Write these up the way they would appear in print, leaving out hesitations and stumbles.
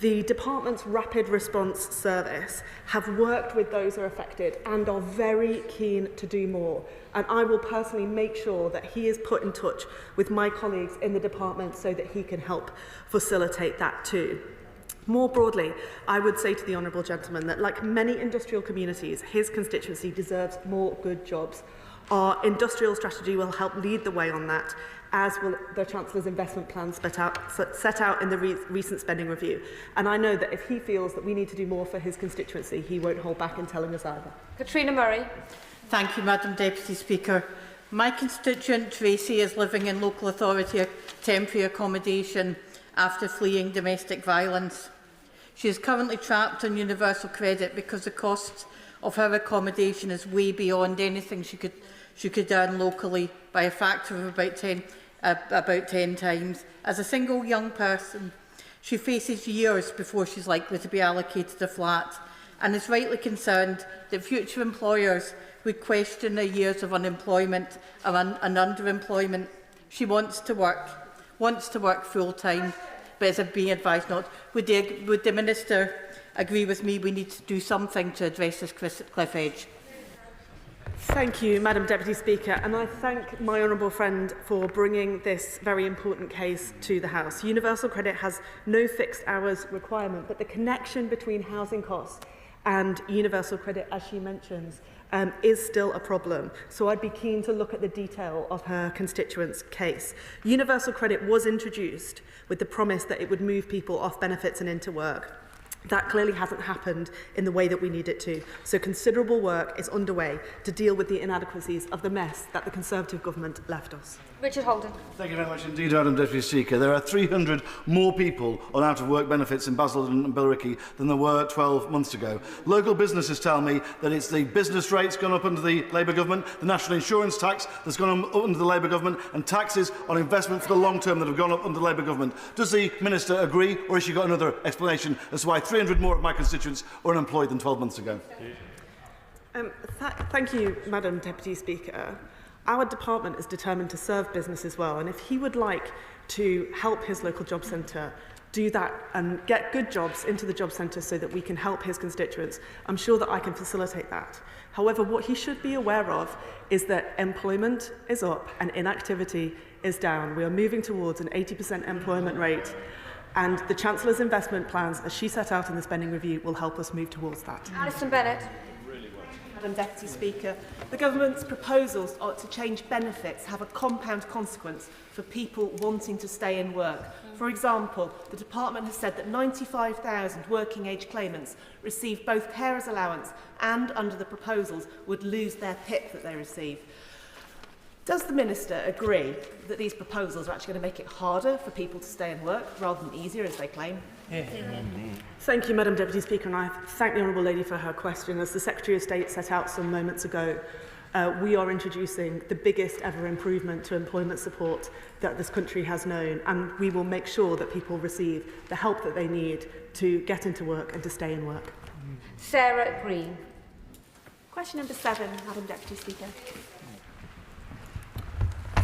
The Department's Rapid Response Service have worked with those who are affected and are very keen to do more. And I will personally make sure that he is put in touch with my colleagues in the Department so that he can help facilitate that too. More broadly, I would say to the Honourable Gentleman that, like many industrial communities, his constituency deserves more good jobs. Our industrial strategy will help lead the way on that, as will the Chancellor's investment plan set out in the recent spending review. And I know that if he feels that we need to do more for his constituency, he won't hold back in telling us either. Katrina Murray. Thank you, Madam Deputy Speaker. My constituent Tracy is living in local authority temporary accommodation after fleeing domestic violence. She is currently trapped on universal credit because the cost of her accommodation is way beyond anything she could earn locally by a factor of about 10 times. As a single young person, she faces years before she's likely to be allocated a flat, and is rightly concerned that future employers would question her years of unemployment and underemployment. She wants to work full-time, but is being advised not. Would the Minister agree with me we need to do something to address this cliff edge? Thank you, Madam Deputy Speaker, and I thank my honourable friend for bringing this very important case to the House. Universal credit has no fixed hours requirement, but the connection between housing costs and universal credit, as she mentions, is still a problem. So I'd be keen to look at the detail of her constituent's case. Universal credit was introduced with the promise that it would move people off benefits and into work. That clearly hasn't happened in the way that we need it to. So considerable work is underway to deal with the inadequacies of the mess that the Conservative government left us. Richard Holden. Thank you very much indeed, Madam Deputy Speaker. There are 300 more people on out-of-work benefits in Basildon and Billericay than there were 12 months ago. Local businesses tell me that it's the business rates gone up under the Labour government, the national insurance tax that's gone up under the Labour government, and taxes on investment for the long term that have gone up under the Labour government. Does the Minister agree, or has she got another explanation as to why 300 more of my constituents are unemployed than 12 months ago? Thank you, Madam Deputy Speaker. Our department is determined to serve businesses well, and if he would like to help his local job centre do that and get good jobs into the job centre so that we can help his constituents, I'm sure that I can facilitate that. However, what he should be aware of is that employment is up and inactivity is down. We are moving towards an 80% employment rate, and the Chancellor's investment plans, as she set out in the spending review, will help us move towards that. Alison Bennett. Madam Deputy Speaker, the Government's proposals to change benefits have a compound consequence for people wanting to stay in work. For example, the Department has said that 95,000 working-age claimants receive both carers allowance and, under the proposals, would lose their PIP that they receive. Does the Minister agree that these proposals are actually going to make it harder for people to stay in work rather than easier, as they claim? Thank you, Madam Deputy Speaker, and I thank the Honourable Lady for her question. As the Secretary of State set out some moments ago, we are introducing the biggest ever improvement to employment support that this country has known, and we will make sure that people receive the help that they need to get into work and to stay in work. Sarah Green. Question number 7, Madam Deputy Speaker.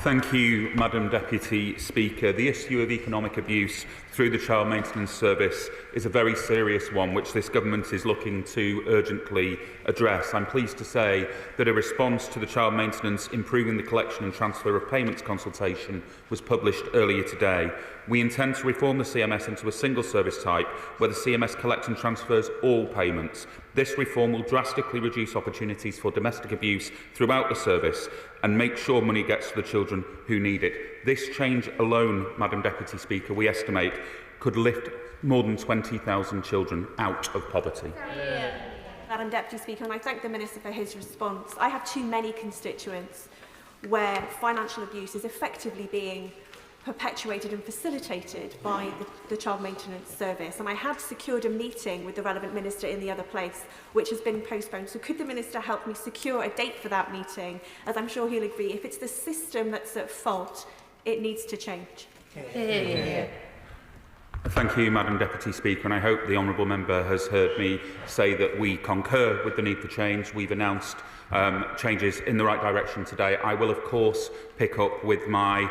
Thank you, Madam Deputy Speaker. The issue of economic abuse through the Child Maintenance Service is a very serious one which this government is looking to urgently address. I'm pleased to say that a response to the Child Maintenance Improving the Collection and Transfer of Payments consultation was published earlier today. We intend to reform the CMS into a single service type where the CMS collects and transfers all payments. This reform will drastically reduce opportunities for domestic abuse throughout the service and make sure money gets to the children who need it. This change alone, Madam Deputy Speaker, we estimate could lift more than 20,000 children out of poverty. Madam Deputy Speaker, and I thank the Minister for his response. I have too many constituents where financial abuse is effectively being perpetuated and facilitated by the Child Maintenance Service, and I had secured a meeting with the relevant minister in the other place which has been postponed. So could the Minister help me secure a date for that meeting, as I'm sure he'll agree if it's the system that's at fault, it needs to change. Thank you, Madam Deputy Speaker, and I hope the honourable member has heard me say that we concur with the need for change. We've announced changes in the right direction today. I will, of course, pick up with my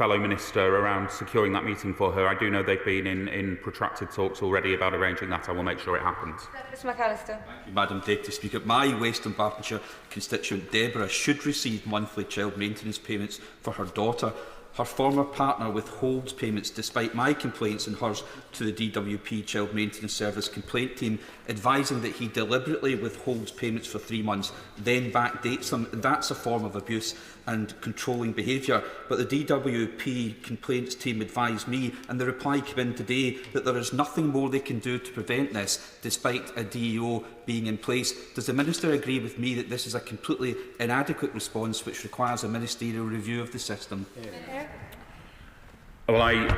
fellow minister around securing that meeting for her. I do know they've been in protracted talks already about arranging that. I will make sure it happens. Mr McAllister. Thank you, Madam Deputy Speaker. My Western Bartonshire constituent Deborah should receive monthly child maintenance payments for her daughter. Her former partner withholds payments despite my complaints and hers to the DWP Child Maintenance Service complaint team, advising that he deliberately withholds payments for 3 months, then backdates them. That's a form of abuse and controlling behaviour. But the DWP complaints team advised me, and the reply came in today, that there is nothing more they can do to prevent this, despite a DEO being in place. Does the Minister agree with me that this is a completely inadequate response which requires a ministerial review of the system? Well,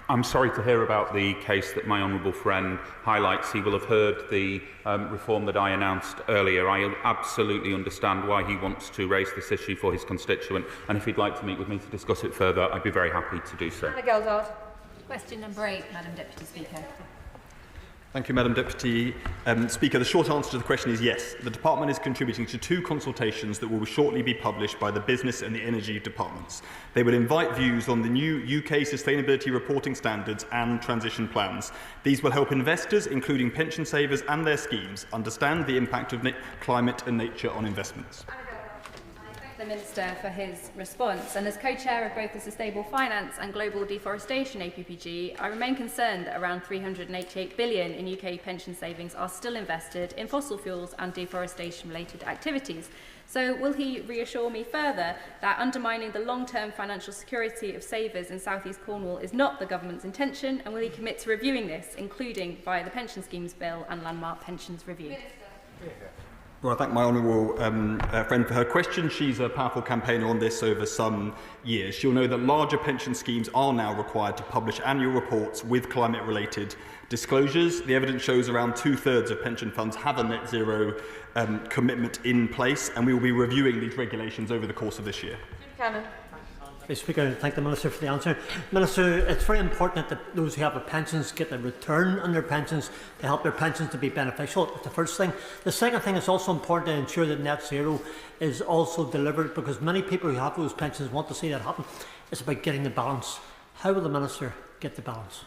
I'm sorry to hear about the case that my honourable friend highlights. He will have heard the reform that I announced earlier. I absolutely understand why he wants to raise this issue for his constituent, and if he'd like to meet with me to discuss it further, I'd be very happy to do so. Anna Geldard. Question number 8, Madam Deputy Speaker. Thank you, Madam Deputy Speaker. The short answer to the question is yes. The Department is contributing to 2 consultations that will shortly be published by the Business and the Energy Departments. They will invite views on the new UK sustainability reporting standards and transition plans. These will help investors, including pension savers and their schemes, understand the impact of climate and nature on investments. The Minister for his response, and as co-chair of both the Sustainable Finance and Global Deforestation APPG, I remain concerned that around £388 billion in UK pension savings are still invested in fossil fuels and deforestation-related activities. So will he reassure me further that undermining the long-term financial security of savers in South East Cornwall is not the government's intention, and will he commit to reviewing this, including via the Pension Schemes Bill and Landmark Pensions Review? Well, I thank my honourable friend for her question. She's a powerful campaigner on this over some years. She'll know that larger pension schemes are now required to publish annual reports with climate-related disclosures. The evidence shows around 2/3 of pension funds have a net zero commitment in place, and we will be reviewing these regulations over the course of this year. Cannon. Mr. Speaker, I thank the Minister for the answer. Minister, it's very important that those who have pensions get a return on their pensions to help their pensions to be beneficial. That's the first thing. The second thing is also important to ensure that net zero is also delivered, because many people who have those pensions want to see that happen. It's about getting the balance. How will the Minister get the balance?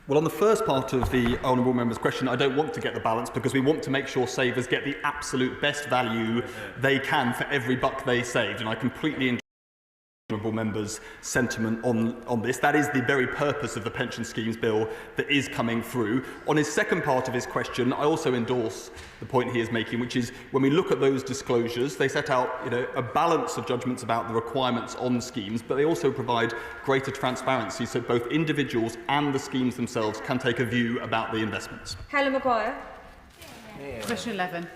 Well, on the first part of the honourable member's question, I don't want to get the balance, because we want to make sure savers get the absolute best value they can for every buck they saved, and I completely honourable member's sentiment on this. That is the very purpose of the Pension Schemes Bill that is coming through. On his second part of his question, I also endorse the point he is making, which is when we look at those disclosures, they set out a balance of judgments about the requirements on schemes, but they also provide greater transparency so both individuals and the schemes themselves can take a view about the investments. Helen Maguire. Question 11.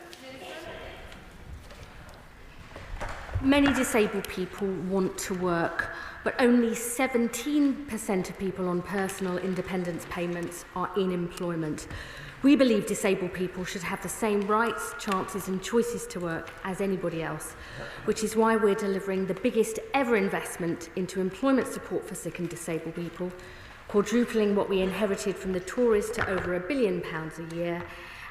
Many disabled people want to work, but only 17% of people on personal independence payments are in employment. We believe disabled people should have the same rights, chances and choices to work as anybody else, which is why we're delivering the biggest ever investment into employment support for sick and disabled people, quadrupling what we inherited from the Tories to over £1 billion a year,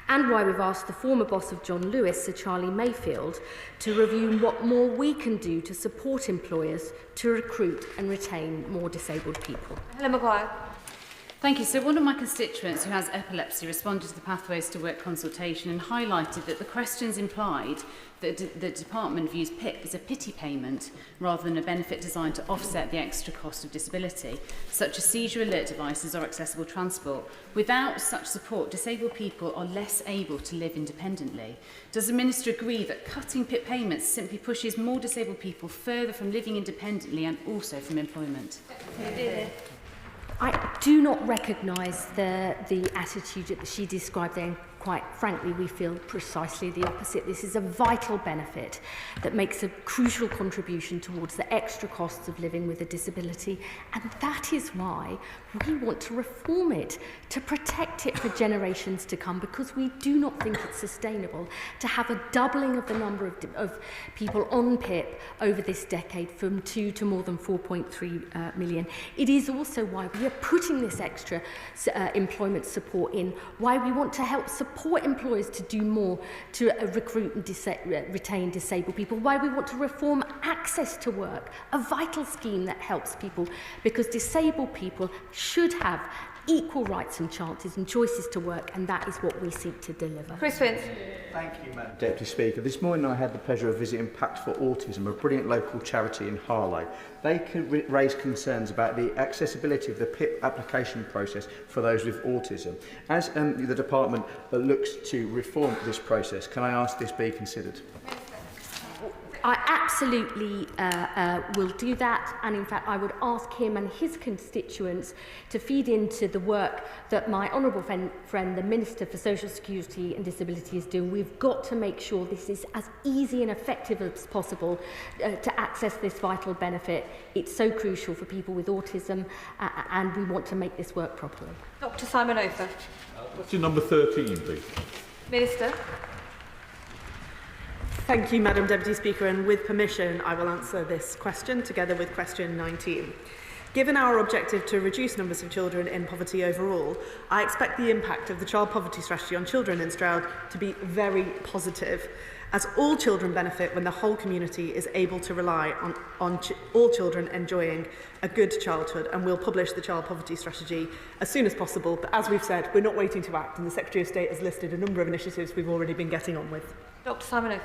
and why we've asked the former boss of John Lewis, Sir Charlie Mayfield, to review what more we can do to support employers to recruit and retain more disabled people. Helen Maguire. Thank you. So one of my constituents who has epilepsy responded to the Pathways to Work consultation and highlighted that the questions implied that the department views PIP as a pity payment rather than a benefit designed to offset the extra cost of disability, such as seizure alert devices or accessible transport. Without such support, disabled people are less able to live independently. Does the Minister agree that cutting PIP payments simply pushes more disabled people further from living independently and also from employment? I do not recognise the attitude that she described there. Quite frankly, we feel precisely the opposite. This is a vital benefit that makes a crucial contribution towards the extra costs of living with a disability, and that is why we want to reform it, to protect it for generations to come, because we do not think it's sustainable to have a doubling of the number of people on PIP over this decade from 2 to more than 4.3 million. It is also why we are putting this extra employment support in, why we want to help support support employers to do more to recruit and retain disabled people, why we want to reform access to work, a vital scheme that helps people, because disabled people should have equal rights and chances and choices to work, and that is what we seek to deliver. Chris Vince. Thank you, Madam Deputy Speaker. This morning I had the pleasure of visiting Pact for Autism, a brilliant local charity in Harlow. They could raise concerns about the accessibility of the PIP application process for those with autism. As the department looks to reform this process, can I ask this be considered? I absolutely will do that, and in fact I would ask him and his constituents to feed into the work that my honourable friend, the Minister for Social Security and Disability, is doing. We've got to make sure this is as easy and effective as possible to access this vital benefit. It's so crucial for people with autism, and we want to make this work properly. Dr Simon Ofer. Question number 13, please. Minister. Thank you, Madam Deputy Speaker, and with permission, I will answer this question together with question 19. Given our objective to reduce numbers of children in poverty overall, I expect the impact of the child poverty strategy on children in Stroud to be very positive, as all children benefit when the whole community is able to rely on all children enjoying a good childhood, and we'll publish the child poverty strategy as soon as possible. But as we've said, we're not waiting to act, and the Secretary of State has listed a number of initiatives we've already been getting on with. Dr Simon Ofer.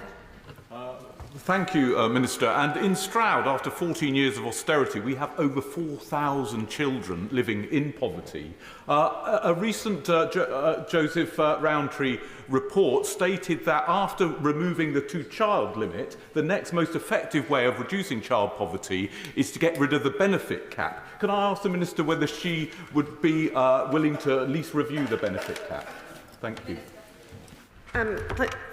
Thank you, Minister. And in Stroud, after 14 years of austerity, we have over 4,000 children living in poverty. A recent Joseph Rowntree report stated that after removing the two-child limit, the next most effective way of reducing child poverty is to get rid of the benefit cap. Can I ask the Minister whether she would be willing to at least review the benefit cap? Thank you.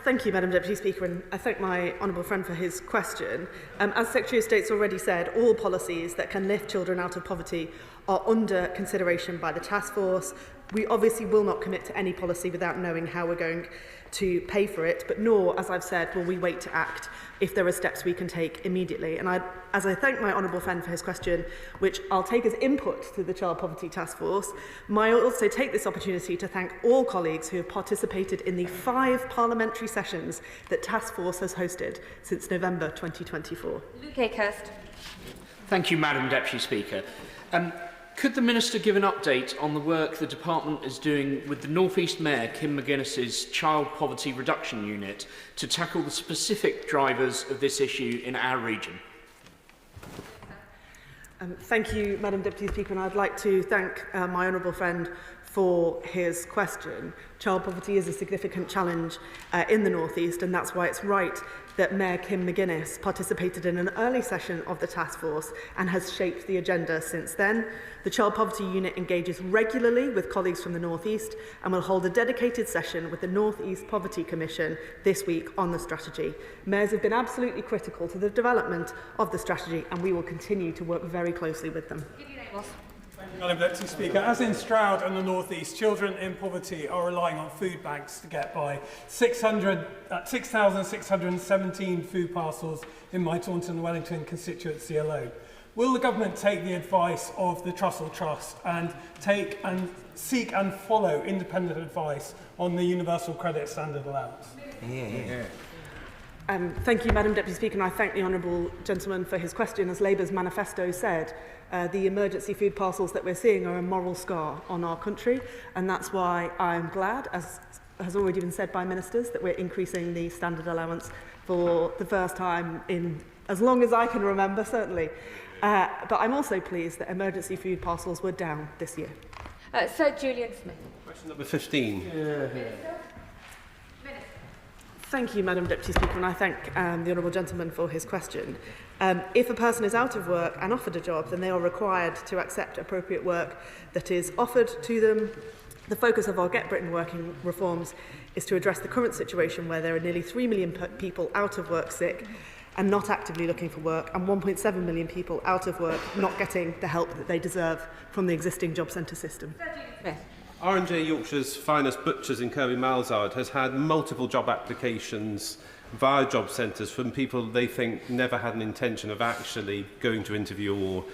Thank you, Madam Deputy Speaker, and I thank my honourable friend for his question. As Secretary of State's already said, all policies that can lift children out of poverty are under consideration by the task force. We obviously will not commit to any policy without knowing how we're going to pay for it, but nor, as I've said, will we wait to act if there are steps we can take immediately. And as I thank my honourable friend for his question, which I'll take as input to the Child Poverty Task Force, I also take this opportunity to thank all colleagues who have participated in the 5 parliamentary sessions that Task Force has hosted since November 2024. Luke Akehurst. Thank you, Madam Deputy Speaker. Could the Minister give an update on the work the Department is doing with the North East Mayor, Kim McGuinness's Child Poverty Reduction Unit, to tackle the specific drivers of this issue in our region? Thank you, Madam Deputy Speaker, and I'd like to thank my honourable friend for his question. Child poverty is a significant challenge in the North East, and that's why it's right that Mayor Kim McGuinness participated in an early session of the task force and has shaped the agenda since then. The Child Poverty Unit engages regularly with colleagues from the North East and will hold a dedicated session with the North East Poverty Commission this week on the strategy. Mayors have been absolutely critical to the development of the strategy, and we will continue to work very closely with them. Madam Deputy Speaker, as in Stroud and the North East, children in poverty are relying on food banks to get by. 6,617 food parcels in my Taunton and Wellington constituency alone. Will the government take the advice of the Trussell Trust and seek and follow independent advice on the Universal Credit Standard allowance? Thank you, Madam Deputy Speaker, and I thank the honourable gentleman for his question. As Labour's manifesto said, the emergency food parcels that we're seeing are a moral scar on our country, and that's why I'm glad, as has already been said by ministers, that we're increasing the standard allowance for the first time in as long as I can remember, certainly. But I'm also pleased that emergency food parcels were down this year. Sir Julian Smith. Question number 15. Thank you, Madam Deputy Speaker, and I thank the honourable gentleman for his question. If a person is out of work and offered a job, then they are required to accept appropriate work that is offered to them. The focus of our Get Britain Working reforms is to address the current situation where there are nearly 3 million people out of work sick and not actively looking for work, and 1.7 million people out of work not getting the help that they deserve from the existing job centre system. R&J Yorkshire's finest butchers in Kirby Malzard has had multiple job applications via job centres from people they think never had an intention of actually going to interview or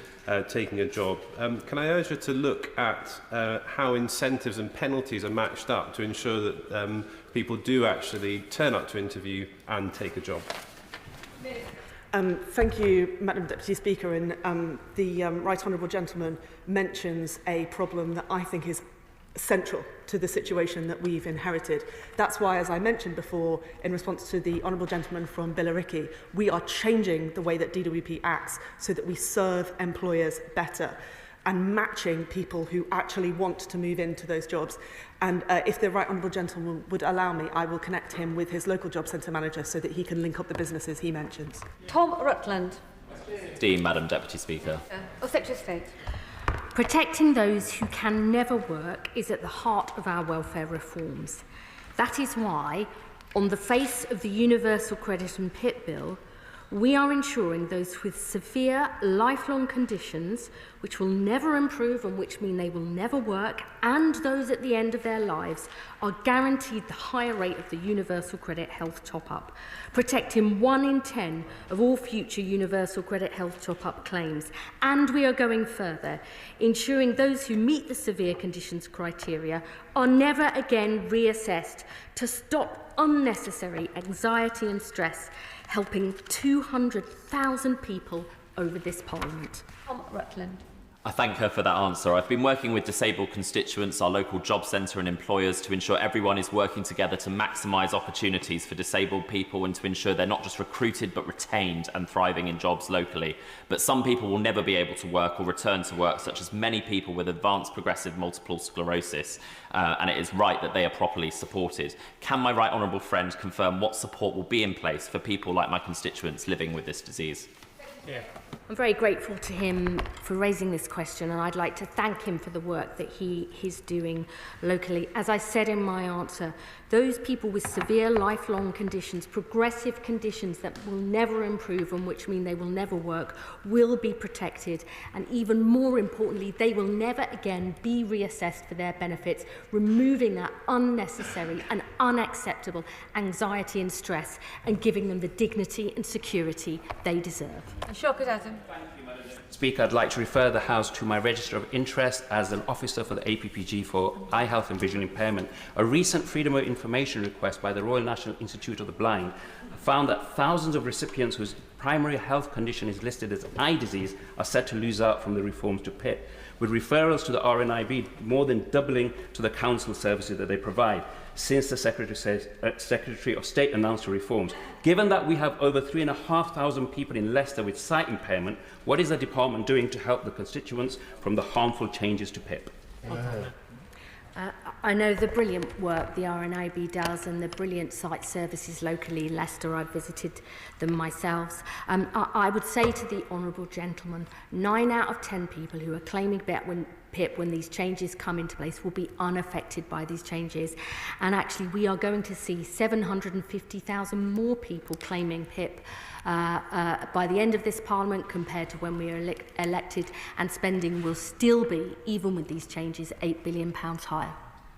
taking a job. Can I urge her to look at how incentives and penalties are matched up to ensure that people do actually turn up to interview and take a job? Thank you, Madam Deputy Speaker. And the Right Honourable Gentleman mentions a problem that I think is central to the situation that we've inherited. That's why, as I mentioned before, in response to the Honourable Gentleman from Billericay, we are changing the way that DWP acts so that we serve employers better and matching people who actually want to move into those jobs. And if the Right Honourable Gentleman would allow me, I will connect him with his local job centre manager so that he can link up the businesses he mentions. Tom Rutland. Madam Deputy Speaker. Or Secretary of State. Protecting those who can never work is at the heart of our welfare reforms. That is why, on the face of the Universal Credit and PIP Bill, we are ensuring those with severe lifelong conditions, which will never improve and which mean they will never work, and those at the end of their lives, are guaranteed the higher rate of the Universal Credit Health Top-Up, protecting 1 in 10 of all future Universal Credit Health Top-Up claims. And we are going further, ensuring those who meet the severe conditions criteria are never again reassessed to stop unnecessary anxiety and stress, helping 200,000 people over this Parliament. Tom Rutland. I thank her for that answer. I've been working with disabled constituents, our local job centre and employers to ensure everyone is working together to maximise opportunities for disabled people and to ensure they're not just recruited but retained and thriving in jobs locally. But some people will never be able to work or return to work, such as many people with advanced progressive multiple sclerosis, and it is right that they are properly supported. Can my right honourable friend confirm what support will be in place for people like my constituents living with this disease? Yeah. I'm very grateful to him for raising this question, and I'd like to thank him for the work that he's doing locally. As I said in my answer, those people with severe lifelong conditions, progressive conditions that will never improve and which mean they will never work, will be protected, and even more importantly, they will never again be reassessed for their benefits, removing that unnecessary and unacceptable anxiety and stress and giving them the dignity and security they deserve. Shawkat Adam. Speaker, I'd like to refer the House to my register of interest as an officer for the APPG for eye health and visual impairment. A recent Freedom of Information request by the Royal National Institute of the Blind found that thousands of recipients whose primary health condition is listed as eye disease are set to lose out from the reforms to PIP, with referrals to the RNIB more than doubling to the council services that they provide since the Secretary of State announced the reforms. Given that we have over 3,500 people in Leicester with sight impairment, what is the department doing to help the constituents from the harmful changes to PIP? I know the brilliant work the RNIB does and the brilliant site services locally in Leicester. I've visited them myself. I would say to the Honourable Gentleman, 9 out of 10 people who are claiming PIP when these changes come into place will be unaffected by these changes. And actually, we are going to see 750,000 more people claiming PIP by the end of this Parliament compared to when we were elected, and spending will still be, even with these changes, £8 billion higher.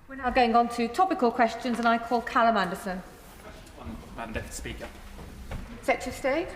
We're now going on to topical questions, and I call Callum Anderson. Madam Deputy Speaker. Secretary of State.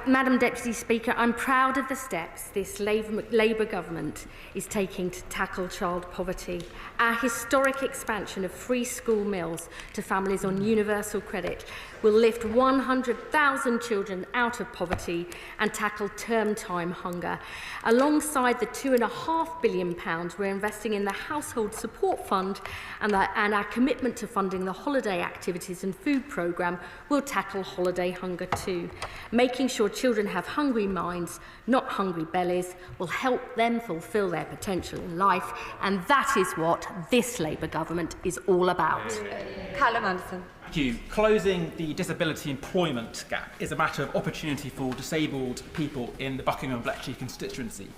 Madam Deputy Speaker, I'm proud of the steps this Labour government is taking to tackle child poverty. Our historic expansion of free school meals to families on universal credit will lift 100,000 children out of poverty and tackle term time hunger. Alongside the £2.5 billion we're investing in the Household Support Fund and our commitment to funding the holiday activities and food programme will tackle holiday hunger too. Making sure children have hungry minds, not hungry bellies, will help them fulfil their potential in life, and that is what this Labour government is all about. Callum Anderson. Thank you. Closing the disability employment gap is a matter of opportunity for disabled people in the Buckingham and Bletchley constituency.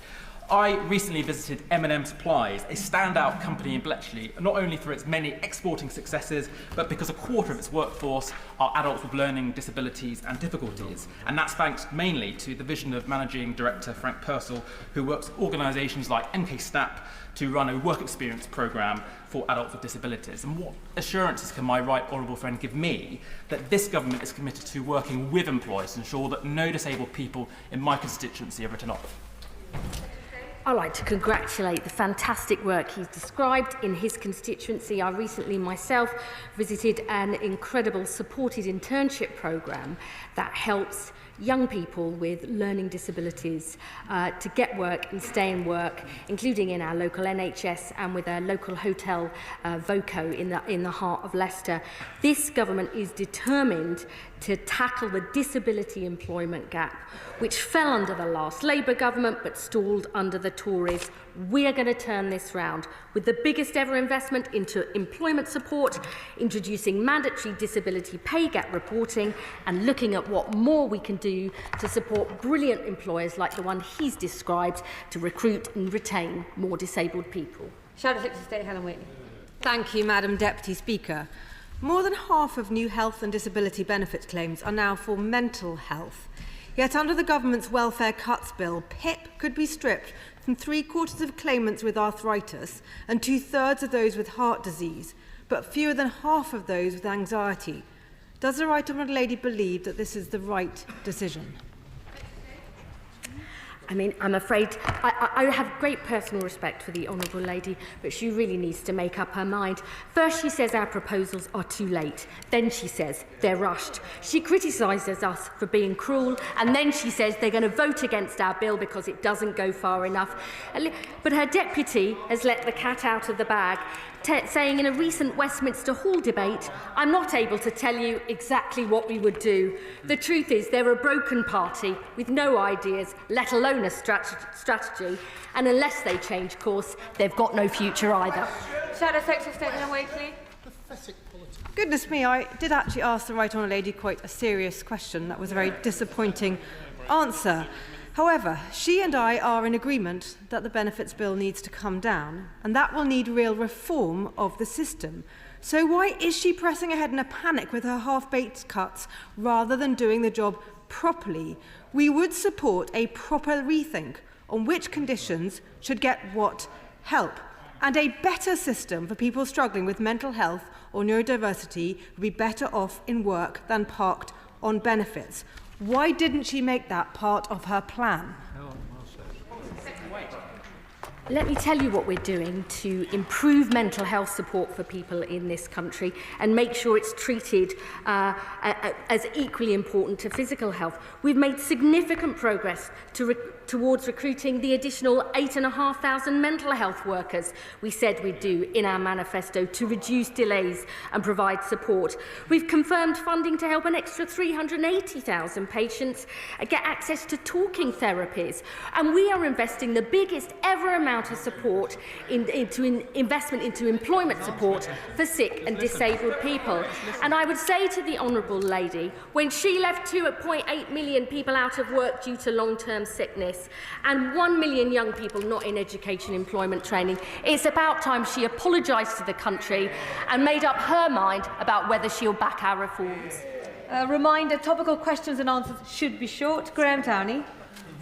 I recently visited M&M Supplies, a standout company in Bletchley, not only for its many exporting successes, but because a quarter of its workforce are adults with learning disabilities and difficulties. And that's thanks mainly to the vision of Managing Director Frank Purcell, who works with organisations like MK-SNAP to run a work experience programme for adults with disabilities. And what assurances can my right honourable friend give me that this government is committed to working with employers to ensure that no disabled people in my constituency are written off? I'd like to congratulate the fantastic work he's described in his constituency. I recently myself visited an incredible supported internship programme that helps young people with learning disabilities to get work and stay in work, including in our local NHS and with a local hotel, Voco, in the heart of Leicester. This government is determined to tackle the disability employment gap, which fell under the last Labour government but stalled under the Tories. We are going to turn this round with the biggest ever investment into employment support, introducing mandatory disability pay gap reporting, and looking at what more we can do to support brilliant employers like the one he's described to recruit and retain more disabled people. Shadow Secretary Helen Whately. Thank you, Madam Deputy Speaker. More than half of new health and disability benefit claims are now for mental health. Yet under the government's welfare cuts bill, PIP could be stripped from 3/4 of claimants with arthritis and 2/3 of those with heart disease, but fewer than half of those with anxiety. Does the right honourable lady believe that this is the right decision? I mean, I'm afraid I have great personal respect for the honourable lady, but she really needs to make up her mind. First, she says our proposals are too late. Then she says they're rushed. She criticises us for being cruel, and then she says they're going to vote against our bill because it doesn't go far enough. But her deputy has let the cat out of the bag, saying in a recent Westminster Hall debate, I'm not able to tell you exactly what we would do. The truth is they're a broken party with no ideas, let alone a strategy, and unless they change course, they've got no future either. Shadow Secretary Helen Whately. Goodness me, I did actually ask the right honourable lady quite a serious question. That was a very disappointing answer. However, she and I are in agreement that the benefits bill needs to come down, and that will need real reform of the system. So why is she pressing ahead in a panic with her half-baked cuts rather than doing the job properly? We would support a proper rethink on which conditions should get what help, and a better system for people struggling with mental health or neurodiversity would be better off in work than parked on benefits. Why didn't she make that part of her plan? Let me tell you what we're doing to improve mental health support for people in this country and make sure it's treated as equally important to physical health. We've made significant progress towards recruiting the additional 8,500 mental health workers we said we'd do in our manifesto to reduce delays and provide support. We've confirmed funding to help an extra 380,000 patients get access to talking therapies, and we are investing the biggest ever amount of support into investment into employment support for sick and disabled people. And I would say to the honourable lady, when she left 2.8 million people out of work due to long-term sickness and 1 million young people not in education employment training, it's about time she apologised to the country and made up her mind about whether she'll back our reforms. A reminder, topical questions and answers should be short. Graham Downey.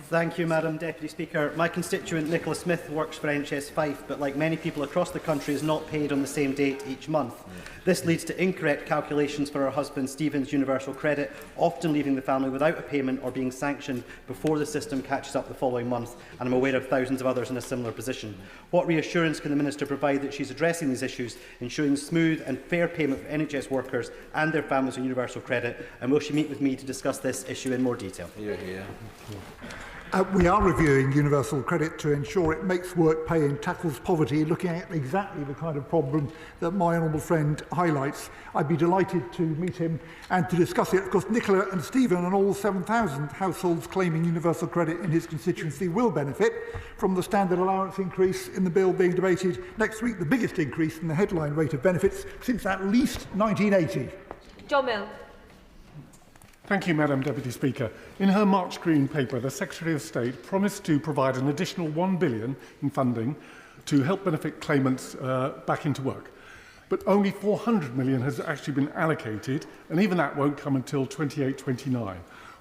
Thank you, Madam Deputy Speaker. My constituent Nicola Smith works for NHS Fife, but like many people across the country is not paid on the same date each month. This leads to incorrect calculations for her husband Stephen's universal credit, often leaving the family without a payment or being sanctioned before the system catches up the following month, and I'm aware of thousands of others in a similar position. What reassurance can the Minister provide that she is addressing these issues, ensuring smooth and fair payment for NHS workers and their families on universal credit, and will she meet with me to discuss this issue in more detail? We are reviewing universal credit to ensure it makes work pay and tackles poverty, looking at exactly the kind of problem that my honourable friend highlights. I'd be delighted to meet him and to discuss it. Of course, Nicola and Stephen and all 7,000 households claiming universal credit in his constituency will benefit from the standard allowance increase in the bill being debated next week, the biggest increase in the headline rate of benefits since at least 1980. John Mill. Thank you, Madam Deputy Speaker. In her March Green paper, the Secretary of State promised to provide an additional $1 billion in funding to help benefit claimants back into work. But only $400 million has actually been allocated, and even that won't come until 28-29.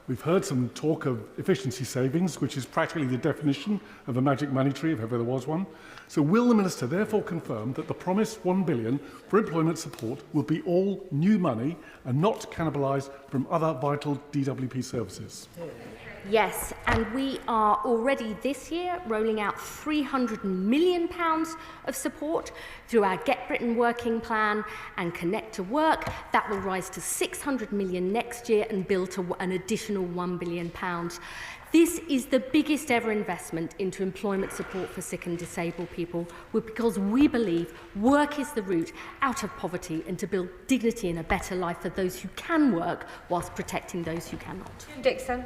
We've heard some talk of efficiency savings, which is practically the definition of a magic money tree, if ever there was one. So will the Minister therefore confirm that the promised $1 billion for employment support will be all new money and not cannibalised from other vital DWP services? Yes, and we are already this year rolling out £300 million of support through our Get Britain Working Plan and Connect to Work. That will rise to £600 million next year and build to an additional £1 billion. This is the biggest ever investment into employment support for sick and disabled people because we believe work is the route out of poverty and to build dignity and a better life for those who can work whilst protecting those who cannot. Dixon.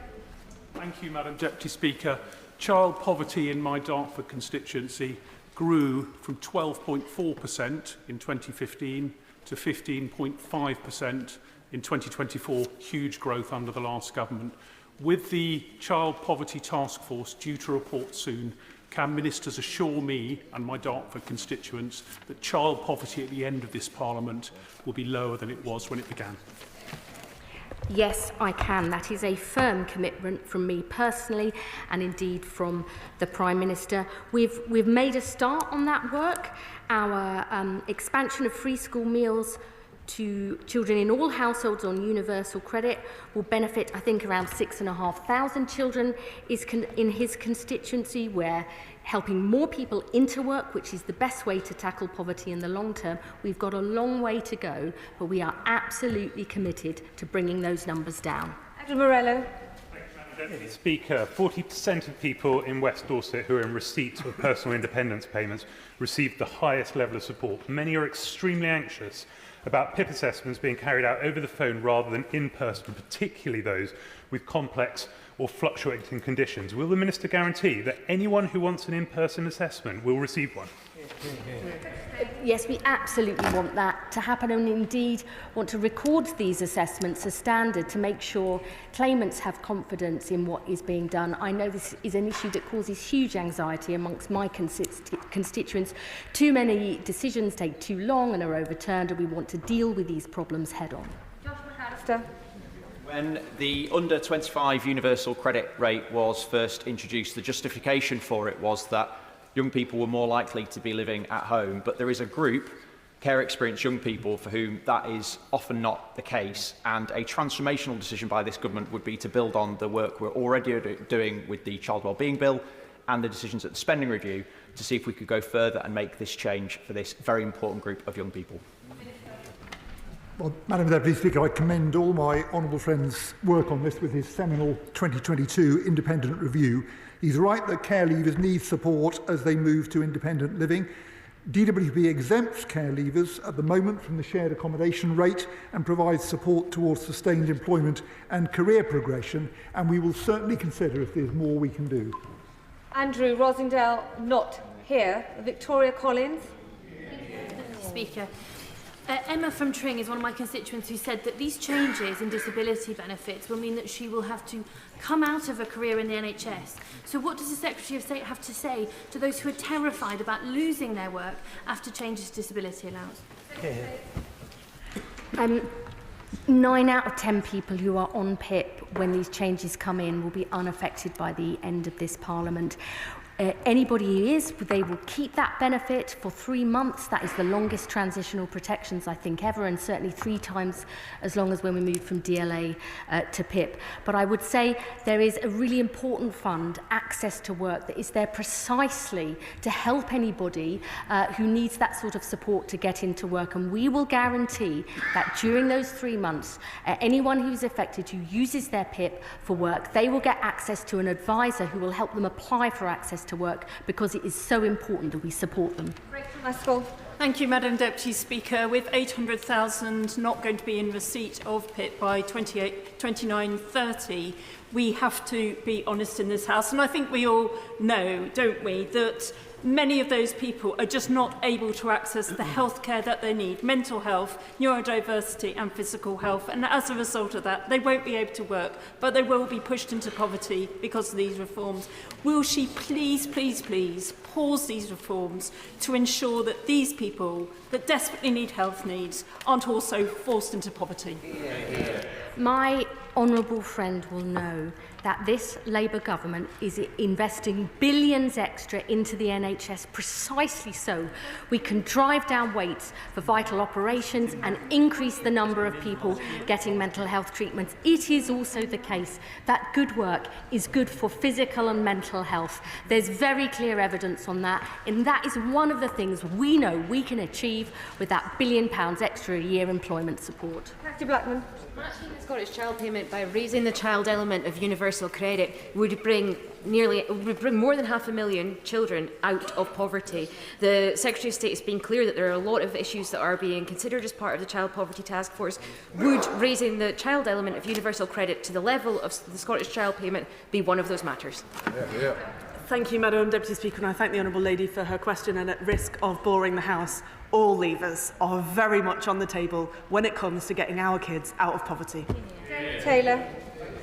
Thank you, Madam Deputy Speaker. Child poverty in my Dartford constituency grew from 12.4% in 2015 to 15.5% in 2024. Huge growth under the last government. With the Child Poverty Task Force due to report soon, can ministers assure me and my Dartford constituents that child poverty at the end of this Parliament will be lower than it was when it began? Yes, I can. That is a firm commitment from me personally and indeed from the Prime Minister. We've made a start on that work. Our expansion of free school meals to children in all households on universal credit will benefit, I think, around 6,500 children in his constituency. We're helping more people into work, which is the best way to tackle poverty in the long term. We've got a long way to go, but we are absolutely committed to bringing those numbers down. Andrew Morello. Deputy Speaker, 40% of people in West Dorset who are in receipt of personal independence payments received the highest level of support. Many are extremely anxious about PIP assessments being carried out over the phone rather than in person, particularly those with complex or fluctuating conditions. Will the Minister guarantee that anyone who wants an in-person assessment will receive one? Yes, we absolutely want that to happen and indeed want to record these assessments as standard to make sure claimants have confidence in what is being done. I know this is an issue that causes huge anxiety amongst my constituents. Too many decisions take too long and are overturned, and we want to deal with these problems head on. Josh McAllister. When the under 25 universal credit rate was first introduced, the justification for it was that young people were more likely to be living at home, but there is a group, care experienced young people, for whom that is often not the case, and a transformational decision by this government would be to build on the work we're already doing with the Child Wellbeing Bill and the decisions at the Spending Review to see if we could go further and make this change for this very important group of young people. Well, Madam Deputy Speaker, I commend all my honourable friend's work on this with his seminal 2022 independent review. He's right that care leavers need support as they move to independent living. DWP exempts care leavers at the moment from the shared accommodation rate and provides support towards sustained employment and career progression, and we will certainly consider if there's more we can do. Andrew Rosendale, not here. Victoria Collins. Speaker. Emma from Tring is one of my constituents who said that these changes in disability benefits will mean that she will have to come out of a career in the NHS. So what does the Secretary of State have to say to those who are terrified about losing their work after changes to disability allowance? 9 out of 10 people who are on PIP when these changes come in will be unaffected by the end of this Parliament. Anybody who is, they will keep that benefit for 3 months. That is the longest transitional protections, I think, ever, and certainly 3 times as long as when we moved from DLA to PIP. But I would say there is a really important fund, Access to Work, that is there precisely to help anybody who needs that sort of support to get into work. And we will guarantee that during those 3 months, anyone who is affected who uses their PIP for work, they will get access to an advisor who will help them apply for access to work, because it is so important that we support them. Rachel Maskell. Thank you, Madam Deputy Speaker. With 800,000 not going to be in receipt of PIP by 29/30, we have to be honest in this House. And I think we all know, don't we, that many of those people are just not able to access the healthcare that they need, mental health, neurodiversity and physical health. And as a result of that, they won't be able to work, but they will be pushed into poverty because of these reforms. Will she please, please, please pause these reforms to ensure that these people that desperately need health needs aren't also forced into poverty? My honourable friend will know that this Labour government is investing billions extra into the NHS precisely so we can drive down waits for vital operations and increase the number of people getting mental health treatments. It is also the case that good work is good for physical and mental health. There's very clear evidence on that, and that is one of the things we know we can achieve with that £1 billion extra a year employment support. Dr. Blackman. Matching the Scottish Child Payment by raising the child element of universal credit would bring more than 500,000 children out of poverty. The Secretary of State has been clear that there are a lot of issues that are being considered as part of the Child Poverty Task Force. Would raising the child element of universal credit to the level of the Scottish Child Payment be one of those matters? Thank you, Madam Deputy Speaker, and I thank the Honourable Lady for her question. And at risk of boring the House, all levers are very much on the table when it comes to getting our kids out of poverty. Taylor.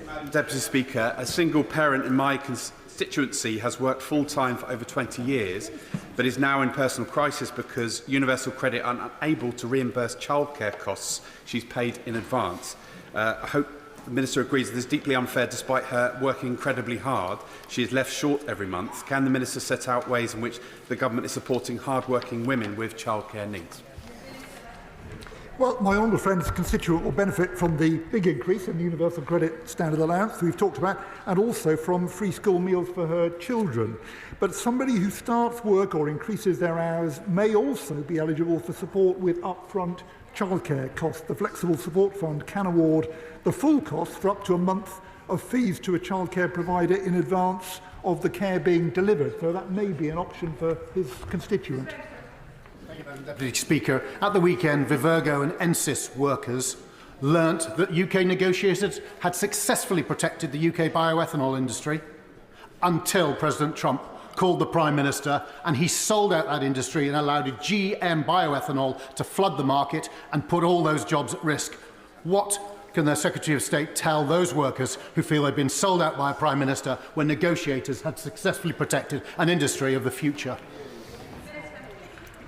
Madam Deputy Speaker, a single parent in my constituency has worked full-time for over 20 years, but is now in personal crisis because Universal Credit are unable to reimburse childcare costs she's paid in advance. I hope the Minister agrees that this is deeply unfair. Despite her working incredibly hard, she is left short every month. Can the Minister set out ways in which the Government is supporting hard-working women with childcare needs? Well, my honourable friend's constituent will benefit from the big increase in the Universal Credit Standard Allowance we've talked about, and also from free school meals for her children. But somebody who starts work or increases their hours may also be eligible for support with upfront childcare costs. The Flexible Support Fund can award the full cost for up to a month of fees to a childcare provider in advance of the care being delivered. So that may be an option for his constituent. Thank you, Madam Deputy Speaker. At the weekend, Vivergo and NSYS workers learnt that UK negotiators had successfully protected the UK bioethanol industry until President Trump called the Prime Minister and he sold out that industry and allowed GM bioethanol to flood the market and put all those jobs at risk. What can the Secretary of State tell those workers who feel they've been sold out by a Prime Minister when negotiators had successfully protected an industry of the future?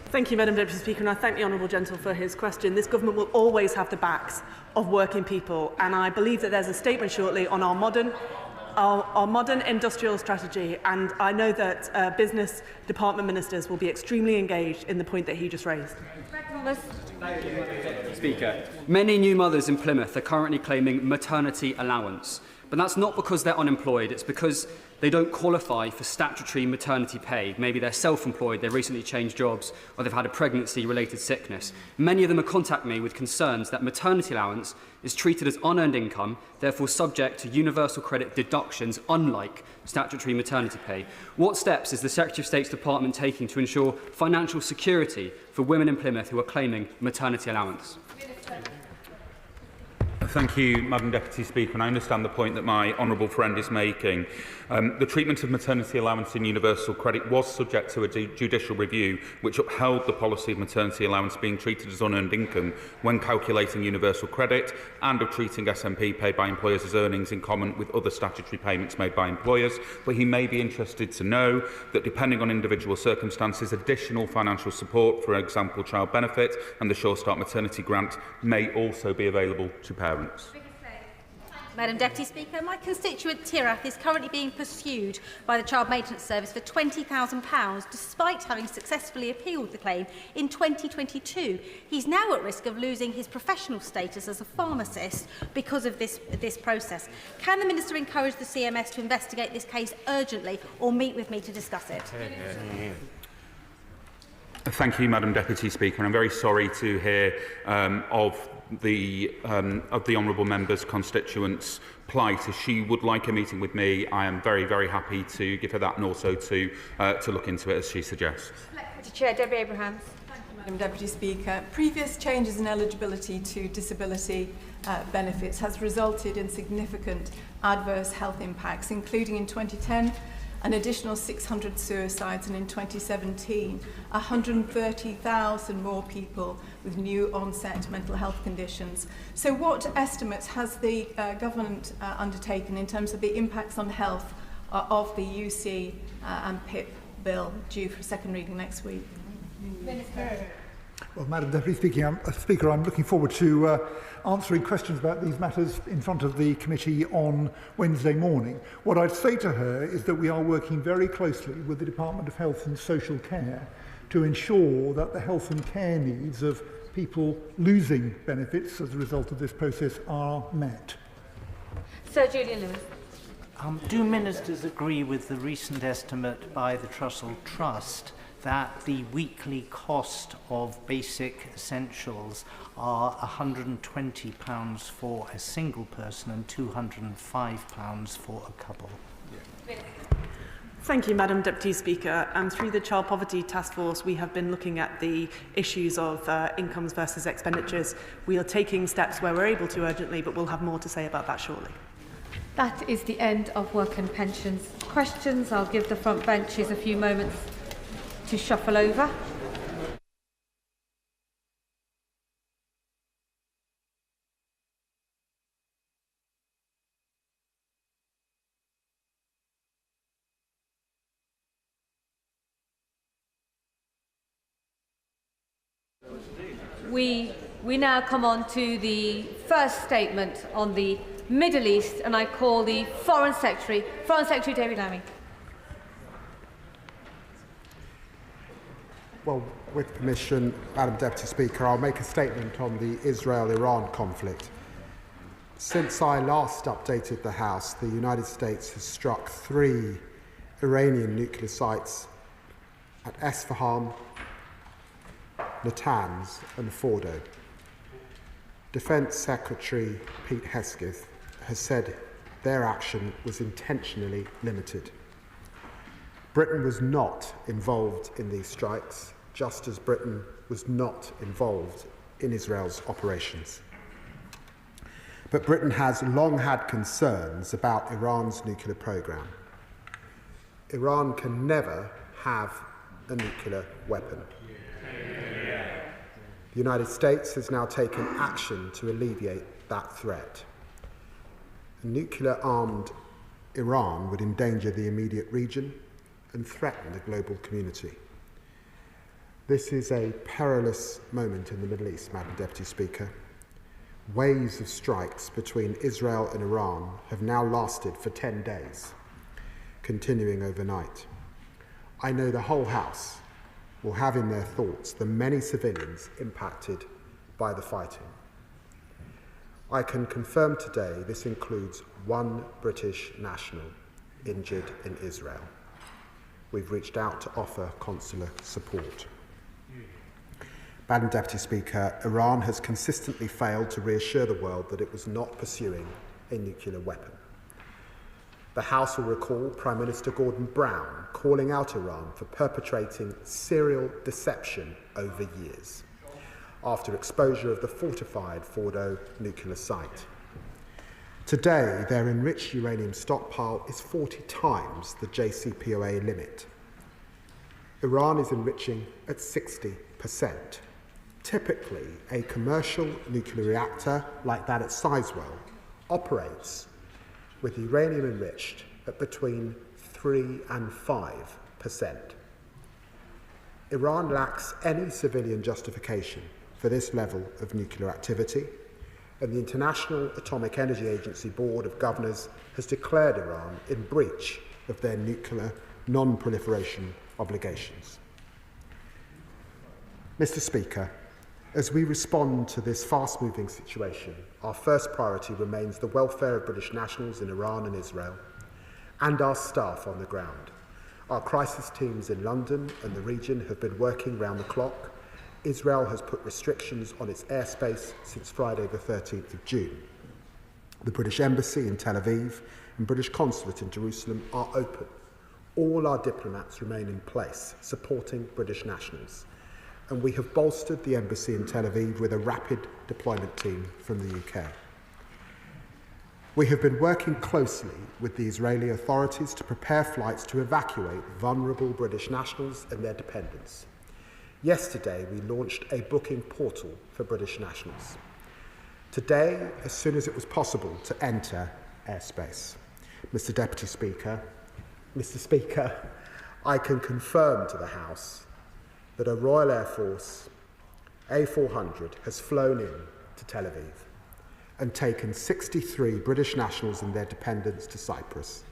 Thank you, Madam Deputy Speaker, and I thank the Honourable Gentleman for his question. This government will always have the backs of working people, and I believe that there's a statement shortly on our modern industrial strategy, and I know that business department ministers will be extremely engaged in the point that he just raised. Speaker, many new mothers in Plymouth are currently claiming maternity allowance, but that's not because they're unemployed, it's because they don't qualify for statutory maternity pay. Maybe they're self-employed, they recently changed jobs, or they've had a pregnancy-related sickness. Many of them have contacted me with concerns that maternity allowance is treated as unearned income, therefore subject to universal credit deductions, unlike statutory maternity pay. What steps is the Secretary of State's department taking to ensure financial security for women in Plymouth who are claiming maternity allowance? Thank you, Madam Deputy Speaker, and I understand the point that my honourable friend is making. The treatment of maternity allowance in universal credit was subject to a judicial review which upheld the policy of maternity allowance being treated as unearned income when calculating universal credit, and of treating SNP paid by employers as earnings in common with other statutory payments made by employers. But he may be interested to know that, depending on individual circumstances, additional financial support, for example child benefit and the Sure Start maternity grant, may also be available to parents. Madam Deputy Speaker, my constituent Tirath is currently being pursued by the Child Maintenance Service for £20,000 despite having successfully appealed the claim in 2022. He's now at risk of losing his professional status as a pharmacist because of this process. Can the Minister encourage the CMS to investigate this case urgently or meet with me to discuss it? Thank you, Madam Deputy Speaker. And I'm very sorry to hear of the honourable member's constituents' plight. If she would like a meeting with me, I am very, very happy to give her that, and also to look into it as she suggests. Chair Debbie Abrahams. Madam Deputy Speaker. Previous changes in eligibility to disability benefits has resulted in significant adverse health impacts, including in 2010 an additional 600 suicides, and in 2017 130,000 more people with new onset mental health conditions. So what estimates has the government undertaken in terms of the impacts on health of the UC and PIP bill due for second reading next week? Minister. Well, Madam Deputy Speaker, I'm looking forward to answering questions about these matters in front of the committee on Wednesday morning. What I'd say to her is that we are working very closely with the Department of Health and Social Care to ensure that the health and care needs of people losing benefits as a result of this process are met. Sir Julian Lewis. Do ministers agree with the recent estimate by the Trussell Trust that the weekly cost of basic essentials are £120 for a single person and £205 for a couple? Thank you, Madam Deputy Speaker. And through the Child Poverty Task Force, we have been looking at the issues of incomes versus expenditures. We are taking steps where we're able to urgently, but we'll have more to say about that shortly. That is the end of work and pensions questions. I'll give the front benches a few moments to shuffle over. We now come on to the first statement on the Middle East, and I call the Foreign Secretary David Lammy. Well, with permission, Madam Deputy Speaker, I'll make a statement on the Israel-Iran conflict. Since I last updated the House, the United States has struck 3 Iranian nuclear sites at Esfahan, Natanz and Fordo. Defence Secretary Pete Hesketh has said their action was intentionally limited. Britain was not involved in these strikes, just as Britain was not involved in Israel's operations. But Britain has long had concerns about Iran's nuclear programme. Iran can never have a nuclear weapon. The United States has now taken action to alleviate that threat. A nuclear-armed Iran would endanger the immediate region and threaten the global community. This is a perilous moment in the Middle East, Madam Deputy Speaker. Waves of strikes between Israel and Iran have now lasted for 10 days, continuing overnight. I know the whole House will have in their thoughts the many civilians impacted by the fighting. I can confirm today this includes 1 British national injured in Israel. We've reached out to offer consular support. Madam Deputy Speaker, Iran has consistently failed to reassure the world that it was not pursuing a nuclear weapon. The House will recall Prime Minister Gordon Brown calling out Iran for perpetrating serial deception over years after exposure of the fortified Fordo nuclear site. Today, their enriched uranium stockpile is 40 times the JCPOA limit. Iran is enriching at 60%. Typically, a commercial nuclear reactor like that at Sizewell operates with uranium enriched at between 3 and 5%. Iran lacks any civilian justification for this level of nuclear activity, and the International Atomic Energy Agency Board of Governors has declared Iran in breach of their nuclear non-proliferation obligations. Mr. Speaker, as we respond to this fast-moving situation, our first priority remains the welfare of British nationals in Iran and Israel, and our staff on the ground. Our crisis teams in London and the region have been working round the clock. Israel has put restrictions on its airspace since Friday the 13th of June. The British Embassy in Tel Aviv and British Consulate in Jerusalem are open. All our diplomats remain in place, supporting British nationals. and we have bolstered the embassy in Tel Aviv with a rapid deployment team from the UK. We have been working closely with the Israeli authorities to prepare flights to evacuate vulnerable British nationals and their dependents. Yesterday, we launched a booking portal for British nationals. Today, as soon as it was possible to enter airspace, Mr. Speaker, I can confirm to the House that a Royal Air Force A400 has flown in to Tel Aviv and taken 63 British nationals and their dependents to Cyprus,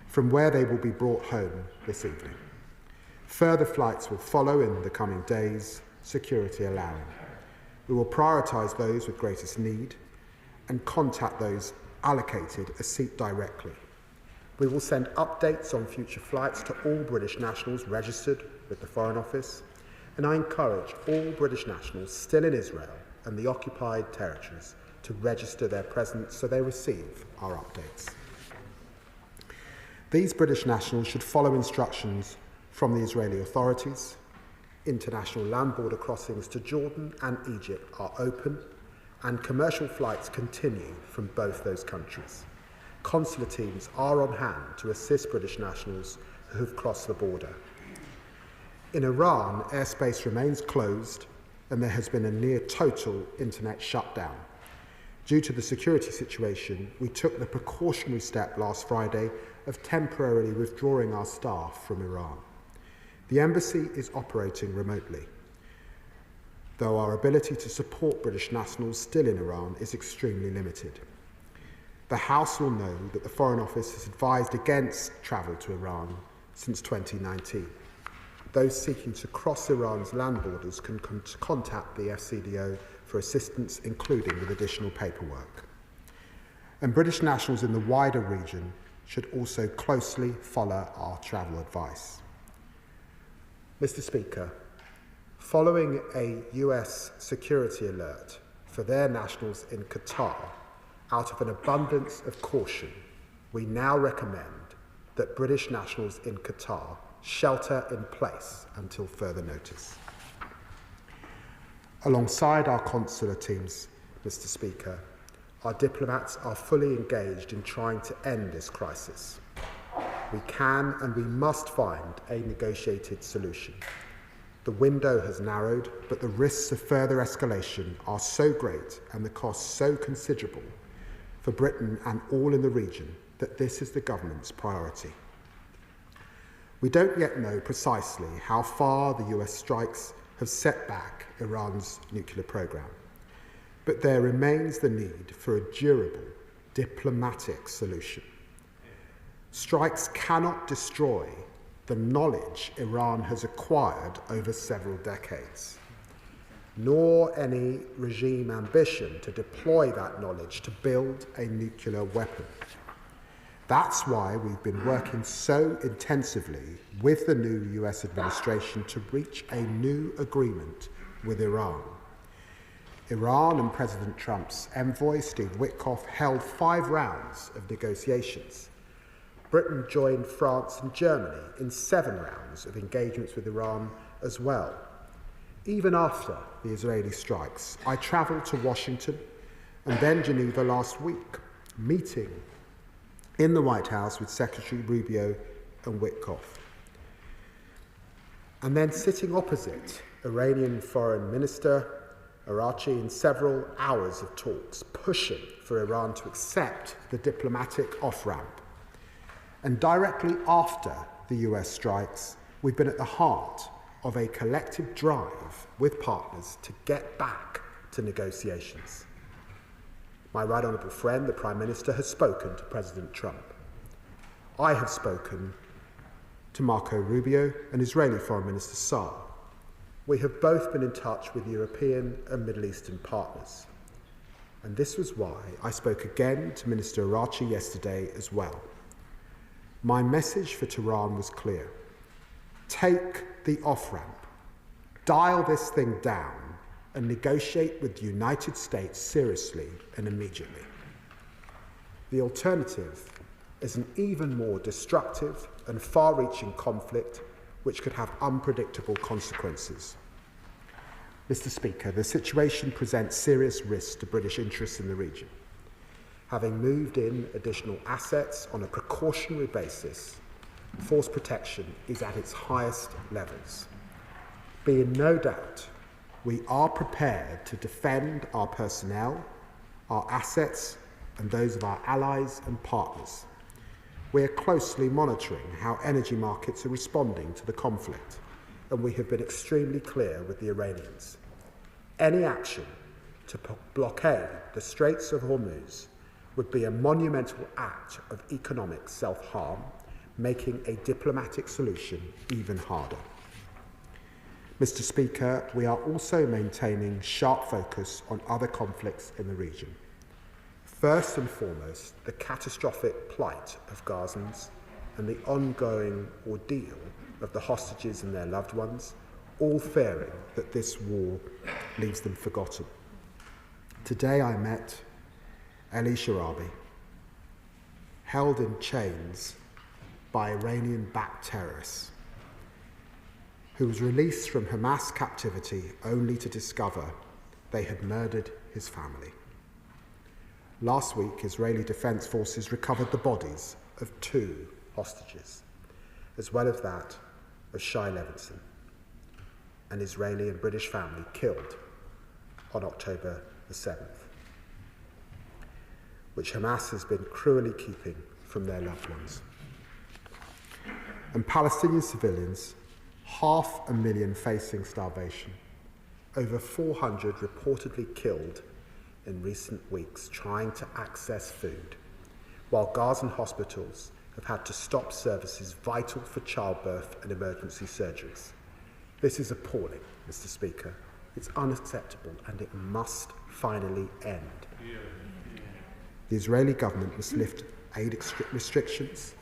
from where they will be brought home this evening. Further flights will follow in the coming days, security allowing. We will prioritise those with greatest need and contact those allocated a seat directly. We will send updates on future flights to all British nationals registered with the Foreign Office, and I encourage all British nationals still in Israel and the occupied territories to register their presence so they receive our updates. These British nationals should follow instructions from the Israeli authorities. International land border crossings to Jordan and Egypt are open, and commercial flights continue from both those countries. Consular teams are on hand to assist British nationals who have crossed the border. In Iran, airspace remains closed and there has been a near total internet shutdown. Due to the security situation, we took the precautionary step last Friday of temporarily withdrawing our staff from Iran. The embassy is operating remotely, though our ability to support British nationals still in Iran is extremely limited. The House will know that the Foreign Office has advised against travel to Iran since 2019. Those seeking to cross Iran's land borders can contact the FCDO for assistance, including with additional paperwork. And British nationals in the wider region should also closely follow our travel advice. Mr. Speaker, following a US security alert for their nationals in Qatar, out of an abundance of caution, we now recommend that British nationals in Qatar shelter in place until further notice. Alongside our consular teams, Mr. Speaker, our diplomats are fully engaged in trying to end this crisis. We can and we must find a negotiated solution. The window has narrowed, but the risks of further escalation are so great and the costs so considerable for Britain and all in the region that this is the government's priority. We don't yet know precisely how far the US strikes have set back Iran's nuclear program, but there remains the need for a durable, diplomatic solution. Strikes cannot destroy the knowledge Iran has acquired over several decades, nor any regime ambition to deploy that knowledge to build a nuclear weapon. That's why we've been working so intensively with the new US administration to reach a new agreement with Iran. Iran and President Trump's envoy, Steve Witkoff, held 5 rounds of negotiations. Britain joined France and Germany in 7 rounds of engagements with Iran as well. Even after the Israeli strikes, I travelled to Washington and then Geneva last week, meeting in the White House with Secretary Rubio and Witkoff. And then sitting opposite Iranian Foreign Minister Arachi in several hours of talks, pushing for Iran to accept the diplomatic off-ramp. And directly after the US strikes, we've been at the heart of a collective drive with partners to get back to negotiations. My right honourable friend, the Prime Minister, has spoken to President Trump. I have spoken to Marco Rubio and Israeli Foreign Minister Saar. We have both been in touch with European and Middle Eastern partners. And this was why I spoke again to Minister Arachi yesterday as well. My message for Tehran was clear. Take the off-ramp, dial this thing down, and negotiate with the United States seriously and immediately. The alternative is an even more destructive and far-reaching conflict which could have unpredictable consequences. Mr. Speaker, the situation presents serious risks to British interests in the region. Having moved in additional assets on a precautionary basis, force protection is at its highest levels. Be in no doubt, we are prepared to defend our personnel, our assets, and those of our allies and partners. We are closely monitoring how energy markets are responding to the conflict, and we have been extremely clear with the Iranians. Any action to blockade the Straits of Hormuz would be a monumental act of economic self-harm, making a diplomatic solution even harder. Mr. Speaker, we are also maintaining sharp focus on other conflicts in the region. First and foremost, the catastrophic plight of Gazans and the ongoing ordeal of the hostages and their loved ones, all fearing that this war leaves them forgotten. Today I met Ali Sharabi, held in chains by Iranian-backed terrorists, who was released from Hamas captivity only to discover they had murdered his family. Last week, Israeli Defense Forces recovered the bodies of 2 hostages, as well as that of Shai Levinson, an Israeli and British family killed on October the 7th, which Hamas has been cruelly keeping from their loved ones. And Palestinian civilians, 500,000 facing starvation, over 400 reportedly killed in recent weeks trying to access food, while Gazan hospitals have had to stop services vital for childbirth and emergency surgeries. This is appalling, Mr. Speaker. It's unacceptable and it must finally end. The Israeli government must lift aid restrictions,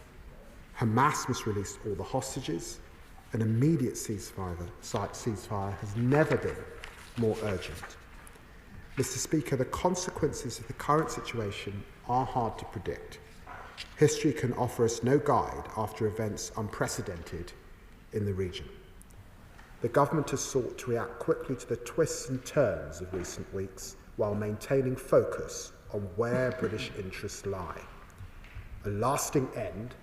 Hamas must release all the hostages. An immediate ceasefire has never been more urgent. Mr. Speaker, the consequences of the current situation are hard to predict. History can offer us no guide after events unprecedented in the region. The government has sought to react quickly to the twists and turns of recent weeks while maintaining focus on where British interests lie. A lasting end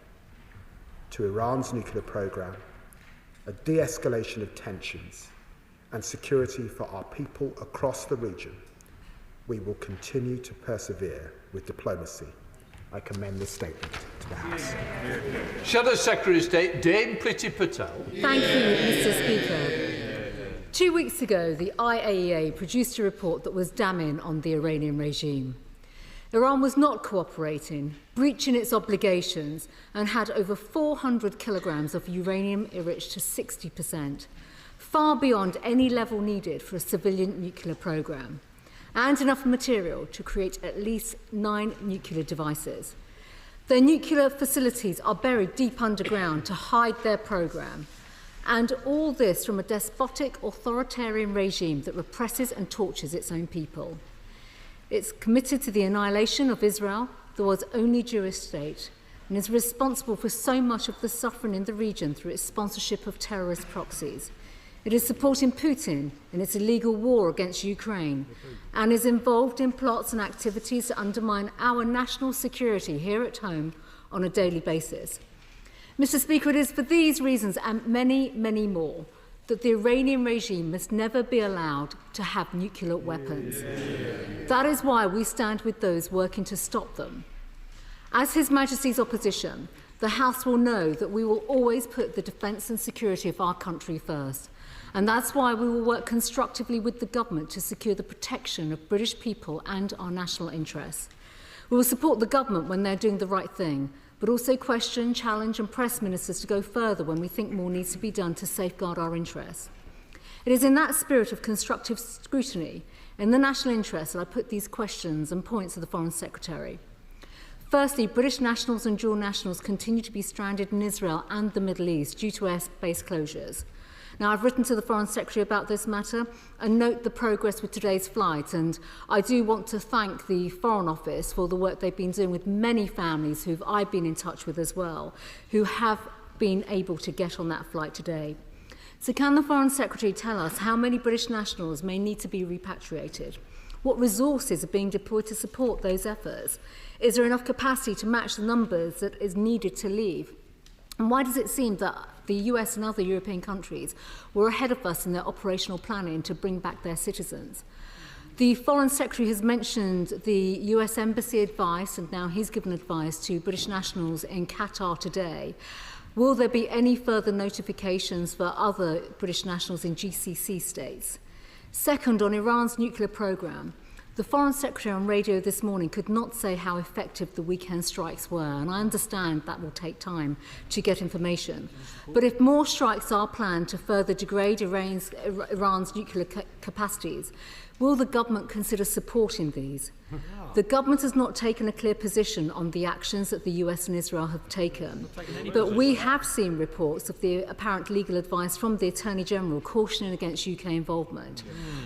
to Iran's nuclear programme, a de-escalation of tensions, and security for our people across the region. We will continue to persevere with diplomacy. I commend this statement to the House. Shadow Secretary of State Dame Priti Patel. Thank you, Mr. Speaker. 2 weeks ago, the IAEA produced a report that was damning on the Iranian regime. Iran was not cooperating, breaching its obligations, and had over 400 kilograms of uranium enriched to 60%, far beyond any level needed for a civilian nuclear program, and enough material to create at least 9 nuclear devices. Their nuclear facilities are buried deep underground to hide their program, and all this from a despotic, authoritarian regime that represses and tortures its own people. It's committed to the annihilation of Israel, the world's only Jewish state, and is responsible for so much of the suffering in the region through its sponsorship of terrorist proxies. It is supporting Putin in its illegal war against Ukraine and is involved in plots and activities to undermine our national security here at home on a daily basis. Mr. Speaker, it is for these reasons and many, many more that the Iranian regime must never be allowed to have nuclear weapons. That is why we stand with those working to stop them. As His Majesty's opposition, the House will know that we will always put the defence and security of our country first. And that's why we will work constructively with the government to secure the protection of British people and our national interests. We will support the government when they're doing the right thing, but also question, challenge and press ministers to go further when we think more needs to be done to safeguard our interests. It is in that spirit of constructive scrutiny, in the national interest, that I put these questions and points to the Foreign Secretary. Firstly, British nationals and dual nationals continue to be stranded in Israel and the Middle East due to airbase closures. Now, I've written to the Foreign Secretary about this matter and note the progress with today's flight, and I do want to thank the Foreign Office for the work they've been doing with many families who I've been in touch with as well, who have been able to get on that flight today. So can the Foreign Secretary tell us how many British nationals may need to be repatriated? What resources are being deployed to support those efforts? Is there enough capacity to match the numbers that is needed to leave? And why does it seem that the US and other European countries were ahead of us in their operational planning to bring back their citizens? The Foreign Secretary has mentioned the US Embassy advice, and now he's given advice to British nationals in Qatar today. Will there be any further notifications for other British nationals in GCC states? Second, on Iran's nuclear programme, the Foreign Secretary on radio this morning could not say how effective the weekend strikes were, and I understand that will take time to get information. But if more strikes are planned to further degrade Iran's nuclear capacities, will the government consider supporting these? The government has not taken a clear position on the actions that the US and Israel have taken, but we have seen reports of the apparent legal advice from the Attorney General cautioning against UK involvement.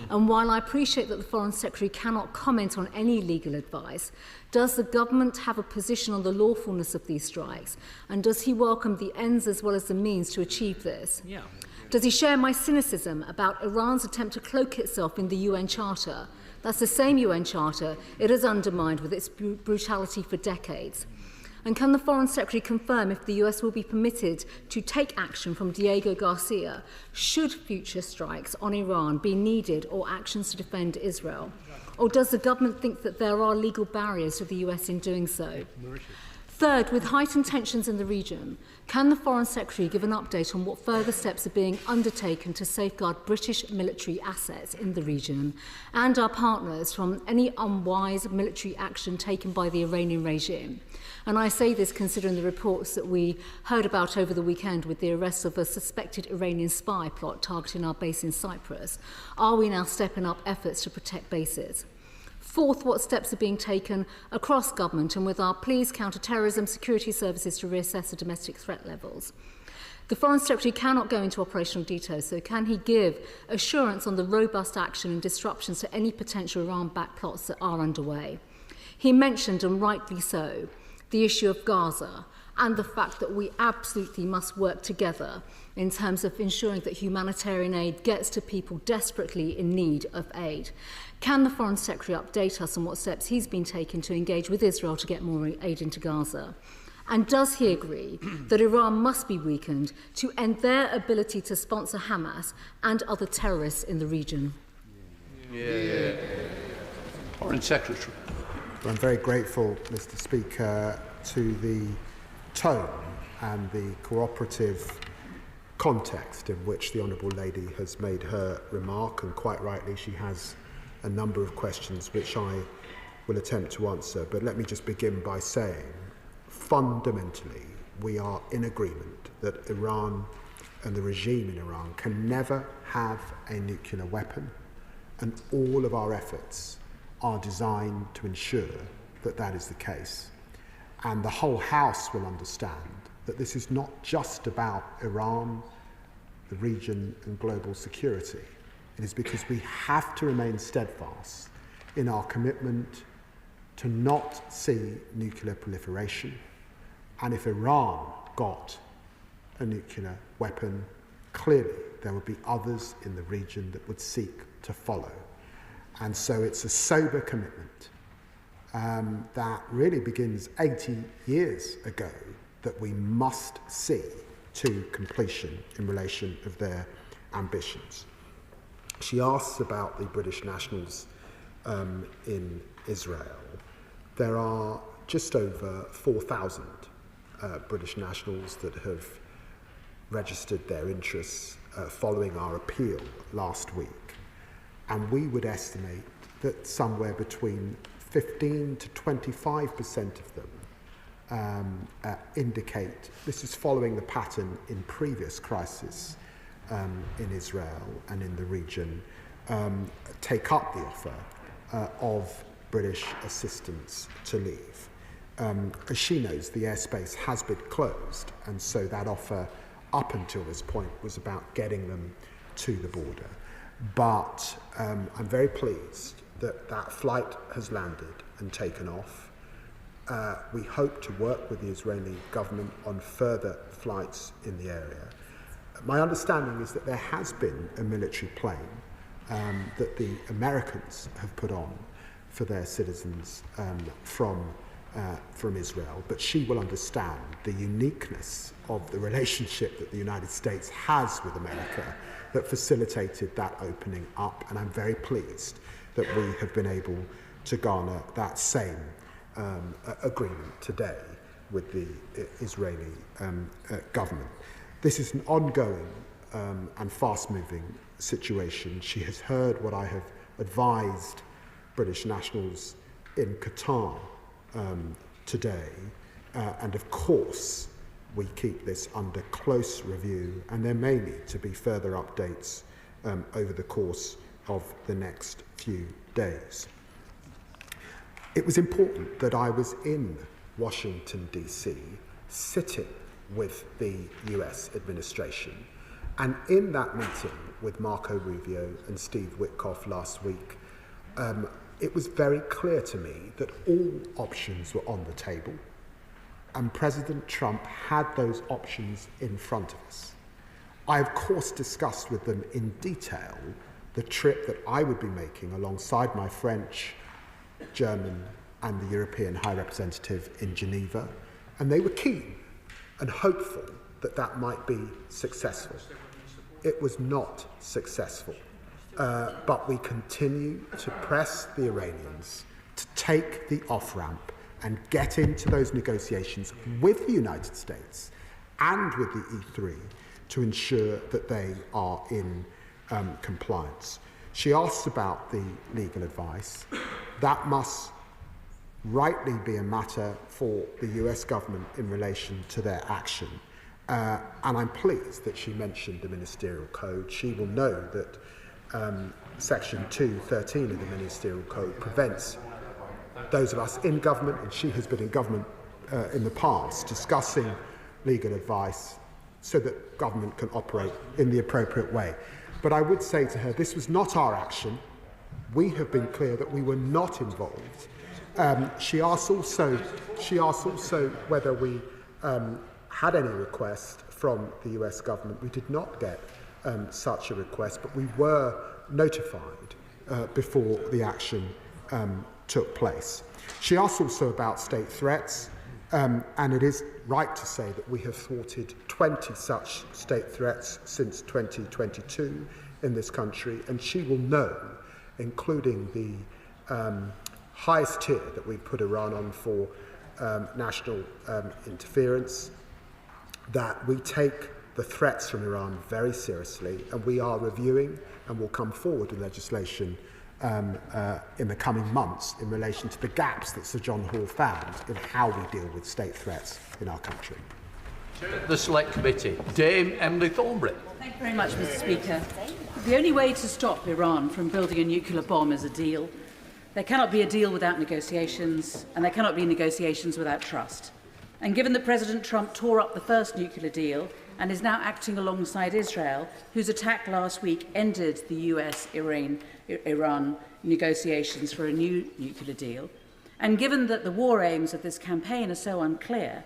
And while I appreciate that the Foreign Secretary cannot comment on any legal advice, does the government have a position on the lawfulness of these strikes? And does he welcome the ends as well as the means to achieve this? Does he share my cynicism about Iran's attempt to cloak itself in the UN Charter? That's the same UN Charter it has undermined with its brutality for decades. And can the Foreign Secretary confirm if the US will be permitted to take action from Diego Garcia should future strikes on Iran be needed or actions to defend Israel? Or does the government think that there are legal barriers to the US in doing so? Third, with heightened tensions in the region, can the Foreign Secretary give an update on what further steps are being undertaken to safeguard British military assets in the region and our partners from any unwise military action taken by the Iranian regime? And I say this considering the reports that we heard about over the weekend with the arrest of a suspected Iranian spy plot targeting our base in Cyprus. Are we now stepping up efforts to protect bases? Fourth, what steps are being taken across government and with our police, counter-terrorism, security services to reassess the domestic threat levels? The Foreign Secretary cannot go into operational details, so can he give assurance on the robust action and disruptions to any potential Iran-backed plots that are underway? He mentioned, and rightly so, the issue of Gaza and the fact that we absolutely must work together in terms of ensuring that humanitarian aid gets to people desperately in need of aid. Can the Foreign Secretary update us on what steps he's been taking to engage with Israel to get more aid into Gaza? And does he agree that Iran must be weakened to end their ability to sponsor Hamas and other terrorists in the region? Foreign Secretary. Well, I'm very grateful, Mr. Speaker, to the tone and the cooperative context in which the Honourable Lady has made her remark, and quite rightly she has a number of questions which I will attempt to answer. But let me just begin by saying, fundamentally, we are in agreement that Iran and the regime in Iran can never have a nuclear weapon, and all of our efforts are designed to ensure that that is the case. And the whole House will understand that this is not just about Iran, the region and global security. It is because we have to remain steadfast in our commitment to not see nuclear proliferation. And if Iran got a nuclear weapon, clearly there would be others in the region that would seek to follow. And so it's a sober commitment that really begins 80 years ago that we must see to completion in relation of their ambitions. She asks about the British nationals in Israel. There are just over 4,000 British nationals that have registered their interests following our appeal last week. And we would estimate that somewhere between 15 to 25% of them indicate, this is following the pattern in previous crises in Israel and in the region, take up the offer of British assistance to leave. As she knows, the airspace has been closed, and so that offer up until this point was about getting them to the border. But I'm very pleased that that flight has landed and taken off. We hope to work with the Israeli government on further flights in the area. My understanding is that there has been a military plane that the Americans have put on for their citizens from Israel, but she will understand the uniqueness of the relationship that the United States has with America that facilitated that opening up, and I'm very pleased that we have been able to garner that same agreement today with the Israeli government. This is an ongoing and fast-moving situation. She has heard what I have advised British nationals in Qatar today, and of course we keep this under close review, and there may need to be further updates over the course of the next few days. It was important that I was in Washington, D.C., sitting with the US administration, and in that meeting with Marco Rubio and Steve Witkoff last week, it was very clear to me that all options were on the table, and President Trump had those options in front of us. I, of course, discussed with them in detail the trip that I would be making alongside my French, German, and the European High Representative in Geneva, and they were keen and hopeful that that might be successful. It was not successful. But we continue to press the Iranians to take the off-ramp and get into those negotiations with the United States and with the E3 to ensure that they are in compliance. She asked about the legal advice. That must rightly be a matter for the US government in relation to their action. And I'm pleased that she mentioned the ministerial code. She will know that Section 213 of the Ministerial Code prevents those of us in government, and she has been in government in the past, discussing legal advice so that government can operate in the appropriate way. But I would say to her, this was not our action. We have been clear that we were not involved. She asked also whether we had any request from the US government. We did not get such a request, but we were notified before the action took place. She asked also about state threats, and it is right to say that we have thwarted 20 such state threats since 2022 in this country, and she will know, including the highest tier that we put Iran on for national interference, that we take the threats from Iran very seriously, and we are reviewing and will come forward with legislation in the coming months in relation to the gaps that Sir John Hall found in how we deal with state threats in our country. The Select Committee, Dame Emily Thornbury. Thank you very much, Mr. Speaker. The only way to stop Iran from building a nuclear bomb is a deal. There cannot be a deal without negotiations, and there cannot be negotiations without trust. And given that President Trump tore up the first nuclear deal and is now acting alongside Israel, whose attack last week ended the US-Iran negotiations for a new nuclear deal, and given that the war aims of this campaign are so unclear,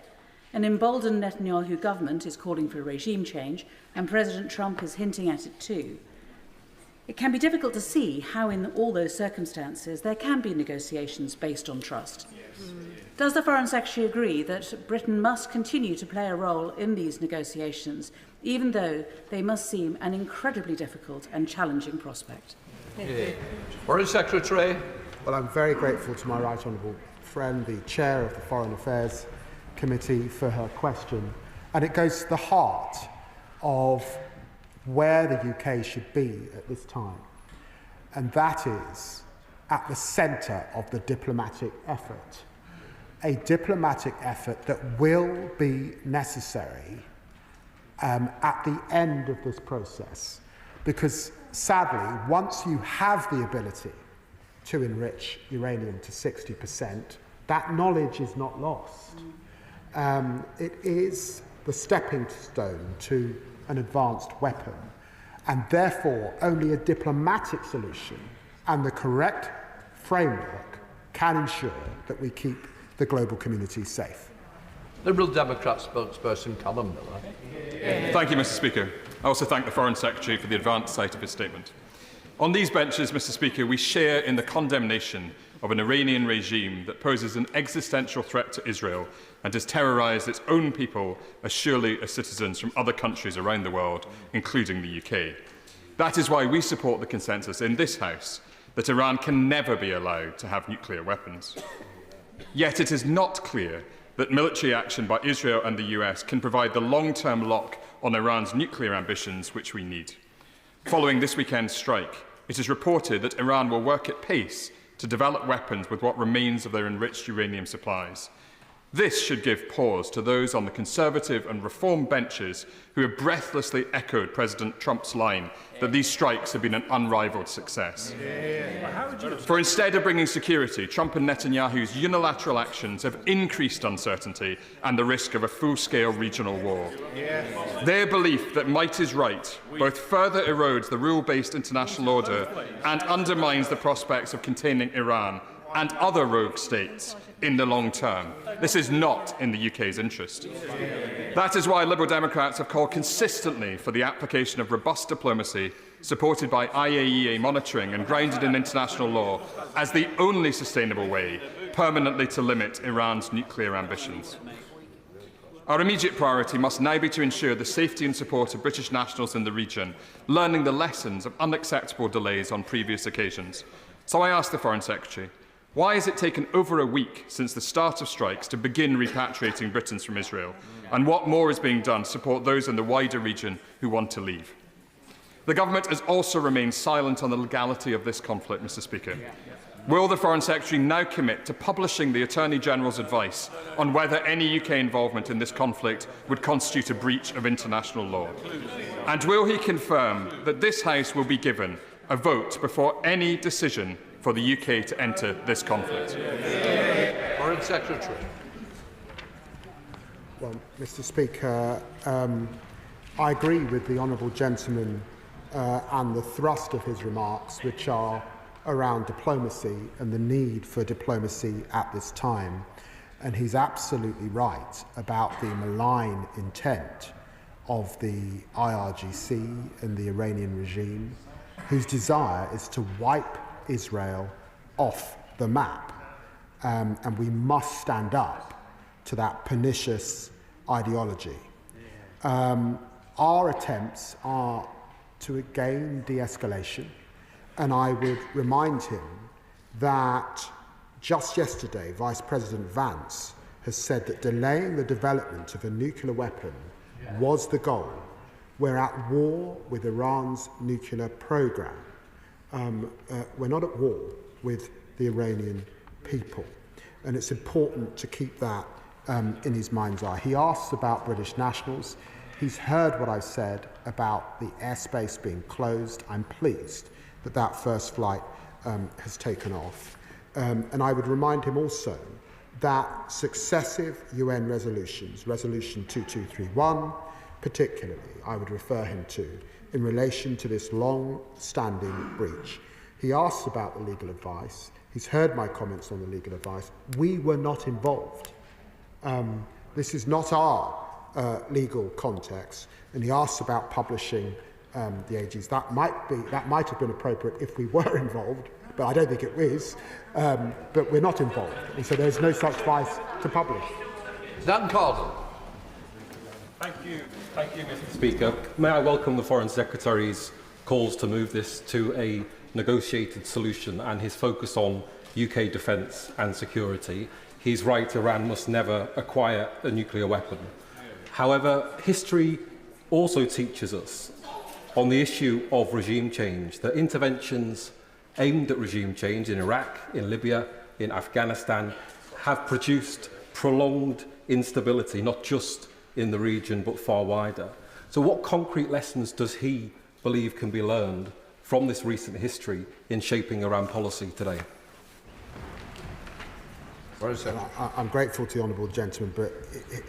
an emboldened Netanyahu government is calling for a regime change, and President Trump is hinting at it too, it can be difficult to see how in all those circumstances there can be negotiations based on trust. Yes. Does the Foreign Secretary agree that Britain must continue to play a role in these negotiations, even though they must seem an incredibly difficult and challenging prospect? Yeah. Foreign Secretary. Well, I'm very grateful to my right honourable friend, the chair of the Foreign Affairs Committee, for her question. And it goes to the heart of where the UK should be at this time. And that is at the centre of the diplomatic effort. A diplomatic effort that will be necessary at the end of this process. Because sadly, once you have the ability to enrich uranium to 60%, that knowledge is not lost. It is the stepping stone to an advanced weapon, and therefore only a diplomatic solution and the correct framework can ensure that we keep the global community safe. Liberal Democrat spokesperson Callum Miller. Thank you, Mr. Speaker. I also thank the Foreign Secretary for the advanced sight of his statement. On these benches, Mr. Speaker, we share in the condemnation of an Iranian regime that poses an existential threat to Israel and has terrorised its own people as surely as citizens from other countries around the world, including the UK. That is why we support the consensus in this House that Iran can never be allowed to have nuclear weapons. Yet it is not clear that military action by Israel and the US can provide the long-term lock on Iran's nuclear ambitions which we need. Following this weekend's strike, it is reported that Iran will work at pace to develop weapons with what remains of their enriched uranium supplies. This should give pause to those on the Conservative and Reform benches who have breathlessly echoed President Trump's line that these strikes have been an unrivalled success. For instead of bringing security, Trump and Netanyahu's unilateral actions have increased uncertainty and the risk of a full-scale regional war. Their belief that might is right both further erodes the rule-based international order and undermines the prospects of containing Iran and other rogue states in the long term. This is not in the UK's interest. That is why Liberal Democrats have called consistently for the application of robust diplomacy, supported by IAEA monitoring and grounded in international law, as the only sustainable way permanently to limit Iran's nuclear ambitions. Our immediate priority must now be to ensure the safety and support of British nationals in the region, learning the lessons of unacceptable delays on previous occasions. So I ask the Foreign Secretary, why has it taken over a week since the start of strikes to begin repatriating Britons from Israel? And what more is being done to support those in the wider region who want to leave? The government has also remained silent on the legality of this conflict, Mr. Speaker. Will the Foreign Secretary now commit to publishing the Attorney-General's advice on whether any UK involvement in this conflict would constitute a breach of international law? And will he confirm that this House will be given a vote before any decision for the UK to enter this conflict? Foreign Secretary. Well, Mr. Speaker, I agree with the honourable gentleman and the thrust of his remarks, which are around diplomacy and the need for diplomacy at this time. And he's absolutely right about the malign intent of the IRGC and the Iranian regime, whose desire is to wipe Israel off the map. And we must stand up to that pernicious ideology. Our attempts are to gain de-escalation, and I would remind him that just yesterday Vice President Vance has said that delaying the development of a nuclear weapon was the goal. We're at war with Iran's nuclear program. We're not at war with the Iranian people, and it's important to keep that in his mind's eye. He asks about British nationals. He's heard what I've said about the airspace being closed. I'm pleased that that first flight has taken off. And I would remind him also that successive UN resolutions, Resolution 2231 particularly, I would refer him to, in relation to this long-standing breach. He asks about the legal advice. He's heard my comments on the legal advice. We were not involved. This is not our legal context. And he asks about publishing the AGs. That might have been appropriate if we were involved, but I don't think it is. But we're not involved, and so there's no such advice to publish. Dan Cardle. Thank you, Mr. Speaker. May I welcome the Foreign Secretary's calls to move this to a negotiated solution and his focus on UK defence and security. He's right, Iran must never acquire a nuclear weapon. However, history also teaches us on the issue of regime change that interventions aimed at regime change in Iraq, in Libya, in Afghanistan have produced prolonged instability, not just in the region but far wider. So what concrete lessons does he believe can be learned from this recent history in shaping Iran policy today? I'm grateful to the honourable gentleman, but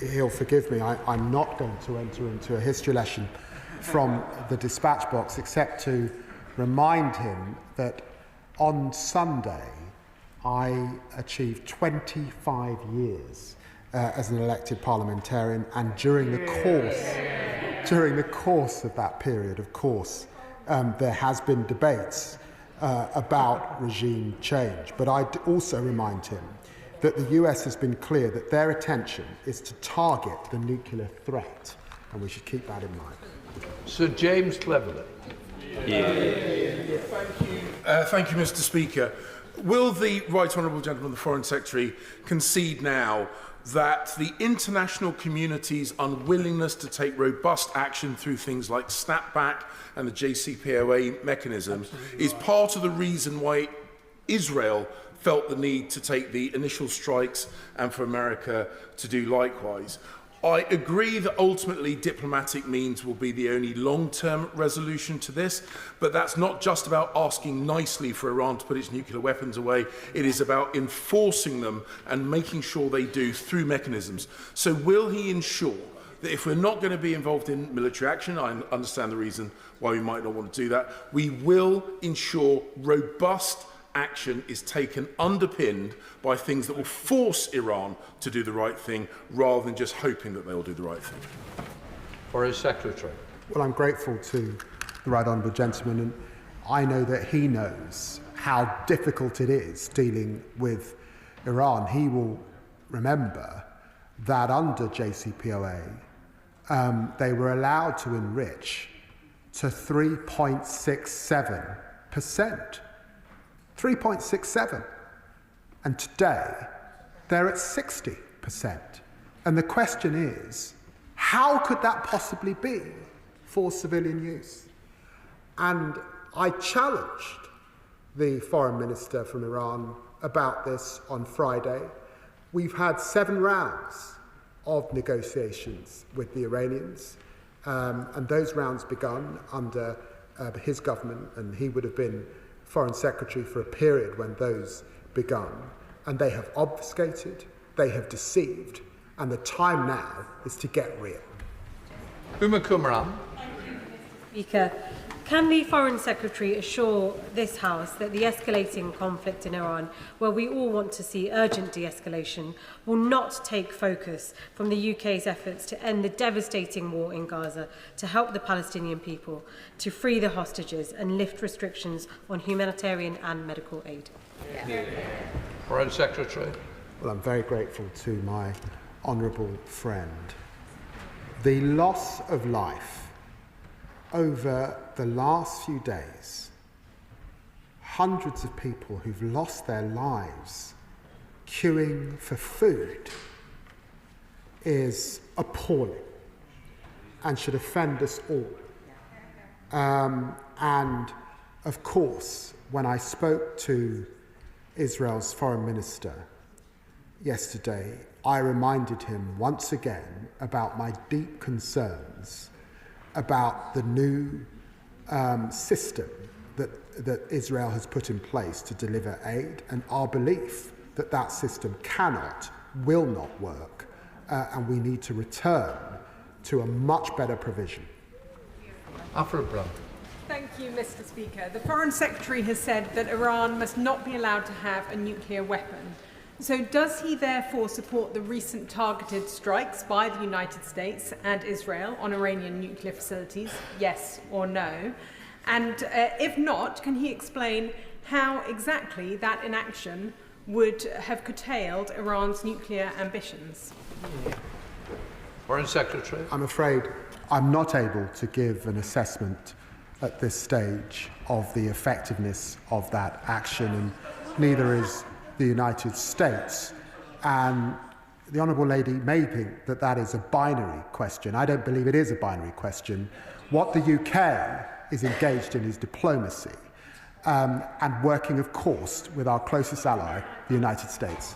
he'll forgive me. I'm not going to enter into a history lesson from the dispatch box, except to remind him that on Sunday I achieved 25 years as an elected parliamentarian, and during the course during the course of that period, of course, there has been debates about regime change. But I'd also remind him that the US has been clear that their attention is to target the nuclear threat, and we should keep that in mind. Sir James Cleverly. Thank you, Mr. Speaker. Will the Right Honourable Gentleman, the Foreign Secretary, concede now that the international community's unwillingness to take robust action through things like snapback and the JCPOA mechanism is part of the reason why Israel felt the need to take the initial strikes and for America to do likewise? I agree that ultimately diplomatic means will be the only long-term resolution to this, but that's not just about asking nicely for Iran to put its nuclear weapons away. It is about enforcing them and making sure they do through mechanisms. So will he ensure that if we're not going to be involved in military action, I understand the reason why we might not want to do that, we will ensure robust action is taken underpinned by things that will force Iran to do the right thing rather than just hoping that they'll do the right thing. Foreign Secretary. Well, I'm grateful to the Right Honourable Gentleman, and I know that he knows how difficult it is dealing with Iran. He will remember that under JCPOA, they were allowed to enrich to 3.67%. 3.67. And today, they're at 60%. And the question is, how could that possibly be for civilian use? And I challenged the foreign minister from Iran about this on Friday. We've had 7 rounds of negotiations with the Iranians, and those rounds begun under his government, and he would have been Foreign Secretary for a period when those begun, and they have obfuscated, they have deceived, and the time now is to get real. Uma Kumran. Speaker, can the Foreign Secretary assure this House that the escalating conflict in Iran, where we all want to see urgent de-escalation, will not take focus from the UK's efforts to end the devastating war in Gaza, to help the Palestinian people, to free the hostages and lift restrictions on humanitarian and medical aid? Foreign Secretary. Well, I'm very grateful to my honourable friend. The loss of life over the last few days, hundreds of people who've lost their lives queuing for food is appalling and should offend us all. And of course, when I spoke to Israel's foreign minister yesterday, I reminded him once again about my deep concerns about the new system that Israel has put in place to deliver aid, and our belief that that system will not work, and we need to return to a much better provision. Afra Brown. Thank you, Mr. Speaker. The Foreign Secretary has said that Iran must not be allowed to have a nuclear weapon. So does he therefore support the recent targeted strikes by the United States and Israel on Iranian nuclear facilities, yes or no? And if not, can he explain how exactly that inaction would have curtailed Iran's nuclear ambitions? Foreign Secretary. I'm afraid I'm not able to give an assessment at this stage of the effectiveness of that action, and neither is the United States. And the Honourable Lady may think that that is a binary question. I don't believe it is a binary question. What the UK is engaged in is diplomacy, and working, of course, with our closest ally, the United States.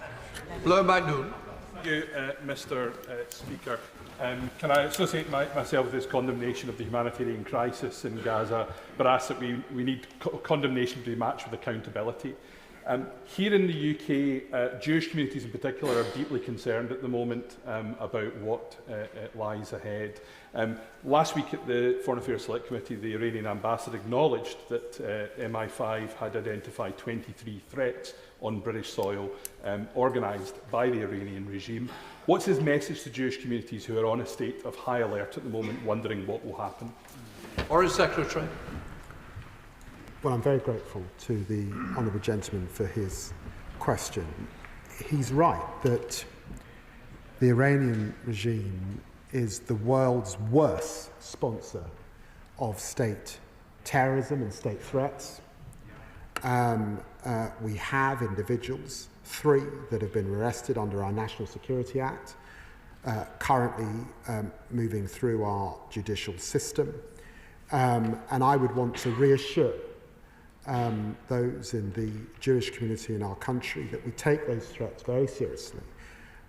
Thank you, Mr. Speaker. Can I associate myself with this condemnation of the humanitarian crisis in Gaza, but ask that we need condemnation to be matched with accountability. Here in the UK, Jewish communities in particular are deeply concerned at the moment about what lies ahead. Last week at the Foreign Affairs Select Committee, the Iranian ambassador acknowledged that MI5 had identified 23 threats on British soil organised by the Iranian regime. What's his message to Jewish communities who are on a state of high alert at the moment, wondering what will happen? Foreign Secretary. Well, I'm very grateful to the honourable gentleman for his question. He's right that the Iranian regime is the world's worst sponsor of state terrorism and state threats. We have individuals, 3 that have been arrested under our National Security Act, currently moving through our judicial system. And I would want to reassure those in the Jewish community in our country that we take those threats very seriously.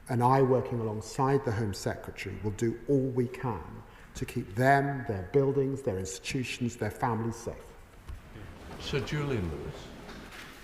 And I, working alongside the Home Secretary, will do all we can to keep them, their buildings, their institutions, their families safe. Sir Julian Lewis.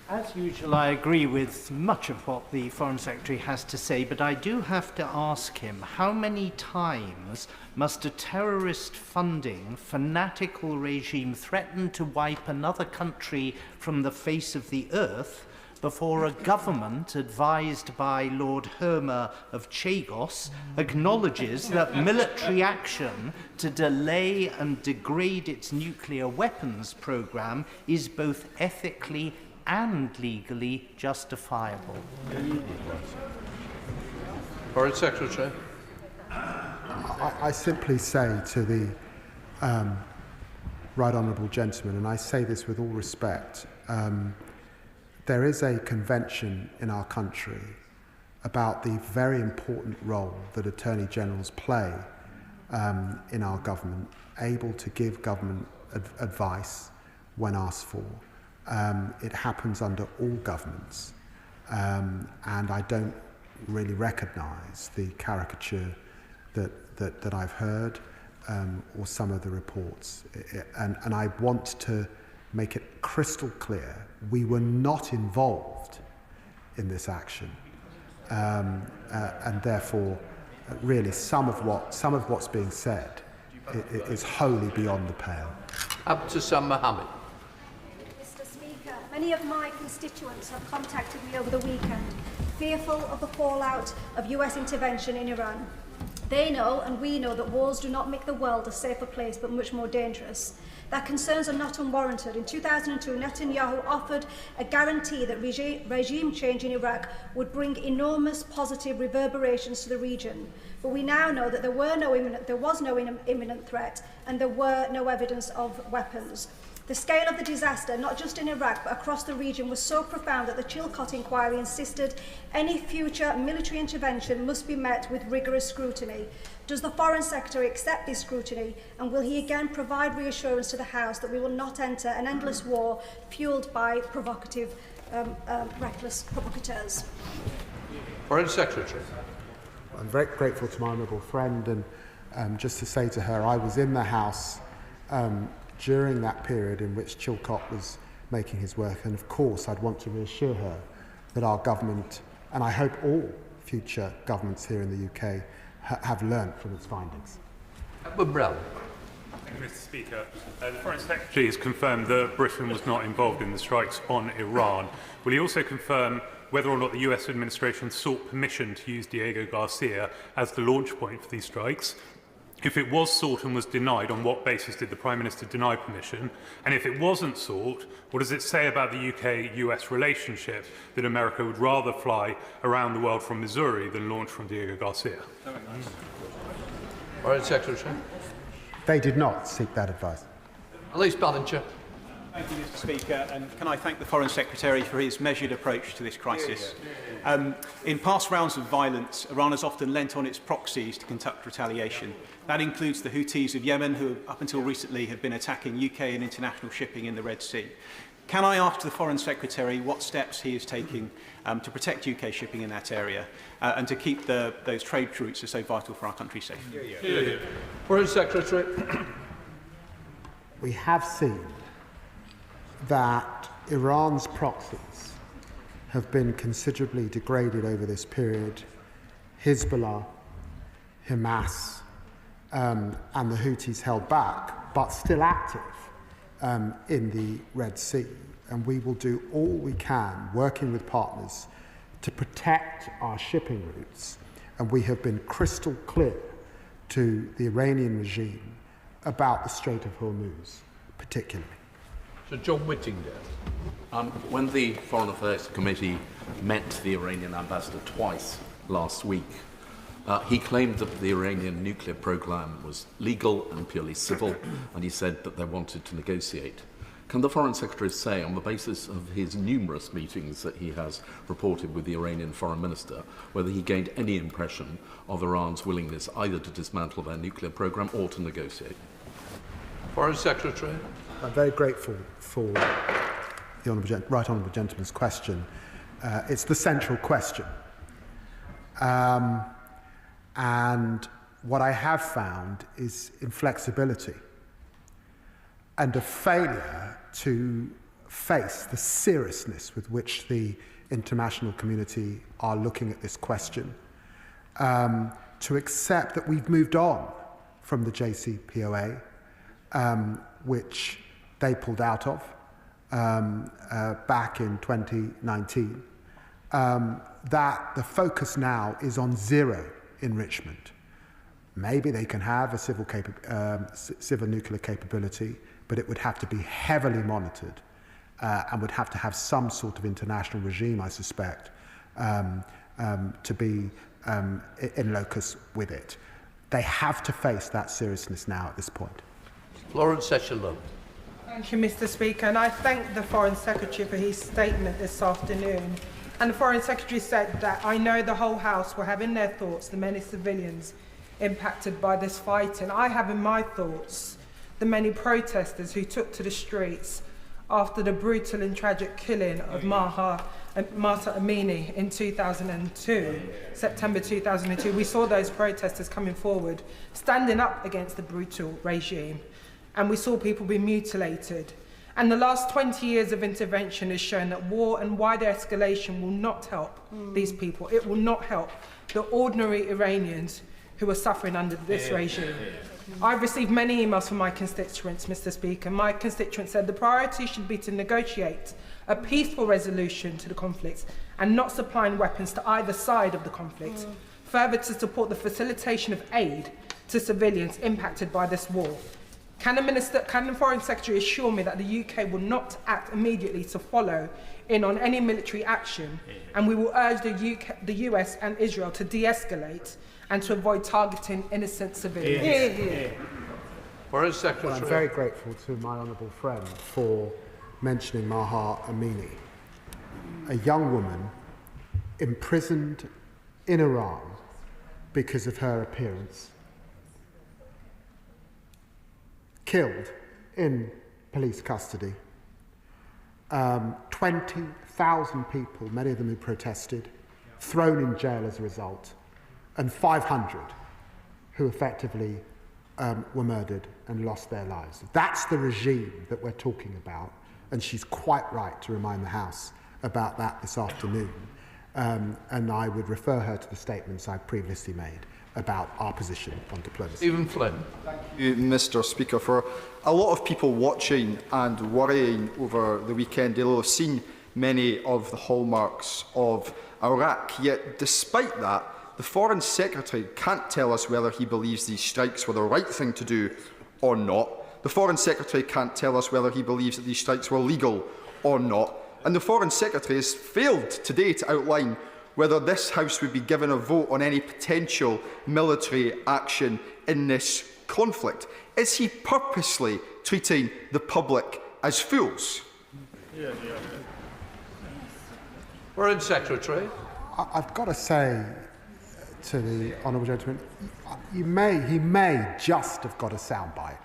As usual, I agree with much of what the Foreign Secretary has to say, but I do have to ask him, how many times must a terrorist-funding, fanatical regime threaten to wipe another country from the face of the earth before a government advised by Lord Hermer of Chagos acknowledges that military action to delay and degrade its nuclear weapons program is both ethically and legally justifiable? Foreign Secretary. I simply say to the right honourable gentleman, and I say this with all respect, there is a convention in our country about the very important role that Attorney Generals play in our government, able to give government advice when asked for. It happens under all governments, and I don't really recognise the caricature that I've heard or some of the reports. And I want to make it crystal clear, we were not involved in this action, and therefore, really, some of what's being said is wholly beyond the pale. Up to Sam Mohammed. Mr. Speaker, many of my constituents have contacted me over the weekend, fearful of the fallout of US intervention in Iran. They know, and we know, that wars do not make the world a safer place, but much more dangerous. Their concerns are not unwarranted. In 2002, Netanyahu offered a guarantee that regime change in Iraq would bring enormous positive reverberations to the region. But we now know that there was no imminent threat, and there were no evidence of weapons. The scale of the disaster, not just in Iraq, but across the region, was so profound that the Chilcot inquiry insisted any future military intervention must be met with rigorous scrutiny. Does the Foreign Secretary accept this scrutiny, and will he again provide reassurance to the House that we will not enter an endless war fuelled by provocative, reckless provocateurs? Foreign Secretary. I'm very grateful to my honourable friend, and just to say to her, I was in the House during that period in which Chilcot was making his work, and of course I'd want to reassure her that our government, and I hope all future governments here in the UK, have learnt from its findings. Brown. Thank you, Mr. Speaker. The Foreign Secretary has confirmed that Britain was not involved in the strikes on Iran. Will he also confirm whether or not the US administration sought permission to use Diego Garcia as the launch point for these strikes? If it was sought and was denied, on what basis did the Prime Minister deny permission? And if it wasn't sought, what does it say about the UK-US relationship that America would rather fly around the world from Missouri than launch from Diego Garcia? Foreign Secretary. They did not seek that advice. Elise Ballinger. Thank you, Mr. Speaker, and can I thank the Foreign Secretary for his measured approach to this crisis. In past rounds of violence, Iran has often lent on its proxies to conduct retaliation. That includes the Houthis of Yemen, who up until recently have been attacking UK and international shipping in the Red Sea. Can I ask the Foreign Secretary what steps he is taking to protect UK shipping in that area and to keep those trade routes that are so vital for our country safe? Foreign Secretary. We have seen that Iran's proxies have been considerably degraded over this period. Hezbollah, Hamas, and the Houthis held back, but still active in the Red Sea. And we will do all we can, working with partners, to protect our shipping routes. And we have been crystal clear to the Iranian regime about the Strait of Hormuz, particularly. So John Whittingdale. When the Foreign Affairs Committee met the Iranian ambassador twice last week, he claimed that the Iranian nuclear program was legal and purely civil, and he said that they wanted to negotiate. Can the Foreign Secretary say, on the basis of his numerous meetings that he has reported with the Iranian Foreign Minister, whether he gained any impression of Iran's willingness either to dismantle their nuclear program or to negotiate? Foreign Secretary. I'm very grateful for the Right Honourable Gentleman's question. It's the central question. And what I have found is inflexibility and a failure to face the seriousness with which the international community are looking at this question, to accept that we've moved on from the JCPOA, which they pulled out of back in 2019, that the focus now is on zero enrichment. Maybe they can have a civil nuclear capability, but it would have to be heavily monitored and would have to have some sort of international regime, I suspect, to be in locus with it. They have to face that seriousness now at this point. Lawrence Echelon. Thank you, Mr. Speaker, and I thank the Foreign Secretary for his statement this afternoon. And the Foreign Secretary said that I know the whole House will have in their thoughts the many civilians impacted by this fighting. I have in my thoughts the many protesters who took to the streets after the brutal and tragic killing of Mahsa Amini in 2002, September 2002. We saw those protesters coming forward, standing up against the brutal regime, and we saw people be mutilated. And the last 20 years of intervention has shown that war and wider escalation will not help these people. It will not help the ordinary Iranians who are suffering under this regime. I've received many emails from my constituents, Mr. Speaker. My constituents said the priority should be to negotiate a peaceful resolution to the conflict and not supplying weapons to either side of the conflict. Further, to support the facilitation of aid to civilians impacted by this war. Can the Foreign Secretary assure me that the UK will not act immediately to follow in on any military action, and we will urge the US and Israel to de-escalate and to avoid targeting innocent civilians? Foreign Secretary. Well, I'm very grateful to my honourable friend for mentioning Mahsa Amini, a young woman imprisoned in Iran because of her appearance, killed in police custody, 20,000 people, many of them who protested, thrown in jail as a result, and 500 who effectively were murdered and lost their lives. That's the regime that we're talking about, and she's quite right to remind the House about that this afternoon. And I would refer her to the statements I previously made about our position on diplomacy. Stephen Flynn. Thank you, Mr. Speaker. For a lot of people watching and worrying over the weekend, they'll have seen many of the hallmarks of Iraq. Yet, despite that, the Foreign Secretary can't tell us whether he believes these strikes were the right thing to do or not. The Foreign Secretary can't tell us whether he believes that these strikes were legal or not. And the Foreign Secretary has failed today to outline whether this House would be given a vote on any potential military action in this conflict. Is he purposely treating the public as fools? Foreign Secretary. I've got to say to the honourable gentleman, he may just have got a soundbite,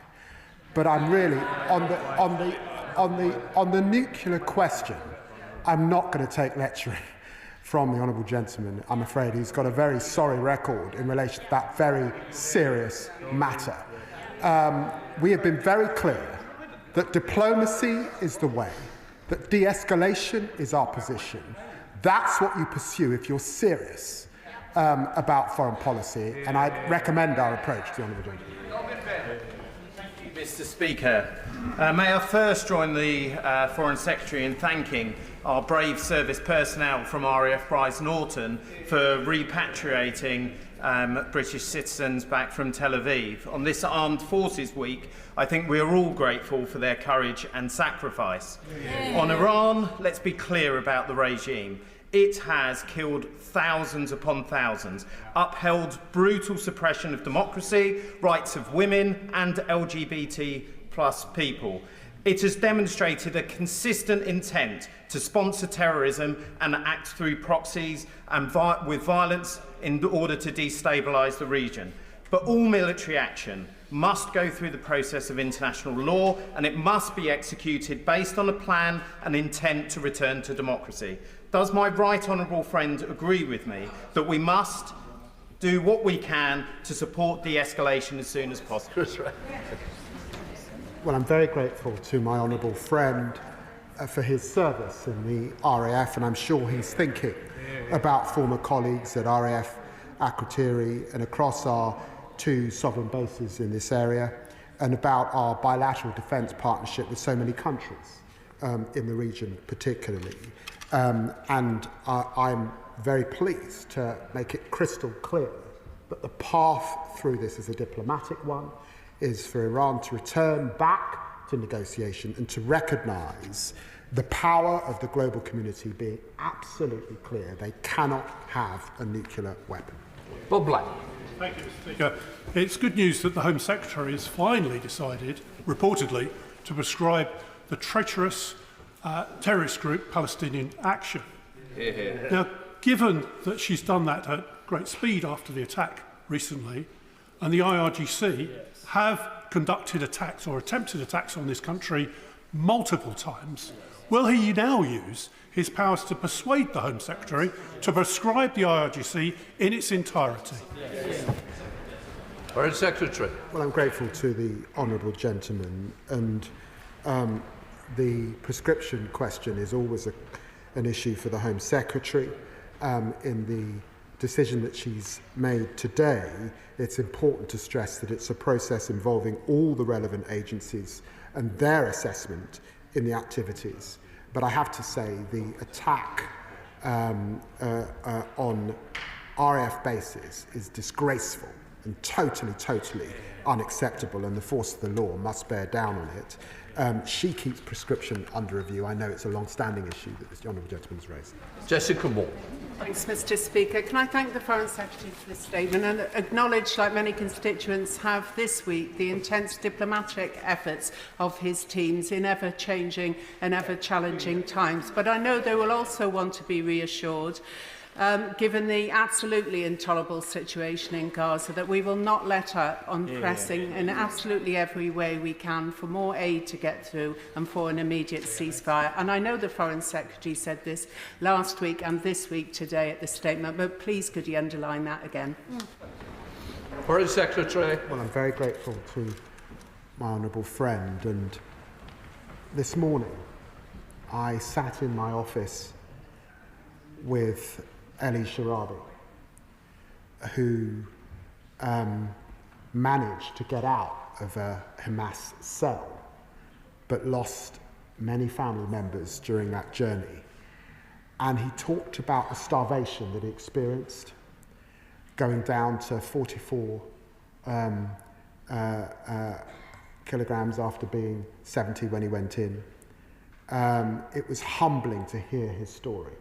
but I'm really on the nuclear question. I'm not going to take lecturing from the honourable gentleman. I'm afraid he's got a very sorry record in relation to that very serious matter. We have been very clear that diplomacy is the way, that de-escalation is our position, That's what you pursue if you're serious about foreign policy, and I'd recommend our approach to the Honourable Gentleman. Mr. Speaker, may I first join the Foreign Secretary in thanking our brave service personnel from RAF Brize Norton for repatriating British citizens back from Tel Aviv. On this Armed Forces Week, I think we are all grateful for their courage and sacrifice. Yeah. On Iran, let's be clear about the regime. It has killed thousands upon thousands, upheld brutal suppression of democracy, rights of women and LGBT plus people. It has demonstrated a consistent intent to sponsor terrorism and act through proxies and with violence in order to destabilise the region. But all military action must go through the process of international law, and it must be executed based on a plan and intent to return to democracy. Does my right honourable friend agree with me that we must do what we can to support de-escalation as soon as possible? Well, I'm very grateful to my honourable friend for his service in the RAF, and I'm sure he's thinking about former colleagues at RAF Akrotiri and across our 2 sovereign bases in this area, and about our bilateral defence partnership with so many countries in the region particularly. And I'm very pleased to make it crystal clear that the path through this is a diplomatic one, is for Iran to return back to negotiation and to recognise the power of the global community being absolutely clear. They cannot have a nuclear weapon. Bob Black. Thank you, Mr. Speaker. It's good news that the Home Secretary has finally decided, reportedly, to prescribe the treacherous terrorist group Palestinian Action. Now, given that she's done that at great speed after the attack recently, and the IRGC have conducted attacks or attempted attacks on this country multiple times, will he now use his powers to persuade the Home Secretary to prescribe the IRGC in its entirety? Foreign Secretary. Well, I'm grateful to the honourable gentleman, and the prescription question is always an issue for the Home Secretary. In the decision that she's made today, it's important to stress that it's a process involving all the relevant agencies and their assessment in the activities. But I have to say the attack on RAF bases is disgraceful and totally unacceptable, and the force of the law must bear down on it. She keeps prescription under review. I know it's a long-standing issue that this honourable gentleman has raised. Jessica Moore. Thanks, Mr. Speaker. Can I thank the Foreign Secretary for this statement and acknowledge, like many constituents have this week, the intense diplomatic efforts of his teams in ever-changing and ever-challenging times. But I know they will also want to be reassured, given the absolutely intolerable situation in Gaza, that we will not let up on pressing in absolutely every way we can for more aid to get through and for an immediate ceasefire. And I know the Foreign Secretary said this last week and this week today at the statement, but please could he underline that again? Foreign Secretary. Well, I'm very grateful to my honourable friend, and this morning I sat in my office with Eli Sharabi, who managed to get out of a Hamas cell, but lost many family members during that journey. And he talked about the starvation that he experienced, going down to 44 kilograms after being 70 when he went in. It was humbling to hear his story,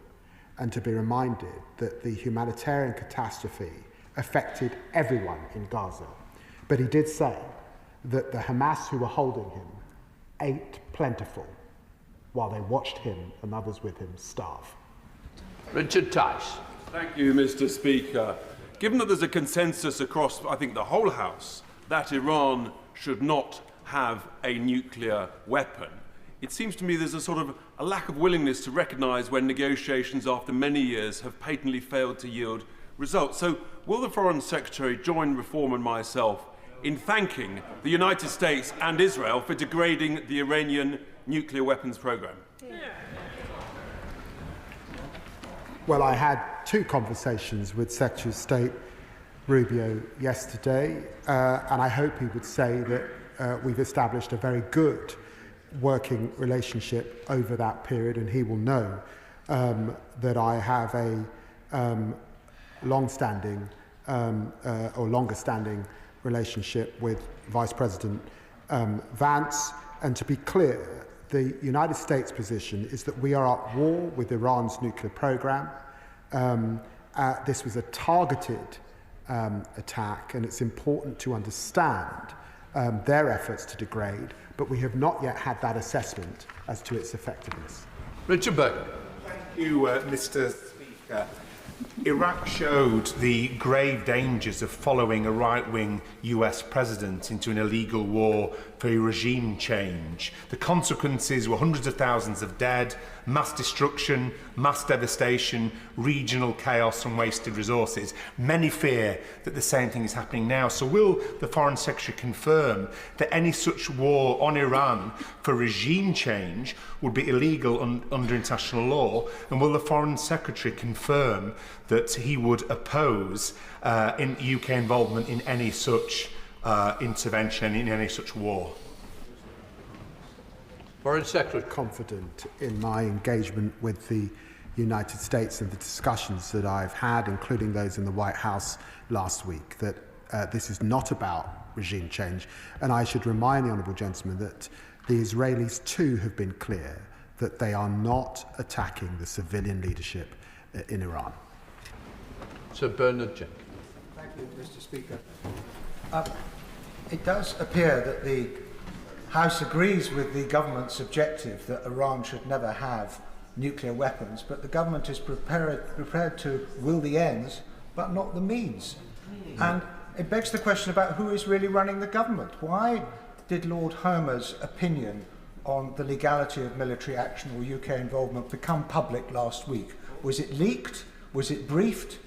and to be reminded that the humanitarian catastrophe affected everyone in Gaza. But he did say that the Hamas who were holding him ate plentiful while they watched him and others with him starve. Richard Tice. Thank you, Mr. Speaker. Given that there's a consensus across, I think, the whole House that Iran should not have a nuclear weapon, it seems to me there's a sort of a lack of willingness to recognise when negotiations after many years have patently failed to yield results. So will the Foreign Secretary join Reform and myself in thanking the United States and Israel for degrading the Iranian nuclear weapons programme? Well, I had two conversations with Secretary of State Rubio yesterday, and I hope he would say that we've established a very good working relationship over that period, and he will know that I have a long-standing or longer-standing relationship with Vice President Vance. And to be clear, the United States position is that we are at war with Iran's nuclear program. This was a targeted attack, and it's important to understand their efforts to degrade, but we have not yet had that assessment as to its effectiveness. Richard Burke. Thank you, Mr. Speaker. Iraq showed the grave dangers of following a right-wing US president into an illegal war for regime change. The consequences were hundreds of thousands of dead, mass destruction, mass devastation, regional chaos and wasted resources. Many fear that the same thing is happening now. So will the Foreign Secretary confirm that any such war on Iran for regime change would be illegal under international law? And will the Foreign Secretary confirm that he would oppose in UK involvement in any such intervention, in any such war? Foreign Secretary. Confident in my engagement with the United States and the discussions that I've had, including those in the White House last week, that this is not about regime change. And I should remind the honourable gentleman that the Israelis too have been clear that they are not attacking the civilian leadership in Iran. Sir Bernard Jenkins. Thank you, Mr. Speaker. It does appear that the House agrees with the government's objective that Iran should never have nuclear weapons, but the government is prepared to will the ends, but not the means. And it begs the question about who is really running the government. Why did Lord Homer's opinion on the legality of military action or UK involvement become public last week? Was it leaked? Was it briefed?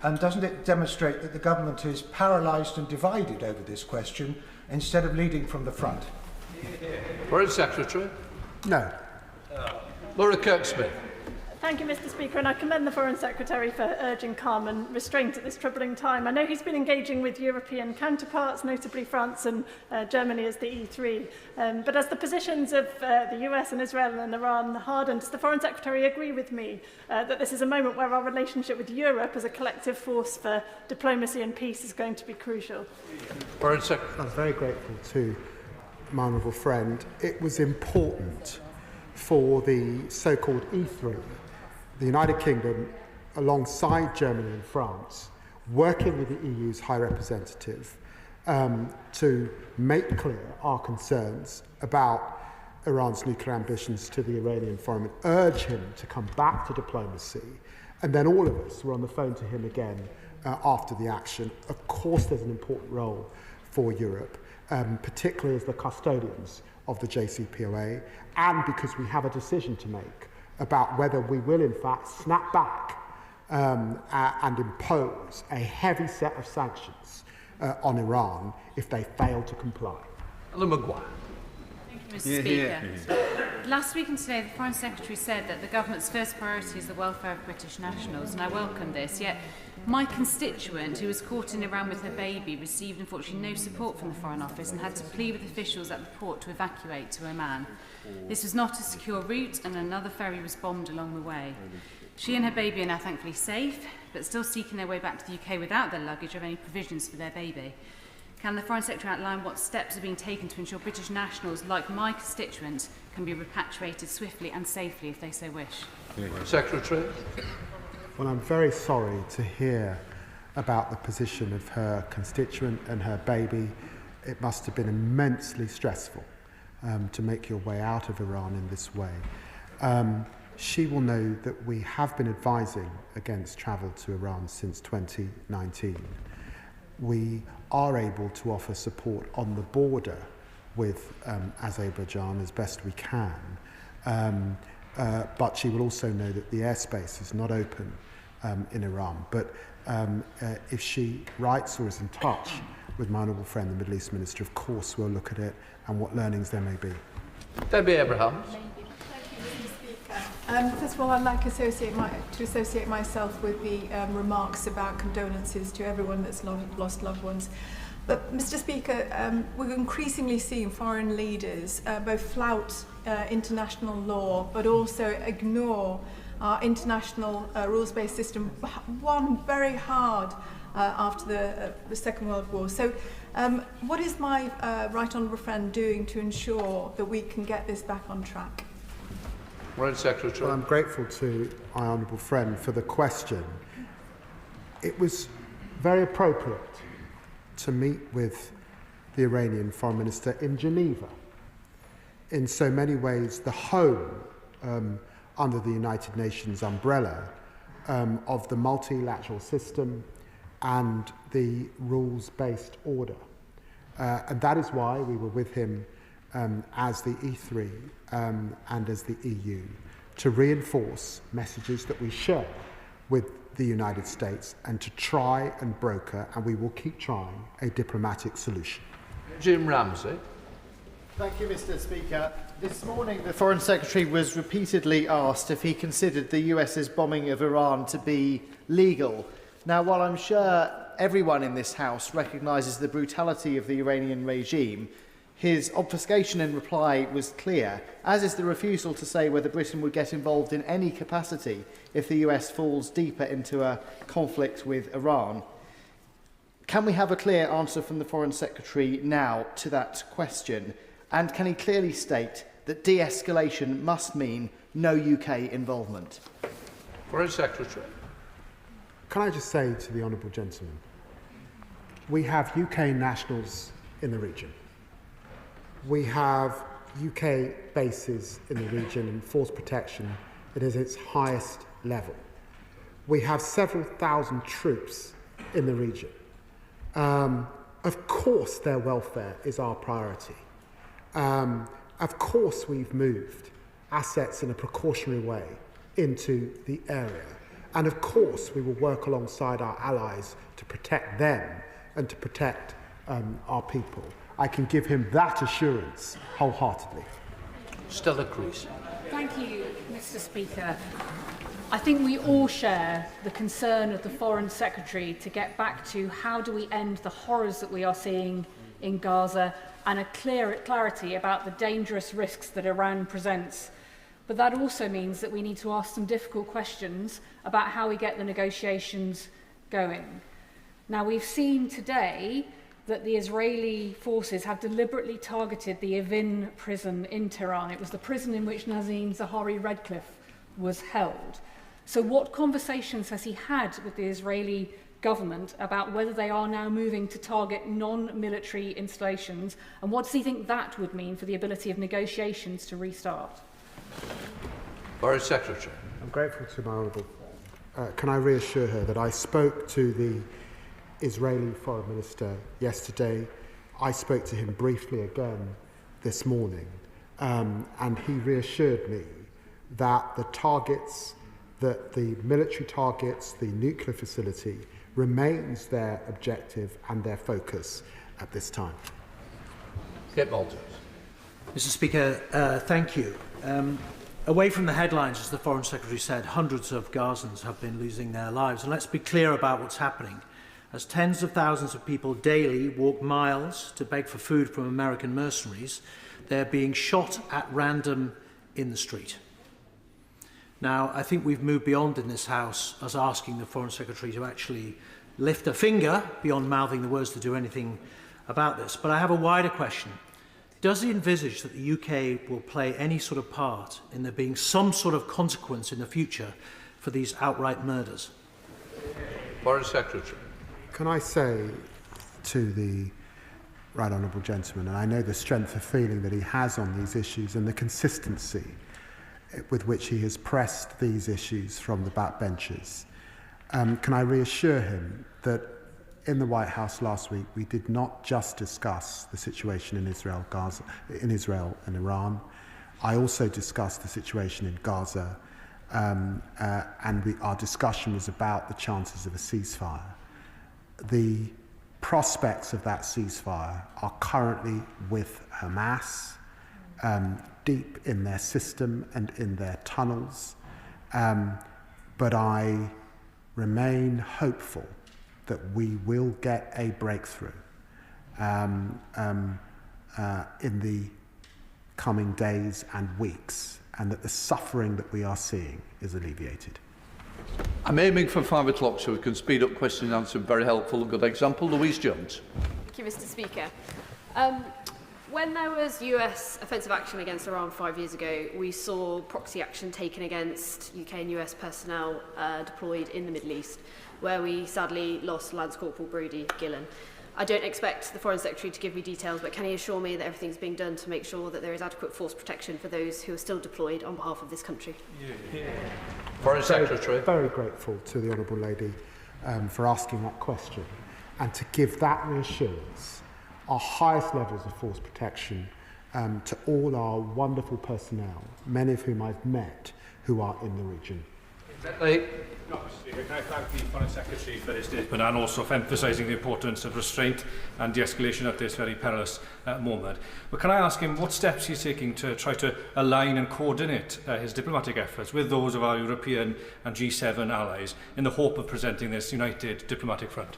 And doesn't it demonstrate that the government is paralysed and divided over this question instead of leading from the front? Foreign Secretary. No. Laura Kirk-Smith. Thank you, Mr. Speaker, and I commend the Foreign Secretary for urging calm and restraint at this troubling time. I know he's been engaging with European counterparts, notably France and Germany as the E3. But as the positions of the US and Israel and Iran harden, does the Foreign Secretary agree with me that this is a moment where our relationship with Europe as a collective force for diplomacy and peace is going to be crucial? Foreign Secretary. I'm very grateful to my honourable friend. It was important for the so-called E3, the United Kingdom, alongside Germany and France, working with the EU's High Representative to make clear our concerns about Iran's nuclear ambitions to the Iranian forum and urge him to come back to diplomacy. And then all of us were on the phone to him again after the action. Of course, there's an important role for Europe, particularly as the custodians of the JCPOA, and because we have a decision to make about whether we will in fact snap back and impose a heavy set of sanctions on Iran if they fail to comply. Alan Maguire. Thank you, Mr. Speaker. Last week and today, the Foreign Secretary said that the government's first priority is the welfare of British nationals, and I welcome this. Yet, my constituent, who was caught in Iran with her baby, received unfortunately no support from the Foreign Office and had to plead with officials at the port to evacuate to Oman. This was not a secure route, and another ferry was bombed along the way. She and her baby are now thankfully safe, but still seeking their way back to the UK without their luggage or any provisions for their baby. Can the Foreign Secretary outline what steps are being taken to ensure British nationals, like my constituent, can be repatriated swiftly and safely if they so wish? Secretary. Well, I'm very sorry to hear about the position of her constituent and her baby. It must have been immensely stressful to make your way out of Iran in this way. She will know that we have been advising against travel to Iran since 2019. We are able to offer support on the border with Azerbaijan as best we can. But she will also know that the airspace is not open in Iran. But if she writes or is in touch with my honourable friend, the Middle East Minister, of course we'll look at it and what learnings there may be. Debbie Abrahams. First of all, I'd like to associate myself with the remarks about condolences to everyone that's lost loved ones. But, Mr. Speaker, we're increasingly seeing foreign leaders both flout international law, but also ignore our international rules-based system, won very hard after the Second World War. So, what is my right honourable friend doing to ensure that we can get this back on track? Well, I'm grateful to my honourable friend for the question. It was very appropriate to meet with the Iranian Foreign Minister in Geneva. In so many ways, the home under the United Nations umbrella of the multilateral system and the rules-based order. And that is why we were with him as the E3 and as the EU to reinforce messages that we share with the United States and to try and broker, and we will keep trying, a diplomatic solution. Jim Ramsey. Thank you, Mr. Speaker. This morning, the Foreign Secretary was repeatedly asked if he considered the US's bombing of Iran to be legal. Now, while I'm sure everyone in this House recognises the brutality of the Iranian regime, his obfuscation in reply was clear, as is the refusal to say whether Britain would get involved in any capacity if the US falls deeper into a conflict with Iran. Can we have a clear answer from the Foreign Secretary now to that question? And can he clearly state that de-escalation must mean no UK involvement? Foreign Secretary. Can I just say to the honourable gentleman, we have UK nationals in the region. We have UK bases in the region and force protection that is its highest level. We have several thousand troops in the region. Of course their welfare is our priority. Of course we've moved assets in a precautionary way into the area. And of course we will work alongside our allies to protect them and to protect our people. I can give him that assurance wholeheartedly. Stella Creasy. Thank you, Mr. Speaker. I think we all share the concern of the Foreign Secretary to get back to how do we end the horrors that we are seeing in Gaza and a clarity about the dangerous risks that Iran presents. But that also means that we need to ask some difficult questions about how we get the negotiations going. Now, we've seen today that the Israeli forces have deliberately targeted the Evin prison in Tehran. It was the prison in which Nazanin Zaghari-Ratcliffe was held. So what conversations has he had with the Israeli government about whether they are now moving to target non-military installations, and what does he think that would mean for the ability of negotiations to restart? Foreign Secretary. I'm grateful to my honourable. Can I reassure her that I spoke to the Israeli Foreign Minister yesterday. I spoke to him briefly again this morning, and he reassured me that the targets, that the military targets, the nuclear facility, remains their objective and their focus at this time. Get Walters. Mr. Speaker, thank you. Away from the headlines, as the Foreign Secretary said, hundreds of Gazans have been losing their lives. And let's be clear about what's happening. As tens of thousands of people daily walk miles to beg for food from American mercenaries, they're being shot at random in the street. Now, I think we've moved beyond in this House as asking the Foreign Secretary to actually lift a finger beyond mouthing the words to do anything about this. But I have a wider question. Does he envisage that the UK will play any sort of part in there being some sort of consequence in the future for these outright murders? Foreign Secretary. Can I say to the right honourable gentleman, and I know the strength of feeling that he has on these issues and the consistency with which he has pressed these issues from the backbenches, can I reassure him that in the White House last week we did not just discuss the situation in Israel and Iran. I also discussed the situation in Gaza, and our discussion was about the chances of a ceasefire. The prospects of that ceasefire are currently with Hamas, deep in their system and in their tunnels. But I remain hopeful that we will get a breakthrough in the coming days and weeks, and that the suffering that we are seeing is alleviated. I'm aiming for 5 o'clock so we can speed up question and answer. Very helpful, good example. Louise Jones. Thank you, Mr. Speaker. When there was US offensive action against Iran 5 years ago, we saw proxy action taken against UK and US personnel deployed in the Middle East, where we sadly lost Lance Corporal Brodie Gillen. I don't expect the Foreign Secretary to give me details, but can he assure me that everything's being done to make sure that there is adequate force protection for those who are still deployed on behalf of this country? Foreign Secretary. Very grateful to the Honourable Lady for asking that question, and to give that reassurance, our highest levels of force protection to all our wonderful personnel, many of whom I've met, who are in the region. Can I thank the Foreign Secretary for his statement and also for emphasising the importance of restraint and de-escalation at this very perilous moment. But can I ask him what steps he's taking to try to align and coordinate his diplomatic efforts with those of our European and G7 allies in the hope of presenting this united diplomatic front?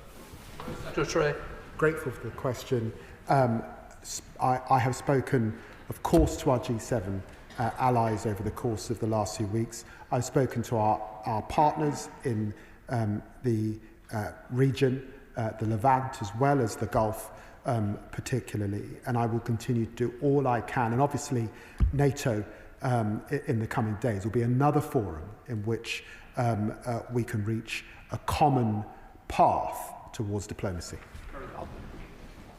Secretary. Grateful for the question. I have spoken, of course, to our G7 allies over the course of the last few weeks. I've spoken to our partners in the region, the Levant, as well as the Gulf, particularly, and I will continue to do all I can. And obviously, NATO, in the coming days, will be another forum in which we can reach a common path towards diplomacy.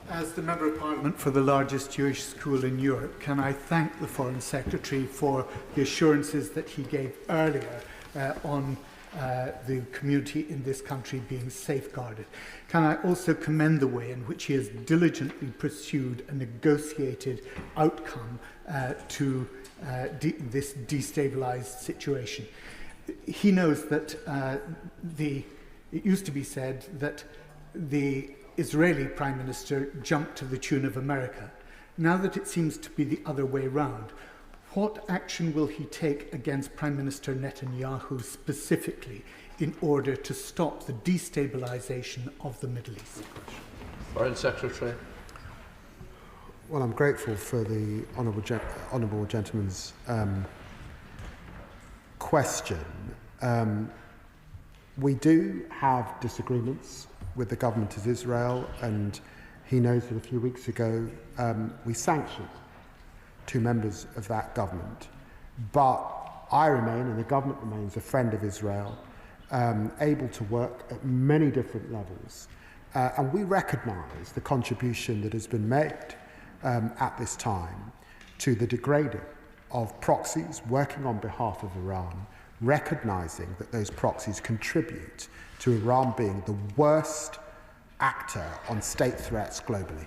As the Member of Parliament for the largest Jewish school in Europe, can I thank the Foreign Secretary for the assurances that he gave earlier on the community in this country being safeguarded. Can I also commend the way in which he has diligently pursued a negotiated outcome to this destabilised situation. He knows that it used to be said that the Israeli Prime Minister jumped to the tune of America. Now that it seems to be the other way round, what action will he take against Prime Minister Netanyahu specifically in order to stop the destabilisation of the Middle East? Foreign Secretary. Well, I'm grateful for the honourable gentleman's question. We do have disagreements with the government of Israel, and he knows that a few weeks ago we sanctioned 2 members of that government. But I remain, and the government remains, a friend of Israel, able to work at many different levels. And we recognise the contribution that has been made at this time to the degrading of proxies working on behalf of Iran, recognising that those proxies contribute to Iran being the worst actor on state threats globally.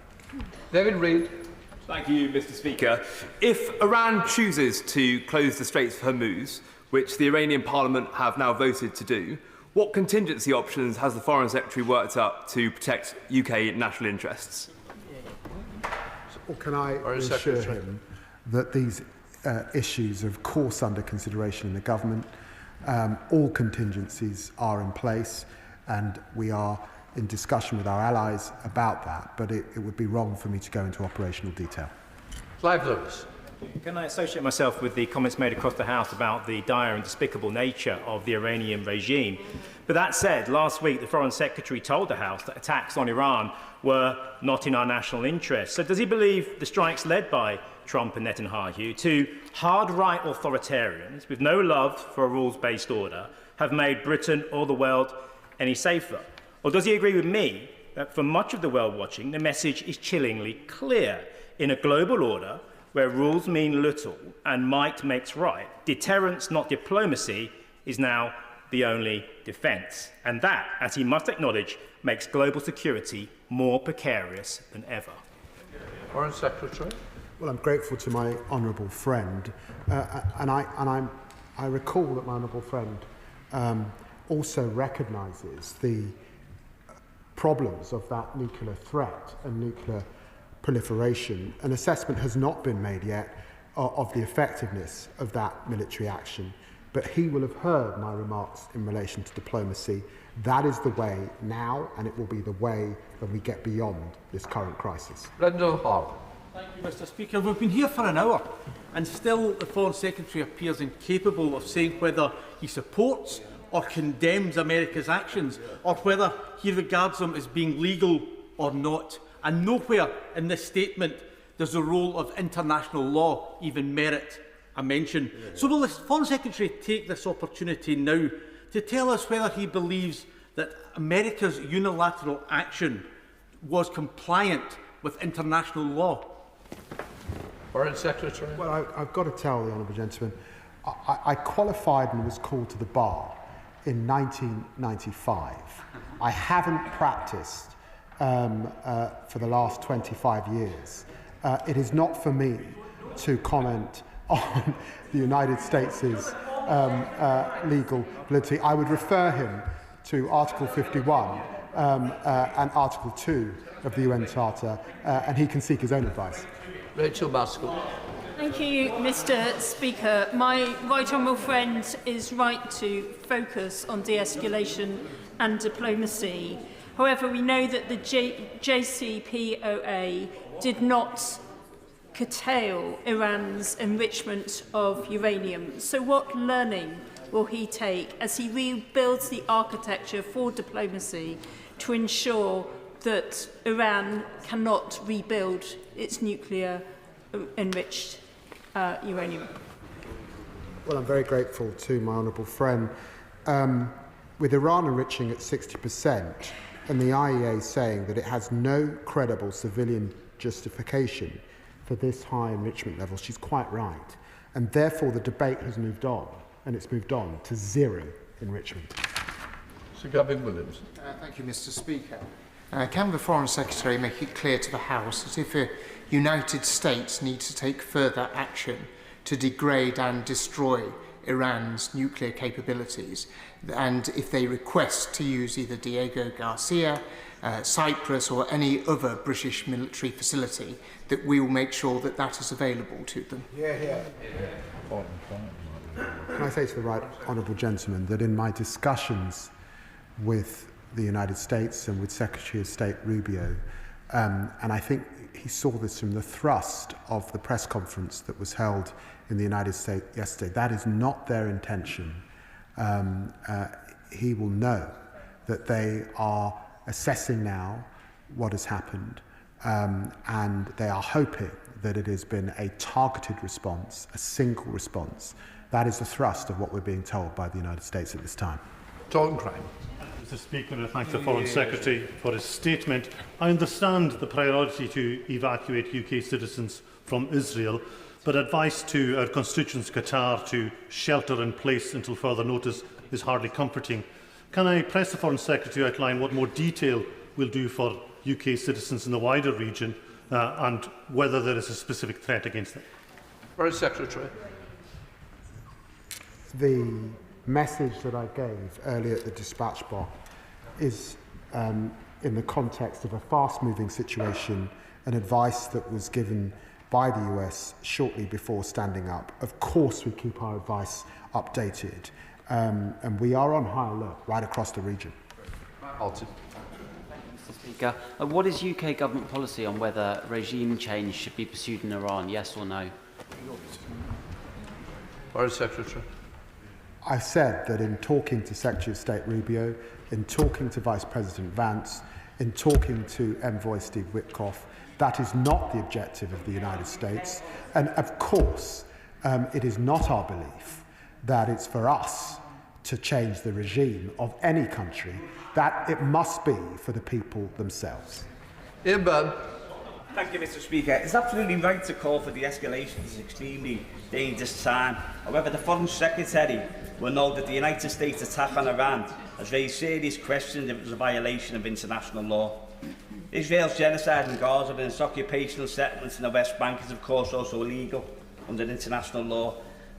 David Reid. Thank you, Mr. Speaker. If Iran chooses to close the Straits of Hormuz, which the Iranian Parliament have now voted to do, what contingency options has the Foreign Secretary worked up to protect UK national interests? Or can I assure him that these issues are, of course, under consideration in the government? All contingencies are in place, and we are in discussion with our allies about that, but it would be wrong for me to go into operational detail. Clive Lewis. Can I associate myself with the comments made across the House about the dire and despicable nature of the Iranian regime? But that said, last week the Foreign Secretary told the House that attacks on Iran were not in our national interest. So does he believe the strikes led by Trump and Netanyahu, 2 hard-right authoritarians with no love for a rules-based order, have made Britain or the world any safer? Or does he agree with me that for much of the world watching, the message is chillingly clear? In a global order where rules mean little and might makes right, deterrence, not diplomacy, is now the only defence. And that, as he must acknowledge, makes global security more precarious than ever. Foreign Secretary. Well, I'm grateful to my honourable friend, and I recall that my honourable friend also recognises the problems of that nuclear threat and nuclear proliferation. An assessment has not been made yet of the effectiveness of that military action, but he will have heard my remarks in relation to diplomacy. That is the way now, and it will be the way when we get beyond this current crisis. Brendan Hall. Thank you, Mr. Speaker. We've been here for an hour, and still the Foreign Secretary appears incapable of saying whether he supports or condemns America's actions, or whether he regards them as being legal or not. And nowhere in this statement does the role of international law even merit a mention. So will the Foreign Secretary take this opportunity now to tell us whether he believes that America's unilateral action was compliant with international law? Foreign Secretary. Well, I've got to tell the honourable gentleman, I qualified and was called to the bar in 1995. I haven't practised for the last 25 years. It is not for me to comment on the United States' legal validity. I would refer him to Article 51 and Article 2 of the UN Charter, and he can seek his own advice. Rachel Maskell. Thank you, Mr. Speaker. My right honourable friend is right to focus on de-escalation and diplomacy. However, we know that the JCPOA did not curtail Iran's enrichment of uranium. So what learning will he take as he rebuilds the architecture for diplomacy to ensure that Iran cannot rebuild its nuclear enriched uranium? Well, I'm very grateful to my honourable friend. With Iran enriching at 60% and the IEA saying that it has no credible civilian justification for this high enrichment level, she's quite right. And therefore the debate has moved on, and it's moved on to zero enrichment. Sir Gavin Williams. Thank you, Mr. Speaker. Can the Foreign Secretary make it clear to the House that if the United States need to take further action to degrade and destroy Iran's nuclear capabilities, and if they request to use either Diego Garcia, Cyprus or any other British military facility, that we will make sure that that is available to them? Can I say to the right honourable gentleman that in my discussions with the United States and with Secretary of State Rubio, and I think he saw this from the thrust of the press conference that was held in the United States yesterday, that is not their intention. He will know that they are assessing now what has happened, and they are hoping that it has been a targeted response, a single response. That is the thrust of what we're being told by the United States at this time. John Crane. Mr. Speaker, I thank the Foreign Secretary for his statement. I understand the priority to evacuate UK citizens from Israel, but advice to our constituents Qatar to shelter in place until further notice is hardly comforting. Can I press the Foreign Secretary to outline what more detail will do for UK citizens in the wider region and whether there is a specific threat against them? Foreign Secretary. The message that I gave earlier at the dispatch box is in the context of a fast-moving situation, an advice that was given by the US shortly before standing up. Of course, we keep our advice updated, and we are on high alert right across the region. Alton. Mr. Speaker, what is UK government policy on whether regime change should be pursued in Iran, yes or no? Foreign Secretary. I've said that in talking to Secretary of State Rubio, in talking to Vice President Vance, in talking to Envoy Steve Witkoff, that is not the objective of the United States. And of course, it is not our belief that it's for us to change the regime of any country, that it must be for the people themselves. Ian Byrne. Thank you, Mr. Speaker. It's absolutely right to call for de-escalation at this extremely dangerous time. However, the Foreign Secretary will know that the United States attack on Iran has raised serious questions if it was a violation of international law. Israel's genocide in Gaza and its occupational settlements in the West Bank is of course also illegal under international law.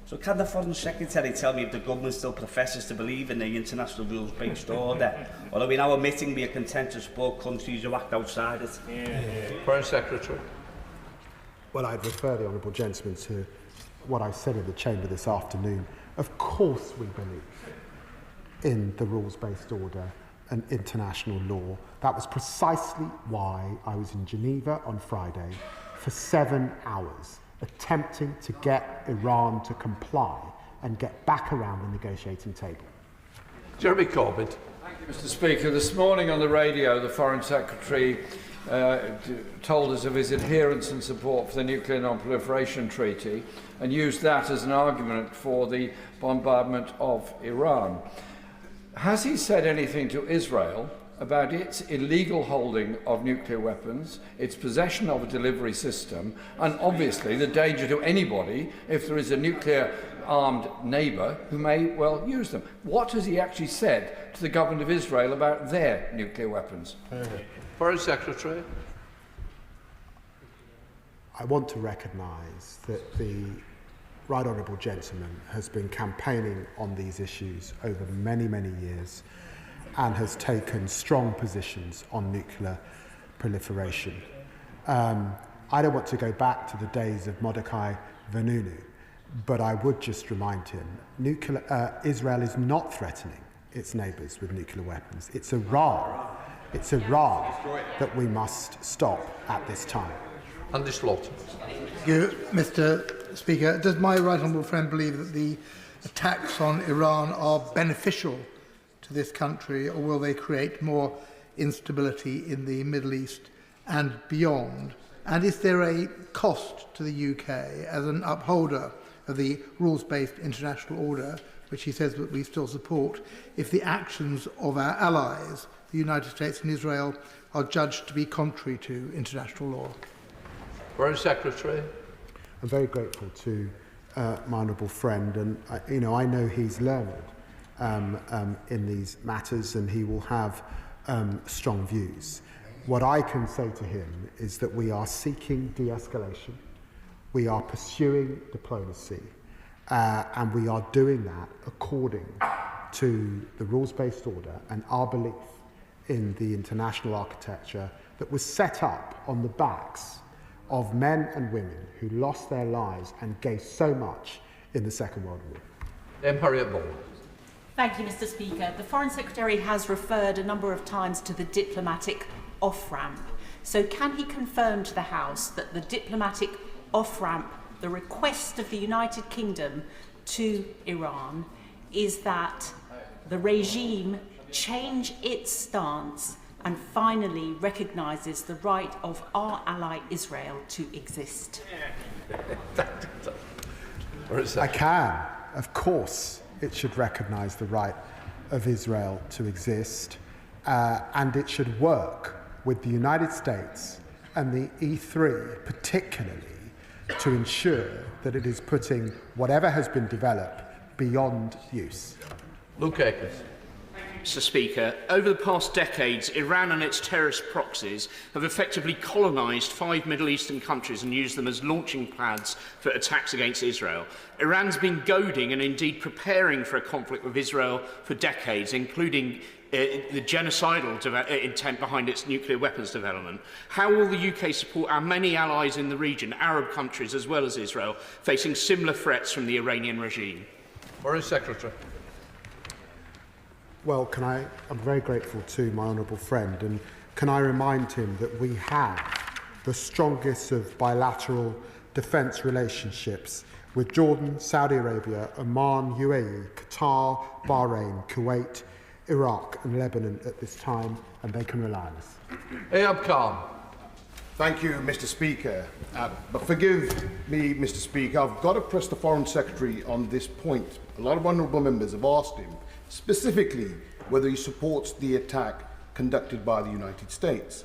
So can the Foreign Secretary tell me if the government still professes to believe in the international rules-based order, or are we now admitting we are content to support countries who act outside it? Foreign Secretary. Well, I'd refer the honourable gentleman to what I said in the chamber this afternoon Of course we believe in the rules-based order and international law. That was precisely why I was in Geneva on Friday for 7 hours, attempting to get Iran to comply and get back around the negotiating table. Jeremy Corbett. Thank you, Mr. Speaker. This morning on the radio, the Foreign Secretary told us of his adherence and support for the Nuclear Non-Proliferation Treaty and used that as an argument for the bombardment of Iran. Has he said anything to Israel about its illegal holding of nuclear weapons, its possession of a delivery system, and obviously the danger to anybody if there is a nuclear-armed neighbour who may well use them? What has he actually said to the government of Israel about their nuclear weapons? Foreign Secretary. I want to recognise that the Right Honourable Gentleman has been campaigning on these issues over many, many years and has taken strong positions on nuclear proliferation. I don't want to go back to the days of Mordecai Vanunu, but I would just remind him, Israel is not threatening its neighbours with nuclear weapons. It's Iran that we must stop at this time. Andy Slaughter. Thank you, Mr. Speaker. Does my right honourable friend believe that the attacks on Iran are beneficial to this country, or will they create more instability in the Middle East and beyond? And is there a cost to the UK as an upholder of the rules-based international order, which he says that we still support, if the actions of our allies, the United States and Israel, are judged to be contrary to international law? Foreign Secretary. I'm very grateful to my honourable friend, and I know he's learned in these matters, and he will have strong views. What I can say to him is that we are seeking de-escalation, we are pursuing diplomacy, and we are doing that according to the rules-based order and our belief in the international architecture that was set up on the backs of men and women who lost their lives and gave so much in the Second World War. Harriet Ball. Thank you, Mr. Speaker. The Foreign Secretary has referred a number of times to the diplomatic off-ramp. So can he confirm to the House that the diplomatic off-ramp, the request of the United Kingdom to Iran, is that the regime change its stance and finally recognises the right of our ally Israel to exist? I can. Of course, it should recognise the right of Israel to exist, and it should work with the United States and the E3 particularly to ensure that it is putting whatever has been developed beyond use. Luke Akers. Mr. Speaker, over the past decades, Iran and its terrorist proxies have effectively colonised 5 Middle Eastern countries and used them as launching pads for attacks against Israel. Iran's been goading and indeed preparing for a conflict with Israel for decades, including the genocidal intent behind its nuclear weapons development. How will the UK support our many allies in the region, Arab countries as well as Israel, facing similar threats from the Iranian regime? Foreign Secretary. Well, I'm very grateful to my honourable friend, and can I remind him that we have the strongest of bilateral defence relationships with Jordan, Saudi Arabia, Oman, UAE, Qatar, Bahrain, Kuwait, Iraq and Lebanon at this time, and they can rely on us. Ayab Khan. Thank you, Mr. Speaker. But forgive me, Mr. Speaker, I've got to press the Foreign Secretary on this point. A lot of honourable members have asked him specifically whether he supports the attack conducted by the United States.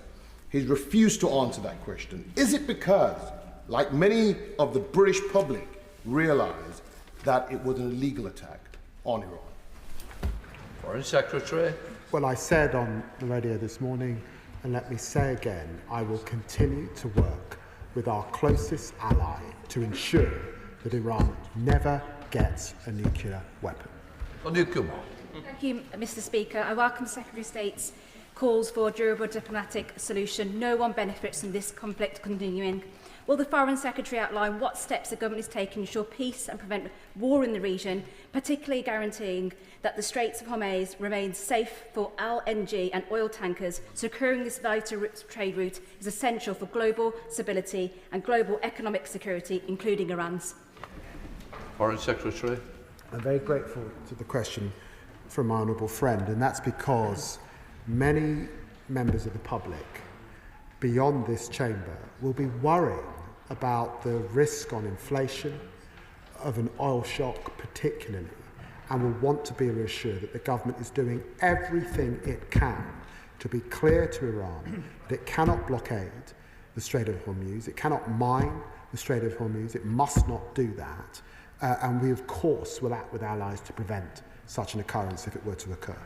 He's refused to answer that question. Is it because, like many of the British public, realise that it was an illegal attack on Iran? Foreign Secretary. Well, I said on the radio this morning, and let me say again, I will continue to work with our closest ally to ensure that Iran never gets a nuclear weapon. Thank you, Mr. Speaker. I welcome Secretary of State's calls for a durable diplomatic solution. No one benefits from this conflict continuing. Will the Foreign Secretary outline what steps the government is taking to ensure peace and prevent war in the region, particularly guaranteeing that the Straits of Hormuz remains safe for LNG and oil tankers? Securing this vital trade route is essential for global stability and global economic security, including Iran's. Foreign Secretary. I'm very grateful to the question from my honourable friend, and that's because many members of the public beyond this chamber will be worrying about the risk on inflation of an oil shock particularly, and will want to be reassured that the government is doing everything it can to be clear to Iran that it cannot blockade the Strait of Hormuz, it cannot mine the Strait of Hormuz, it must not do that, and we of course will act with allies to prevent such an occurrence if it were to occur.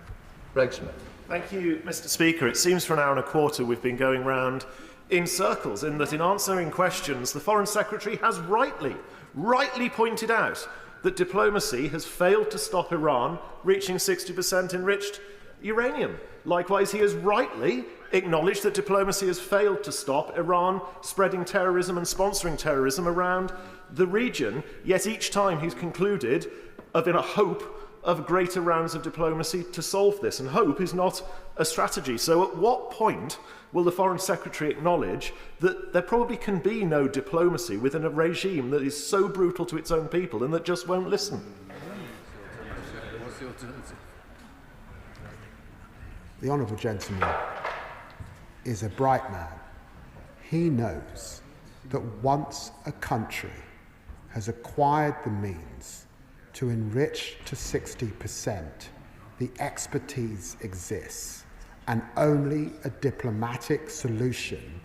Greg Smith. Thank you, Mr. Speaker. It seems for an hour and a quarter we've been going round in circles, in that in answering questions, the Foreign Secretary has rightly pointed out that diplomacy has failed to stop Iran reaching 60% enriched uranium. Likewise, he has rightly acknowledged that diplomacy has failed to stop Iran spreading terrorism and sponsoring terrorism around the region, yet each time he's concluded in a hope of greater rounds of diplomacy to solve this, and hope is not a strategy. So at what point will the Foreign Secretary acknowledge that there probably can be no diplomacy within a regime that is so brutal to its own people and that just won't listen? The honourable gentleman is a bright man. He knows that once a country has acquired the means to enrich to 60%, the expertise exists, and only a diplomatic solution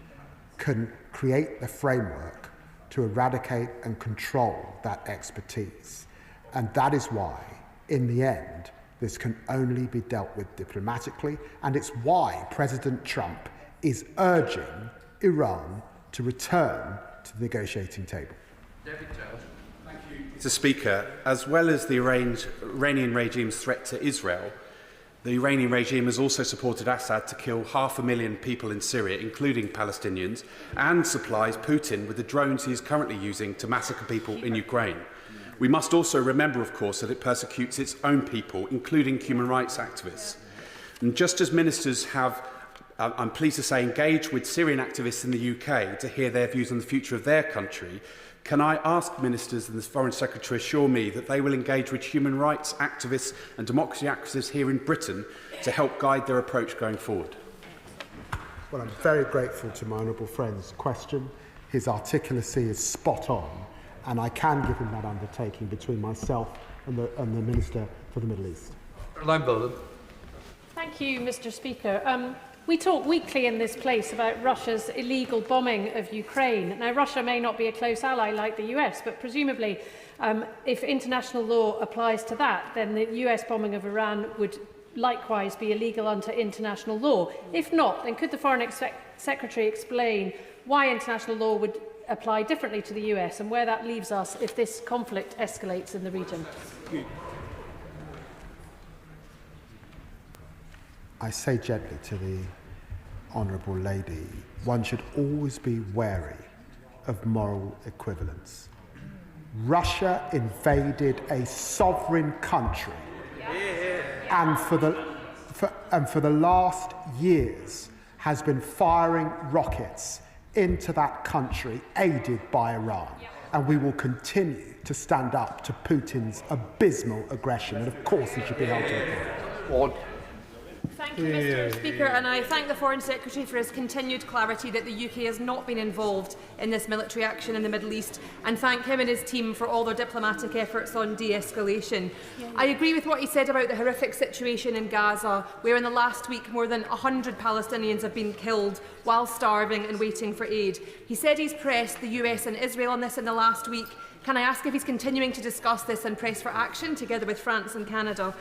can create the framework to eradicate and control that expertise. And that is why, in the end, this can only be dealt with diplomatically, and it's why President Trump is urging Iran to return to the negotiating table. David Taylor. Mr. Speaker, as well as the Iranian regime's threat to Israel, the Iranian regime has also supported Assad to kill 500,000 people in Syria, including Palestinians, and supplies Putin with the drones he is currently using to massacre people in Ukraine. We must also remember, of course, that it persecutes its own people, including human rights activists. And just as ministers have, I'm pleased to say, engaged with Syrian activists in the UK to hear their views on the future of their country, can I ask ministers and the Foreign Secretary assure me that they will engage with human rights activists and democracy activists here in Britain to help guide their approach going forward? Well, I'm very grateful to my honourable friend's question. His articulacy is spot on, and I can give him that undertaking between myself and the Minister for the Middle East. Thank you, Mr. Speaker. We talk weekly in this place about Russia's illegal bombing of Ukraine. Now, Russia may not be a close ally like the US, but presumably, if international law applies to that, then the US bombing of Iran would likewise be illegal under international law. If not, then could the Foreign Secretary explain why international law would apply differently to the US and where that leaves us if this conflict escalates in the region? I say gently to the honourable lady, one should always be wary of moral equivalence. Russia invaded a sovereign country, and for the last years has been firing rockets into that country, aided by Iran. And we will continue to stand up to Putin's abysmal aggression, and of course he should be held to account. Thank you, Mr. Speaker, and I thank the Foreign Secretary for his continued clarity that the UK has not been involved in this military action in the Middle East, and thank him and his team for all their diplomatic efforts on de-escalation. I agree with what he said about the horrific situation in Gaza, where in the last week more than 100 Palestinians have been killed while starving and waiting for aid. He said he's pressed the US and Israel on this in the last week. Can I ask if he's continuing to discuss this and press for action together with France and Canada?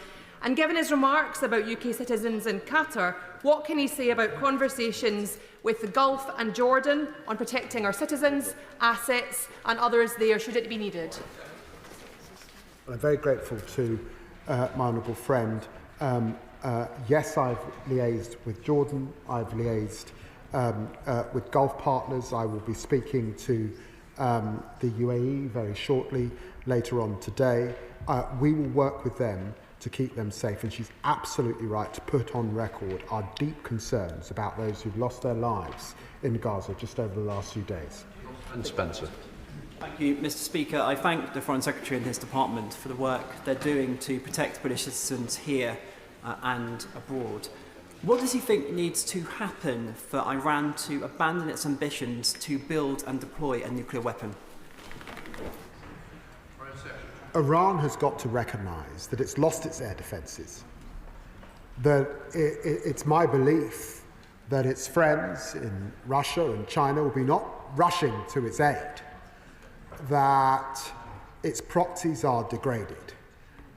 And given his remarks about UK citizens in Qatar, what can he say about conversations with the Gulf and Jordan on protecting our citizens, assets and others there should it be needed? Well, I'm very grateful to my honourable friend. Yes, I've liaised with Jordan, I've liaised with Gulf partners. I will be speaking to the UAE very shortly, later on today. We will work with them to keep them safe, and she's absolutely right to put on record our deep concerns about those who've lost their lives in Gaza just over the last few days. And Spencer. Thank you, Mr. Speaker. I thank the Foreign Secretary and his department for the work they're doing to protect British citizens here and abroad. What does he think needs to happen for Iran to abandon its ambitions to build and deploy a nuclear weapon? Iran has got to recognise that it's lost its air defences. That it's my belief that its friends in Russia and China will be not rushing to its aid, that its proxies are degraded,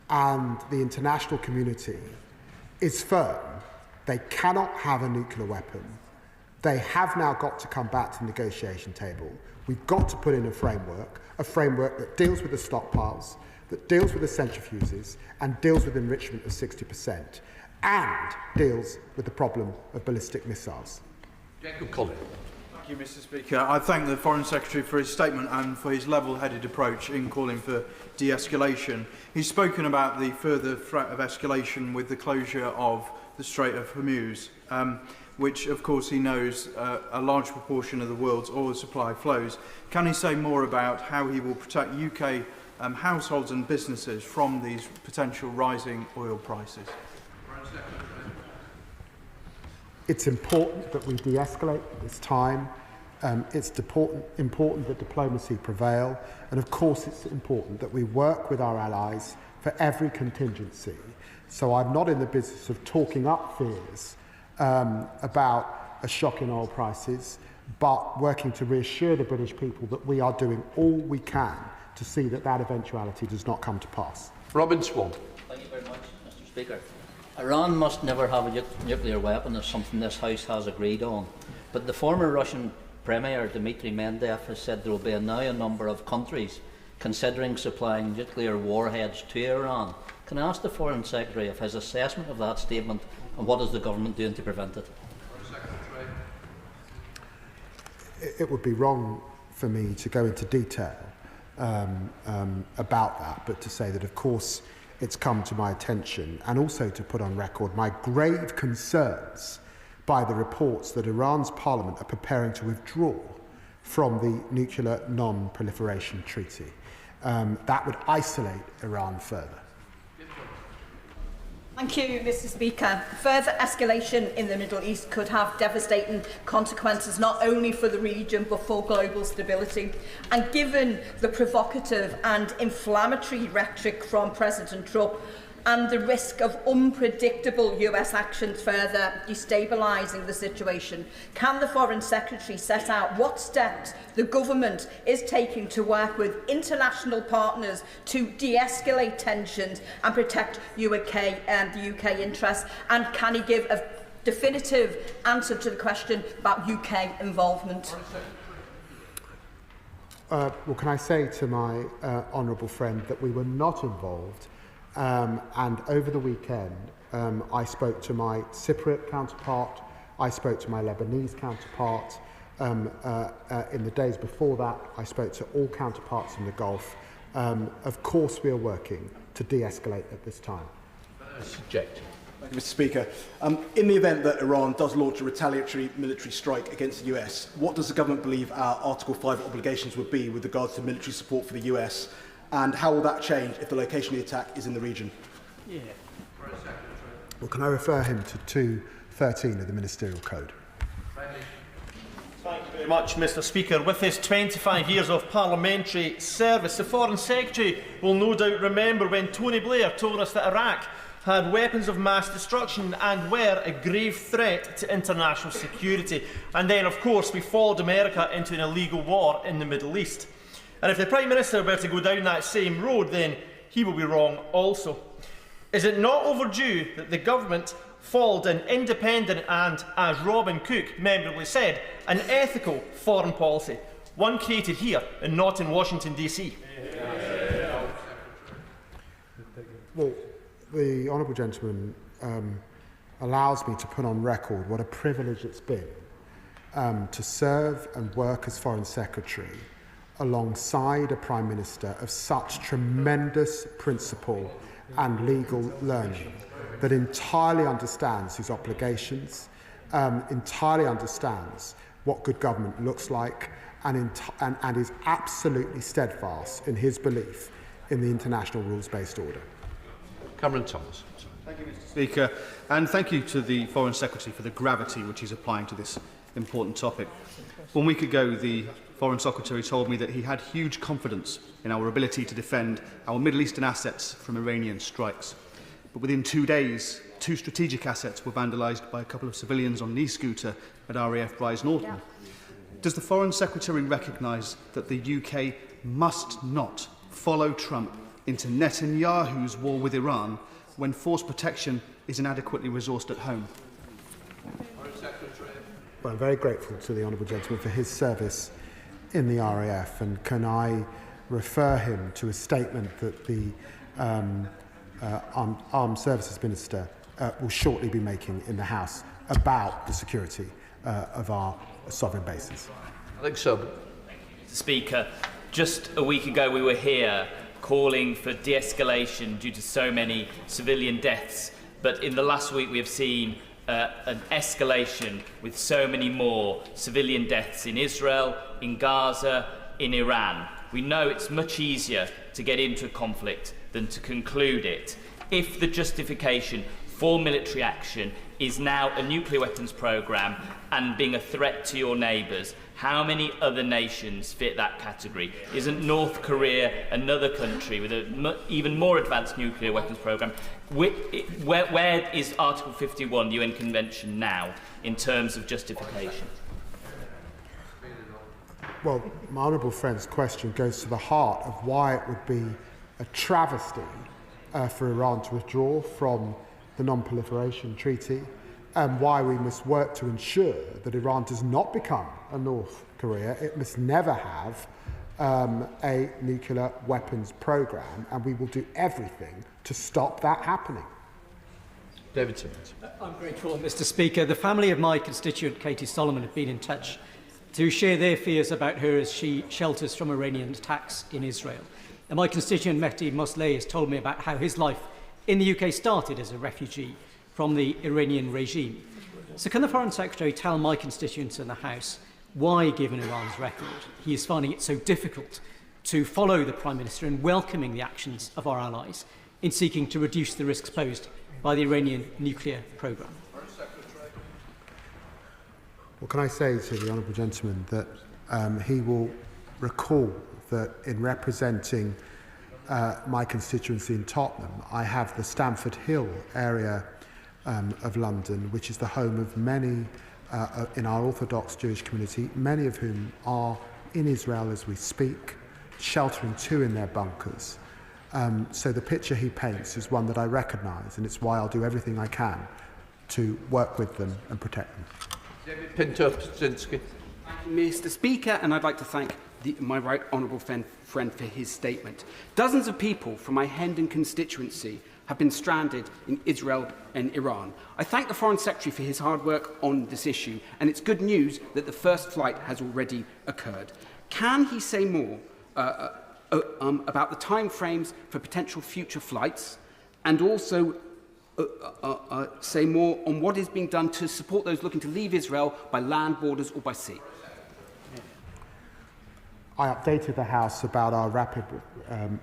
and the international community is firm. They cannot have a nuclear weapon. They have now got to come back to the negotiation table. We've got to put in a framework that deals with the stockpiles, that deals with the centrifuges, and deals with enrichment of 60%, and deals with the problem of ballistic missiles. Jacob Collins. Thank you, Mr. Speaker. I thank the Foreign Secretary for his statement and for his level-headed approach in calling for de-escalation. He's spoken about the further threat of escalation with the closure of the Strait of Hormuz, which, of course, he knows a large proportion of the world's oil supply flows. Can he say more about how he will protect UK households and businesses from these potential rising oil prices? It's important that we de-escalate at this time. It's important that diplomacy prevail. And of course, it's important that we work with our allies for every contingency. So I'm not in the business of talking up fears about a shock in oil prices, but working to reassure the British people that we are doing all we can to see that that eventuality does not come to pass. Robin Swan. Thank you very much, Mr. Speaker. Iran must never have a nuclear weapon, is something this House has agreed on. But the former Russian Premier, Dmitry Medvedev, has said there will be now a number of countries considering supplying nuclear warheads to Iran. Can I ask the Foreign Secretary of his assessment of that statement, and what is the government doing to prevent it? It would be wrong for me to go into detail about that, but to say that, of course, it's come to my attention, and also to put on record my grave concerns by the reports that Iran's parliament are preparing to withdraw from the Nuclear Non-Proliferation Treaty. That would isolate Iran further. Thank you, Mr. Speaker. Further escalation in the Middle East could have devastating consequences not only for the region but for global stability. And given the provocative and inflammatory rhetoric from President Trump and the risk of unpredictable US actions further destabilising the situation, can the Foreign Secretary set out what steps the government is taking to work with international partners to de-escalate tensions and protect the UK interests? And can he give a definitive answer to the question about UK involvement? Well, can I say to my honourable friend that we were not involved. And over the weekend, I spoke to my Cypriot counterpart, I spoke to my Lebanese counterpart. In the days before that, I spoke to all counterparts in the Gulf. Of course, we are working to de-escalate at this time. Subject. Thank you, Mr. Speaker. In the event that Iran does launch a retaliatory military strike against the US, what does the government believe our Article 5 obligations would be with regards to military support for the US? And how will that change if the location of the attack is in the region? Yeah. Well, can I refer him to 213 of the Ministerial Code? Thank you very much, Mr. Speaker. With his 25 years of parliamentary service, the Foreign Secretary will no doubt remember when Tony Blair told us that Iraq had weapons of mass destruction and were a grave threat to international security. And then, of course, we followed America into an illegal war in the Middle East. And if the Prime Minister were to go down that same road, then he will be wrong also. Is it not overdue that the government followed an independent and, as Robin Cook memorably said, an ethical foreign policy, one created here and not in Washington, D.C.? Well, the honourable gentleman allows me to put on record what a privilege it's been to serve and work as Foreign Secretary alongside a Prime Minister of such tremendous principle and legal learning that entirely understands his obligations, entirely understands what good government looks like, and is absolutely steadfast in his belief in the international rules-based order. Cameron Thomas. Thank you, Mr. Speaker, and thank you to the Foreign Secretary for the gravity which he's applying to this important topic. 1 week ago, the Foreign Secretary told me that he had huge confidence in our ability to defend our Middle Eastern assets from Iranian strikes. But within 2 days, 2 strategic assets were vandalised by a couple of civilians on an e-scooter at RAF Bryce Norton. Yeah. Does the Foreign Secretary recognise that the UK must not follow Trump into Netanyahu's war with Iran when force protection is inadequately resourced at home? Well, I'm very grateful to the Honourable Gentleman for his service in the RAF, and can I refer him to a statement that the Armed Services Minister will shortly be making in the House about the security of our sovereign bases. I think so. Mr. Speaker, just a week ago we were here calling for de-escalation due to so many civilian deaths, but in the last week we have seen an escalation with so many more civilian deaths in Israel, in Gaza, in Iran. We know it's much easier to get into a conflict than to conclude it. If the justification for military action is now a nuclear weapons programme and being a threat to your neighbours, how many other nations fit that category? Isn't North Korea another country with an even more advanced nuclear weapons programme? Where is Article 51 UN Convention now in terms of justification? Well, my honourable friend's question goes to the heart of why it would be a travesty for Iran to withdraw from the Non-Proliferation Treaty, and why we must work to ensure that Iran does not become a North Korea. It must never have a nuclear weapons programme, and we will do everything to stop that happening. David Simmons. I'm grateful, Mr. Speaker. The family of my constituent, Katie Solomon, have been in touch to share their fears about her as she shelters from Iranian attacks in Israel. And my constituent, Mehdi Mosleh, has told me about how his life in the UK started as a refugee from the Iranian regime. So can the Foreign Secretary tell my constituents in the House why, given Iran's record, he is finding it so difficult to follow the Prime Minister in welcoming the actions of our allies in seeking to reduce the risks posed by the Iranian nuclear programme? Well, can I say to the Honourable Gentleman that he will recall that in representing my constituency in Tottenham, I have the Stamford Hill area of London, which is the home of many in our Orthodox Jewish community, many of whom are in Israel as we speak, sheltering too in their bunkers. So the picture he paints is one that I recognise, and it's why I'll do everything I can to work with them and protect them. David Pinto-Pszczynski. Mr. Speaker, and I'd like to thank my right honourable friend for his statement. Dozens of people from my Hendon constituency have been stranded in Israel and Iran. I thank the Foreign Secretary for his hard work on this issue, and it's good news that the first flight has already occurred. Can he say more about the timeframes for potential future flights, and also say more on what is being done to support those looking to leave Israel by land, borders or by sea? I updated the House about our rapid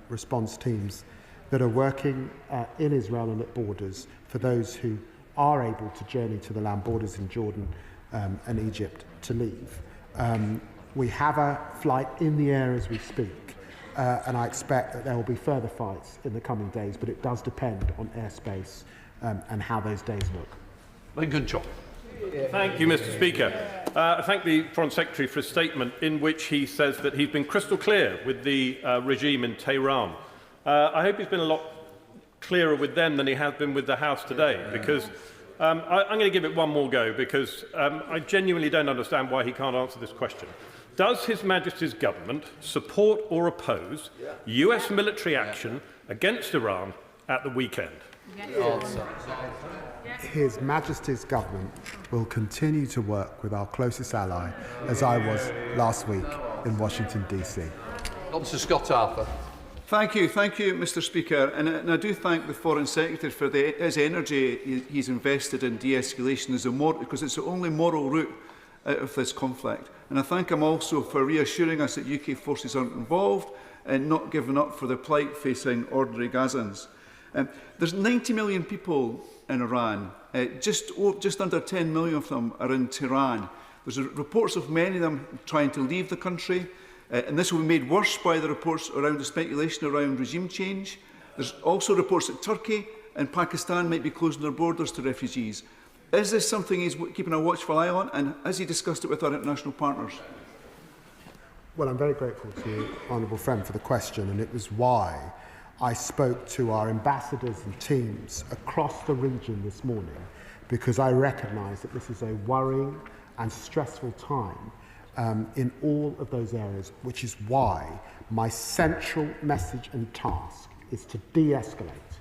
response teams that are working in Israel and at borders for those who are able to journey to the land borders in Jordan and Egypt to leave. We have a flight in the air as we speak, and I expect that there will be further flights in the coming days, but it does depend on airspace and how those days look. Lincoln John. Thank you, Mr. Speaker. I thank the Foreign Secretary for a statement in which he says that he's been crystal clear with the regime in Tehran. I hope he's been a lot clearer with them than he has been with the House today, because I'm going to give it one more go, because I genuinely don't understand why he can't answer this question. Does His Majesty's government support or oppose US military action against Iran at the weekend? His Majesty's government will continue to work with our closest ally, as I was last week in Washington, D.C. Mr. Scott Arthur. Thank you, Mr. Speaker. And I do thank the Foreign Secretary for his energy he's invested in de-escalation because it's the only moral route out of this conflict. And I thank him also for reassuring us that UK forces aren't involved and not giving up for the plight facing ordinary Gazans. There's 90 million people in Iran. Just under 10 million of them are in Tehran. There's reports of many of them trying to leave the country. And this will be made worse by the reports around the speculation around regime change. There's also reports that Turkey and Pakistan might be closing their borders to refugees. Is this something he's keeping a watchful eye on, and has he discussed it with our international partners? Well, I'm very grateful to you, Honourable Friend, for the question, and it was why I spoke to our ambassadors and teams across the region this morning, because I recognise that this is a worrying and stressful time in all of those areas, which is why my central message and task is to de-escalate.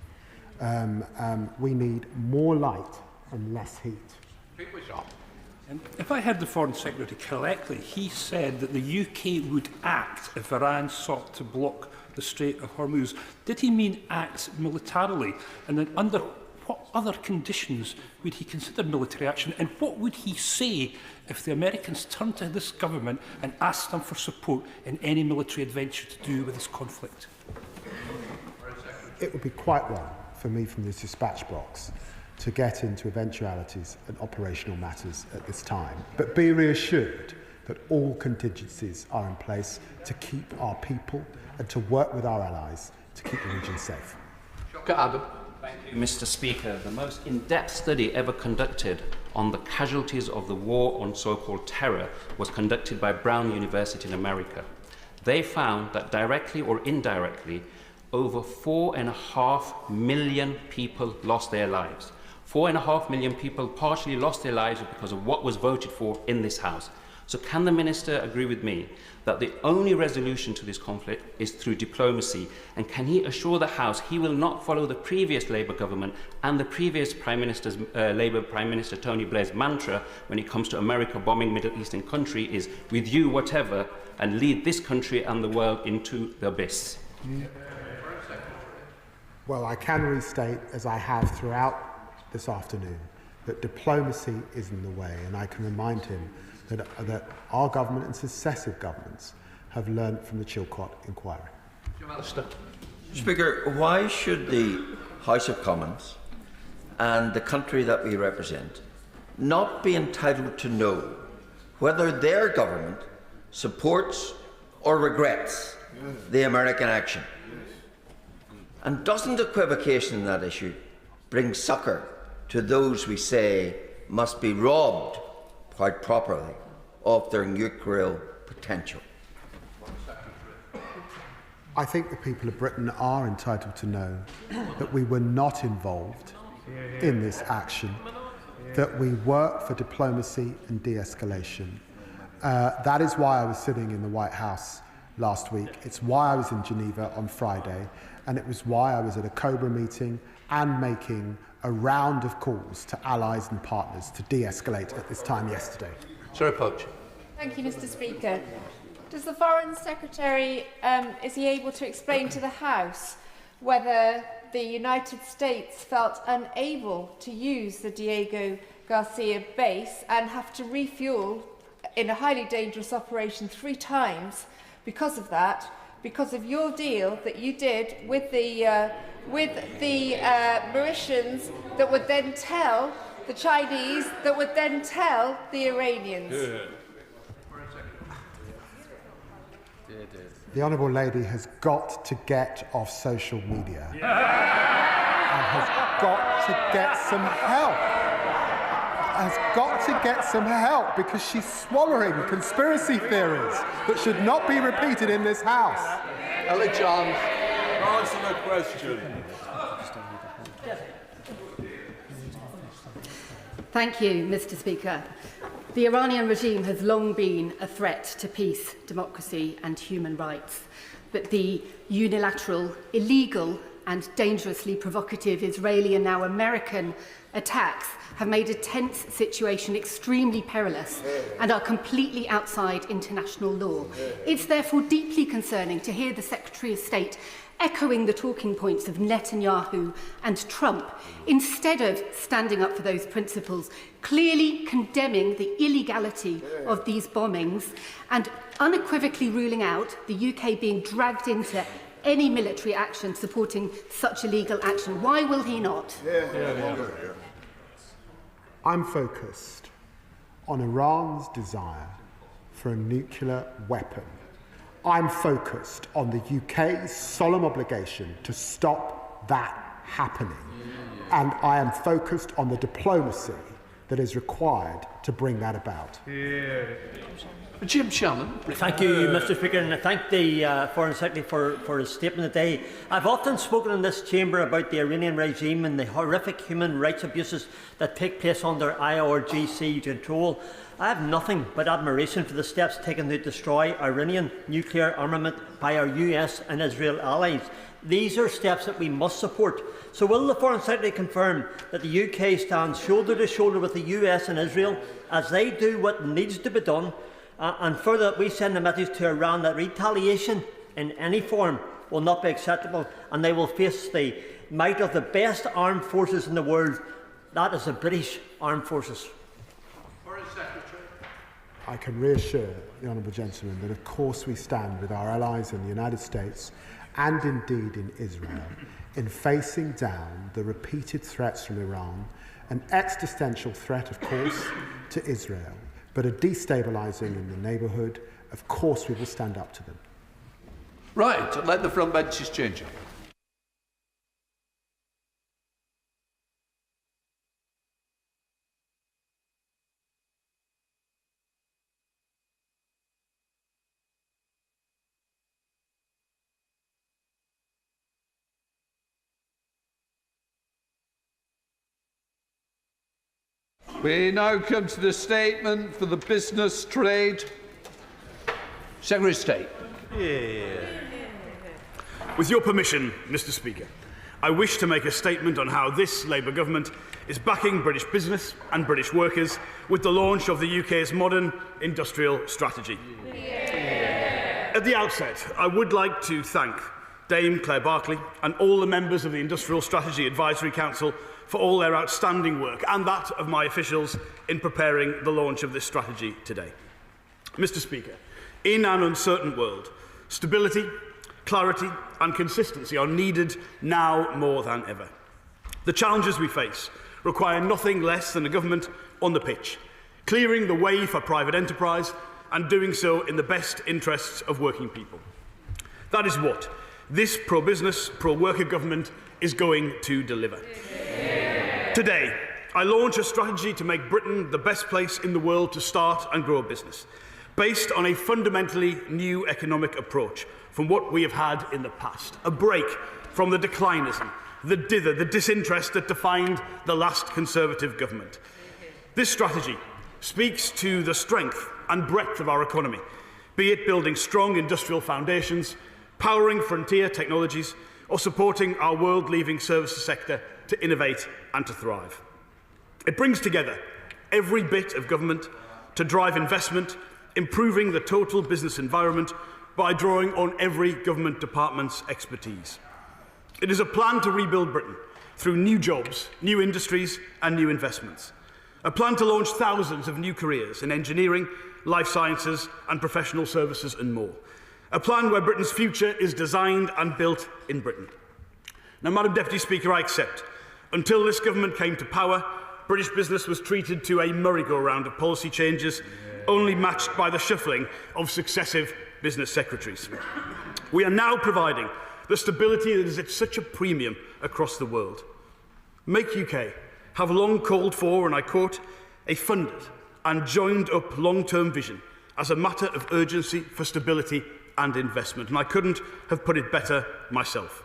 We need more light and less heat. If I heard the Foreign Secretary correctly, he said that the UK would act if Iran sought to block the Strait of Hormuz. Did he mean act militarily? And then under what other conditions would he consider military action? And what would he say if the Americans turned to this government and asked them for support in any military adventure to do with this conflict? It would be quite wrong for me from this dispatch box to get into eventualities and operational matters at this time. But be reassured that all contingencies are in place to keep our people and to work with our allies to keep the region safe. Adam. Thank you, Mr. Speaker. The most in-depth study ever conducted on the casualties of the war on so-called terror was conducted by Brown University in America. They found that directly or indirectly, over 4.5 million people lost their lives. 4.5 million people partially lost their lives because of what was voted for in this House. So can the Minister agree with me that the only resolution to this conflict is through diplomacy? And can he assure the House he will not follow the previous Labour government and the previous Labour Prime Minister Tony Blair's mantra when it comes to America bombing Middle Eastern country is with you whatever, and lead this country and the world into the abyss? Well, I can restate, as I have throughout this afternoon, that diplomacy is in the way, and I can remind him that our government and successive governments have learned from the Chilcot inquiry. Speaker, why should the House of Commons and the country that we represent not be entitled to know whether their government supports or regrets the American action? And doesn't equivocation in that issue bring succour to those we say must be robbed, quite properly, of their nuclear potential? I think the people of Britain are entitled to know that we were not involved in this action, that we work for diplomacy and de-escalation. That is why I was sitting in the White House last week. It's why I was in Geneva on Friday, and it was why I was at a COBRA meeting and making a round of calls to allies and partners to de-escalate at this time yesterday. Sarah Poach. Thank you, Mr. Speaker. Does the Foreign Secretary, is he able to explain to the House whether the United States felt unable to use the Diego Garcia base and have to refuel in a highly dangerous operation 3 times because of that, because of your deal that you did with the Mauritians that would then tell the Chinese, that would then tell the Iranians? The Honourable Lady has got to get off social media and has got to get some help. Has got to get some help because she's swallowing conspiracy theories that should not be repeated in this House. Ellie Johns. Answer the question. Thank you, Mr. Speaker. The Iranian regime has long been a threat to peace, democracy and human rights, but the unilateral, illegal and dangerously provocative Israeli and now American attacks have made a tense situation extremely perilous and are completely outside international law. It's therefore deeply concerning to hear the Secretary of State echoing the talking points of Netanyahu and Trump, instead of standing up for those principles, clearly condemning the illegality of these bombings and unequivocally ruling out the UK being dragged into any military action supporting such illegal action. Why will he not? I'm focused on Iran's desire for a nuclear weapon. I'm focused on the UK's solemn obligation to stop that happening. And I am focused on the diplomacy that is required to bring that about. Jim Shannon. Thank you, Mr. Speaker, and I thank the Foreign Secretary for his statement today. I've often spoken in this chamber about the Iranian regime and the horrific human rights abuses that take place under IRGC control. I have nothing but admiration for the steps taken to destroy Iranian nuclear armament by our US and Israel allies. These are steps that we must support. So will the Foreign Secretary confirm that the UK stands shoulder to shoulder with the US and Israel as they do what needs to be done, and further that we send a message to Iran that retaliation in any form will not be acceptable and they will face the might of the best armed forces in the world, that is the British Armed Forces? I can reassure the honourable gentleman that of course we stand with our allies in the United States and indeed in Israel in facing down the repeated threats from Iran, an existential threat of course to Israel, but a destabilising in the neighbourhood. Of course we will stand up to them. Right, let the front benches change it. We now come to the statement for the business trade. Secretary of State. With your permission, Mr. Speaker, I wish to make a statement on how this Labour government is backing British business and British workers with the launch of the UK's modern industrial strategy. At the outset, I would like to thank Dame Claire Barclay and all the members of the Industrial Strategy Advisory Council for all their outstanding work and that of my officials in preparing the launch of this strategy today. Mr. Speaker, in an uncertain world, stability, clarity and consistency are needed now more than ever. The challenges we face require nothing less than a government on the pitch, clearing the way for private enterprise and doing so in the best interests of working people. That is what this pro-business, pro-worker government is going to deliver. Today, I launch a strategy to make Britain the best place in the world to start and grow a business, based on a fundamentally new economic approach from what we have had in the past. A break from the declinism, the dither, the disinterest that defined the last Conservative government. This strategy speaks to the strength and breadth of our economy, be it building strong industrial foundations, powering frontier technologies, or supporting our world-leading services sector to innovate and to thrive. It brings together every bit of government to drive investment, improving the total business environment by drawing on every government department's expertise. It is a plan to rebuild Britain through new jobs, new industries and new investments. A plan to launch thousands of new careers in engineering, life sciences and professional services and more. A plan where Britain's future is designed and built in Britain. Now, Madam Deputy Speaker, I accept. Until this government came to power, British business was treated to a merry-go-round of policy changes, only matched by the shuffling of successive business secretaries. We are now providing the stability that is at such a premium across the world. Make UK have long called for, and I quote, a funded and joined-up long-term vision as a matter of urgency for stability and investment, and I couldn't have put it better myself.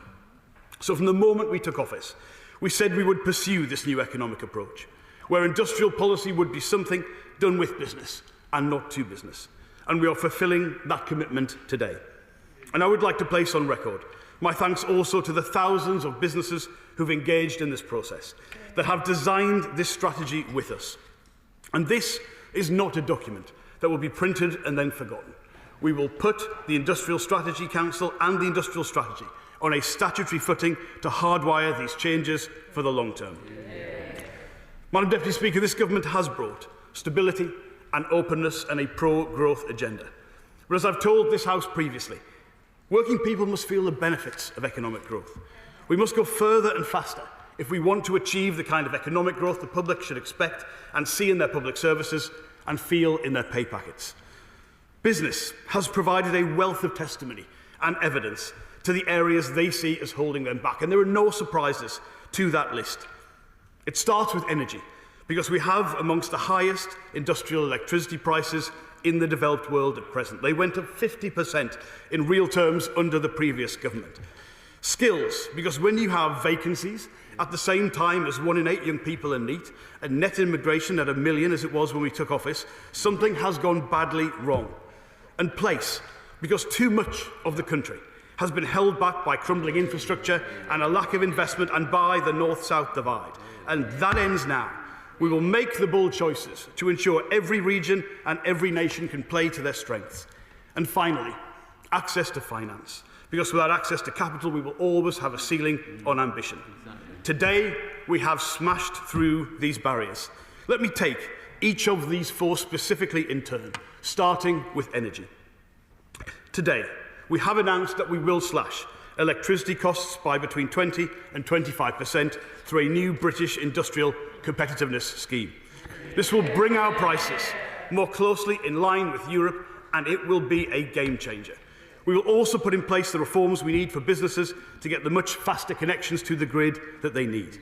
So from the moment we took office, we said we would pursue this new economic approach, where industrial policy would be something done with business and not to business. And we are fulfilling that commitment today. And I would like to place on record My thanks also to the thousands of businesses who've engaged in this process, that have designed this strategy with us. And this is not a document that will be printed and then forgotten. We will put the Industrial Strategy Council and the Industrial Strategy on a statutory footing to hardwire these changes for the long term. Madam Deputy Speaker, this government has brought stability and openness and a pro-growth agenda. But as I've told this House previously, working people must feel the benefits of economic growth. We must go further and faster if we want to achieve the kind of economic growth the public should expect and see in their public services and feel in their pay packets. Business has provided a wealth of testimony and evidence to the areas they see as holding them back, and there are no surprises to that list. It starts with energy, because we have amongst the highest industrial electricity prices in the developed world at present. They went up 50% in real terms under the previous government. Skills, because when you have vacancies at the same time as 1 in 8 young people are neat, and net immigration at 1 million as it was when we took office, something has gone badly wrong. And place, because too much of the country has been held back by crumbling infrastructure and a lack of investment and by the north-south divide. And that ends now. We will make the bold choices to ensure every region and every nation can play to their strengths. And finally, access to finance, because without access to capital, we will always have a ceiling on ambition. Today, we have smashed through these barriers. Let me take each of these 4 specifically in turn, starting with energy. Today, we have announced that we will slash electricity costs by between 20 and 25% through a new British industrial competitiveness scheme. This will bring our prices more closely in line with Europe, and it will be a game changer. We will also put in place the reforms we need for businesses to get the much faster connections to the grid that they need.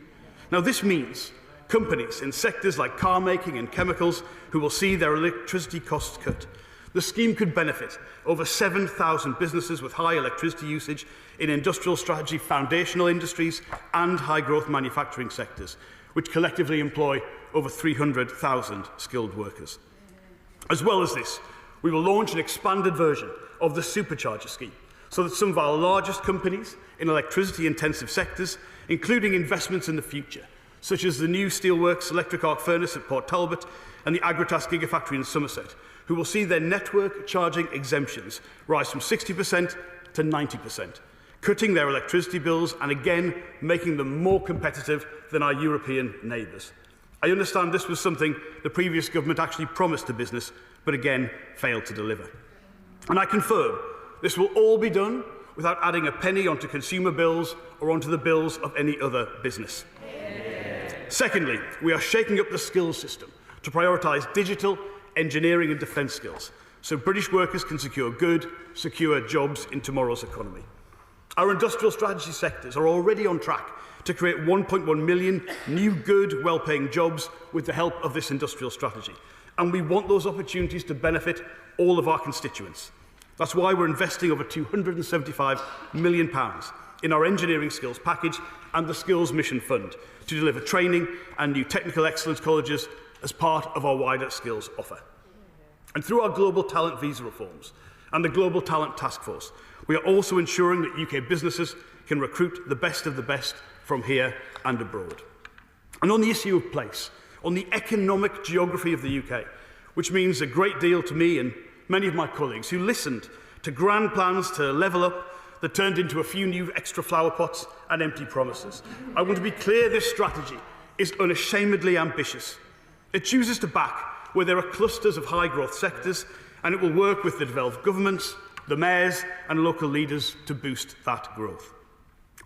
Now, this means companies in sectors like car making and chemicals who will see their electricity costs cut. The scheme could benefit over 7,000 businesses with high electricity usage in industrial strategy, foundational industries and high-growth manufacturing sectors, which collectively employ over 300,000 skilled workers. As well as this, we will launch an expanded version of the Supercharger scheme so that some of our largest companies in electricity-intensive sectors, including investments in the future, such as the new Steelworks electric arc furnace at Port Talbot and the Agritas Gigafactory in Somerset, who will see their network charging exemptions rise from 60% to 90%, cutting their electricity bills and again making them more competitive than our European neighbours. I understand this was something the previous government actually promised to business, but again failed to deliver. And I confirm this will all be done without adding a penny onto consumer bills or onto the bills of any other business. Secondly, we are shaking up the skills system to prioritise digital, engineering and defence skills, so British workers can secure good, secure jobs in tomorrow's economy. Our industrial strategy sectors are already on track to create 1.1 million new, good, well-paying jobs with the help of this industrial strategy. And we want those opportunities to benefit all of our constituents. That's why we're investing over £275 million in our engineering skills package and the Skills Mission Fund to deliver training and new technical excellence colleges as part of our wider skills offer. And through our global talent visa reforms and the Global Talent Task Force, we are also ensuring that UK businesses can recruit the best of the best from here and abroad. And on the issue of place, on the economic geography of the UK, which means a great deal to me and many of my colleagues who listened to grand plans to level up that turned into a few new extra flower pots and empty promises. I want to be clear, this strategy is unashamedly ambitious. It chooses to back where there are clusters of high-growth sectors, and it will work with the devolved governments, the mayors and local leaders to boost that growth.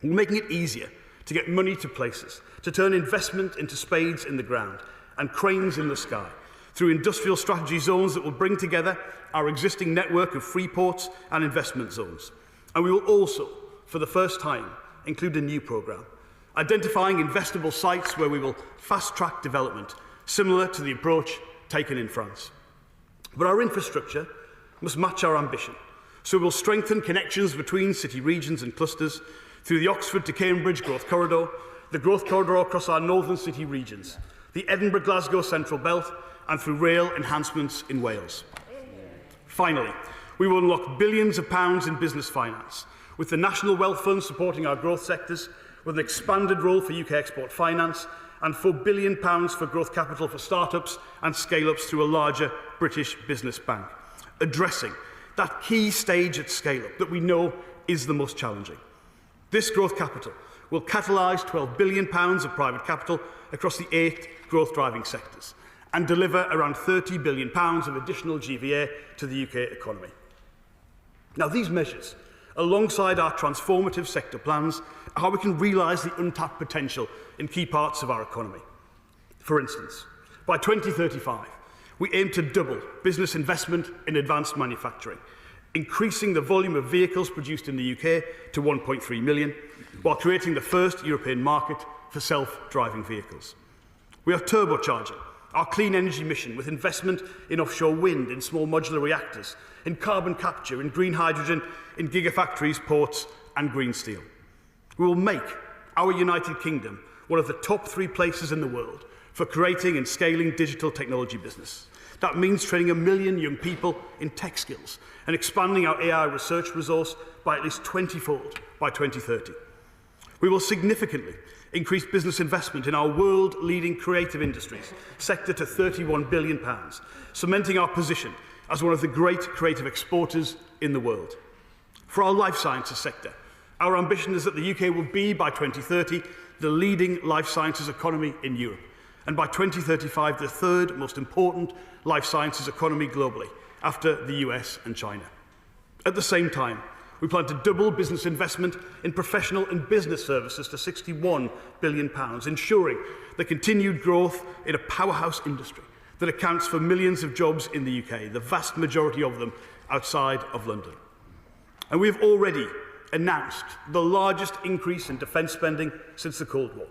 We're making it easier to get money to places, to turn investment into spades in the ground and cranes in the sky, through industrial strategy zones that will bring together our existing network of free ports and investment zones. And we will also, for the first time, include a new programme, identifying investable sites where we will fast-track development, similar to the approach taken in France. But our infrastructure must match our ambition, so we'll strengthen connections between city regions and clusters through the Oxford to Cambridge Growth Corridor, the Growth Corridor across our northern city regions, the Edinburgh-Glasgow Central Belt, and through rail enhancements in Wales. Finally, we will unlock billions of pounds in business finance, with the National Wealth Fund supporting our growth sectors, with an expanded role for UK export finance, and £4 billion for growth capital for start-ups and scale-ups through a larger British business bank, addressing that key stage at scale-up that we know is the most challenging. This growth capital will catalyse £12 billion of private capital across the 8 growth-driving sectors and deliver around £30 billion of additional GVA to the UK economy. Now, these measures, alongside our transformative sector plans, are how we can realise the untapped potential in key parts of our economy. For instance, by 2035, we aim to double business investment in advanced manufacturing, increasing the volume of vehicles produced in the UK to 1.3 million, while creating the first European market for self-driving vehicles. We are turbocharging our clean energy mission with investment in offshore wind, in small modular reactors, in carbon capture, in green hydrogen, in gigafactories, ports and green steel. We will make our United Kingdom one of the top 3 places in the world for creating and scaling digital technology business. That means training 1 million young people in tech skills and expanding our AI research resource by at least 20-fold by 2030. We will significantly increase business investment in our world-leading creative industries sector to £31 billion, cementing our position as one of the great creative exporters in the world. For our life sciences sector, our ambition is that the UK will be, by 2030, the leading life sciences economy in Europe, and by 2035, the 3rd most important life sciences economy globally, after the US and China. At the same time, we plan to double business investment in professional and business services to £61 billion, ensuring the continued growth in a powerhouse industry that accounts for millions of jobs in the UK, the vast majority of them outside of London. And we have already announced the largest increase in defence spending since the Cold War,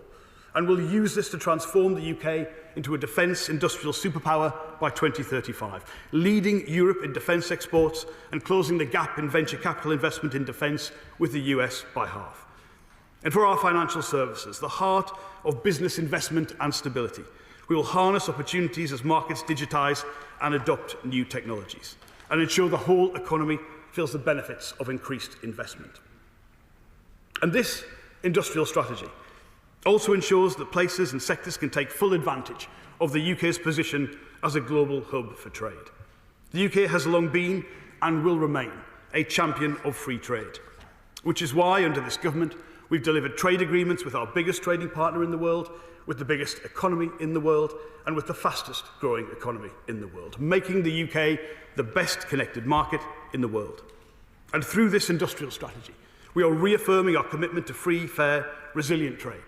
and will use this to transform the UK into a defence industrial superpower by 2035, leading Europe in defence exports and closing the gap in venture capital investment in defence with the US by half. And for our financial services, the heart of business investment and stability, we will harness opportunities as markets digitise and adopt new technologies, and ensure the whole economy feels the benefits of increased investment. And this industrial strategy also ensures that places and sectors can take full advantage of the UK's position as a global hub for trade. The UK has long been and will remain a champion of free trade, which is why, under this government, we've delivered trade agreements with our biggest trading partner in the world, with the biggest economy in the world, and with the fastest growing economy in the world, making the UK the best connected market in the world. And through this industrial strategy, we are reaffirming our commitment to free, fair, resilient trade,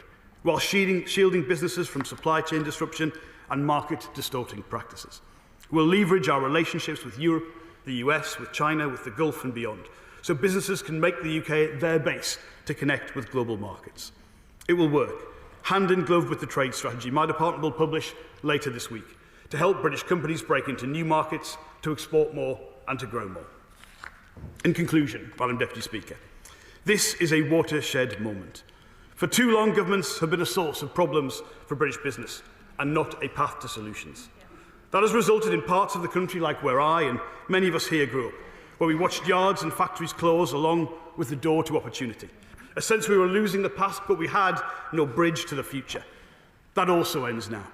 while shielding businesses from supply chain disruption and market-distorting practices. We'll leverage our relationships with Europe, the US, with China, with the Gulf and beyond, so businesses can make the UK their base to connect with global markets. It will work hand in glove with the trade strategy my department will publish later this week to help British companies break into new markets, to export more and to grow more. In conclusion, Madam Deputy Speaker, this is a watershed moment. For too long, governments have been a source of problems for British business and not a path to solutions. That has resulted in parts of the country like where I and many of us here grew up, where we watched yards and factories close along with the door to opportunity. A sense we were losing the past, but we had no bridge to the future. That also ends now,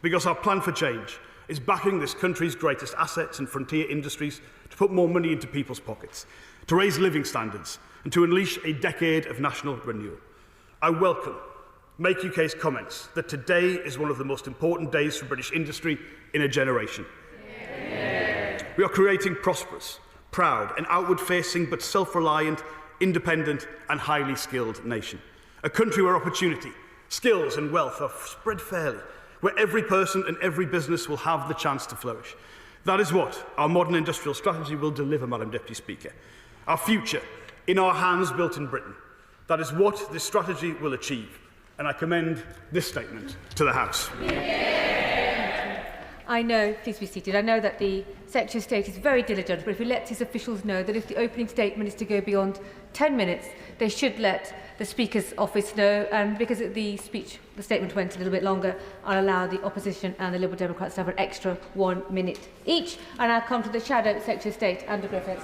because our plan for change is backing this country's greatest assets and frontier industries to put more money into people's pockets, to raise living standards, and to unleash a decade of national renewal. I welcome Make UK's comments that today is one of the most important days for British industry in a generation. Yeah. We are creating prosperous, proud and outward-facing but self-reliant, independent and highly skilled nation. A country where opportunity, skills and wealth are spread fairly, where every person and every business will have the chance to flourish. That is what our modern industrial strategy will deliver, Madam Deputy Speaker. Our future in our hands, built in Britain. That is what this strategy will achieve, and I commend this statement to the House. I know, please be seated, I know that the Secretary of State is very diligent, but if he lets his officials know that if the opening statement is to go beyond 10 minutes, they should let the Speaker's office know, and because the statement went a little bit longer, I'll allow the Opposition and the Liberal Democrats to have an extra 1 minute each. And I'll come to the Shadow Secretary of State, Andrew Griffiths.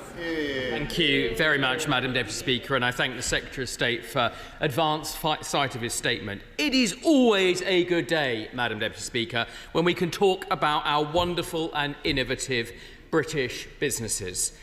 Thank you very much, Madam Deputy Speaker, and I thank the Secretary of State for advanced sight of his statement. It is always a good day, Madam Deputy Speaker, when we can talk about our wonderful and innovative British businesses.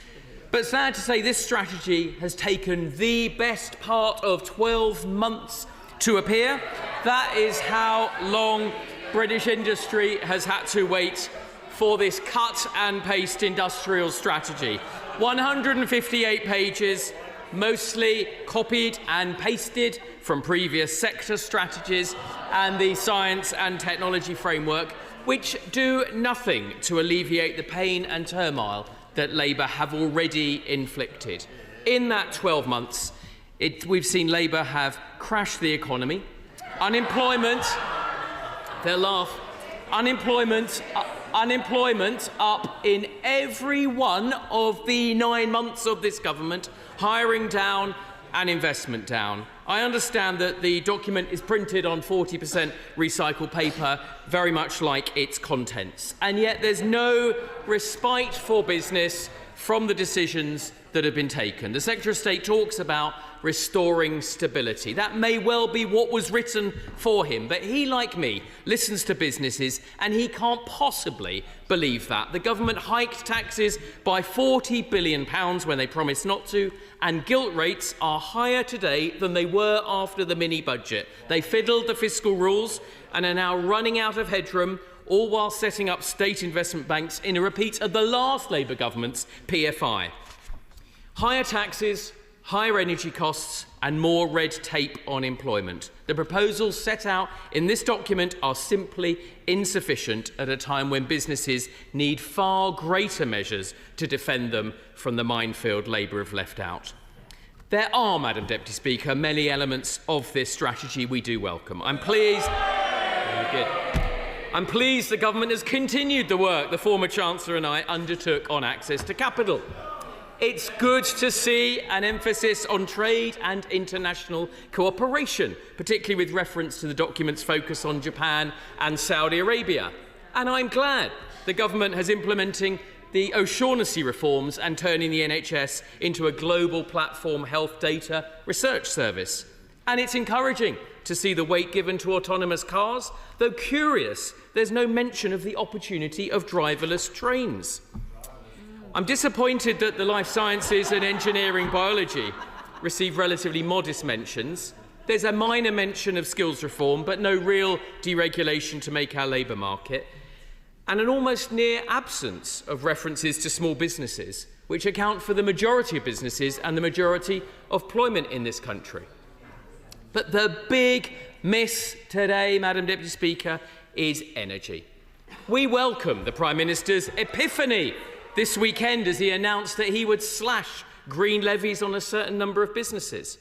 But sad to say, this strategy has taken the best part of 12 months to appear. That is how long British industry has had to wait for this cut and paste industrial strategy. 158 pages, mostly copied and pasted from previous sector strategies and the science and technology framework, which do nothing to alleviate the pain and turmoil that Labour have already inflicted. In that 12 months, we've seen Labour have crashed the economy, unemployment up in every one of the 9 months of this government, hiring down and investment down. I understand that the document is printed on 40% recycled paper, very much like its contents. And yet there's no respite for business from the decisions that have been taken. The Secretary of State talks about restoring stability. That may well be what was written for him, but he, like me, listens to businesses and he can't possibly believe that. The government hiked taxes by £40 billion when they promised not to, and gilt rates are higher today than they were after the mini-budget. They fiddled the fiscal rules and are now running out of headroom, all while setting up state investment banks in a repeat of the last Labour government's PFI. Higher taxes, higher energy costs and more red tape on employment. The proposals set out in this document are simply insufficient at a time when businesses need far greater measures to defend them from the minefield Labour have left out. There are, Madam Deputy Speaker, many elements of this strategy we do welcome. I'm pleased the government has continued the work the former Chancellor and I undertook on access to capital. It's good to see an emphasis on trade and international cooperation, particularly with reference to the document's focus on Japan and Saudi Arabia. And I'm glad the government has implementing the O'Shaughnessy reforms and turning the NHS into a global platform health data research service. And it's encouraging to see the weight given to autonomous cars, though curious, there's no mention of the opportunity of driverless trains. I'm disappointed that the life sciences and engineering biology receive relatively modest mentions. There's a minor mention of skills reform, but no real deregulation to make our labour market, and an almost near absence of references to small businesses, which account for the majority of businesses and the majority of employment in this country. But the big miss today, Madam Deputy Speaker, is energy. We welcome the Prime Minister's epiphany this weekend as he announced that he would slash green levies on a certain number of businesses.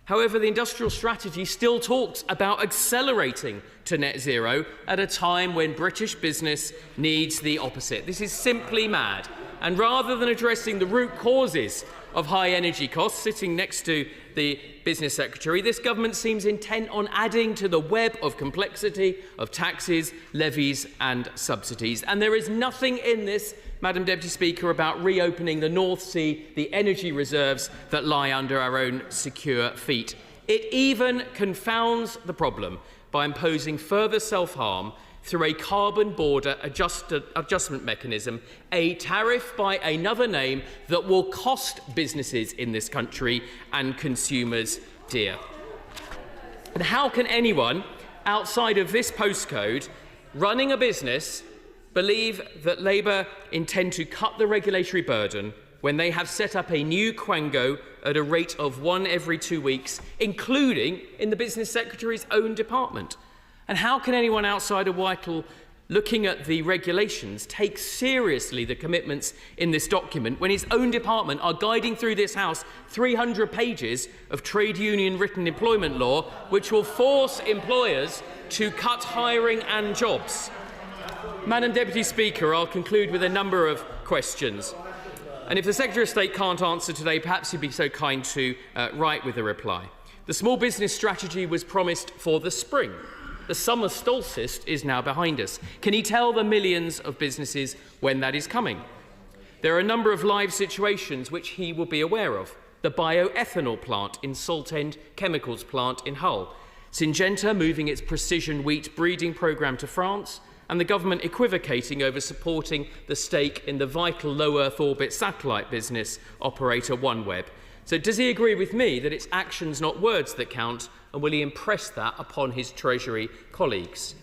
However, the industrial strategy still talks about accelerating to net zero at a time when British business needs the opposite. This is simply mad. And rather than addressing the root causes of high energy costs, sitting next to the Business Secretary, this government seems intent on adding to the web of complexity of taxes, levies and subsidies. And there is nothing in this, Madam Deputy Speaker, about reopening the North Sea, the energy reserves that lie under our own secure feet. It even confounds the problem by imposing further self-harm through a carbon border adjustment mechanism, a tariff by another name that will cost businesses in this country and consumers dear. And how can anyone outside of this postcode running a business believe that Labour intend to cut the regulatory burden when they have set up a new quango at a rate of 1 every 2 weeks, including in the Business Secretary's own department? And how can anyone outside of Whitehall looking at the regulations take seriously the commitments in this document when his own department are guiding through this House 300 pages of trade union written employment law which will force employers to cut hiring and jobs? Madam Deputy Speaker, I'll conclude with a number of questions. And if the Secretary of State can't answer today, perhaps he'd be so kind to write with a reply. The small business strategy was promised for the spring. The summer solstice is now behind us. Can he tell the millions of businesses when that is coming? There are a number of live situations which he will be aware of. The bioethanol plant in Saltend Chemicals plant in Hull, Syngenta moving its precision wheat breeding programme to France, and the government equivocating over supporting the stake in the vital low Earth orbit satellite business operator OneWeb. So does he agree with me that it's actions, not words, that count, and will he impress that upon his Treasury colleagues?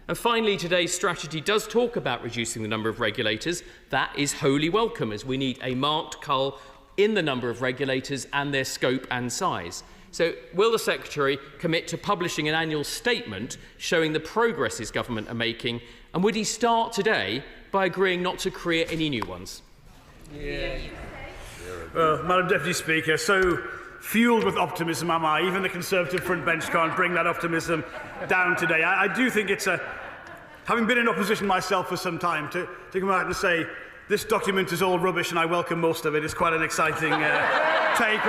And finally, today's strategy does talk about reducing the number of regulators. That is wholly welcome, as we need a marked cull in the number of regulators and their scope and size. So will the Secretary commit to publishing an annual statement showing the progress his government are making, and would he start today by agreeing not to create any new ones? Madam Deputy Speaker, so fuelled with optimism am I. Even the Conservative front bench can't bring that optimism down today. I do think it's having been in opposition myself for some time, to come out and say this document is all rubbish and I welcome most of it is quite an exciting take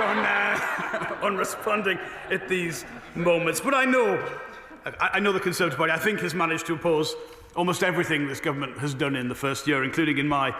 on responding at these moments. But I know the Conservative Party, I think, has managed to oppose almost everything this government has done in the first year, including in my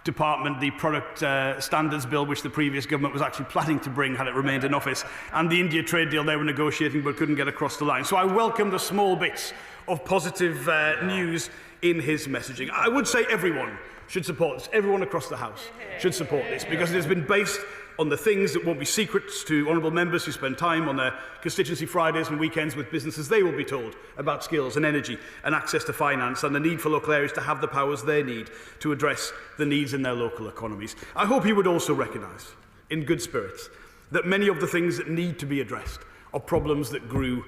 department, the product standards bill, which the previous government was actually planning to bring had it remained in office, and the India trade deal they were negotiating but couldn't get across the line. So I welcome the small bits of positive news in his messaging. I would say everyone should support this. Everyone across the House should support this, because it has been based on the things that won't be secrets to honourable members who spend time on their constituency Fridays and weekends with businesses. They will be told about skills and energy and access to finance and the need for local areas to have the powers they need to address the needs in their local economies. I hope he would also recognise, in good spirits, that many of the things that need to be addressed are problems that grew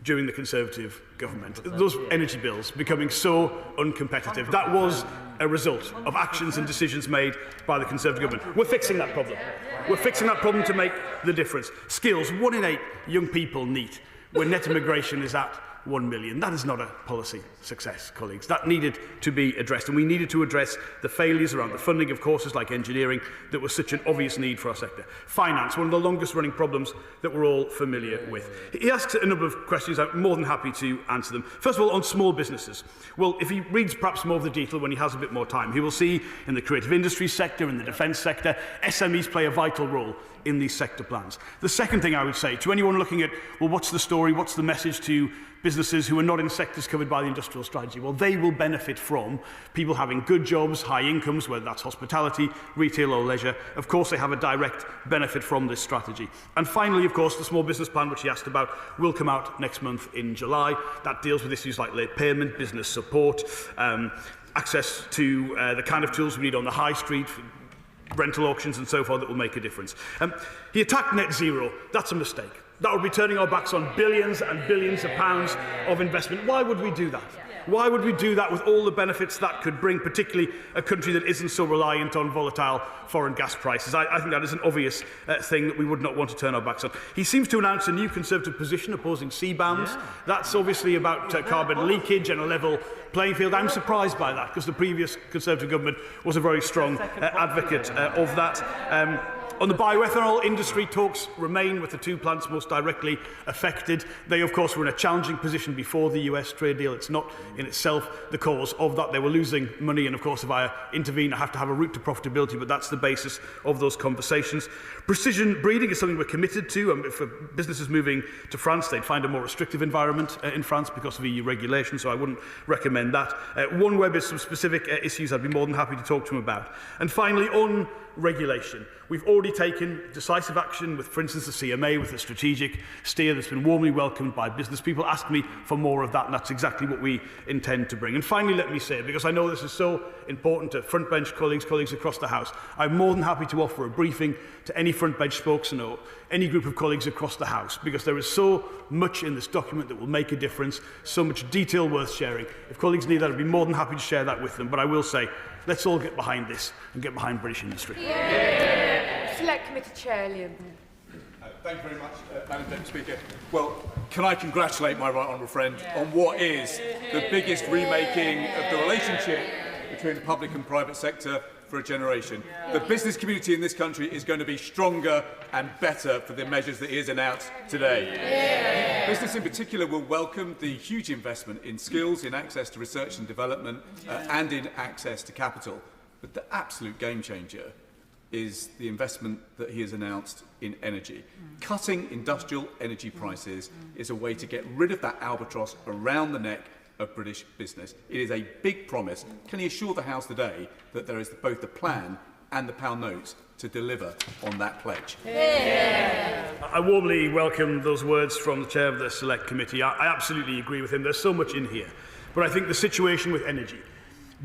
during the Conservative government. Those energy bills becoming so uncompetitive, that was a result of actions and decisions made by the Conservative government. We're fixing that problem. We're fixing that problem to make the difference. Skills, 1 in 8 young people need when net immigration is at 1 million. That is not a policy success, colleagues. That needed to be addressed, and we needed to address the failures around the funding of courses like engineering that was such an obvious need for our sector. Finance, one of the longest running problems that we're all familiar with. He asks a number of questions. I'm more than happy to answer them. First of all, on small businesses. Well, if he reads perhaps more of the detail when he has a bit more time, he will see in the creative industry sector, in the defence sector, SMEs play a vital role in these sector plans. The second thing I would say to anyone looking at, well, what's the story, what's the message to businesses who are not in sectors covered by the industrial strategy? Well, they will benefit from people having good jobs, high incomes, whether that's hospitality, retail or leisure. Of course, they have a direct benefit from this strategy. And finally, of course, the small business plan, which he asked about, will come out next month in July. That deals with issues like late payment, business support, access to the kind of tools we need on the high street, rental auctions and so forth, that will make a difference. He attacked net zero. That's a mistake. That would be turning our backs on billions and billions of pounds of investment. Why would we do that? Why would we do that with all the benefits that could bring, particularly a country that isn't so reliant on volatile foreign gas prices? I think that is an obvious thing that we would not want to turn our backs on. He seems to announce a new Conservative position opposing CBAMs. That's obviously about carbon leakage and a level playing field. I'm surprised by that, because the previous Conservative government was a very strong advocate of that. On the bioethanol, industry talks remain with the 2 plants most directly affected. They, of course, were in a challenging position before the US trade deal. It's not in itself the cause of that. They were losing money, and of course, if I intervene, I have to have a route to profitability, but that's the basis of those conversations. Precision breeding is something we're committed to. For businesses moving to France, they'd find a more restrictive environment in France because of EU regulation, so I wouldn't recommend that. OneWeb is some specific issues I'd be more than happy to talk to him about. And finally, on regulation. We've already taken decisive action with, for instance, the CMA, with a strategic steer that's been warmly welcomed by business. People ask me for more of that, and that's exactly what we intend to bring. And finally, let me say, because I know this is so important to front bench colleagues across the House, I'm more than happy to offer a briefing to any front bench spokesman or any group of colleagues across the House, because there is so much in this document that will make a difference, so much detail worth sharing. If colleagues need that, I'd be more than happy to share that with them. But I will say, let's all get behind this and get behind British industry. Select Committee Chair Liam. Thank you very much, Madam Deputy Speaker. Well, can I congratulate my right honourable friend on what is the biggest remaking of the relationship between the public and private sector for a generation. The business community in this country is going to be stronger and better for the measures that he has announced today. Business in particular will welcome the huge investment in skills, in access to research and development, and in access to capital. But the absolute game changer is the investment that he has announced in energy. Cutting industrial energy prices is a way to get rid of that albatross around the neck of British business. It is a big promise. Can he assure the House today that there is both the plan and the pound notes to deliver on that pledge? I warmly welcome those words from the Chair of the Select Committee. I absolutely agree with him. There's so much in here. But I think the situation with energy,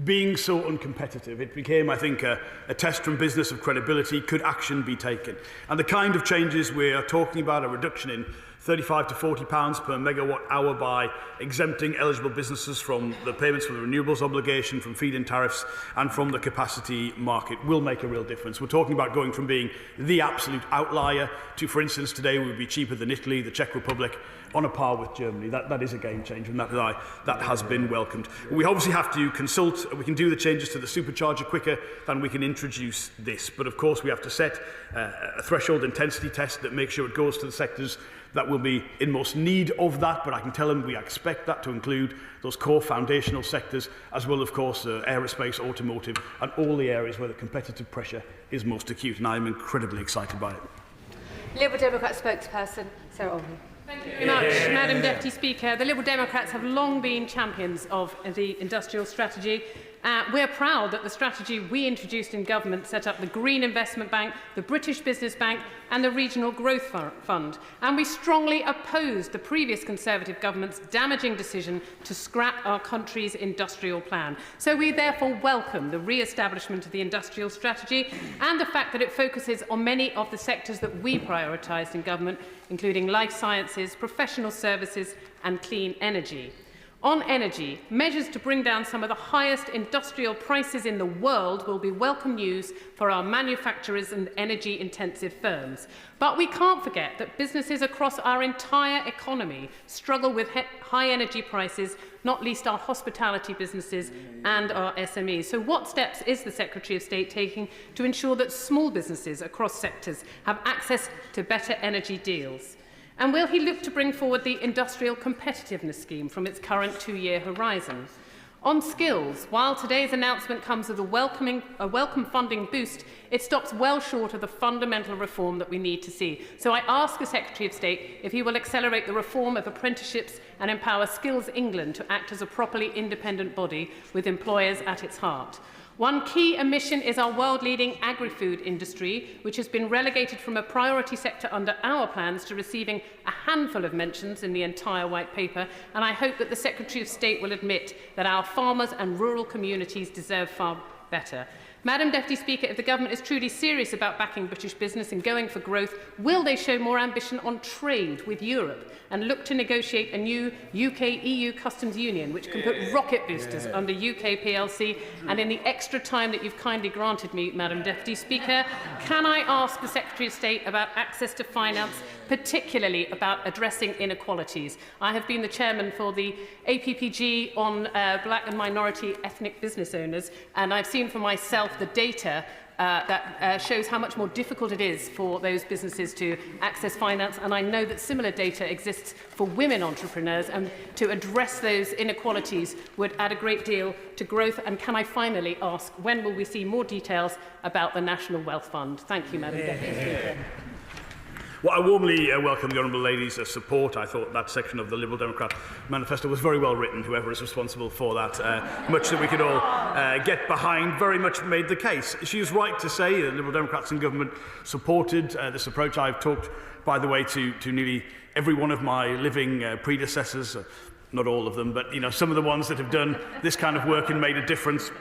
being so uncompetitive, it became, I think, a test from business of credibility. Could action be taken? And the kind of changes we are talking about, a reduction in £35 to £40 per megawatt hour by exempting eligible businesses from the payments for the renewables obligation, from feed-in tariffs and from the capacity market, will make a real difference. We're talking about going from being the absolute outlier to, for instance, today we would be cheaper than Italy, the Czech Republic, on a par with Germany. That is a game changer, and that has been welcomed. We obviously have to consult. We can do the changes to the supercharger quicker than we can introduce this. But of course, we have to set a threshold intensity test that makes sure it goes to the sectors that will be in most need of that. But I can tell them we expect that to include those core foundational sectors, as well, of course, aerospace, automotive, and all the areas where the competitive pressure is most acute. And I'm incredibly excited by it. Liberal Democrat spokesperson, Sarah Olney. Thank you very much, Madam Deputy Speaker. The Liberal Democrats have long been champions of the industrial strategy. We're proud that the strategy we introduced in government set up the Green Investment Bank, the British Business Bank and the Regional Growth Fund. And we strongly opposed the previous Conservative government's damaging decision to scrap our country's industrial plan. So we therefore welcome the re-establishment of the industrial strategy and the fact that it focuses on many of the sectors that we prioritised in government, including life sciences, professional services and clean energy. On energy, measures to bring down some of the highest industrial prices in the world will be welcome news for our manufacturers and energy-intensive firms. But we can't forget that businesses across our entire economy struggle with high energy prices, not least our hospitality businesses and our SMEs. So what steps is the Secretary of State taking to ensure that small businesses across sectors have access to better energy deals? And will he look to bring forward the Industrial Competitiveness Scheme from its current 2-year horizon? On skills, while today's announcement comes with a welcome funding boost, it stops well short of the fundamental reform that we need to see. So I ask the Secretary of State if he will accelerate the reform of apprenticeships and empower Skills England to act as a properly independent body with employers at its heart. One key omission is our world-leading agri-food industry, which has been relegated from a priority sector under our plans to receiving a handful of mentions in the entire White Paper, and I hope that the Secretary of State will admit that our farmers and rural communities deserve far better. Madam Deputy Speaker, if the government is truly serious about backing British business and going for growth, will they show more ambition on trade with Europe and look to negotiate a new UK-EU customs union which can put rocket boosters under UK PLC? And in the extra time that you've kindly granted me, Madam Deputy Speaker, can I ask the Secretary of State about access to finance, particularly about addressing inequalities? I have been the chairman for the APPG on black and minority ethnic business owners, and I've seen for myself the data that shows how much more difficult it is for those businesses to access finance, and I know that similar data exists for women entrepreneurs, and to address those inequalities would add a great deal to growth. And can I finally ask, when will we see more details about the National Wealth Fund? Thank you, Madam Deputy Speaker. Well, I warmly welcome the Honourable Lady's support. I thought that section of the Liberal Democrat manifesto was very well written, whoever is responsible for that. Much that we could all get behind, very much made the case. She is right to say the Liberal Democrats in government supported this approach. I've talked, by the way, to nearly every one of my living predecessors, not all of them, but some of the ones that have done this kind of work and made a difference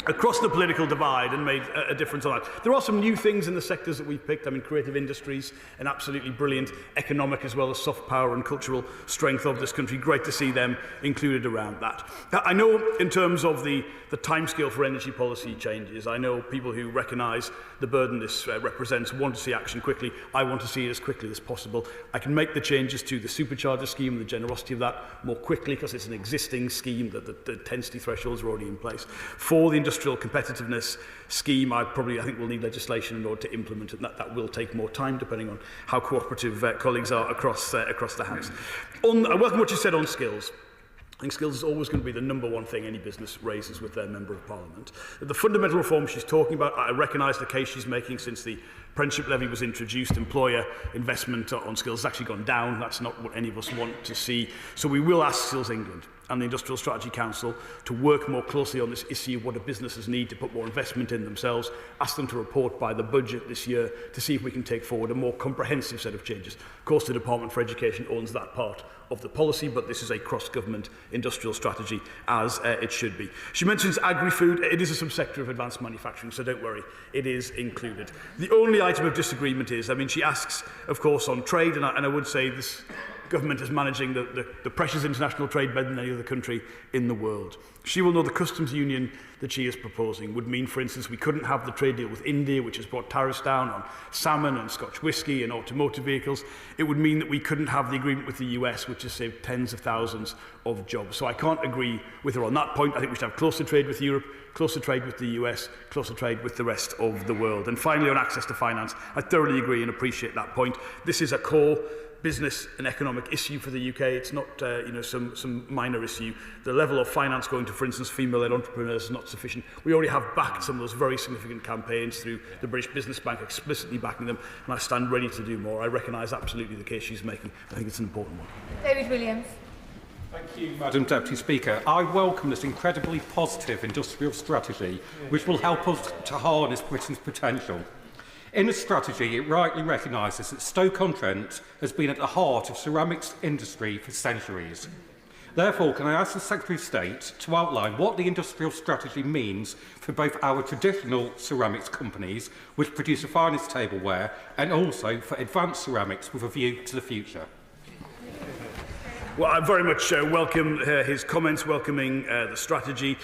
across the political divide and made a difference on that. There are some new things in the sectors that we've picked. I mean, creative industries, an absolutely brilliant economic as well as soft power and cultural strength of this country. Great to see them included around that. I know in terms of the timescale for energy policy changes, I know people who recognise the burden this represents want to see action quickly. I want to see it as quickly as possible. I can make the changes to the supercharger scheme and the generosity of that more quickly because it's an existing scheme that the intensity thresholds are already in place. For the industrial competitiveness scheme, I think we'll need legislation in order to implement it, and that will take more time, depending on how cooperative colleagues are across the House. I welcome what you said on skills. I think skills is always going to be the number one thing any business raises with their Member of Parliament. The fundamental reform she's talking about, I recognise the case she's making since the apprenticeship levy was introduced. Employer investment on skills has actually gone down. That's not what any of us want to see. So we will ask Skills England and the Industrial Strategy Council to work more closely on this issue of what do businesses need to put more investment in themselves, ask them to report by the budget this year to see if we can take forward a more comprehensive set of changes. Of course, the Department for Education owns that part of the policy, but this is a cross-government industrial strategy, as it should be. She mentions agri-food. It is a subsector of advanced manufacturing, so don't worry, it is included. The only item of disagreement is, she asks, of course, on trade, and I would say this government is managing the pressures of international trade better than any other country in the world. She will know the customs union that she is proposing would mean, for instance, we couldn't have the trade deal with India, which has brought tariffs down on salmon and Scotch whisky and automotive vehicles. It would mean that we couldn't have the agreement with the US, which has saved tens of thousands of jobs. So I can't agree with her on that point. I think we should have closer trade with Europe, closer trade with the US, closer trade with the rest of the world. And finally, on access to finance, I thoroughly agree and appreciate that point. This is a core business and economic issue for the UK. It's not some minor issue. The level of finance going to, for instance, female-led entrepreneurs is not sufficient. We already have backed some of those very significant campaigns through the British Business Bank, explicitly backing them, and I stand ready to do more. I recognise absolutely the case she's making. I think it's an important one. David Williams. Thank you, Madam Deputy Speaker. I welcome this incredibly positive industrial strategy which will help us to harness Britain's potential. In the strategy, it rightly recognises that Stoke-on-Trent has been at the heart of ceramics industry for centuries. Therefore, can I ask the Secretary of State to outline what the industrial strategy means for both our traditional ceramics companies, which produce the finest tableware, and also for advanced ceramics with a view to the future? Well, I very much welcome his comments, welcoming the strategy.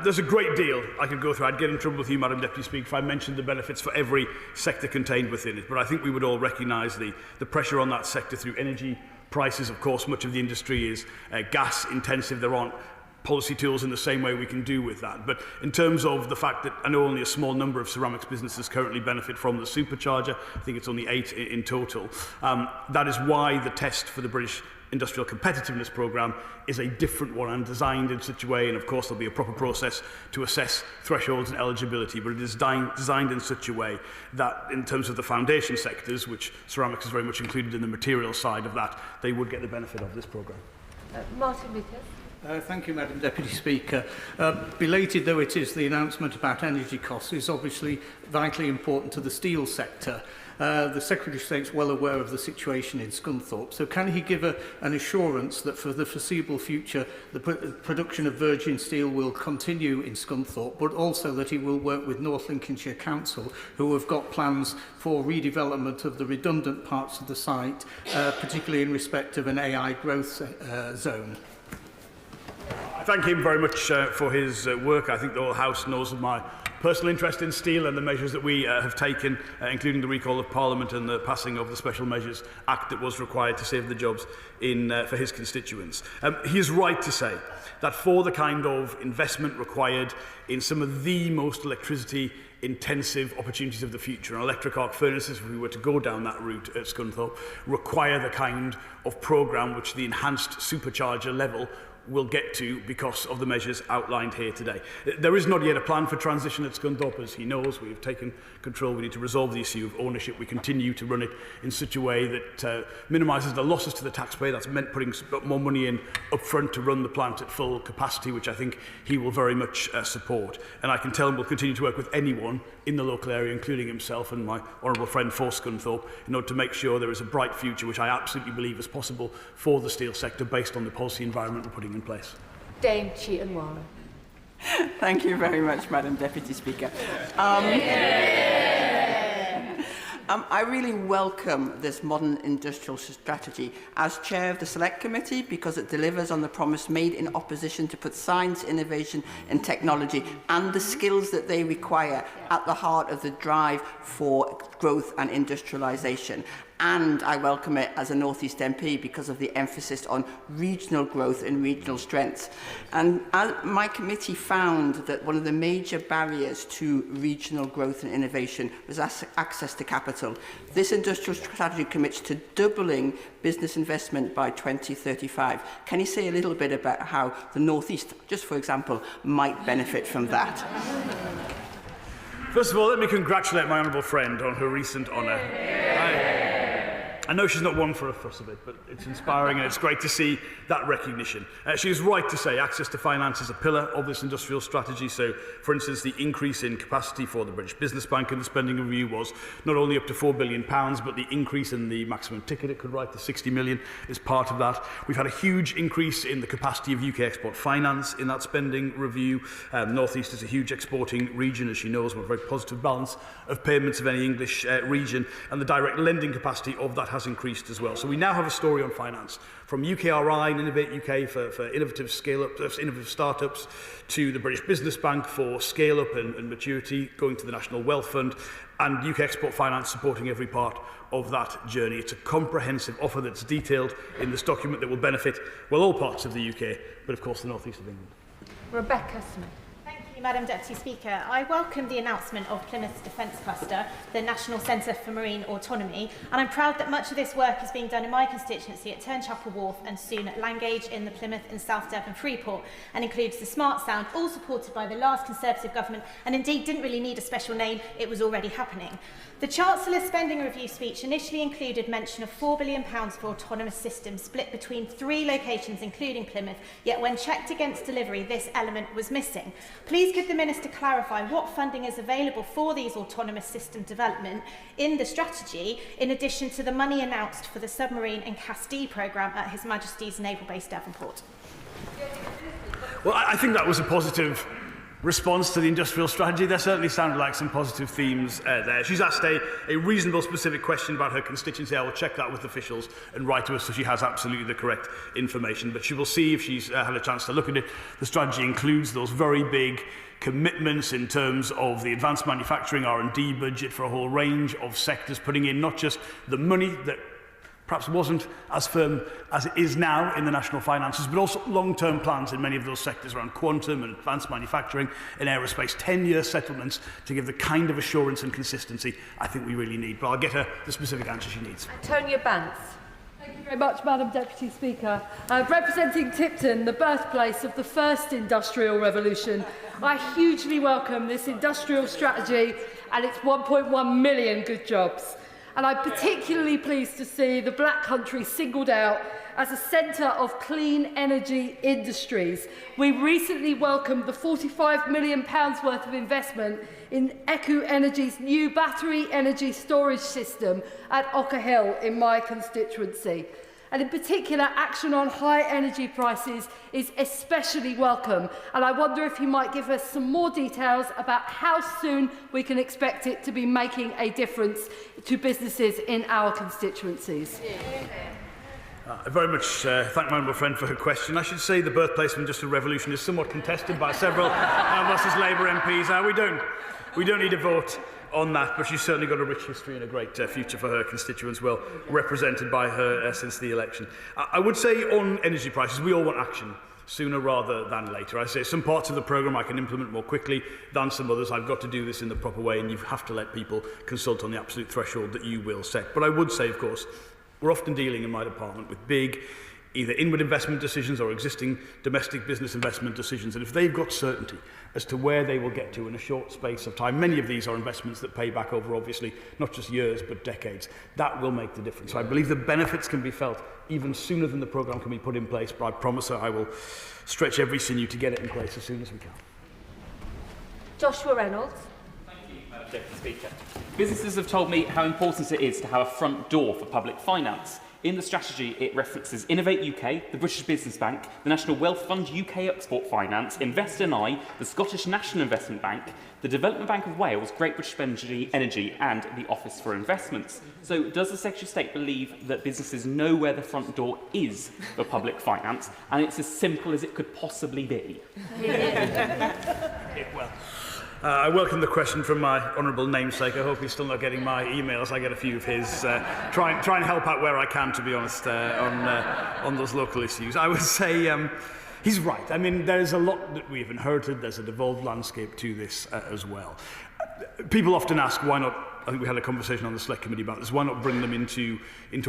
There's a great deal I could go through. I'd get in trouble with you, Madam Deputy Speaker, if I mentioned the benefits for every sector contained within it. But I think we would all recognise the pressure on that sector through energy prices. Of course, much of the industry is gas intensive. There aren't policy tools in the same way we can do with that. But in terms of the fact that I know only a small number of ceramics businesses currently benefit from the supercharger, I think it's only 8 in total. That is why the test for the British Industrial Competitiveness Programme is a different one and designed in such a way, and of course there'll be a proper process to assess thresholds and eligibility, but it is designed in such a way that in terms of the foundation sectors, which ceramics is very much included in the material side of that, they would get the benefit of this programme. Martin Lucas. Thank you, Madam Deputy Speaker. Belated though it is, the announcement about energy costs is obviously vitally important to the steel sector. The Secretary of State is well aware of the situation in Scunthorpe, so can he give an assurance that for the foreseeable future the production of virgin steel will continue in Scunthorpe, but also that he will work with North Lincolnshire Council, who have got plans for redevelopment of the redundant parts of the site, particularly in respect of an AI growth zone? I thank him very much for his work. I think the whole House knows of my personal interest in steel and the measures that we have taken, including the recall of Parliament and the passing of the Special Measures Act that was required to save the jobs for his constituents. He is right to say that for the kind of investment required in some of the most electricity-intensive opportunities of the future, and electric arc furnaces, if we were to go down that route at Scunthorpe, require the kind of programme which the enhanced supercharger level will get to because of the measures outlined here today. There is not yet a plan for transition at Scunthorpe, as he knows. We have taken control. We need to resolve the issue of ownership. We continue to run it in such a way that minimises the losses to the taxpayer. That's meant putting more money in up front to run the plant at full capacity, which I think he will very much support. And I can tell him we'll continue to work with anyone in the local area, including himself and my honourable friend for Scunthorpe, in order to make sure there is a bright future, which I absolutely believe is possible for the steel sector based on the policy environment we're putting in place. Dame Cheaton Warren. Thank you very much, Madam Deputy Speaker. I really welcome this modern industrial strategy as chair of the Select Committee because it delivers on the promise made in opposition to put science, innovation and technology and the skills that they require at the heart of the drive for growth and industrialisation. and I welcome it as a North East MP because of the emphasis on regional growth and regional strengths. And my committee found that one of the major barriers to regional growth and innovation was access to capital. This industrial strategy commits to doubling business investment by 2035. Can you say a little bit about how the North East, just for example, might benefit from that? First of all, let me congratulate my honourable friend on her recent honour. I know she's not one for a fuss of it, but it's inspiring and it's great to see that recognition. She is right to say access to finance is a pillar of this industrial strategy. So, for instance, the increase in capacity for the British Business Bank in the spending review was not only up to £4 billion, but the increase in the maximum ticket it could write to 60 million is part of that. We've had a huge increase in the capacity of UK export finance in that spending review. North East is a huge exporting region, as she knows, with a very positive balance of payments of any English region, and the direct lending capacity of that has increased as well. So we now have a story on finance, from UKRI and Innovate UK for innovative scale-up, innovative startups, to the British Business Bank for scale-up and maturity, going to the National Wealth Fund, and UK Export Finance supporting every part of that journey. It's a comprehensive offer that's detailed in this document that will benefit, well, all parts of the UK, but of course the North East of England. Rebecca Smith. Madam Deputy Speaker, I welcome the announcement of Plymouth's Defence Cluster, the National Centre for Marine Autonomy, and I'm proud that much of this work is being done in my constituency at Turnchapel Wharf and soon at Langage in the Plymouth and South Devon Freeport, and includes the Smart Sound, all supported by the last Conservative government, and indeed didn't really need a special name, it was already happening. The Chancellor's spending review speech initially included mention of £4 billion for autonomous systems split between 3 locations, including Plymouth, yet when checked against delivery, this element was missing. Please could the Minister clarify what funding is available for these autonomous system development in the strategy, in addition to the money announced for the submarine and Castile programme at His Majesty's Naval Base Devonport? Well, I think that was a positive response to the industrial strategy. There certainly sounded like some positive themes there. She's asked a reasonable, specific question about her constituency. I will check that with officials and write to us so she has absolutely the correct information. But she will see, if she's had a chance to look at it, the strategy includes those very big commitments in terms of the advanced manufacturing R&D budget for a whole range of sectors, putting in not just the money that perhaps wasn't as firm as it is now in the national finances, but also long-term plans in many of those sectors around quantum and advanced manufacturing and aerospace, 10-year settlements to give the kind of assurance and consistency I think we really need. But I'll get her the specific answer she needs. Antonia Bance. Thank you very much, Madam Deputy Speaker. Representing Tipton, the birthplace of the first industrial revolution, I hugely welcome this industrial strategy and its 1.1 million good jobs. And I'm particularly pleased to see the Black Country singled out as a centre of clean energy industries. We recently welcomed the £45 million worth of investment in Echo Energy's new battery energy storage system at Ocker Hill in my constituency. And in particular, action on high energy prices is especially welcome. And I wonder if you might give us some more details about how soon we can expect it to be making a difference to businesses in our constituencies. I very much thank my honourable friend for her question. I should say the birthplace of industrial revolution is somewhat contested by several of us as Labour MPs. We don't need a vote on that, but she's certainly got a rich history and a great future for her constituents, well represented by her since the election. I would say on energy prices, we all want action sooner rather than later. I say some parts of the programme I can implement more quickly than some others. I've got to do this in the proper way, and you have to let people consult on the absolute threshold that you will set. But I would say, of course, we're often dealing in my department with big either inward investment decisions or existing domestic business investment decisions, and if they've got certainty as to where they will get to in a short space of time, many of these are investments that pay back over obviously not just years but decades, that will make the difference. So I believe the benefits can be felt even sooner than the programme can be put in place, but I promise her I will stretch every sinew to get it in place as soon as we can. Joshua Reynolds. Madam Deputy Speaker. Businesses have told me how important it is to have a front door for public finance. In the strategy, it references Innovate UK, the British Business Bank, the National Wealth Fund, UK Export Finance, Invest NI, the Scottish National Investment Bank, the Development Bank of Wales, Great British Energy, and the Office for Investments. So does the Secretary of State believe that businesses know where the front door is for public finance, and it's as simple as it could possibly be? I welcome the question from my honourable namesake. I hope he's still not getting my emails. I get a few of his. Try and help out where I can, to be honest, on those local issues. I would say he's right. I mean, there's a lot that we've inherited. There's a devolved landscape to this as well. People often ask, why not? I think we had a conversation on the Select Committee about this. Why not bring them into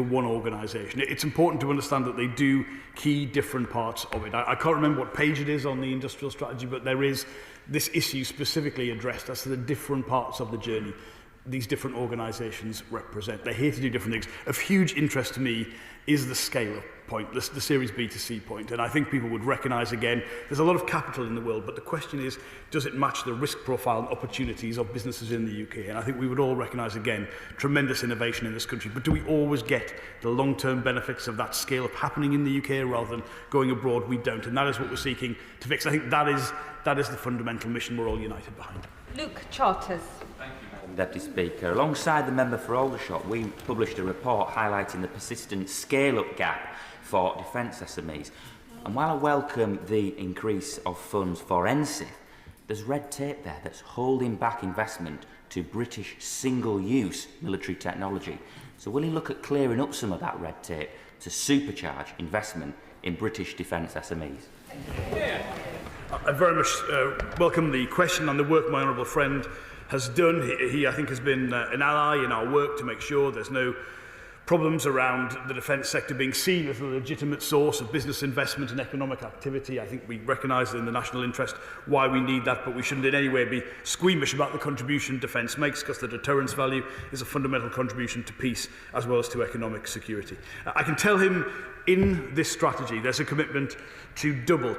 one organisation? It's important to understand that they do key different parts of it. I can't remember what page it is on the industrial strategy, but there is this issue specifically addressed as to the different parts of the journey these different organisations represent. They're here to do different things. Of huge interest to me is the scale-up point, the Series B to C point. And I think people would recognise, again, there's a lot of capital in the world, but the question is, does it match the risk profile and opportunities of businesses in the UK? And I think we would all recognise, again, tremendous innovation in this country. But do we always get the long-term benefits of that scale-up happening in the UK rather than going abroad? We don't. And that is what we're seeking to fix. I think that is the fundamental mission we're all united behind. Luke Charters. Deputy Speaker. Alongside the member for Aldershot, we published a report highlighting the persistent scale-up gap for defence SMEs. And while I welcome the increase of funds for NSIF, there's red tape there that's holding back investment to British single-use military technology. So will he look at clearing up some of that red tape to supercharge investment in British defence SMEs? I very much welcome the question and the work my honourable friend has done. He, I think, has been an ally in our work to make sure there's no problems around the defence sector being seen as a legitimate source of business investment and economic activity. I think we recognise in the national interest why we need that, but we shouldn't in any way be squeamish about the contribution defence makes, because the deterrence value is a fundamental contribution to peace as well as to economic security. I can tell him in this strategy there's a commitment to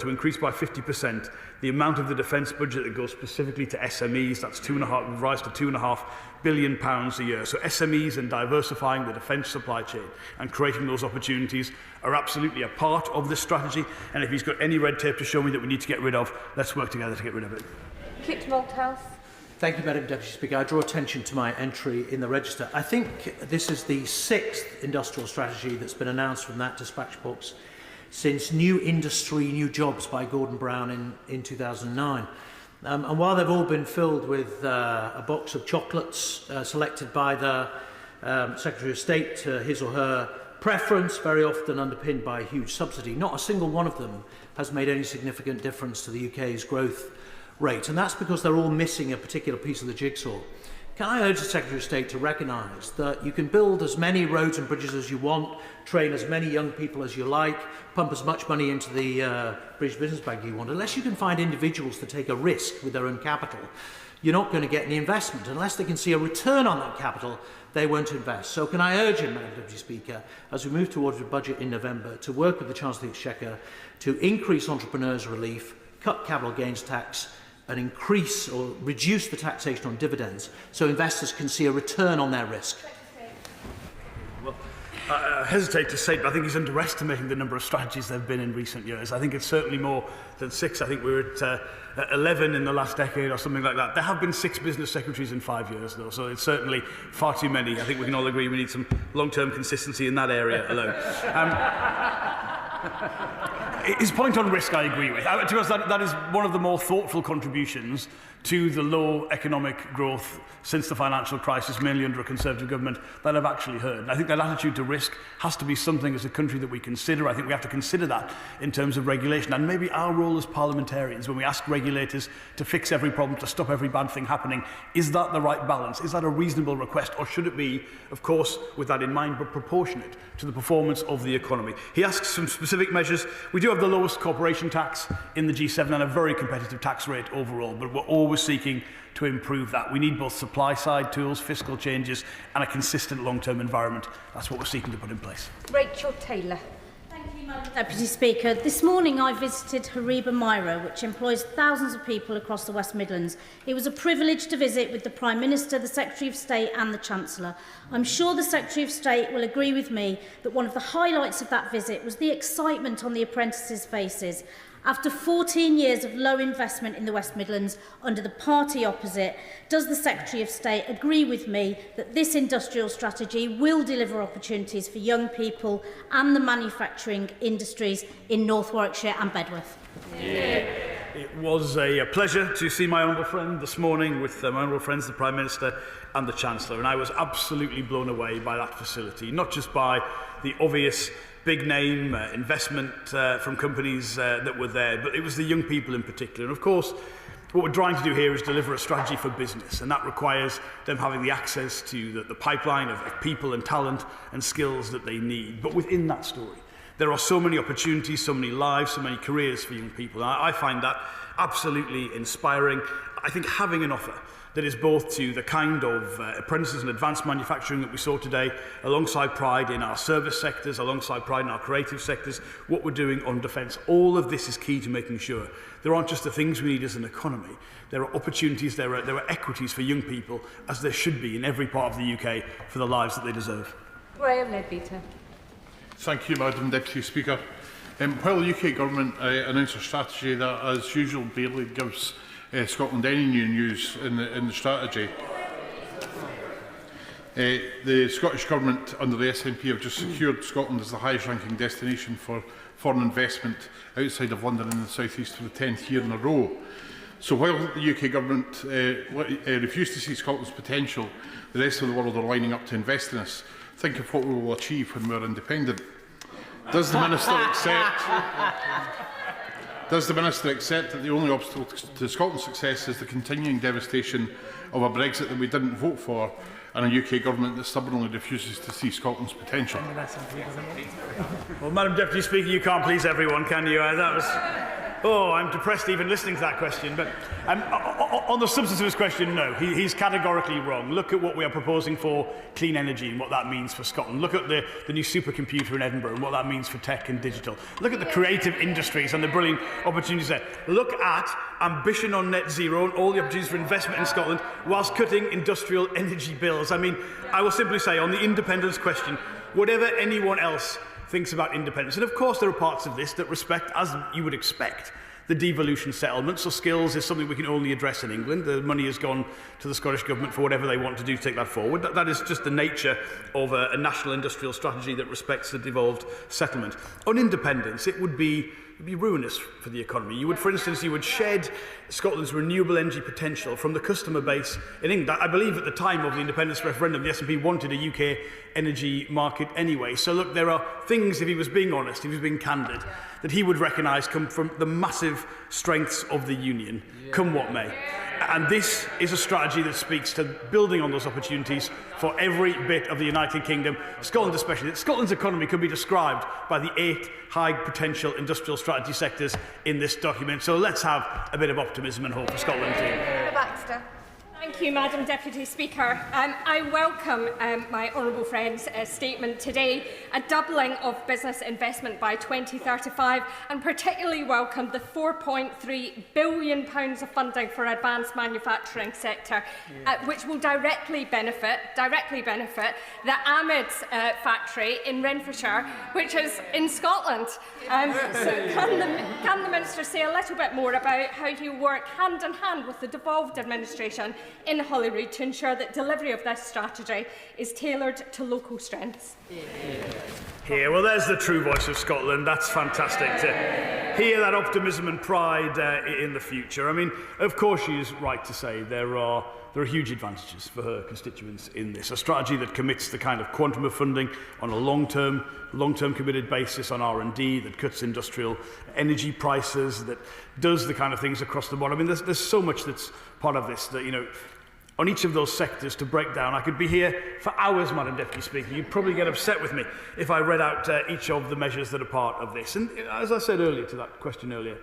increase by 50% the amount of the defence budget that goes specifically to SMEs. That's rise to £2.5 billion a year. So SMEs and diversifying the defence supply chain and creating those opportunities are absolutely a part of this strategy. And if he's got any red tape to show me that we need to get rid of, let's work together to get rid of it. Kit Malthouse. Thank you, Madam Deputy Speaker. I draw attention to my entry in the register. I think this is the 6th industrial strategy that's been announced from that dispatch box since New Industry, New Jobs by Gordon Brown in 2009. And while they've all been filled with a box of chocolates selected by the Secretary of State to his or her preference, very often underpinned by a huge subsidy, not a single one of them has made any significant difference to the UK's growth rate. And that's because they're all missing a particular piece of the jigsaw. Can I urge the Secretary of State to recognise that you can build as many roads and bridges as you want, train as many young people as you like, pump as much money into the British Business Bank you want, unless you can find individuals to take a risk with their own capital, you're not going to get any investment. Unless they can see a return on that capital, they won't invest. So can I urge him, Madam Deputy Speaker, as we move towards a budget in November, to work with the Chancellor of the Exchequer to increase entrepreneurs' relief, cut capital gains tax, and increase or reduce the taxation on dividends so investors can see a return on their risk? Well, I hesitate to say, but I think he's underestimating the number of strategies there have been in recent years. I think it's certainly more than 6. I think we were at 11 in the last decade or something like that. There have been 6 business secretaries in 5 years, though, so it's certainly far too many. I think we can all agree we need some long-term consistency in that area alone. His point on risk I agree with. To us, that is one of the more thoughtful contributions to the low economic growth since the financial crisis, mainly under a Conservative government, that I've actually heard. And I think that attitude to risk has to be something as a country that we consider. I think we have to consider that in terms of regulation. And maybe our role as parliamentarians, when we ask regulators to fix every problem, to stop every bad thing happening, is that the right balance? Is that a reasonable request? Or should it be, of course, with that in mind, but proportionate to the performance of the economy? He asks some specific measures. We do have the lowest corporation tax in the G7 and a very competitive tax rate overall, but we're always seeking to improve that. We need both supply-side tools, fiscal changes, and a consistent long-term environment. That's what we're seeking to put in place. Rachel Taylor. Thank you, Madam Deputy Speaker. This morning I visited Hariba Miro, which employs thousands of people across the West Midlands. It was a privilege to visit with the Prime Minister, the Secretary of State and the Chancellor. I'm sure the Secretary of State will agree with me that one of the highlights of that visit was the excitement on the apprentices' faces. After 14 years of low investment in the West Midlands under the party opposite, does the Secretary of State agree with me that this industrial strategy will deliver opportunities for young people and the manufacturing industries in North Warwickshire and Bedworth? Yeah. It was a pleasure to see my honourable friend this morning with my honourable friends, the Prime Minister and the Chancellor, and I was absolutely blown away by that facility, not just by the obvious big name investment from companies that were there, but it was the young people in particular. And of course, what we're trying to do here is deliver a strategy for business, and that requires them having the access to the pipeline of people and talent and skills that they need. But within that story, there are so many opportunities, so many lives, so many careers for young people. And I find that absolutely inspiring. I think having an offer that is both to the kind of apprentices and advanced manufacturing that we saw today, alongside pride in our service sectors, alongside pride in our creative sectors, what we're doing on defence, all of this is key to making sure there aren't just the things we need as an economy. There are opportunities, there are equities for young people, as there should be in every part of the UK, for the lives that they deserve. Graham Leadbeater. Thank you, Madam Deputy Speaker. While the UK Government announced a strategy that, as usual, barely gives Scotland any new news in the strategy, the Scottish Government, under the SNP, have just secured Scotland as the highest-ranking destination for foreign investment outside of London in the South East for the 10th year in a row. So while the UK Government refused to see Scotland's potential, the rest of the world are lining up to invest in us. Think of what we will achieve when we are independent. Does the Minister accept that the only obstacle to Scotland's success is the continuing devastation of a Brexit that we didn't vote for and a UK Government that stubbornly refuses to see Scotland's potential? Well, Madam Deputy Speaker, you can't please everyone, can you? That was... Oh, I'm depressed even listening to that question. But on the substance of his question, no, he's categorically wrong. Look at what we are proposing for clean energy and what that means for Scotland. Look at the new supercomputer in Edinburgh and what that means for tech and digital. Look at the creative industries and the brilliant opportunities there. Look at ambition on net zero and all the opportunities for investment in Scotland whilst cutting industrial energy bills. I mean, I will simply say on the independence question, whatever anyone else thinks about independence. And of course there are parts of this that respect, as you would expect, the devolution settlement. So skills is something we can only address in England. The money has gone to the Scottish Government for whatever they want to do to take that forward. That is just the nature of a national industrial strategy that respects the devolved settlement. On independence, it would be ruinous for the economy. You would, for instance, shed Scotland's renewable energy potential from the customer base in England. I believe at the time of the independence referendum, the SNP wanted a UK energy market anyway. So look, there are things, if he was being honest, if he was being candid, that he would recognise come from the massive strengths of the Union, come what may. And this is a strategy that speaks to building on those opportunities for every bit of the United Kingdom, Scotland especially. Scotland's economy could be described by the 8 high-potential industrial strategy sectors in this document. So let's have a bit of optimism and hope for Scotland too. Baxter. Thank you, Madam Deputy Speaker. I welcome my honourable friend's statement today, a doubling of business investment by 2035, and particularly welcome the £4.3 billion of funding for advanced manufacturing sector, which will directly benefit the Amids factory in Renfrewshire, which is in Scotland. So can the Minister say a little bit more about how you work hand in hand with the devolved administration in Holyrood to ensure that delivery of this strategy is tailored to local strengths? Here, well, there's the true voice of Scotland. That's fantastic to hear that optimism and pride in the future. I mean, of course, she is right to say there are huge advantages for her constituents in this. A strategy that commits the kind of quantum of funding on a long-term committed basis on R&D, that cuts industrial energy prices, that does the kind of things across the board. I mean, there's so much that's part of this that, on each of those sectors to break down. I could be here for hours, Madam Deputy Speaker. You'd probably get upset with me if I read out each of the measures that are part of this. And as I said earlier to that question earlier,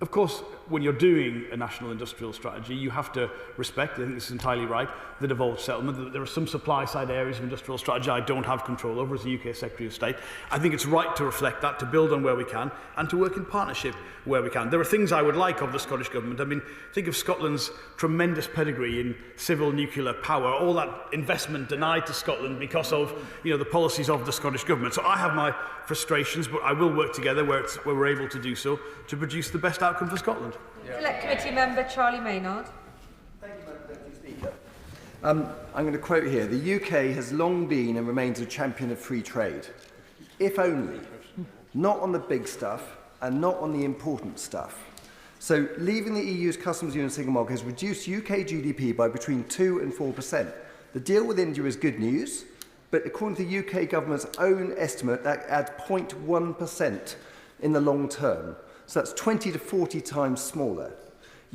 of course, when you're doing a national industrial strategy, you have to respect, I think this is entirely right, the devolved settlement. There are some supply-side areas of industrial strategy I don't have control over as the UK Secretary of State. I think it's right to reflect that, to build on where we can, and to work in partnership where we can. There are things I would like of the Scottish Government. I mean, think of Scotland's tremendous pedigree in civil nuclear power, all that investment denied to Scotland because of the policies of the Scottish Government. So I have my frustrations, but I will work together where we're able to do so to produce the best outcome for Scotland. Select Committee Member Charlie Maynard. Thank you, Madam Deputy Speaker. I'm going to quote here: "The UK has long been and remains a champion of free trade, if only, not on the big stuff and not on the important stuff. So leaving the EU's customs union single market has reduced UK GDP by between 2 and 4%. The deal with India is good news, but according to the UK government's own estimate, that adds 0.1% in the long term. So that's 20 to 40 times smaller.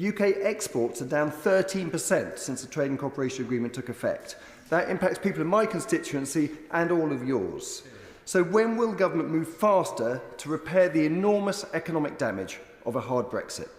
UK exports are down 13% since the Trade and Cooperation Agreement took effect. That impacts people in my constituency and all of yours. So when will government move faster to repair the enormous economic damage of a hard Brexit?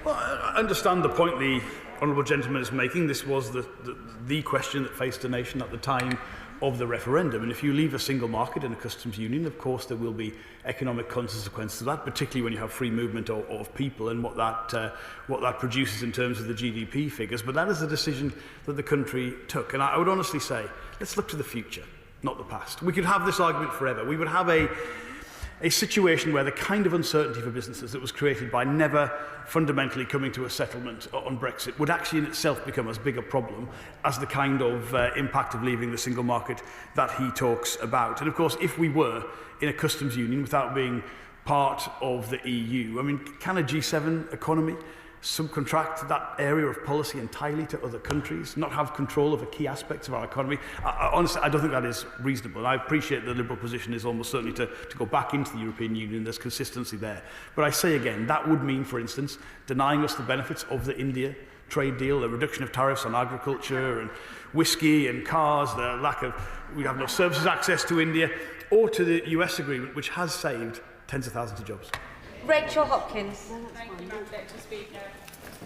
Well, I understand the point the honourable gentleman is making. This was the question that faced the nation at the time of the referendum. And if you leave a single market and a customs union, of course there will be economic consequences of that, particularly when you have free movement of people and what that produces in terms of the GDP figures. But that is a decision that the country took. And I would honestly say, let's look to the future, not the past. We could have this argument forever. We would have a situation where the kind of uncertainty for businesses that was created by never fundamentally coming to a settlement on Brexit would actually in itself become as big a problem as the kind of impact of leaving the single market that he talks about. And of course, if we were in a customs union without being part of the EU, I mean, can a G7 economy subcontract that area of policy entirely to other countries, not have control over key aspects of our economy? Honestly, I don't think that is reasonable. And I appreciate the Liberal position is almost certainly to go back into the European Union. There's consistency there. But I say again, that would mean, for instance, denying us the benefits of the India trade deal, the reduction of tariffs on agriculture and whiskey and cars, the lack of, we have no services access to India, or to the US agreement, which has saved tens of thousands of jobs. Rachel Hopkins. Thank you, Madam Deputy Speaker.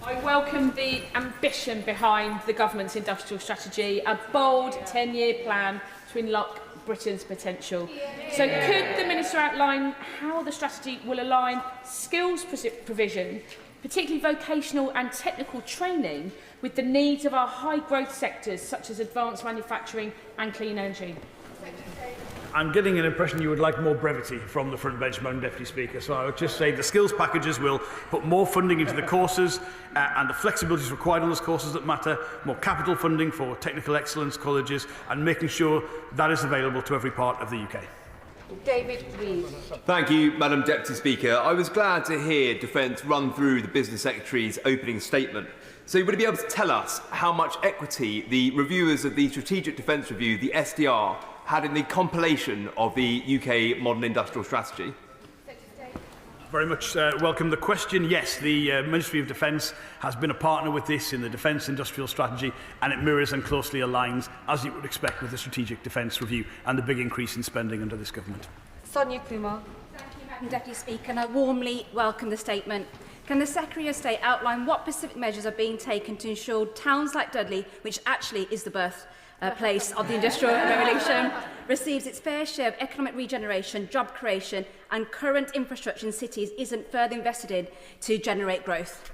I welcome the ambition behind the government's industrial strategy, a bold 10-year plan to unlock Britain's potential. So could the Minister outline how the strategy will align skills provision, particularly vocational and technical training, with the needs of our high-growth sectors such as advanced manufacturing and clean energy? I'm getting an impression you would like more brevity from the front bench, Madam Deputy Speaker. So I would just say the skills packages will put more funding into the courses and the flexibilities required on those courses that matter, more capital funding for technical excellence colleges, and making sure that is available to every part of the UK. David Reid. Thank you, Madam Deputy Speaker. I was glad to hear Defence run through the Business Secretary's opening statement. So would he be able to tell us how much equity the reviewers of the Strategic Defence Review, the SDR, had in the compilation of the UK Modern Industrial Strategy? Very much welcome the question. Yes, the Ministry of Defence has been a partner with this in the Defence Industrial Strategy, and it mirrors and closely aligns, as you would expect, with the Strategic Defence Review and the big increase in spending under this government. Sonia Kumar. Thank you, Madam Deputy Speaker, and I warmly welcome the statement. Can the Secretary of State outline what specific measures are being taken to ensure towns like Dudley, which actually is the birthplace of the Industrial Revolution, receives its fair share of economic regeneration, job creation and current infrastructure in cities isn't further invested in to generate growth?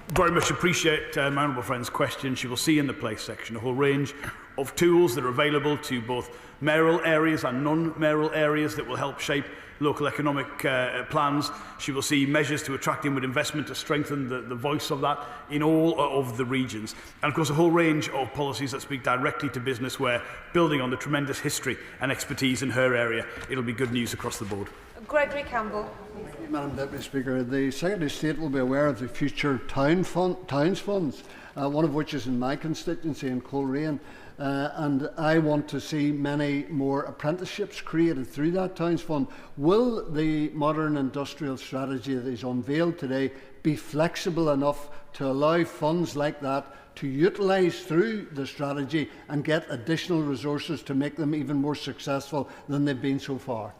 Very much appreciate my honourable friend's question. She will see in the place section a whole range of tools that are available to both mayoral areas and non-mayoral areas that will help shape local economic plans. She will see measures to attract inward investment to strengthen the voice of that in all of the regions. And of course a whole range of policies that speak directly to business where, building on the tremendous history and expertise in her area, it'll be good news across the board. Gregory Campbell. Madam Deputy Speaker, the Secretary of State will be aware of the future towns funds, one of which is in my constituency in Coleraine. And I want to see many more apprenticeships created through that Towns Fund. Will the modern industrial strategy that is unveiled today be flexible enough to allow funds like that to utilise through the strategy and get additional resources to make them even more successful than they've been so far?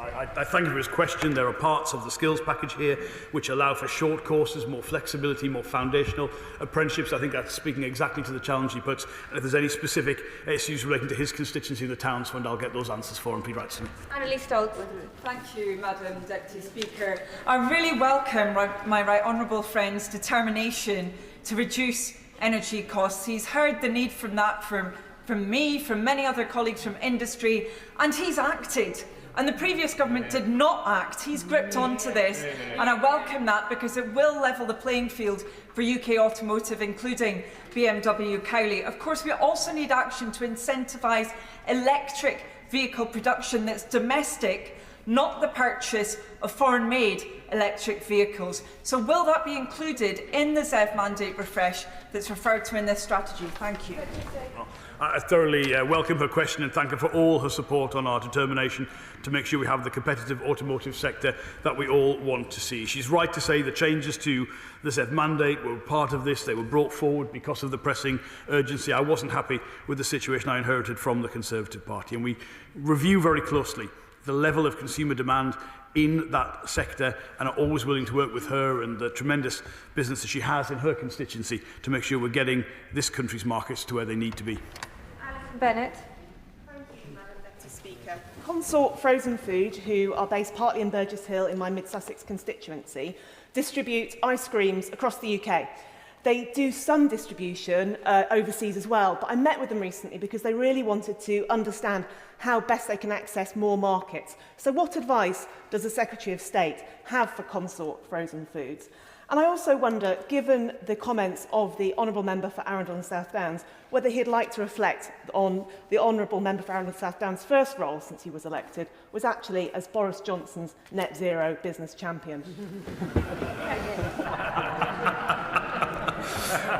I thank you for his question. There are parts of the skills package here which allow for short courses, more flexibility, more foundational apprenticeships. I think that's speaking exactly to the challenge he puts. And if there's any specific issues relating to his constituency, the Towns Fund, I'll get those answers for him if he writes to me. Annalise Stoltz. Thank you, Madam Deputy Speaker. I really welcome my right honourable friend's determination to reduce energy costs. He's heard the need from that from me, from many other colleagues from industry, and he's acted. And the previous government did not act. He's gripped onto this, and I welcome that because it will level the playing field for UK automotive, including BMW Cowley. Of course, we also need action to incentivise electric vehicle production that's domestic, not the purchase of foreign-made electric vehicles. So will that be included in the ZEV mandate refresh that's referred to in this strategy? Thank you. I thoroughly welcome her question and thank her for all her support on our determination to make sure we have the competitive automotive sector that we all want to see. She's right to say the changes to the ZEV mandate were part of this. They were brought forward because of the pressing urgency. I wasn't happy with the situation I inherited from the Conservative Party, and we review very closely the level of consumer demand in that sector and are always willing to work with her and the tremendous business that she has in her constituency to make sure we're getting this country's markets to where they need to be. Bennett. Thank you, Madam Deputy Speaker. Consort Frozen Food, who are based partly in Burgess Hill in my Mid-Sussex constituency, distribute ice creams across the UK. They do some distribution overseas as well, but I met with them recently because they really wanted to understand how best they can access more markets. So what advice does the Secretary of State have for Consort Frozen Foods? And I also wonder, given the comments of the Honourable Member for Arundel and South Downs, whether he'd like to reflect on the Honourable Member for Arundel and South Downs' first role since he was elected was actually as Boris Johnson's net zero business champion.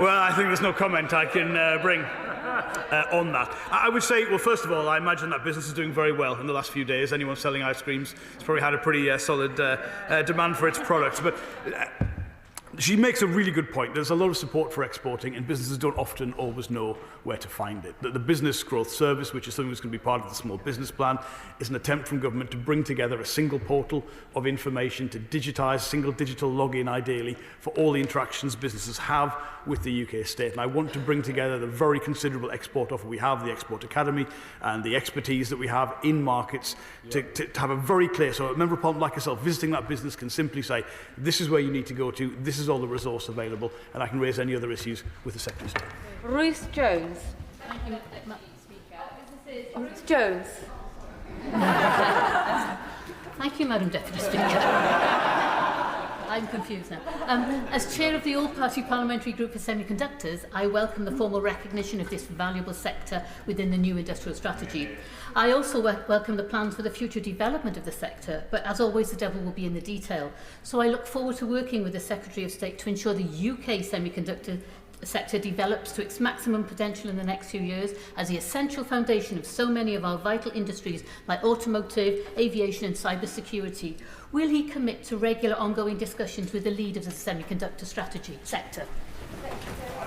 Well, I think there's no comment I can bring on that. I would say, well, first of all, I imagine that business is doing very well in the last few days. Anyone selling ice creams has probably had a pretty solid demand for its products. But she makes a really good point. There's a lot of support for exporting, and businesses don't often always know where to find it. The Business Growth Service, which is something that's going to be part of the Small Business Plan, is an attempt from government to bring together a single portal of information, to digitise, single digital login ideally, for all the interactions businesses have with the UK state. And I want to bring together the very considerable export offer we have, the Export Academy, and the expertise that we have in markets to have a very clear, so a member of Parliament like yourself visiting that business can simply say, this is where you need to go to, this is all the resource available, and I can raise any other issues with the Secretary of State. Ruth Jones. Thank you, Madam Speaker. Ruth Jones. Thank you, Madam Deputy Speaker. I'm confused now. As chair of the All-Party Parliamentary Group for Semiconductors, I welcome the formal recognition of this valuable sector within the new industrial strategy. I also welcome the plans for the future development of the sector, but as always, the devil will be in the detail. So I look forward to working with the Secretary of State to ensure the UK semiconductor sector develops to its maximum potential in the next few years as the essential foundation of so many of our vital industries like automotive, aviation and cybersecurity. Will he commit to regular ongoing discussions with the leaders of the semiconductor strategy sector?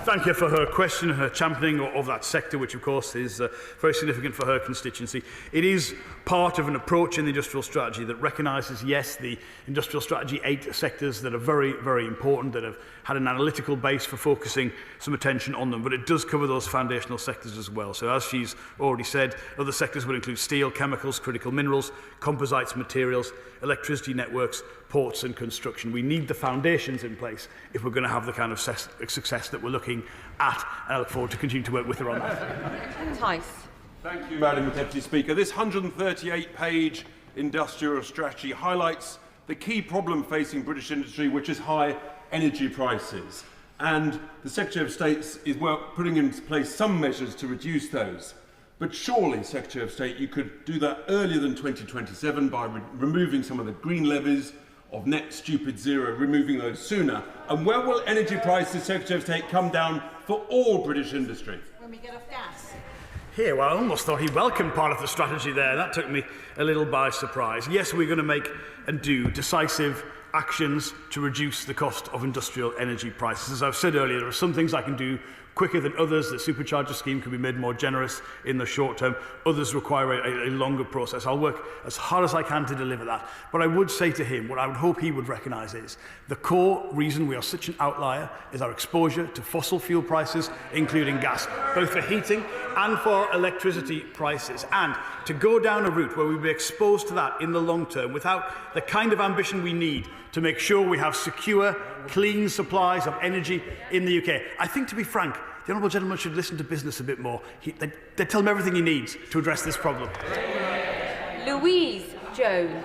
Thank you for her question and her championing of that sector, which of course is very significant for her constituency. It is part of an approach in the industrial strategy that recognises, yes, the industrial strategy 8 sectors that are very, very important, that have had an analytical base for focusing some attention on them, but it does cover those foundational sectors as well. So as she's already said, other sectors would include steel, chemicals, critical minerals, composites, materials, electricity networks, ports and construction. We need the foundations in place if we're going to have the kind of success that we're looking at, and I look forward to continuing to work with her on that. Tice. Thank you, Madam Deputy Speaker. This 138-page industrial strategy highlights the key problem facing British industry, which is high energy prices. And the Secretary of State is putting into place some measures to reduce those. But surely, Secretary of State, you could do that earlier than 2027 by removing some of the green levies of net stupid zero, removing those sooner. And where will energy prices, Secretary of State, come down for all British industry? When we get off gas. Here, well, I almost thought he welcomed part of the strategy there. That took me a little by surprise. Yes, we're going to make and do decisive actions to reduce the cost of industrial energy prices. As I've said earlier, there are some things I can do quicker than others. The supercharger scheme can be made more generous in the short term. Others require a longer process. I'll work as hard as I can to deliver that. But I would say to him, what I would hope he would recognise is the core reason we are such an outlier is our exposure to fossil fuel prices, including gas, both for heating and for electricity prices. And to go down a route where we'll be exposed to that in the long term without the kind of ambition we need to make sure we have secure, clean supplies of energy in the UK. I think, to be frank, the honourable gentleman should listen to business a bit more. They tell him everything he needs to address this problem. Louise Jones.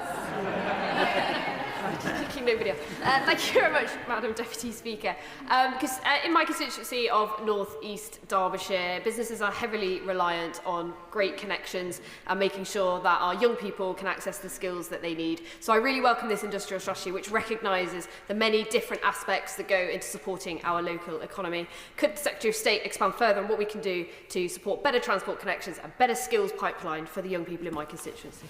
Kicking nobody off. Thank you very much, Madam Deputy Speaker. Because in my constituency of North East Derbyshire, businesses are heavily reliant on great connections and making sure that our young people can access the skills that they need. So I really welcome this industrial strategy, which recognises the many different aspects that go into supporting our local economy. Could the Secretary of State expand further on what we can do to support better transport connections and better skills pipeline for the young people in my constituency?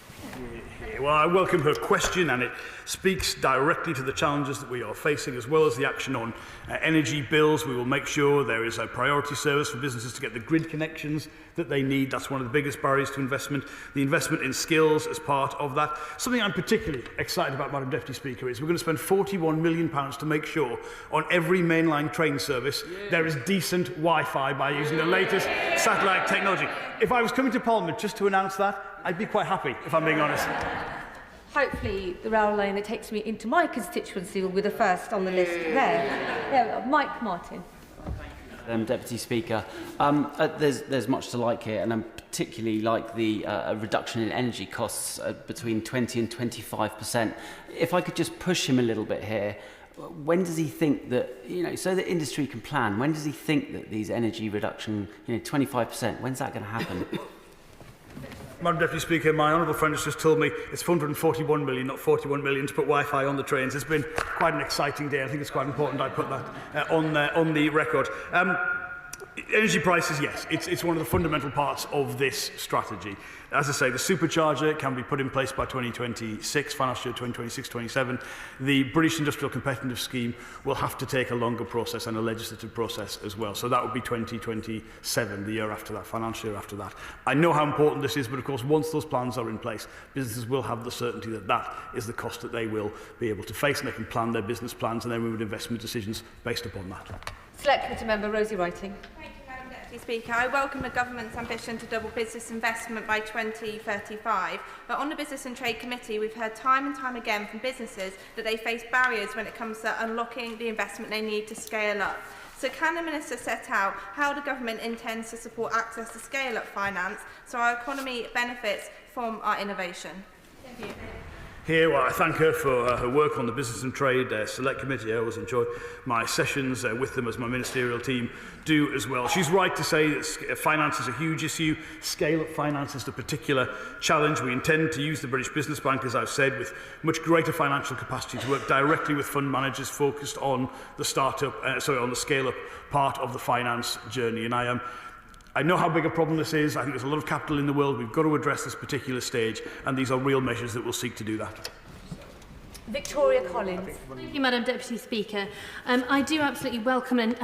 Well, I welcome her question, and it speaks directly to the challenges that we are facing, as well as the action on energy bills. We will make sure there is a priority service for businesses to get the grid connections that they need. That's one of the biggest barriers to investment. The investment in skills as part of that. Something I'm particularly excited about, Madam Deputy Speaker, is we're going to spend £41 million to make sure on every mainline train service there is decent Wi-Fi by using the latest satellite technology. If I was coming to Parliament just to announce that, I'd be quite happy, if I'm being honest. Hopefully the rail line that takes me into my constituency will be the first on the list there. Yeah, Mike Martin. Deputy Speaker, there's much to like here, and I particularly like the reduction in energy costs between 20 and 25%. If I could just push him a little bit here, when does he think that, so that industry can plan, when does he think that these energy reduction, 25%, when's that going to happen? Madam Deputy Speaker, my honourable friend has just told me it's 141 million, not 41 million, to put Wi-Fi on the trains. It's been quite an exciting day. I think it's quite important I put that on the record. Energy prices, yes, it's one of the fundamental parts of this strategy. As I say, the supercharger can be put in place by 2026, financial year 2026-27. The British Industrial Competitive Scheme will have to take a longer process and a legislative process as well. So that would be 2027, the year after that, financial year after that. I know how important this is, but of course, once those plans are in place, businesses will have the certainty that that is the cost that they will be able to face, and they can plan their business plans and then move investment decisions based upon that. Select Committee Member Rosie Wrighting. Speaker, I welcome the Government's ambition to double business investment by 2035, but on the Business and Trade Committee we've heard time and time again from businesses that they face barriers when it comes to unlocking the investment they need to scale up. So can the Minister set out how the Government intends to support access to scale-up finance so our economy benefits from our innovation? Thank you. Here, well, I thank her for her work on the Business and Trade Select Committee. I always enjoy my sessions with them, as my ministerial team do as well. She's right to say that finance is a huge issue. Scale-up finance is the particular challenge. We intend to use the British Business Bank, as I've said, with much greater financial capacity to work directly with fund managers focused on the on the scale-up part of the finance journey. And I know how big a problem this is. I think there's a lot of capital in the world. We've got to address this particular stage, and these are real measures that will seek to do that. Victoria Collins. Thank you, Madam Deputy Speaker. I do absolutely welcome and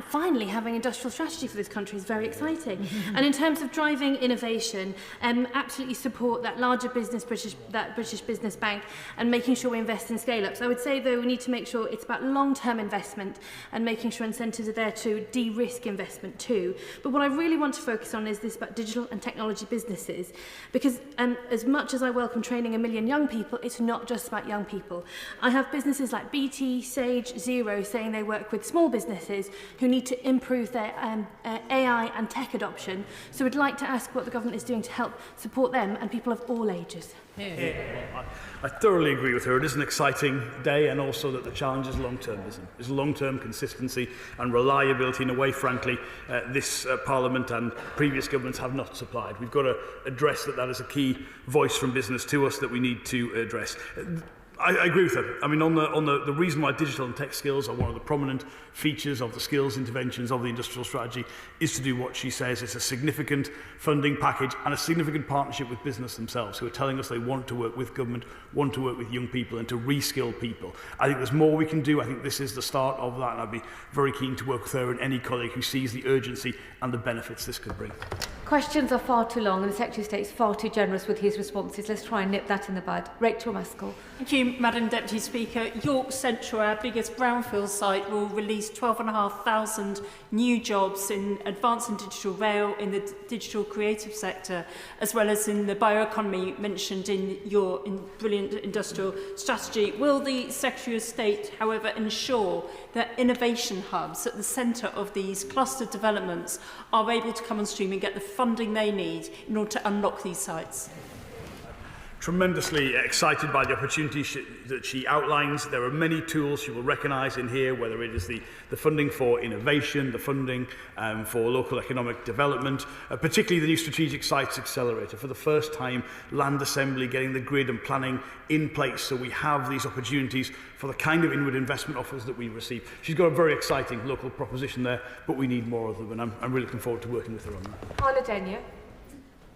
finally having industrial strategy for this country is very exciting. And in terms of driving innovation, absolutely support that larger British Business Bank and making sure we invest in scale-ups. I would say, though, we need to make sure it's about long-term investment and making sure incentives are there to de-risk investment too. But what I really want to focus on is this about digital and technology businesses, because as much as I welcome training 1 million young people, it's not just about young people. I have businesses like BT, Sage, Zero saying they work with small businesses who need to improve their AI and tech adoption. So we'd like to ask what the Government is doing to help support them and people of all ages. I thoroughly agree with her. It is an exciting day, and also that the challenge is long-termism. It's long-term consistency and reliability in a way, frankly, this Parliament and previous governments have not supplied. We've got to address that is a key voice from business to us that we need to address. I agree with her. I mean, on the reason why digital and tech skills are one of the prominent features of the skills interventions of the industrial strategy is to do what she says. It's a significant funding package and a significant partnership with business themselves, who are telling us they want to work with government, want to work with young people and to reskill people. I think there's more we can do. I think this is the start of that, and I'd be very keen to work with her and any colleague who sees the urgency and the benefits this could bring. Questions are far too long and the Secretary of State is far too generous with his responses. Let's try and nip that in the bud. Rachel Maskell. Thank you, Madam Deputy Speaker. York Central, our biggest brownfield site, will release 12,500 new jobs in advancing digital rail, in the digital creative sector, as well as in the bioeconomy mentioned in your brilliant industrial strategy. Will the Secretary of State, however, ensure that innovation hubs at the centre of these cluster developments are able to come on stream and get the funding they need in order to unlock these sites? tremendously excited by the opportunity that she outlines. There are many tools she will recognise in here, whether it is the funding for innovation, the funding for local economic development, particularly the new Strategic Sites Accelerator. For the first time, land assembly, getting the grid and planning in place so we have these opportunities for the kind of inward investment offers that we receive. She's got a very exciting local proposition there, but we need more of them, and I'm really looking forward to working with her on that. Paula Denyer.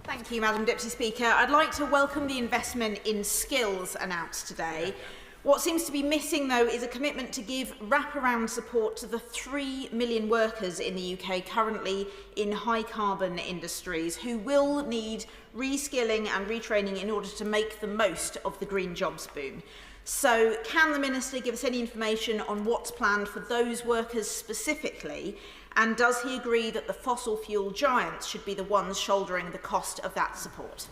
Thank you, Madam Deputy Speaker. I'd like to welcome the investment in skills announced today. What seems to be missing, though, is a commitment to give wraparound support to the 3 million workers in the UK currently in high-carbon industries who will need reskilling and retraining in order to make the most of the green jobs boom. So, can the Minister give us any information on what's planned for those workers specifically? And does he agree that the fossil fuel giants should be the ones shouldering the cost of that support?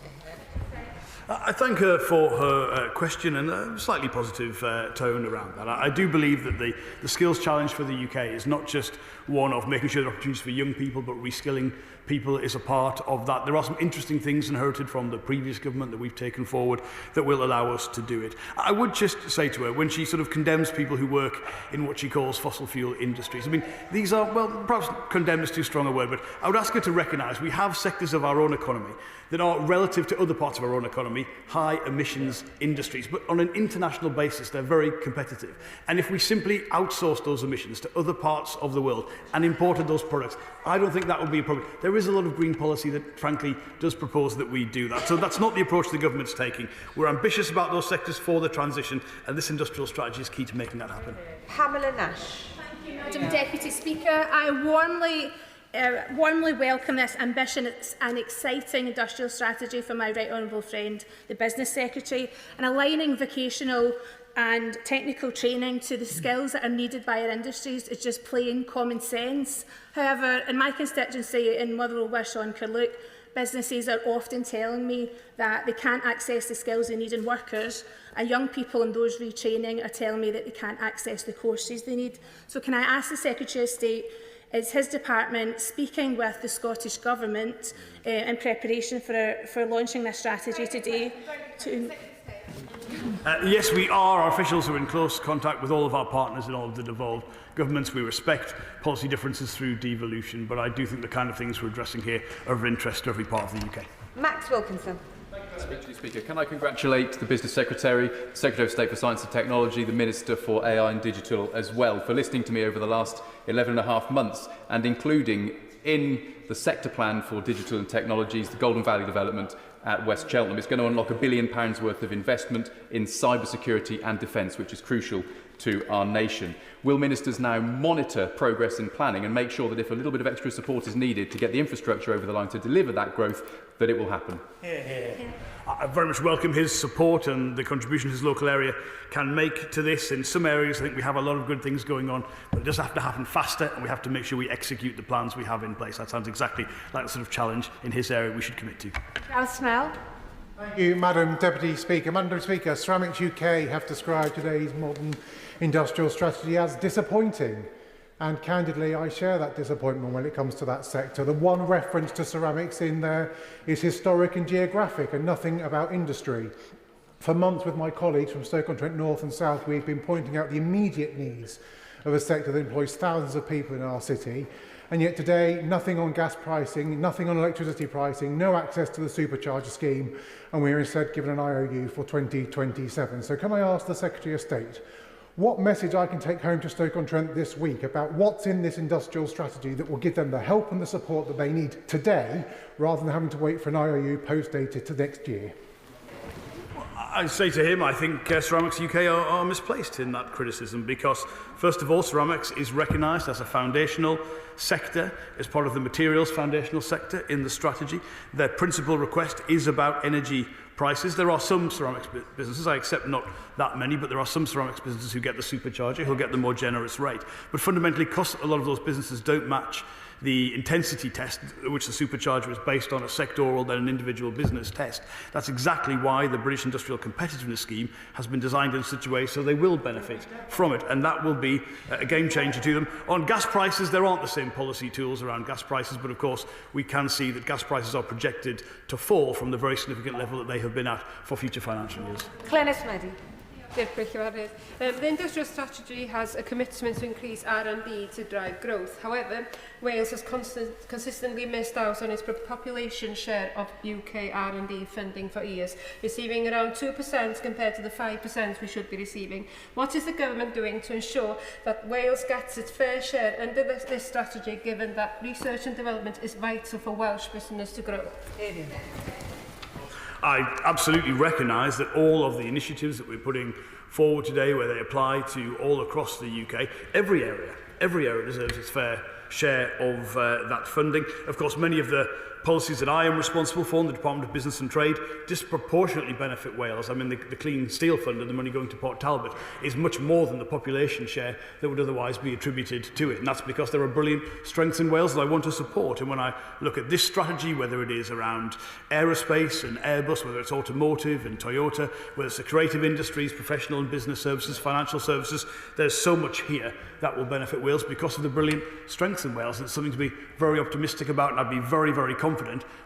I thank her for her question and a slightly positive tone around that. I do believe that the skills challenge for the UK is not just one of making sure there are opportunities for young people, but reskilling people is a part of that. There are some interesting things inherited from the previous government that we've taken forward that will allow us to do it. I would just say to her, when she sort of condemns people who work in what she calls fossil fuel industries, I mean, these are, well, perhaps condemn is too strong a word, but I would ask her to recognise we have sectors of our own economy that are, relative to other parts of our own economy, high emissions industries, but on an international basis they're very competitive. And if we simply outsourced those emissions to other parts of the world and imported those products, I don't think that would be a problem. There is a lot of green policy that frankly does propose that we do that. So that's not the approach the government's taking. We're ambitious about those sectors for the transition, and this industrial strategy is key to making that happen. Pamela Nash. Madam Deputy Speaker, I warmly welcome this ambitious and exciting industrial strategy from my right honourable friend, the Business Secretary, and aligning vocational and technical training to the skills that are needed by our industries is just plain common sense. However, in my constituency in Motherwell, Wishaw and Carluke, businesses are often telling me that they can't access the skills they need in workers, and young people in those retraining are telling me that they can't access the courses they need. So can I ask the Secretary of State, is his department speaking with the Scottish Government in preparation for launching this strategy today? Yes, we are. Our officials are in close contact with all of our partners in all of the devolved governments. We respect policy differences through devolution, but I do think the kind of things we're addressing here are of interest to every part of the UK. Max Wilkinson. Speaker, can I congratulate the Business Secretary, the Secretary of State for Science and Technology, the Minister for AI and Digital as well, for listening to me over the last 11.5 months and including in the sector plan for digital and technologies, the Golden Valley development at West Cheltenham. It's going to unlock £1 billion worth of investment in cybersecurity and defence, which is crucial to our nation. Will ministers now monitor progress in planning and make sure that if a little bit of extra support is needed to get the infrastructure over the line to deliver that growth, that it will happen? I very much welcome his support and the contribution his local area can make to this. In some areas, I think we have a lot of good things going on, but it does have to happen faster, and we have to make sure we execute the plans we have in place. That sounds exactly like the sort of challenge in his area we should commit to. Snell. Thank you, Madam Deputy Speaker. Madam Deputy Speaker, Ceramics UK have described today's modern industrial strategy as disappointing. And candidly, I share that disappointment when it comes to that sector. The one reference to ceramics in there is historic and geographic and nothing about industry. For months with my colleagues from Stoke-on-Trent North and South, we've been pointing out the immediate needs of a sector that employs thousands of people in our city. And yet today, nothing on gas pricing, nothing on electricity pricing, no access to the supercharger scheme, and we're instead given an IOU for 2027. So can I ask the Secretary of State what message I can take home to Stoke-on-Trent this week about what's in this industrial strategy that will give them the help and the support that they need today, rather than having to wait for an IOU post-dated to next year? I say to him, I think Ceramics UK are misplaced in that criticism because, first of all, ceramics is recognised as a foundational sector, as part of the materials foundational sector in the strategy. Their principal request is about energy prices. There are some ceramics businesses, I accept not that many, but there are some ceramics businesses who get the supercharger, who'll get the more generous rate. But fundamentally, because a lot of those businesses don't match the intensity test, which the supercharger is based on, a sectoral then an individual business test. That's exactly why the British Industrial Competitiveness Scheme has been designed in such a way so they will benefit from it, and that will be a game changer to them. On gas prices, there aren't the same policy tools around gas prices, but of course we can see that gas prices are projected to fall from the very significant level that they have been at for future financial years. The industrial strategy has a commitment to increase R&D to drive growth. However, Wales has consistently missed out on its population share of UK R&D funding for years, receiving around 2% compared to the 5% we should be receiving. What is the government doing to ensure that Wales gets its fair share under this strategy, given that research and development is vital for Welsh business to grow? I absolutely recognise that all of the initiatives that we're putting forward today, where they apply to all across the UK, every area deserves its fair share of that funding. Of course, many of the policies that I am responsible for in the Department of Business and Trade disproportionately benefit Wales. I mean, the Clean Steel Fund and the money going to Port Talbot is much more than the population share that would otherwise be attributed to it. And that's because there are brilliant strengths in Wales that I want to support. And when I look at this strategy, whether it is around aerospace and Airbus, whether it's automotive and Toyota, whether it's the creative industries, professional and business services, financial services, there's so much here that will benefit Wales because of the brilliant strengths in Wales. And it's something to be very optimistic about, and I'd be very, very confident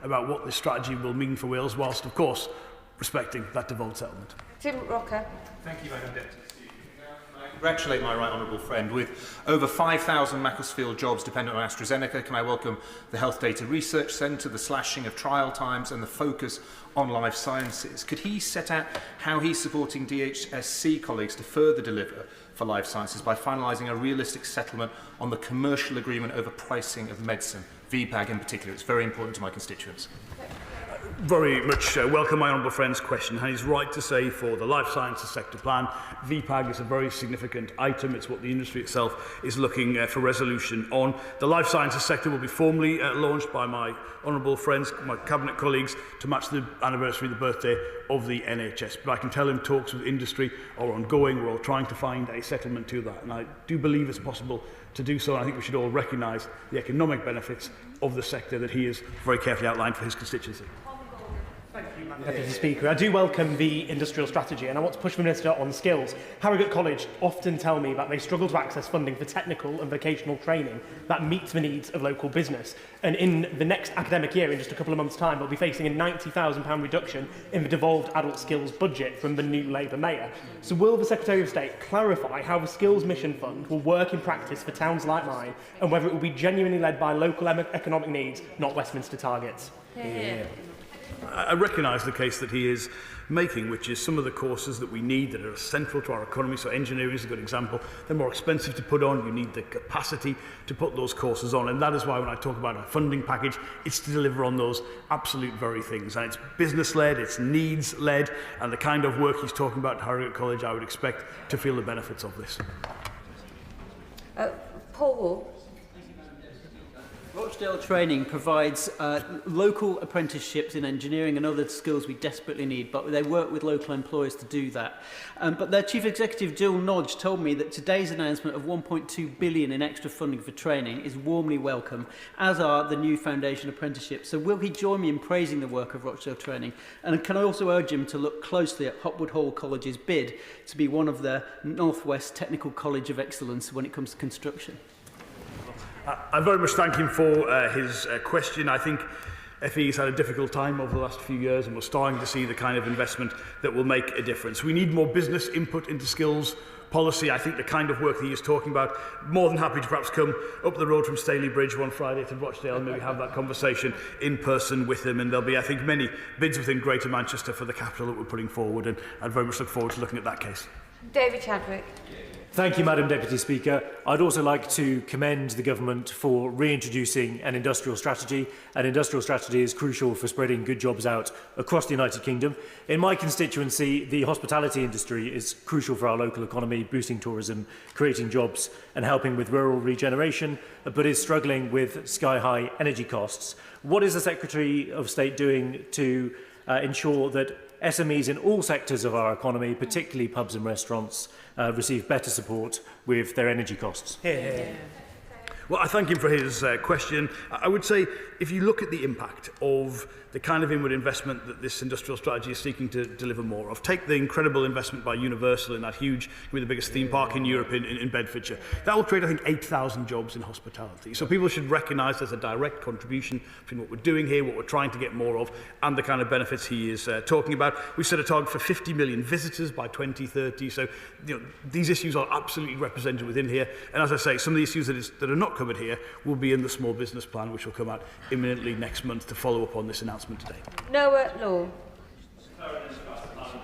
about what this strategy will mean for Wales, whilst, of course, respecting that devolved settlement. Tim Rocker. Thank you, Madam Deputy Speaker. Can I congratulate my right honourable friend. With over 5,000 Macclesfield jobs dependent on AstraZeneca, can I welcome the Health Data Research Centre, the slashing of trial times and the focus on life sciences? Could he set out how he's supporting DHSC colleagues to further deliver for life sciences by finalising a realistic settlement on the commercial agreement over pricing of medicine, VPAG in particular? It's very important to my constituents. Very much welcome my honourable friend's question. And he's right to say for the life sciences sector plan, VPAG is a very significant item. It's what the industry itself is looking for resolution on. The life sciences sector will be formally launched by my honourable friends, my cabinet colleagues, to match the anniversary of the birthday of the NHS. But I can tell him talks with industry are ongoing. We're all trying to find a settlement to that. And I do believe it's possible to do so. And I think we should all recognise the economic benefits of the sector that he has very carefully outlined for his constituency. Deputy Speaker, I do welcome the industrial strategy, and I want to push the Minister on skills. Harrogate College often tell me that they struggle to access funding for technical and vocational training that meets the needs of local business. And in the next academic year, in just a couple of months' time, they'll be facing a £90,000 reduction in the devolved adult skills budget from the new Labour Mayor. So will the Secretary of State clarify how the Skills Mission Fund will work in practice for towns like mine, and whether it will be genuinely led by local economic needs, not Westminster targets? Yeah. I recognise the case that he is making, which is some of the courses that we need that are central to our economy. So engineering is a good example. They're more expensive to put on. You need the capacity to put those courses on. And that is why when I talk about a funding package, it's to deliver on those absolute very things. And it's business-led, it's needs-led, and the kind of work he's talking about at Harrogate College, I would expect to feel the benefits of this. Paul Wall. Rochdale Training provides local apprenticeships in engineering and other skills we desperately need, but they work with local employers to do that. But their Chief Executive, Jill Nodge, told me that today's announcement of £1.2 billion in extra funding for training is warmly welcome, as are the new foundation apprenticeships. So will he join me in praising the work of Rochdale Training? And can I also urge him to look closely at Hopwood Hall College's bid to be one of the North West Technical College of Excellence when it comes to construction? I very much thank him for his question. I think FE's had a difficult time over the last few years, and we're starting to see the kind of investment that will make a difference. We need more business input into skills policy. I think the kind of work that he is talking about, more than happy to perhaps come up the road from Staley Bridge one Friday to Rochdale and maybe have that conversation in person with him. And there'll be, I think, many bids within Greater Manchester for the capital that we're putting forward, and I'd very much look forward to looking at that case. David Chadwick. Thank you, Madam Deputy Speaker. I'd also like to commend the government for reintroducing an industrial strategy. An industrial strategy is crucial for spreading good jobs out across the United Kingdom. In my constituency, the hospitality industry is crucial for our local economy, boosting tourism, creating jobs and helping with rural regeneration, but is struggling with sky-high energy costs. What is the Secretary of State doing to ensure that SMEs in all sectors of our economy, particularly pubs and restaurants, receive better support with their energy costs? Well, I thank him for his question. I would say, if you look at the impact of the kind of inward investment that this industrial strategy is seeking to deliver more of, take the incredible investment by Universal in that huge, the biggest theme park in Europe in Bedfordshire. That will create, I think, 8,000 jobs in hospitality. So people should recognise there's a direct contribution between what we're doing here, what we're trying to get more of, and the kind of benefits he is talking about. We set a target for 50 million visitors by 2030. So these issues are absolutely represented within here. And as I say, some of the issues that are not covered here will be in the small business plan, which will come out imminently next month to follow up on this announcement today. Noah Law.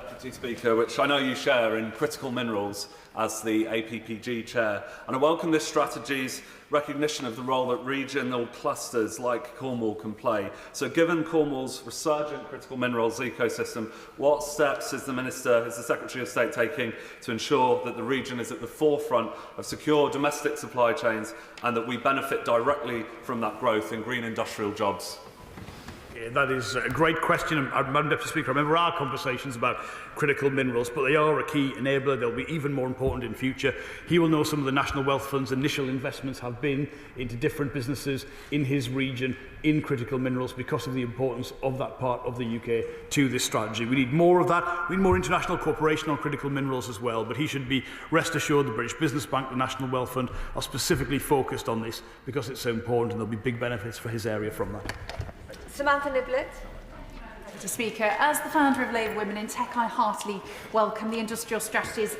Deputy Speaker, which I know you share in critical minerals as the APPG Chair, and I welcome this strategy's recognition of the role that regional clusters like Cornwall can play. So given Cornwall's resurgent critical minerals ecosystem, what steps is the Secretary of State taking to ensure that the region is at the forefront of secure domestic supply chains and that we benefit directly from that growth in green industrial jobs? Yeah, that is a great question. Madam Deputy Speaker, I remember our conversations about critical minerals, but they are a key enabler. They'll be even more important in future. He will know some of the National Wealth Fund's initial investments have been into different businesses in his region in critical minerals because of the importance of that part of the UK to this strategy. We need more of that. We need more international cooperation on critical minerals as well, but he should be rest assured the British Business Bank, the National Wealth Fund are specifically focused on this because it's so important and there'll be big benefits for his area from that. Samantha Niblett. Mr. Speaker, as the founder of Labour Women in Tech, I heartily welcome the industrial strategy's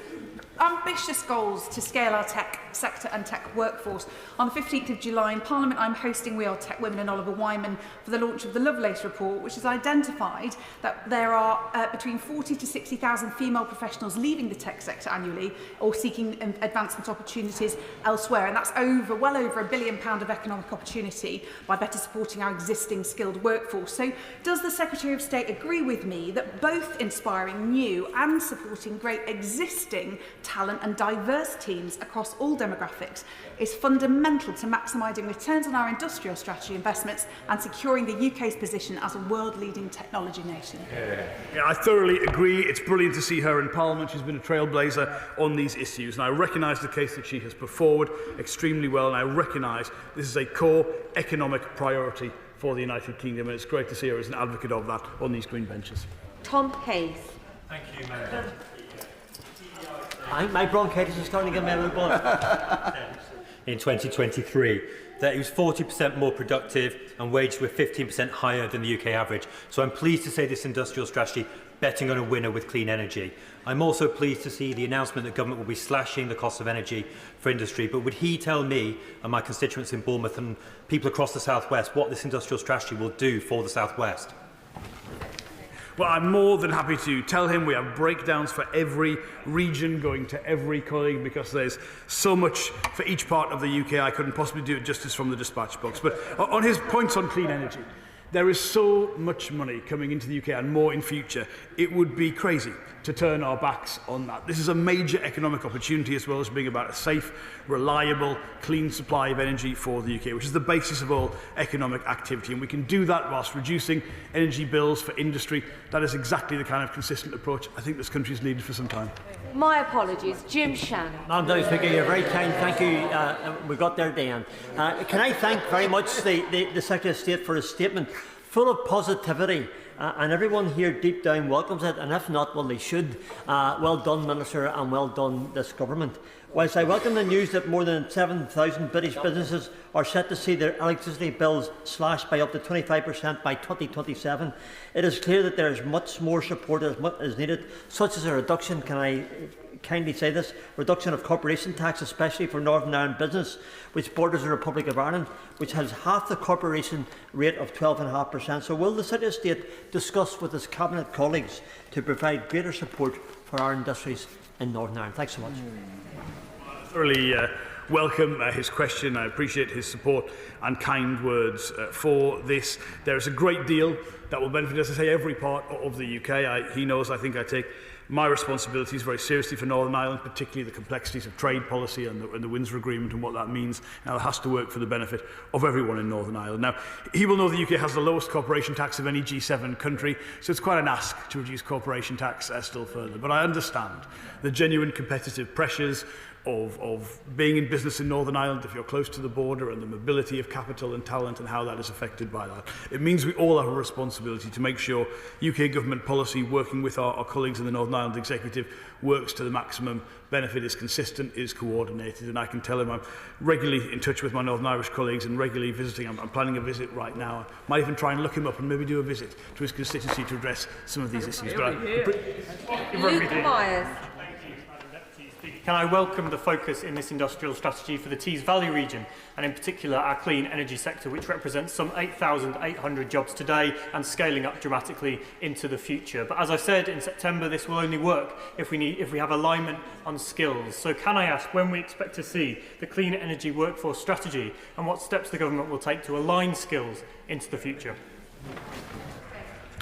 ambitious goals to scale our tech sector and tech workforce. On the 15th of July in Parliament, I'm hosting We Are Tech Women and Oliver Wyman for the launch of the Lovelace report, which has identified that there are between 40 to 60,000 female professionals leaving the tech sector annually or seeking advancement opportunities elsewhere, and that's well over £1 billion of economic opportunity by better supporting our existing skilled workforce. So does the Secretary of State agree with me that both inspiring new and supporting great existing talent and diverse teams across all demographics is fundamental to maximising returns on our industrial strategy investments and securing the UK's position as a world-leading technology nation? Yeah, I thoroughly agree. It's brilliant to see her in Parliament. She's been a trailblazer on these issues, and I recognise the case that she has put forward extremely well, and I recognise this is a core economic priority for the United Kingdom, and it's great to see her as an advocate of that on these green benches. Tom Hayes. Thank you, Madam. My bronchitis is starting to get me a little blood. In 2023, that it was 40% more productive and wages were 15% higher than the UK average. So I'm pleased to say this industrial strategy betting on a winner with clean energy. I'm also pleased to see the announcement that government will be slashing the cost of energy for industry. But would he tell me and my constituents in Bournemouth and people across the South West what this industrial strategy will do for the South West? Well, I'm more than happy to tell him we have breakdowns for every region going to every colleague because there's so much for each part of the UK. I couldn't possibly do it justice from the dispatch box. But on his points on clean energy, there is so much money coming into the UK and more in future. It would be crazy to turn our backs on that. This is a major economic opportunity as well as being about a safe, reliable, clean supply of energy for the UK, which is the basis of all economic activity. And we can do that whilst reducing energy bills for industry. That is exactly the kind of consistent approach I think this country has needed for some time. My apologies, Jim Shannon. Madam Deputy Speaker, you're very kind. Thank you. We got there, Dan. Can I thank very much the Secretary of State for his statement, full of positivity, and everyone here deep down welcomes it, and if not, well, they should. Well done, Minister, and well done, this government. Whilst I welcome the news that more than 7,000 British businesses are set to see their electricity bills slashed by up to 25% by 2027, it is clear that there is much more support as needed, such as a reduction, can I kindly say this, reduction of corporation tax, especially for Northern Ireland business, which borders the Republic of Ireland, which has half the corporation rate of 12.5%. So will the Secretary of State discuss with his Cabinet colleagues to provide greater support for our industries in Northern Ireland? Thanks so much. Thoroughly welcome his question. I appreciate his support and kind words for this. There is a great deal that will benefit, as I say, every part of the UK. He knows I think I take my responsibilities very seriously for Northern Ireland, particularly the complexities of trade policy and the Windsor Agreement and what that means. Now, it has to work for the benefit of everyone in Northern Ireland. Now, he will know the UK has the lowest corporation tax of any G7 country, so it's quite an ask to reduce corporation tax still further. But I understand the genuine competitive pressures of being in business in Northern Ireland if you're close to the border, and the mobility of capital and talent and how that is affected by that. It means we all have a responsibility to make sure UK government policy, working with our colleagues in the Northern Ireland Executive, works to the maximum benefit, is consistent, is coordinated. And I can tell him I'm regularly in touch with my Northern Irish colleagues and regularly visiting. I'm planning a visit right now. I might even try and look him up and maybe do a visit to his constituency to address some of these issues. Luke Myers. Can I welcome the focus in this industrial strategy for the Tees Valley region, and in particular our clean energy sector, which represents some 8,800 jobs today and scaling up dramatically into the future. But as I said in September, this will only work if we have alignment on skills. So can I ask when we expect to see the clean energy workforce strategy, and what steps the government will take to align skills into the future?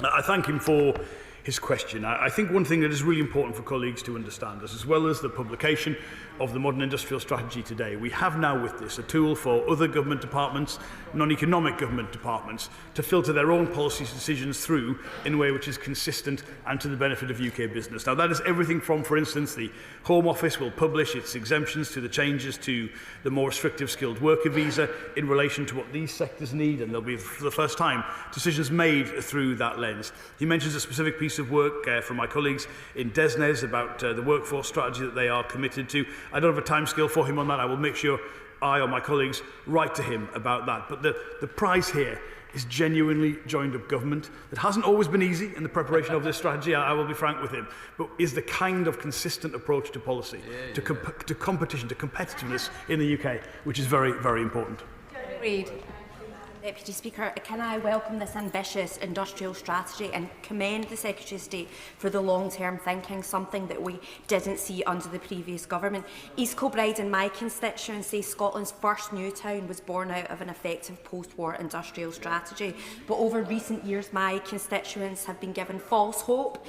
I thank him for his question. I think one thing that is really important for colleagues to understand is, as well as the publication of the Modern Industrial Strategy today, we have now with this a tool for other government departments, non-economic government departments, to filter their own policy decisions through in a way which is consistent and to the benefit of UK business. Now that is everything from, for instance, the Home Office will publish its exemptions to the changes to the more restrictive skilled worker visa in relation to what these sectors need, and there'll be, for the first time, decisions made through that lens. He mentions a specific piece of work from my colleagues in DESNES about the workforce strategy that they are committed to. I don't have a timescale for him on that. I will make sure I or my colleagues write to him about that. But the prize here is genuinely joined-up government. That hasn't always been easy in the preparation of this strategy, I will be frank with him, but is the kind of consistent approach to policy, to competition, to competitiveness in the UK, which is very, very important. Reid. Deputy Speaker, can I welcome this ambitious industrial strategy and commend the Secretary of State for the long-term thinking, something that we didn't see under the previous government. East Kilbride in my constituency, Scotland's first new town, was born out of an effective post-war industrial strategy. But over recent years, my constituents have been given false hope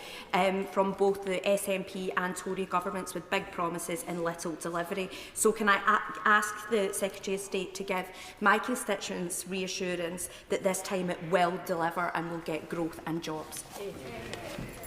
from both the SNP and Tory governments, with big promises and little delivery. So can I ask the Secretary of State to give my constituents reassurance that this time it will deliver and will get growth and jobs?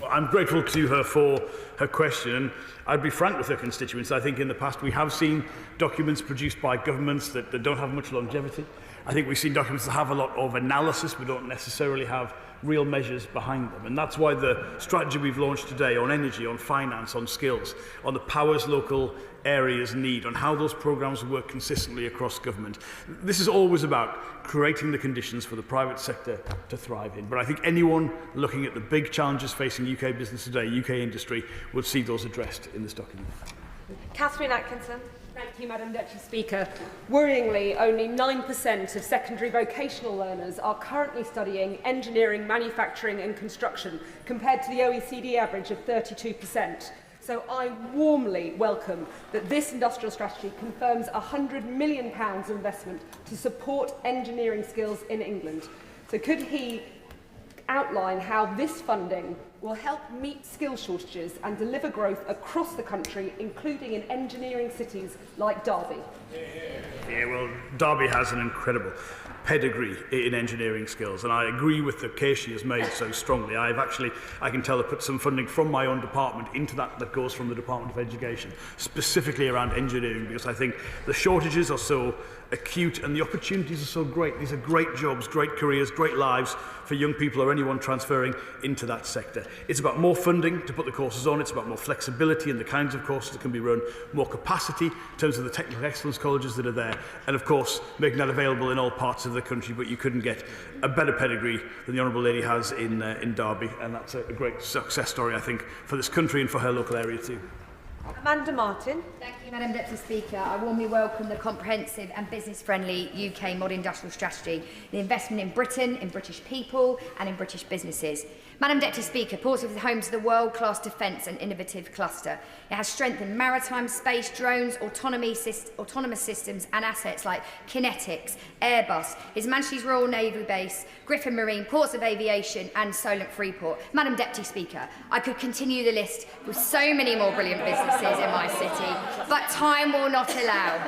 Well, I'm grateful to her for her question. I'd be frank with her constituents. I think in the past we have seen documents produced by governments that don't have much longevity. I think we've seen documents that have a lot of analysis but don't necessarily have real measures behind them. And that's why the strategy we've launched today on energy, on finance, on skills, on the powers local areas need, on how those programmes work consistently across government. This is always about creating the conditions for the private sector to thrive in. But I think anyone looking at the big challenges facing UK business today, UK industry, would see those addressed in this document. Catherine Atkinson. Thank you, Madam Deputy Speaker. Worryingly, only 9% of secondary vocational learners are currently studying engineering, manufacturing and construction, compared to the OECD average of 32%. So I warmly welcome that this industrial strategy confirms £100 million investment to support engineering skills in England. So could he outline how this funding will help meet skill shortages and deliver growth across the country, including in engineering cities like Derby? Yeah, well, Derby has an incredible pedigree in engineering skills, and I agree with the case she has made so strongly. I can tell her, put some funding from my own department into that goes from the Department of Education, specifically around engineering, because I think the shortages are so acute and the opportunities are so great. These are great jobs, great careers, great lives for young people or anyone transferring into that sector. It's about more funding to put the courses on. It's about more flexibility in the kinds of courses that can be run, more capacity in terms of the technical excellence colleges that are there, and of course making that available in all parts of the country. But you couldn't get a better pedigree than the Honourable Lady has in Derby, and that's a great success story, I think, for this country and for her local area too. Amanda Martin. Thank you, Madam Deputy Speaker. I warmly welcome the comprehensive and business-friendly UK modern industrial strategy, the investment in Britain, in British people and in British businesses. Madam Deputy Speaker, Portsmouth is home to the world-class defence and innovative cluster. It has strength in maritime, space, drones, autonomous systems and assets like kinetics, Airbus, His Majesty's Royal Navy Base, Griffin Marine, Ports of Aviation and Solent Freeport. Madam Deputy Speaker, I could continue the list with so many more brilliant businesses in my city, but time will not allow.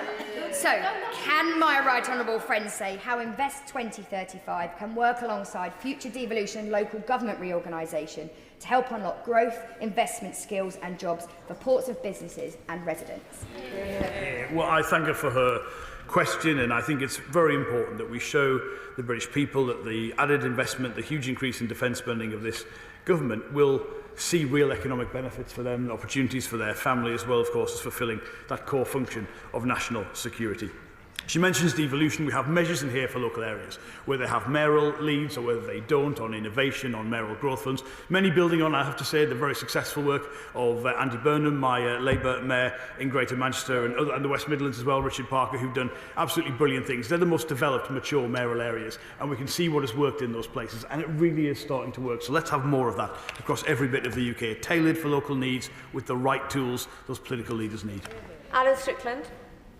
So, can my right honourable friend say how Invest 2035 can work alongside future devolution and local government reorganisation to help unlock growth, investment, skills and jobs for ports of businesses and residents? Well, I thank her for her question, and I think it's very important that we show the British people that the added investment, the huge increase in defence spending of this government will see real economic benefits for them, opportunities for their family, as well, of course, as fulfilling that core function of national security. She mentions devolution. We have measures in here for local areas where they have mayoral leads or whether they don't, on innovation, on mayoral growth funds. Many building on, I have to say, the very successful work of Andy Burnham, my Labour mayor in Greater Manchester, and the West Midlands as well, Richard Parker, who've done absolutely brilliant things. They're the most developed, mature mayoral areas, and we can see what has worked in those places, and it really is starting to work. So let's have more of that across every bit of the UK, tailored for local needs with the right tools those political leaders need. Alan Strickland.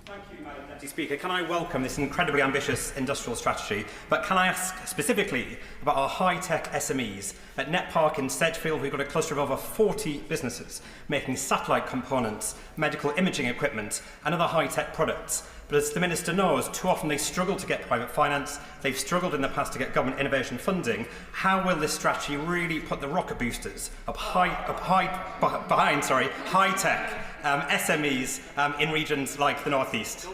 Thank you, Madam Deputy Speaker. Can I welcome this incredibly ambitious industrial strategy, but can I ask specifically about our high-tech SMEs? At Net Park in Sedgefield, we've got a cluster of over 40 businesses making satellite components, medical imaging equipment and other high-tech products. But as the Minister knows, too often they struggle to get private finance. They've struggled in the past to get government innovation funding. How will this strategy really put the rocket boosters up behind high-tech SMEs in regions like the North East?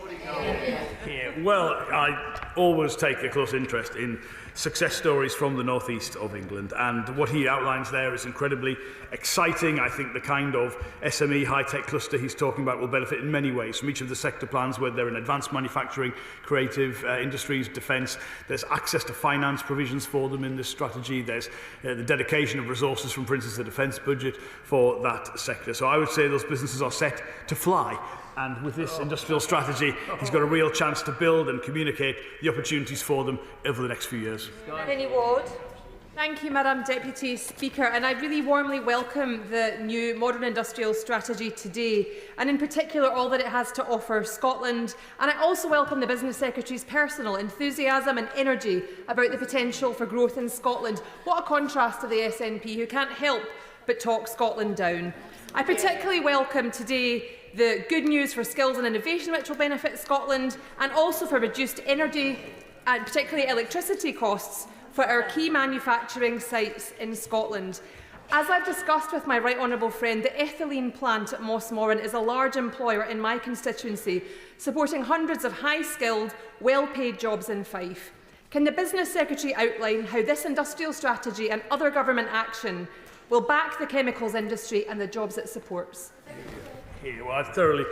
Yeah, well, I always take a close interest in success stories from the North East of England, and what he outlines there is incredibly exciting. I think the kind of SME high-tech cluster he's talking about will benefit in many ways from each of the sector plans, whether they're in advanced manufacturing, creative industries, defence. There's access to finance provisions for them in this strategy. There's the dedication of resources from, for instance, the defence budget for that sector. So I would say those businesses are set to fly. And with this industrial strategy, he's got a real chance to build and communicate the opportunities for them over the next few years. Penny Ward. Thank you, Madam Deputy Speaker, and I really warmly welcome the new modern industrial strategy today, and in particular all that it has to offer Scotland. And I also welcome the Business Secretary's personal enthusiasm and energy about the potential for growth in Scotland. What a contrast to the SNP, who can't help but talk Scotland down. I particularly welcome today the good news for skills and innovation, which will benefit Scotland, and also for reduced energy and particularly electricity costs for our key manufacturing sites in Scotland. As I've discussed with my right honourable friend, the ethylene plant at Mossmoran is a large employer in my constituency, supporting hundreds of high-skilled, well-paid jobs in Fife. Can the Business Secretary outline how this industrial strategy and other government action will back the chemicals industry and the jobs it supports? Well, I thoroughly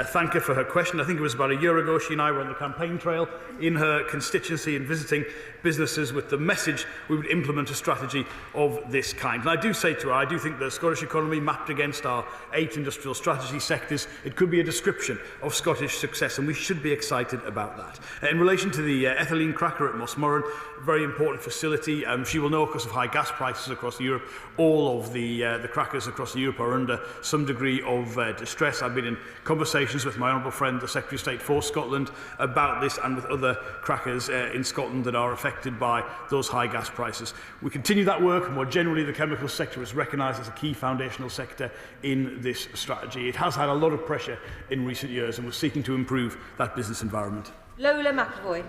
thank her for her question. I think it was about a year ago she and I were on the campaign trail in her constituency and visiting businesses with the message we would implement a strategy of this kind. And I do say to her, I do think the Scottish economy mapped against our 8 industrial strategy sectors, it could be a description of Scottish success, and we should be excited about that. In relation to the ethylene cracker at Mossmoran, very important facility. She will know, because of high gas prices across Europe, all of the crackers across Europe are under some degree of distress. I've been in conversations with my honourable friend, the Secretary of State for Scotland, about this and with other crackers in Scotland that are affected by those high gas prices. We continue that work. More generally, the chemical sector is recognised as a key foundational sector in this strategy. It has had a lot of pressure in recent years, and we're seeking to improve that business environment. Lola McAvoy.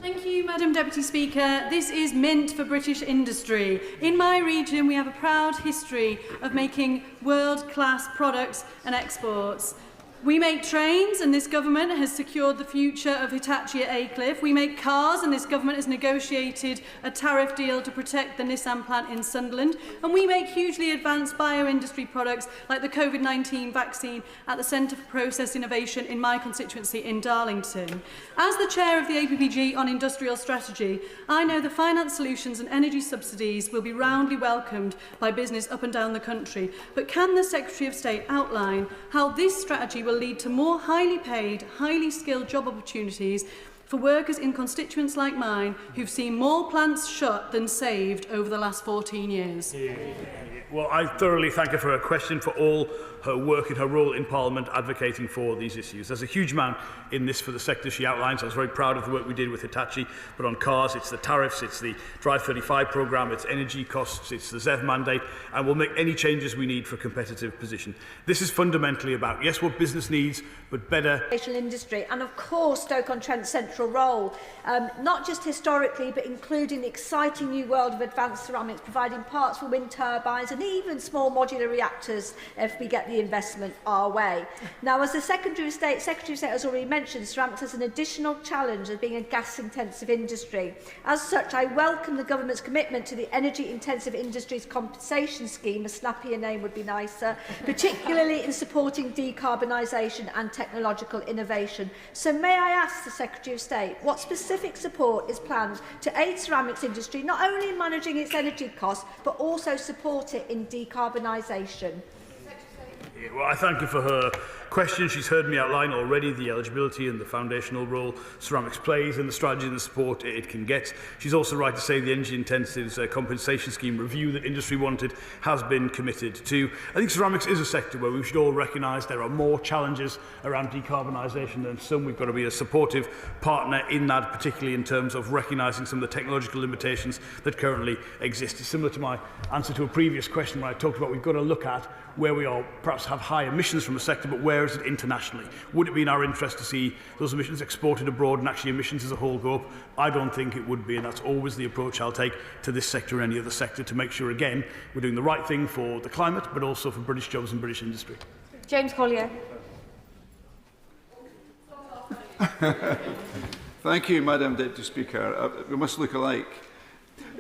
Thank you, Madam Deputy Speaker. This is meant for British industry. In my region, we have a proud history of making world-class products and exports. We make trains, and this government has secured the future of Hitachi at Aycliffe. We make cars, and this government has negotiated a tariff deal to protect the Nissan plant in Sunderland. And we make hugely advanced bioindustry products like the COVID-19 vaccine at the Centre for Process Innovation in my constituency in Darlington. As the chair of the APPG on industrial strategy, I know the finance solutions and energy subsidies will be roundly welcomed by business up and down the country. But can the Secretary of State outline how this strategy will lead to more highly paid, highly skilled job opportunities for workers in constituents like mine who've seen more plants shut than saved over the last 14 years? Well, I thoroughly thank her for her question. For all her work and her role in Parliament advocating for these issues. There's a huge amount in this for the sector she outlines. I was very proud of the work we did with Hitachi, but on cars, it's the tariffs, it's the Drive 35 programme, it's energy costs, it's the ZEV mandate, and we'll make any changes we need for a competitive position. This is fundamentally about, yes, what business needs, but better industry, and of course Stoke-on-Trent's central role, not just historically but including the exciting new world of advanced ceramics, providing parts for wind turbines and even small modular reactors if we get the investment our way. Now, as the Secretary of State has already mentioned, ceramics has an additional challenge of being a gas-intensive industry. As such, I welcome the government's commitment to the Energy-Intensive Industries Compensation Scheme, a snappier name would be nicer, particularly in supporting decarbonisation and technological innovation. So may I ask the Secretary of State what specific support is planned to aid ceramics industry not only in managing its energy costs but also support it in decarbonisation? Yeah, well, I thank her for her question. She's heard me outline already the eligibility and the foundational role ceramics plays in the strategy and the support it can get. She's also right to say the Energy Intensives Compensation Scheme review that industry wanted has been committed to. I think ceramics is a sector where we should all recognise there are more challenges around decarbonisation than some. We've got to be a supportive partner in that, particularly in terms of recognising some of the technological limitations that currently exist. It's similar to my answer to a previous question when I talked about we've got to look at where we are perhaps have high emissions from a sector, but where is it internationally? Would it be in our interest to see those emissions exported abroad and actually emissions as a whole go up? I don't think it would be, and that's always the approach I'll take to this sector or any other sector to make sure, again, we're doing the right thing for the climate, but also for British jobs and British industry. James Collier. Thank you, Madam Deputy Speaker. We must look alike.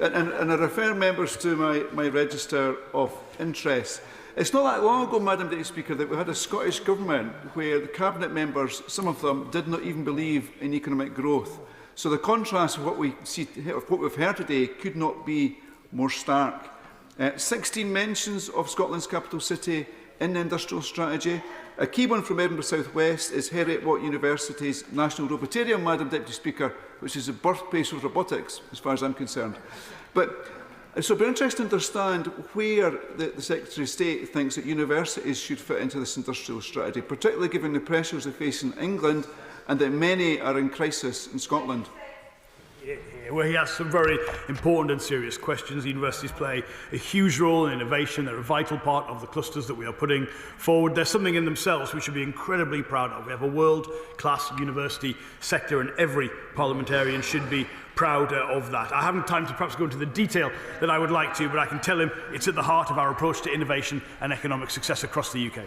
And I refer members to my register of interests. It's not that long ago, Madam Deputy Speaker, that we had a Scottish Government where the Cabinet members, some of them, did not even believe in economic growth. So the contrast of what we've heard today could not be more stark. 16 mentions of Scotland's capital city in the industrial strategy. A key one from Edinburgh South West is Heriot-Watt University's National Roboterium, Madam Deputy Speaker, which is the birthplace of robotics, as far as I'm concerned. But so it'd be interesting to understand where the Secretary of State thinks that universities should fit into this industrial strategy, particularly given the pressures they face in England and that many are in crisis in Scotland. Where he asks some very important and serious questions. The universities play a huge role in innovation. They're a vital part of the clusters that we are putting forward. There's something in themselves we should be incredibly proud of. We have a world-class university sector, and every parliamentarian should be proud of that. I haven't time to perhaps go into the detail that I would like to, but I can tell him it's at the heart of our approach to innovation and economic success across the UK.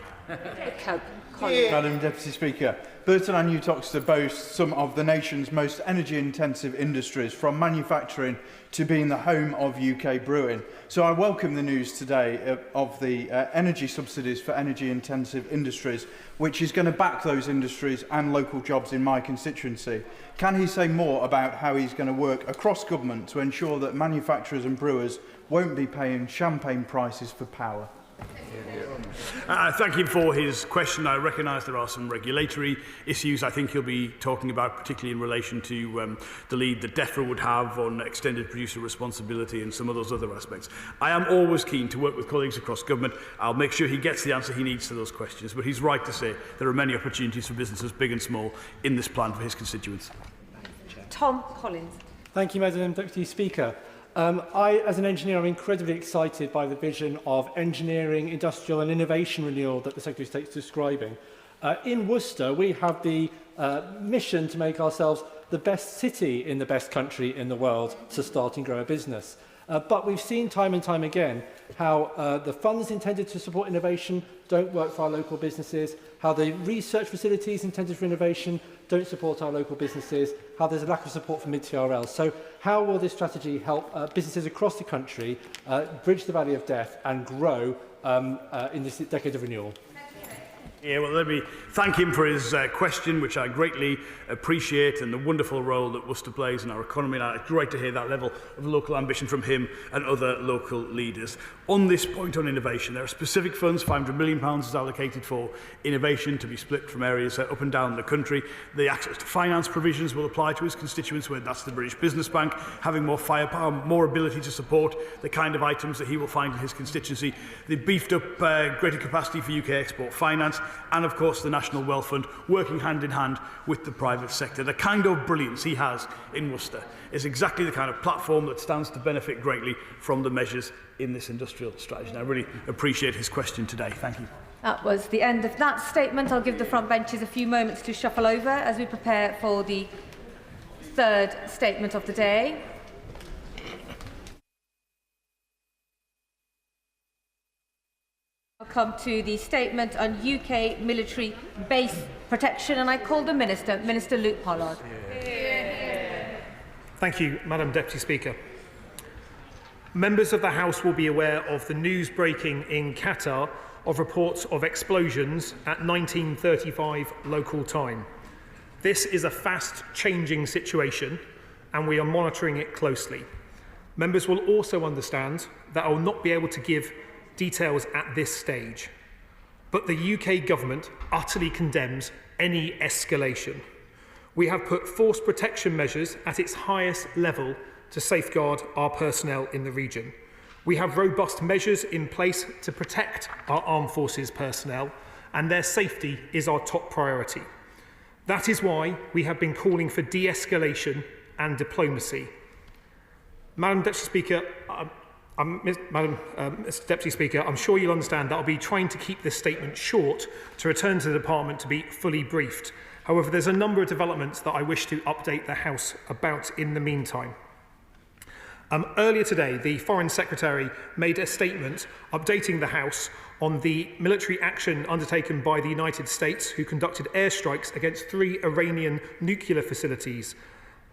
Madam Deputy Speaker, Burton and Uttoxeter boast some of the nation's most energy-intensive industries, from manufacturing to being the home of UK brewing. So I welcome the news today of the energy subsidies for energy-intensive industries, which is going to back those industries and local jobs in my constituency. Can he say more about how he's going to work across government to ensure that manufacturers and brewers won't be paying champagne prices for power? Thank you for his question. I recognise there are some regulatory issues I think he'll be talking about, particularly in relation to the lead that DEFRA would have on extended producer responsibility and some of those other aspects. I am always keen to work with colleagues across government. I'll make sure he gets the answer he needs to those questions, but he's right to say there are many opportunities for businesses, big and small, in this plan for his constituents. Tom Collins. Thank you, Madam Deputy Speaker. I, as an engineer, am incredibly excited by the vision of engineering, industrial and innovation renewal that the Secretary of State is describing. In Worcester, we have the mission to make ourselves the best city in the best country in the world to start and grow a business. But we've seen time and time again how the funds intended to support innovation don't work for our local businesses, how the research facilities intended for innovation don't support our local businesses, how there's a lack of support for mid-TRLs. So how will this strategy help businesses across the country bridge the valley of death and grow in this decade of renewal? Yeah, well, let me thank him for his question, which I greatly appreciate, and the wonderful role that Worcester plays in our economy. And it's great to hear that level of local ambition from him and other local leaders. On this point on innovation, there are specific funds. £500 million is allocated for innovation to be split from areas up and down the country. The access to finance provisions will apply to his constituents, whether that's the British Business Bank, having more firepower, more ability to support the kind of items that he will find in his constituency. The beefed up greater capacity for UK export finance, and of course the National Wealth Fund, working hand in hand with the private sector. The kind of brilliance he has in Worcester is exactly the kind of platform that stands to benefit greatly from the measures in this industrial strategy. And I really appreciate his question today. Thank you. That was the end of that statement. I'll give the front benches a few moments to shuffle over as we prepare for the third statement of the day. I'll come to the statement on UK military base protection, and I call the Minister, Minister Luke Pollard. Thank you, Madam Deputy Speaker. Members of the House will be aware of the news breaking in Qatar of reports of explosions at 19:35 local time. This is a fast-changing situation, and we are monitoring it closely. Members will also understand that I will not be able to give details at this stage, but the UK government utterly condemns any escalation. We have put force protection measures at its highest level to safeguard our personnel in the region. We have robust measures in place to protect our armed forces personnel, and their safety is our top priority. That is why we have been calling for de-escalation and diplomacy. Madam Deputy Speaker, Mr. Deputy Speaker, I'm sure you'll understand that I'll be trying to keep this statement short to return to the Department to be fully briefed. However, there's a number of developments that I wish to update the House about in the meantime. Earlier today, the Foreign Secretary made a statement updating the House on the military action undertaken by the United States, who conducted airstrikes against 3 Iranian nuclear facilities,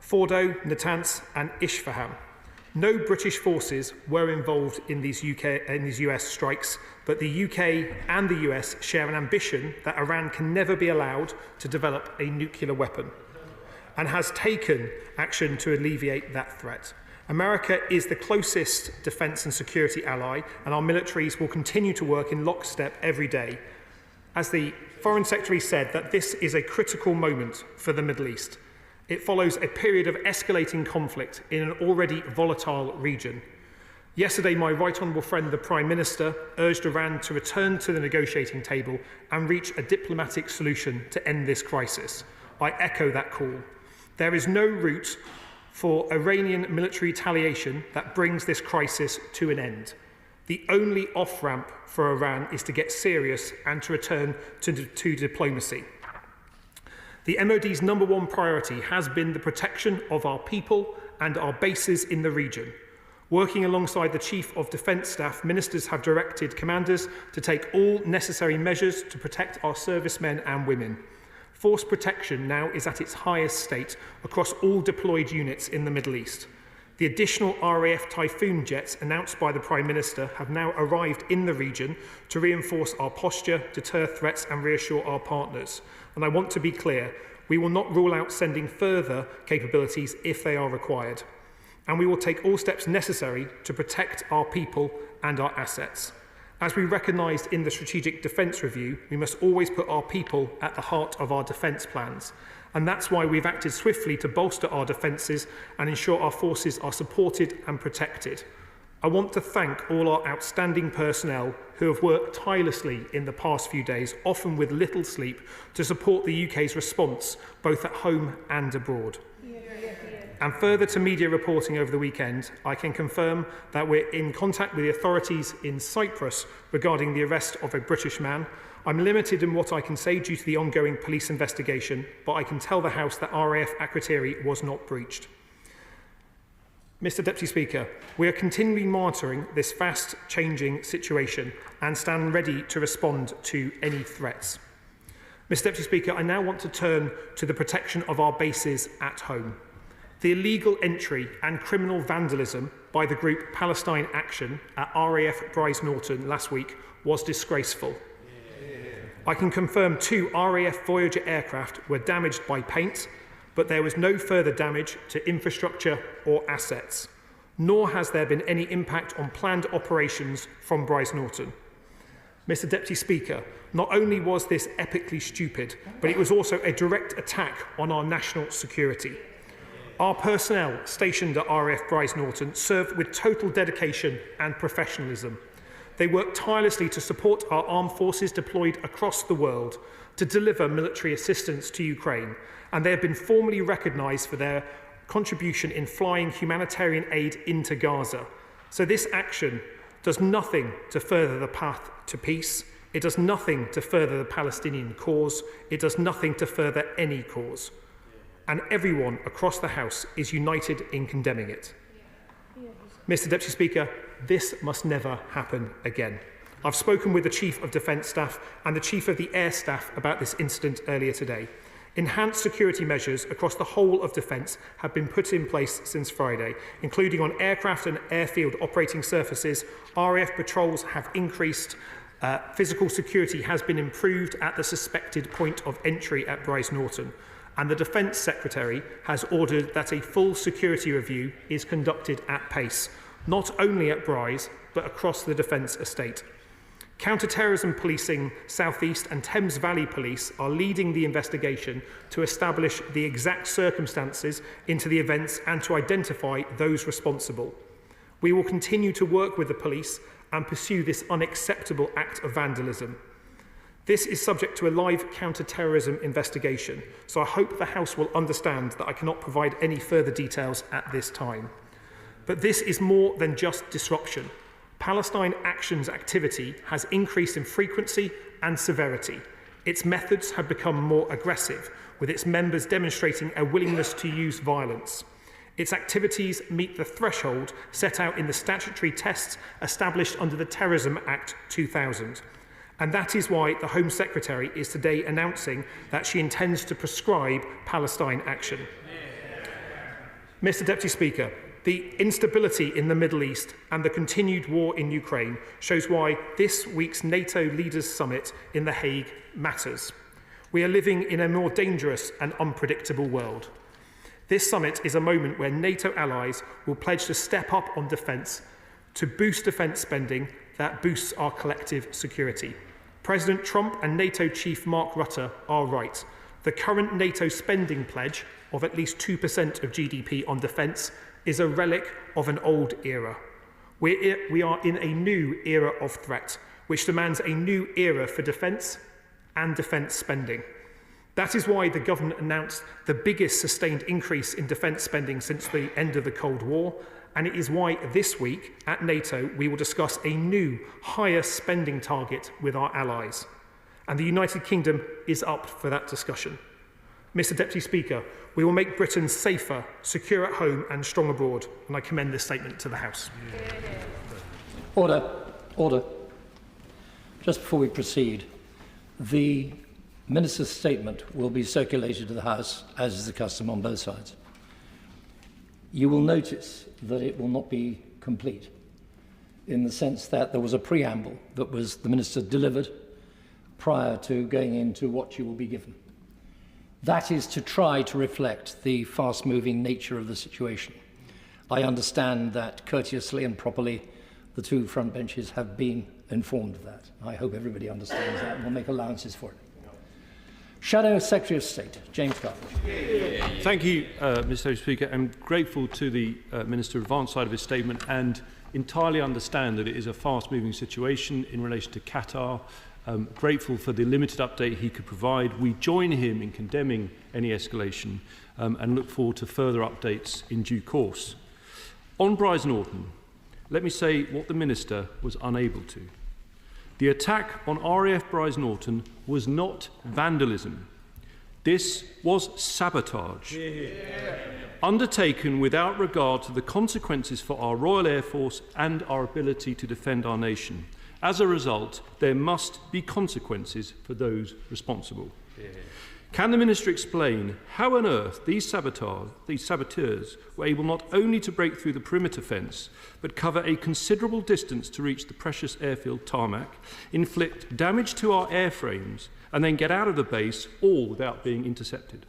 Fordo, Natanz and Isfahan. No British forces were involved in these US strikes, but the UK and the US share an ambition that Iran can never be allowed to develop a nuclear weapon, and has taken action to alleviate that threat. America is the closest defence and security ally, and our militaries will continue to work in lockstep every day. As the Foreign Secretary said, that this is a critical moment for the Middle East. It follows a period of escalating conflict in an already volatile region. Yesterday, my right honourable friend, the Prime Minister, urged Iran to return to the negotiating table and reach a diplomatic solution to end this crisis. I echo that call. There is no route for Iranian military retaliation that brings this crisis to an end. The only off-ramp for Iran is to get serious and to return to diplomacy. The MOD's #1 priority has been the protection of our people and our bases in the region. Working alongside the Chief of Defence Staff, ministers have directed commanders to take all necessary measures to protect our servicemen and women. Force protection now is at its highest state across all deployed units in the Middle East. The additional RAF Typhoon jets announced by the Prime Minister have now arrived in the region to reinforce our posture, deter threats and reassure our partners. And I want to be clear, we will not rule out sending further capabilities if they are required. And we will take all steps necessary to protect our people and our assets. As we recognised in the Strategic Defence Review, we must always put our people at the heart of our defence plans. And that's why we've acted swiftly to bolster our defences and ensure our forces are supported and protected. I want to thank all our outstanding personnel who have worked tirelessly in the past few days, often with little sleep, to support the UK's response, both at home and abroad. And further to media reporting over the weekend, I can confirm that we're in contact with the authorities in Cyprus regarding the arrest of a British man. I'm limited in what I can say due to the ongoing police investigation, but I can tell the House that RAF Akrotiri was not breached. Mr. Deputy Speaker, we are continually monitoring this fast-changing situation and stand ready to respond to any threats. Mr. Deputy Speaker, I now want to turn to the protection of our bases at home. The illegal entry and criminal vandalism by the group Palestine Action at RAF Bryce Norton last week was disgraceful. I can confirm 2 RAF Voyager aircraft were damaged by paint, but there was no further damage to infrastructure or assets, nor has there been any impact on planned operations from Bryce Norton. Mr. Deputy Speaker, not only was this epically stupid, but it was also a direct attack on our national security. Our personnel stationed at RAF Bryce Norton served with total dedication and professionalism. They worked tirelessly to support our armed forces deployed across the world to deliver military assistance to Ukraine, and they have been formally recognised for their contribution in flying humanitarian aid into Gaza. So this action does nothing to further the path to peace. It does nothing to further the Palestinian cause. It does nothing to further any cause. And everyone across the House is united in condemning it. Mr. Deputy Speaker, this must never happen again. I've spoken with the Chief of Defence Staff and the Chief of the Air Staff about this incident earlier today. Enhanced security measures across the whole of Defence have been put in place since Friday, including on aircraft and airfield operating surfaces. RAF patrols have increased. Physical security has been improved at the suspected point of entry at Bryce Norton. And the Defence Secretary has ordered that a full security review is conducted at pace, not only at Bryce, but across the Defence estate. Counter-terrorism policing, South East and Thames Valley Police are leading the investigation to establish the exact circumstances into the events and to identify those responsible. We will continue to work with the police and pursue this unacceptable act of vandalism. This is subject to a live counter-terrorism investigation, so I hope the House will understand that I cannot provide any further details at this time. But this is more than just disruption. Palestine Action's activity has increased in frequency and severity. Its methods have become more aggressive, with its members demonstrating a willingness to use violence. Its activities meet the threshold set out in the statutory tests established under the Terrorism Act 2000. And that is why the Home Secretary is today announcing that she intends to prescribe Palestine Action. Mr. Deputy Speaker, the instability in the Middle East and the continued war in Ukraine shows why this week's NATO Leaders Summit in The Hague matters. We are living in a more dangerous and unpredictable world. This summit is a moment where NATO allies will pledge to step up on defence, to boost defence spending that boosts our collective security. President Trump and NATO Chief Mark Rutte are right. The current NATO spending pledge of at least 2% of GDP on defence is a relic of an old era. We are in a new era of threat, which demands a new era for defence and defence spending. That is why the government announced the biggest sustained increase in defence spending since the end of the Cold War, and it is why this week at NATO we will discuss a new, higher spending target with our allies. And the United Kingdom is up for that discussion. Mr. Deputy Speaker, we will make Britain safer, secure at home and strong abroad, and I commend this statement to the House. Order. Order. Just before we proceed, the Minister's statement will be circulated to the House, as is the custom on both sides. You will notice that it will not be complete, in the sense that there was a preamble that was the Minister delivered prior to going into what you will be given. That is to try to reflect the fast-moving nature of the situation. I understand that courteously and properly the two front benches have been informed of that. I hope everybody understands that and will make allowances for it. Shadow Secretary of State, James Cartledge. Thank you, Mr. Speaker. I'm grateful to the Minister of advance side of his statement and entirely understand that it is a fast-moving situation in relation to Qatar. Grateful for the limited update he could provide. We join him in condemning any escalation and look forward to further updates in due course. On Bryce Norton, let me say what the Minister was unable to. The attack on RAF Bryce Norton was not vandalism. This was sabotage. Undertaken without regard to the consequences for our Royal Air Force and our ability to defend our nation. As a result, there must be consequences for those responsible. Can the Minister explain how on earth these saboteurs were able not only to break through the perimeter fence, but cover a considerable distance to reach the precious airfield tarmac, inflict damage to our airframes, and then get out of the base, all without being intercepted?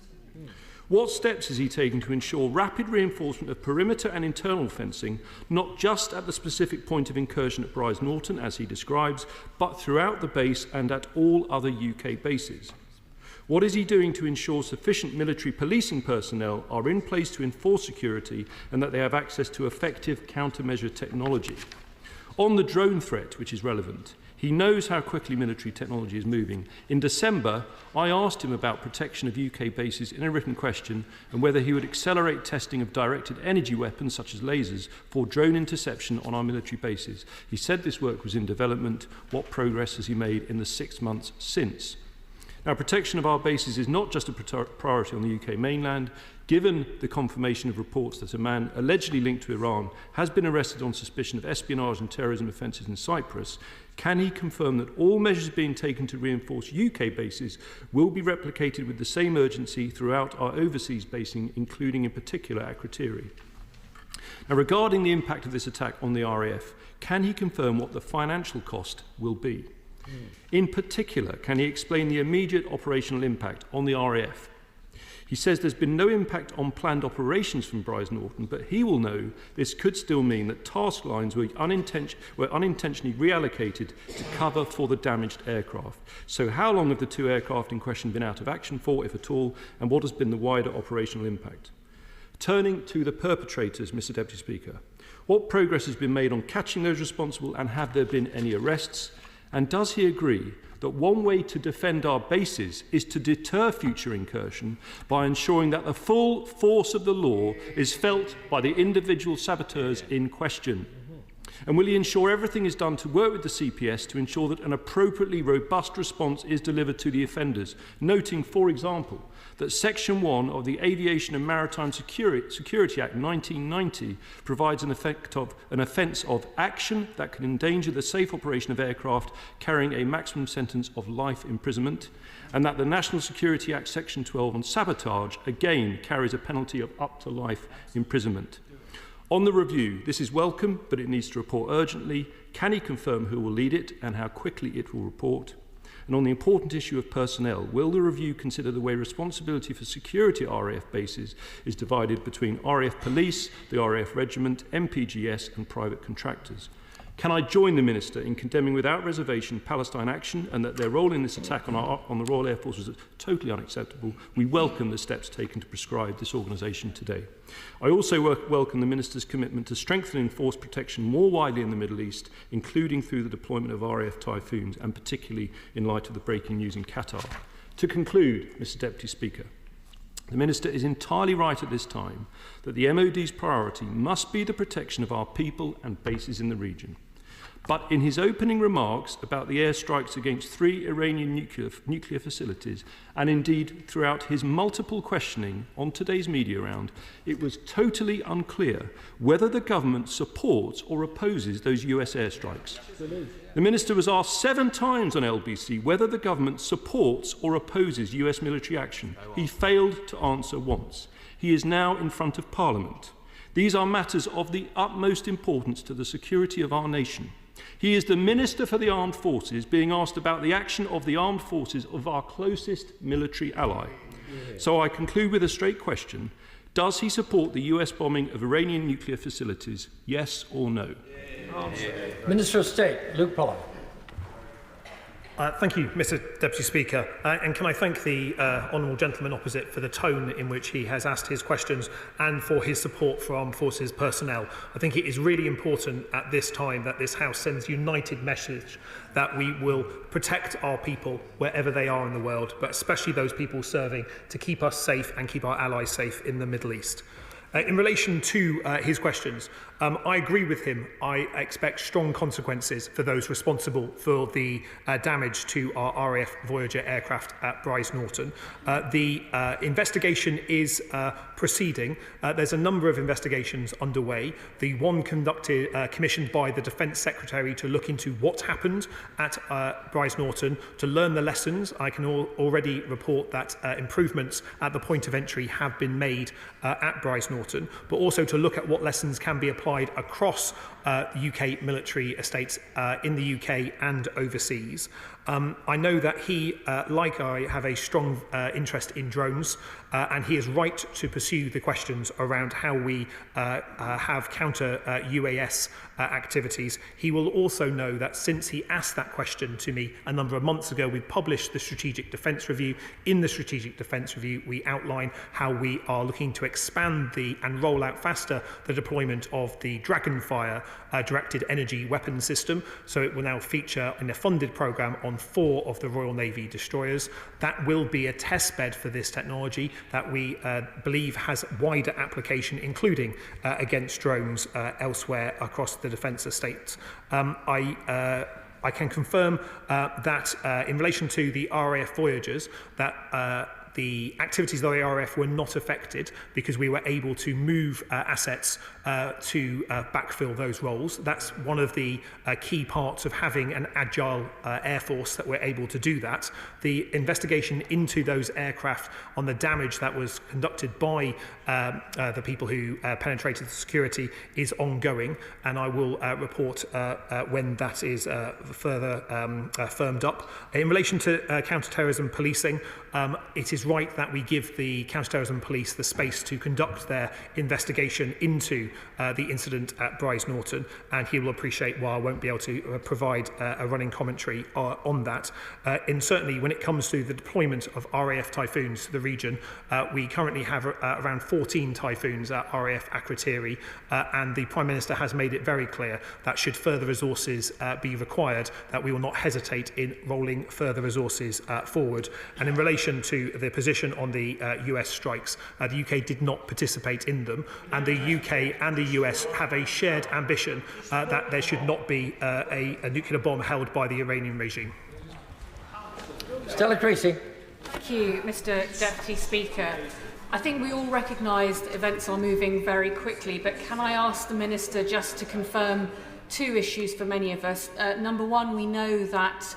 What steps is he taking to ensure rapid reinforcement of perimeter and internal fencing, not just at the specific point of incursion at Brize Norton, as he describes, but throughout the base and at all other UK bases? What is he doing to ensure sufficient military policing personnel are in place to enforce security and that they have access to effective countermeasure technology? On the drone threat, which is relevant, he knows how quickly military technology is moving. In December, I asked him about protection of UK bases in a written question and whether he would accelerate testing of directed energy weapons such as lasers for drone interception on our military bases. He said this work was in development. What progress has he made in the 6 months since? Now, protection of our bases is not just a priority on the UK mainland. Given the confirmation of reports that a man allegedly linked to Iran has been arrested on suspicion of espionage and terrorism offences in Cyprus, can he confirm that all measures being taken to reinforce UK bases will be replicated with the same urgency throughout our overseas basing, including in particular at Secretary? Now, regarding the impact of this attack on the RAF, can he confirm what the financial cost will be? In particular, can he explain the immediate operational impact on the RAF? He says there's been no impact on planned operations from Brize Norton, but he will know this could still mean that task lines were unintentionally reallocated to cover for the damaged aircraft. So how long have the 2 aircraft in question been out of action for, if at all, and what has been the wider operational impact? Turning to the perpetrators, Mr. Deputy Speaker, what progress has been made on catching those responsible, and have there been any arrests? And does he agree that one way to defend our bases is to deter future incursion by ensuring that the full force of the law is felt by the individual saboteurs in question? And will he ensure everything is done to work with the CPS to ensure that an appropriately robust response is delivered to the offenders, noting, for example, that Section 1 of the Aviation and Maritime Security Act 1990 provides an offence of action that can endanger the safe operation of aircraft carrying a maximum sentence of life imprisonment, and that the National Security Act Section 12 on sabotage again carries a penalty of up to life imprisonment. On the review, this is welcome, but it needs to report urgently. Can he confirm who will lead it and how quickly it will report? And on the important issue of personnel, will the review consider the way responsibility for security at RAF bases is divided between RAF Police, the RAF Regiment, MPGS and private contractors? Can I join the Minister in condemning without reservation Palestine action, and that their role in this attack on the Royal Air Force was totally unacceptable? We welcome the steps taken to prescribe this organisation today. I also welcome the Minister's commitment to strengthening force protection more widely in the Middle East, including through the deployment of RAF Typhoons, and particularly in light of the breaking news in Qatar. To conclude, Mr. Deputy Speaker, the Minister is entirely right at this time that the MOD's priority must be the protection of our people and bases in the region. But in his opening remarks about the airstrikes against 3 Iranian nuclear facilities, and indeed throughout his multiple questioning on today's media round, it was totally unclear whether the government supports or opposes those US airstrikes. The Minister was asked 7 times on LBC whether the government supports or opposes US military action. He failed to answer once. He is now in front of Parliament. These are matters of the utmost importance to the security of our nation. He is the Minister for the Armed Forces being asked about the action of the armed forces of our closest military ally. So I conclude with a straight question. Does he support the US bombing of Iranian nuclear facilities? Yes or no? Minister of State, Luke Pollard. Thank you, Mr. Deputy Speaker. And can I thank the honourable gentleman opposite for the tone in which he has asked his questions and for his support for Armed Forces personnel. I think it is really important at this time that this House sends a united message that we will protect our people wherever they are in the world, but especially those people serving to keep us safe and keep our allies safe in the Middle East. In relation to his questions, I agree with him. I expect strong consequences for those responsible for the damage to our RAF Voyager aircraft at Bryce Norton. The investigation is proceeding. There's a number of investigations underway. The one commissioned by the Defence Secretary to look into what happened at Bryce Norton, to learn the lessons. I can already report that improvements at the point of entry have been made at Bryce Norton, but also to look at what lessons can be applied across UK military estates in the UK and overseas. I know that he, like I, have a strong interest in drones, and he is right to pursue the questions around how we have counter UAS activities. He will also know that since he asked that question to me a number of months ago, we published the Strategic Defence Review. In the Strategic Defence Review, we outline how we are looking to expand and roll out faster the deployment of the Dragonfire directed energy weapon system. So it will now feature in a funded programme on 4 of the Royal Navy destroyers. That will be a test bed for this technology that we believe has wider application, including against drones elsewhere across the defence estate. I can confirm that in relation to the RAF Voyagers, that the activities of the RAF were not affected because we were able to move assets to backfill those roles. That's one of the key parts of having an agile Air Force, that we're able to do that. The investigation into those aircraft on the damage that was conducted by the people who penetrated the security is ongoing, and I will report when that is further firmed up. In relation to counter-terrorism policing, it is right that we give the counter-terrorism police the space to conduct their investigation into the incident at Bryce Norton, and he will appreciate why I won't be able to provide a running commentary on that. And certainly when it comes to the deployment of RAF Typhoons to the region, we currently have around 14 Typhoons at RAF Akrotiri, and the Prime Minister has made it very clear that should further resources be required, that we will not hesitate in rolling further resources forward. And in relation to the position on the US strikes, the UK did not participate in them, and the UK and the US have a shared ambition that there should not be a nuclear bomb held by the Iranian regime. Stella Creasy. Thank you, Mr. Deputy Speaker. I think we all recognise that events are moving very quickly, but can I ask the Minister just to confirm 2 issues for many of us? Number one, we know that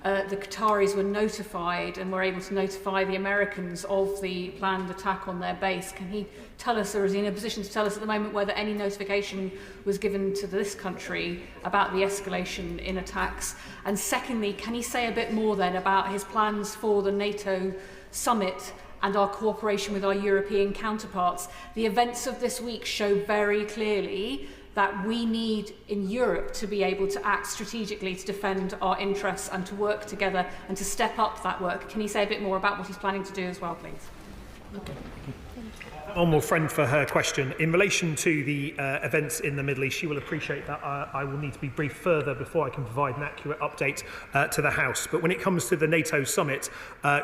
the Qataris were notified and were able to notify the Americans of the planned attack on their base. Can he tell us, or is he in a position to tell us at the moment, whether any notification was given to this country about the escalation in attacks? And secondly, can he say a bit more then about his plans for the NATO summit and our cooperation with our European counterparts? The events of this week show very clearly that we need in Europe to be able to act strategically to defend our interests and to work together and to step up that work. Can you say a bit more about what he's planning to do as well, please? Okay. Honourable friend for her question. In relation to the events in the Middle East, she will appreciate that I will need to be briefed further before I can provide an accurate update to the House. But when it comes to the NATO summit,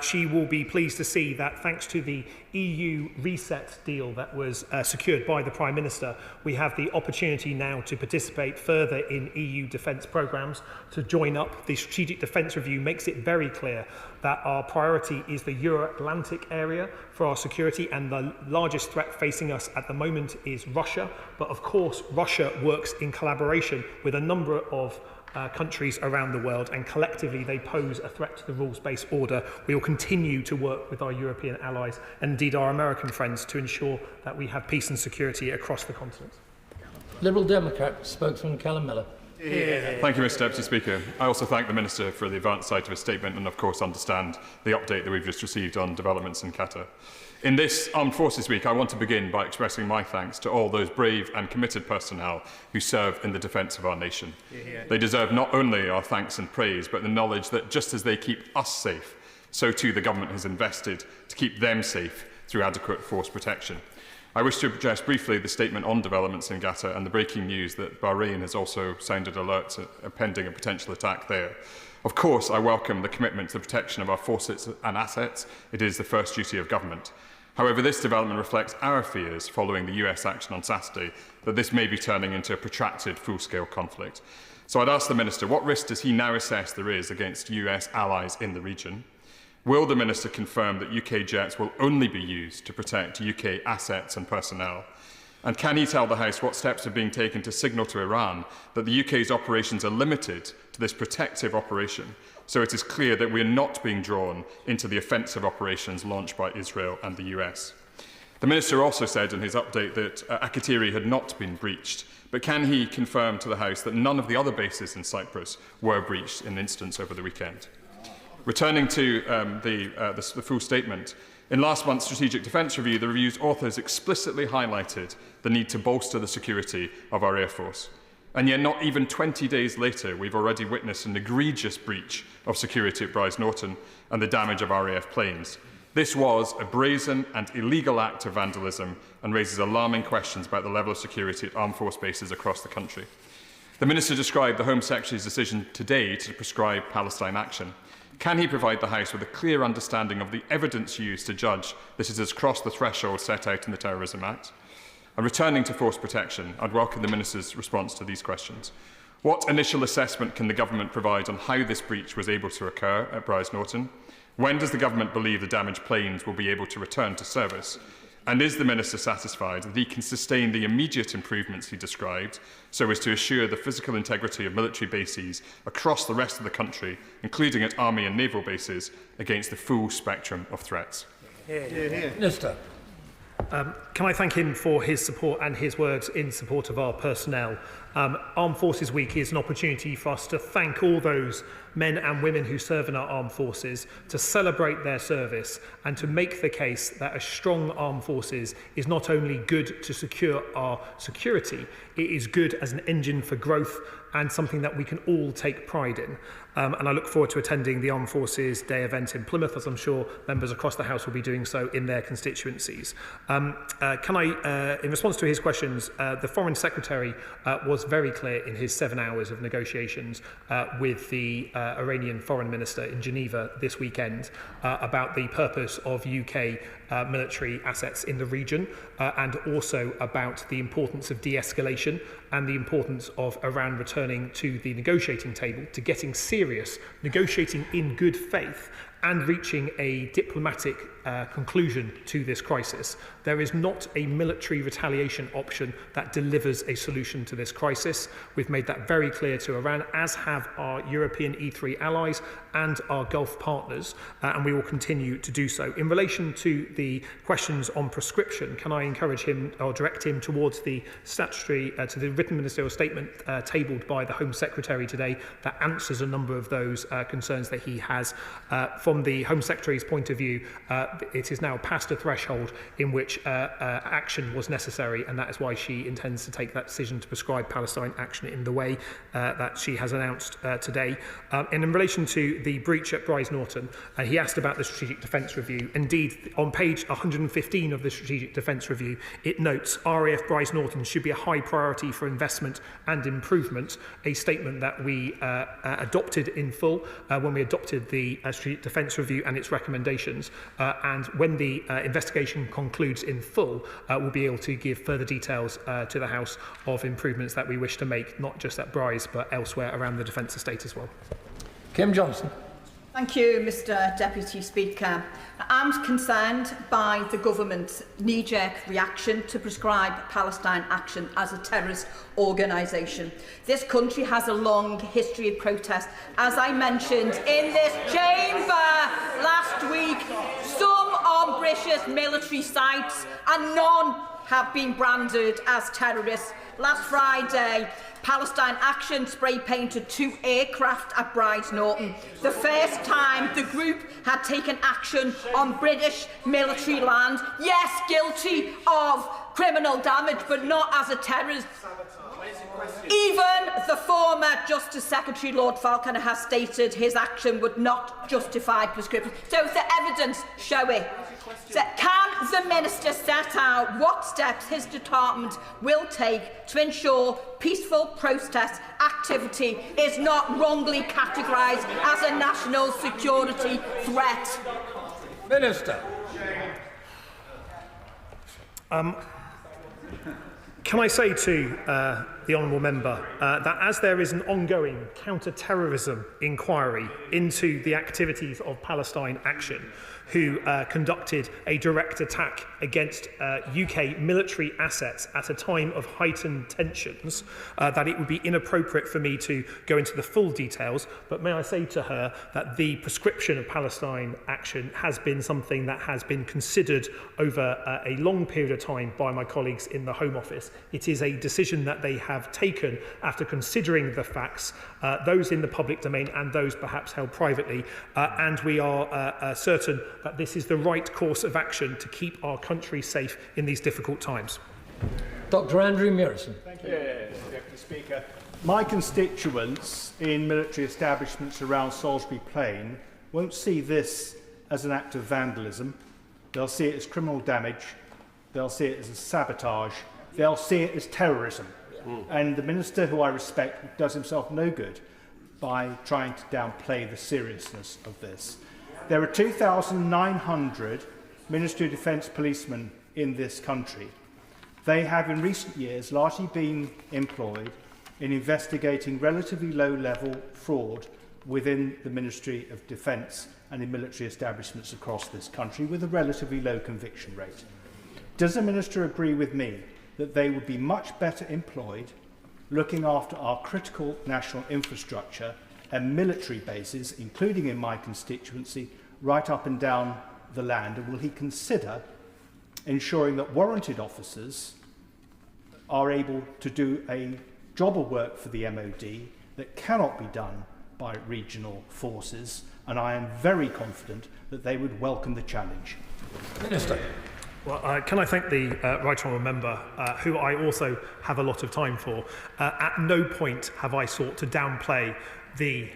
she will be pleased to see that thanks to the EU reset deal that was secured by the Prime Minister, we have the opportunity now to participate further in EU defence programmes, to join up. The Strategic Defence Review makes it very clear that our priority is the Euro-Atlantic area for our security, and the largest threat facing us at the moment is Russia. But of course, Russia works in collaboration with a number of countries around the world, and collectively they pose a threat to the rules-based order. We will continue to work with our European allies and indeed our American friends to ensure that we have peace and security across the continent. Liberal Democrat spokesman Callum Miller. Thank you, Mr. Deputy Speaker. I also thank the Minister for the advanced side of his statement and, of course, understand the update that we've just received on developments in Qatar. In this Armed Forces Week, I want to begin by expressing my thanks to all those brave and committed personnel who serve in the defence of our nation. They deserve not only our thanks and praise, but the knowledge that just as they keep us safe, so too the government has invested to keep them safe through adequate force protection. I wish to address briefly the statement on developments in Gaza and the breaking news that Bahrain has also sounded alerts pending a potential attack there. Of course, I welcome the commitment to the protection of our forces and assets. It is the first duty of government. However, this development reflects our fears following the US action on Saturday that this may be turning into a protracted full-scale conflict. So I'd ask the Minister, what risk does he now assess there is against US allies in the region? Will the Minister confirm that UK jets will only be used to protect UK assets and personnel? And can he tell the House what steps are being taken to signal to Iran that the UK's operations are limited to this protective operation, so it is clear that we are not being drawn into the offensive operations launched by Israel and the US? The Minister also said in his update that Akatiri had not been breached, but can he confirm to the House that none of the other bases in Cyprus were breached in instance over the weekend? Returning to the full statement, in last month's Strategic Defence Review, the review's authors explicitly highlighted the need to bolster the security of our Air Force. And yet not even 20 days later, we've already witnessed an egregious breach of security at Brize Norton and the damage of RAF planes. This was a brazen and illegal act of vandalism and raises alarming questions about the level of security at armed force bases across the country. The Minister described the Home Secretary's decision today to prescribe Palestine action. Can he provide the House with a clear understanding of the evidence used to judge that it has crossed the threshold set out in the Terrorism Act? And returning to force protection, I'd welcome the Minister's response to these questions. What initial assessment can the Government provide on how this breach was able to occur at Brize Norton? When does the Government believe the damaged planes will be able to return to service? And is the Minister satisfied that he can sustain the immediate improvements he described so as to assure the physical integrity of military bases across the rest of the country, including at army and naval bases, against the full spectrum of threats? Minister. Can I thank him for his support and his words in support of our personnel? Armed Forces Week is an opportunity for us to thank all those men and women who serve in our armed forces, to celebrate their service and to make the case that a strong armed forces is not only good to secure our security, it is good as an engine for growth and something that we can all take pride in. And I look forward to attending the Armed Forces Day event in Plymouth, as I'm sure members across the House will be doing so in their constituencies. In response to his questions, the Foreign Secretary was very clear in his 7 hours of negotiations with the Iranian Foreign Minister in Geneva this weekend about the purpose of UK military assets in the region and also about the importance of de-escalation and the importance of Iran returning to the negotiating table, to getting serious, negotiating in good faith and reaching a diplomatic conclusion to this crisis. There is not a military retaliation option that delivers a solution to this crisis. We've made that very clear to Iran, as have our European E3 allies and our Gulf partners, and we will continue to do so. In relation to the questions on prescription, can I encourage him or direct him towards the statutory, to the written ministerial statement tabled by the Home Secretary today that answers a number of those concerns that he has. From the Home Secretary's point of view, it is now past a threshold in which action was necessary, and that is why she intends to take that decision to prescribe Palestine action in the way that she has announced today. And in relation to the breach at Brize Norton, he asked about the Strategic Defence Review. Indeed, on page 115 of the Strategic Defence Review, it notes RAF Brize Norton should be a high priority for investment and improvement, a statement that we adopted in full when we adopted the Strategic Defence Review and its recommendations. And when the investigation concludes in full, we'll be able to give further details to the House of improvements that we wish to make, not just at Brize, but elsewhere around the defence estate as well. Kim Johnson. Thank you, Mr Deputy Speaker. I'm concerned by the government's knee-jerk reaction to prescribe Palestine Action as a terrorist organisation. This country has a long history of protest. As I mentioned in this chamber last week, some on British military sites and none have been branded as terrorists. Last Friday, Palestine Action spray painted 2 aircraft at Brize Norton, the first time the group had taken action on British military land. Yes, guilty of criminal damage, but not as a terrorist. Even the former Justice Secretary Lord Falconer has stated his action would not justify prescription. So the evidence show it. So can the Minister set out what steps his department will take to ensure peaceful protest activity is not wrongly categorised as a national security threat? Minister. Can I say to the honourable member that as there is an ongoing counter-terrorism inquiry into the activities of Palestine Action, who conducted a direct attack against UK military assets at a time of heightened tensions, that it would be inappropriate for me to go into the full details, but may I say to her that the prescription of Palestine Action has been something that has been considered over a long period of time by my colleagues in the Home Office. It is a decision that they have taken after considering the facts, those in the public domain and those perhaps held privately, and we are certain that this is the right course of action to keep our country safe in these difficult times. Dr. Andrew Murison. Thank you, Deputy Speaker. My constituents in military establishments around Salisbury Plain won't see this as an act of vandalism. They'll see it as criminal damage. They'll see it as a sabotage. They'll see it as terrorism. And the Minister, who I respect, does himself no good by trying to downplay the seriousness of this. There are 2,900 Ministry of Defence policemen in this country. They have in recent years largely been employed in investigating relatively low-level fraud within the Ministry of Defence and in military establishments across this country with a relatively low conviction rate. Does the Minister agree with me that they would be much better employed looking after our critical national infrastructure and military bases, including in my constituency, right up and down the land? And will he consider ensuring that warranted officers are able to do a job of work for the MOD that cannot be done by regional forces? And I am very confident that they would welcome the challenge. Minister. Well, can I thank the right honourable member, who I also have a lot of time for. At no point have I sought to downplay the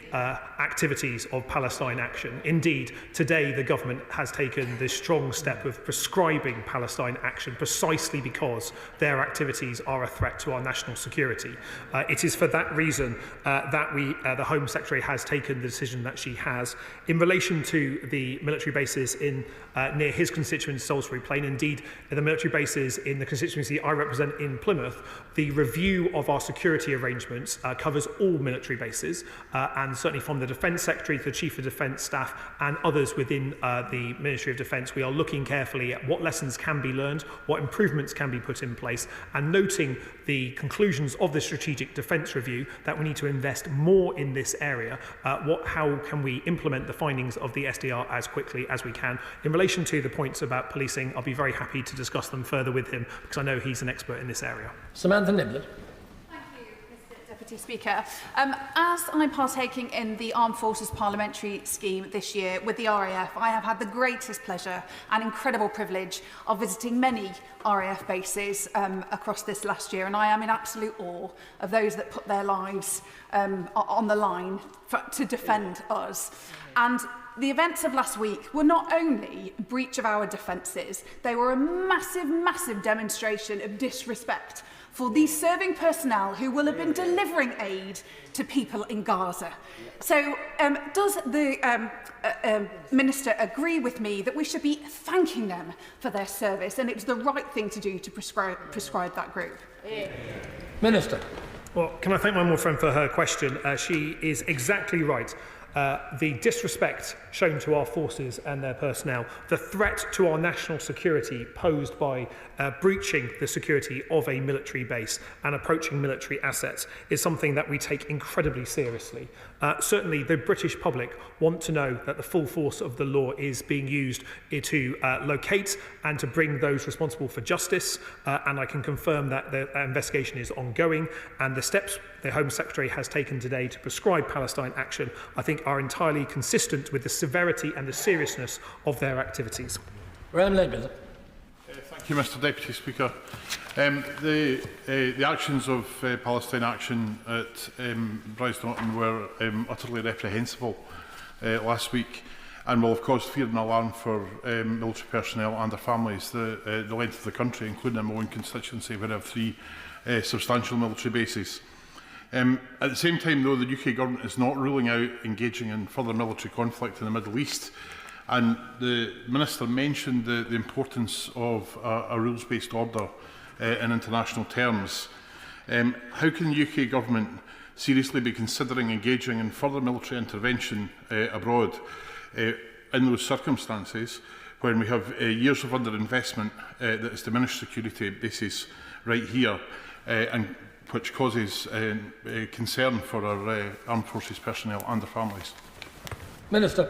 activities of Palestine Action. Indeed, today the government has taken the strong step of prescribing Palestine Action precisely because their activities are a threat to our national security. It is for that reason that the Home Secretary has taken the decision that she has. In relation to the military bases in near his constituency, Salisbury Plain, indeed the military bases in the constituency I represent in Plymouth, the review of our security arrangements covers all military bases. And certainly from the Defence Secretary to the Chief of Defence Staff and others within the Ministry of Defence, we are looking carefully at what lessons can be learned, what improvements can be put in place, and noting the conclusions of the Strategic Defence Review that we need to invest more in this area. How can we implement the findings of the SDR as quickly as we can? In relation to the points about policing, I'll be very happy to discuss them further with him because I know he's an expert in this area. Samantha Niblett. Deputy Speaker, as I'm partaking in the Armed Forces Parliamentary Scheme this year with the RAF, I have had the greatest pleasure and incredible privilege of visiting many RAF bases across this last year, and I am in absolute awe of those that put their lives on the line to defend us. And the events of last week were not only a breach of our defences, they were a massive, massive demonstration of disrespect for these serving personnel who will have been delivering aid to people in Gaza. So does the Minister agree with me that we should be thanking them for their service and it was the right thing to do to prescribe that group? Minister. Well, can I thank my more friend for her question? She is exactly right. The disrespect shown to our forces and their personnel, the threat to our national security posed by breaching the security of a military base and approaching military assets is something that we take incredibly seriously. Certainly the British public want to know that the full force of the law is being used to locate and to bring those responsible for justice, and I can confirm that the investigation is ongoing, and the steps the Home Secretary has taken today to prescribe Palestine Action, I think, are entirely consistent with the severity and the seriousness of their activities. Graham Ledbetter. Thank you, Mr Deputy Speaker. The actions of Palestine Action at Brize Norton were utterly reprehensible last week and will of course fear an alarm for military personnel and their families the length of the country, including in my own constituency where I have 3 substantial military bases. At the same time, though, the UK government is not ruling out engaging in further military conflict in the Middle East, And the Minister mentioned the importance of a rules-based order in international terms. How can the UK Government seriously be considering engaging in further military intervention abroad in those circumstances when we have years of underinvestment that has diminished security bases right here and which causes concern for our armed forces personnel and their families? Minister.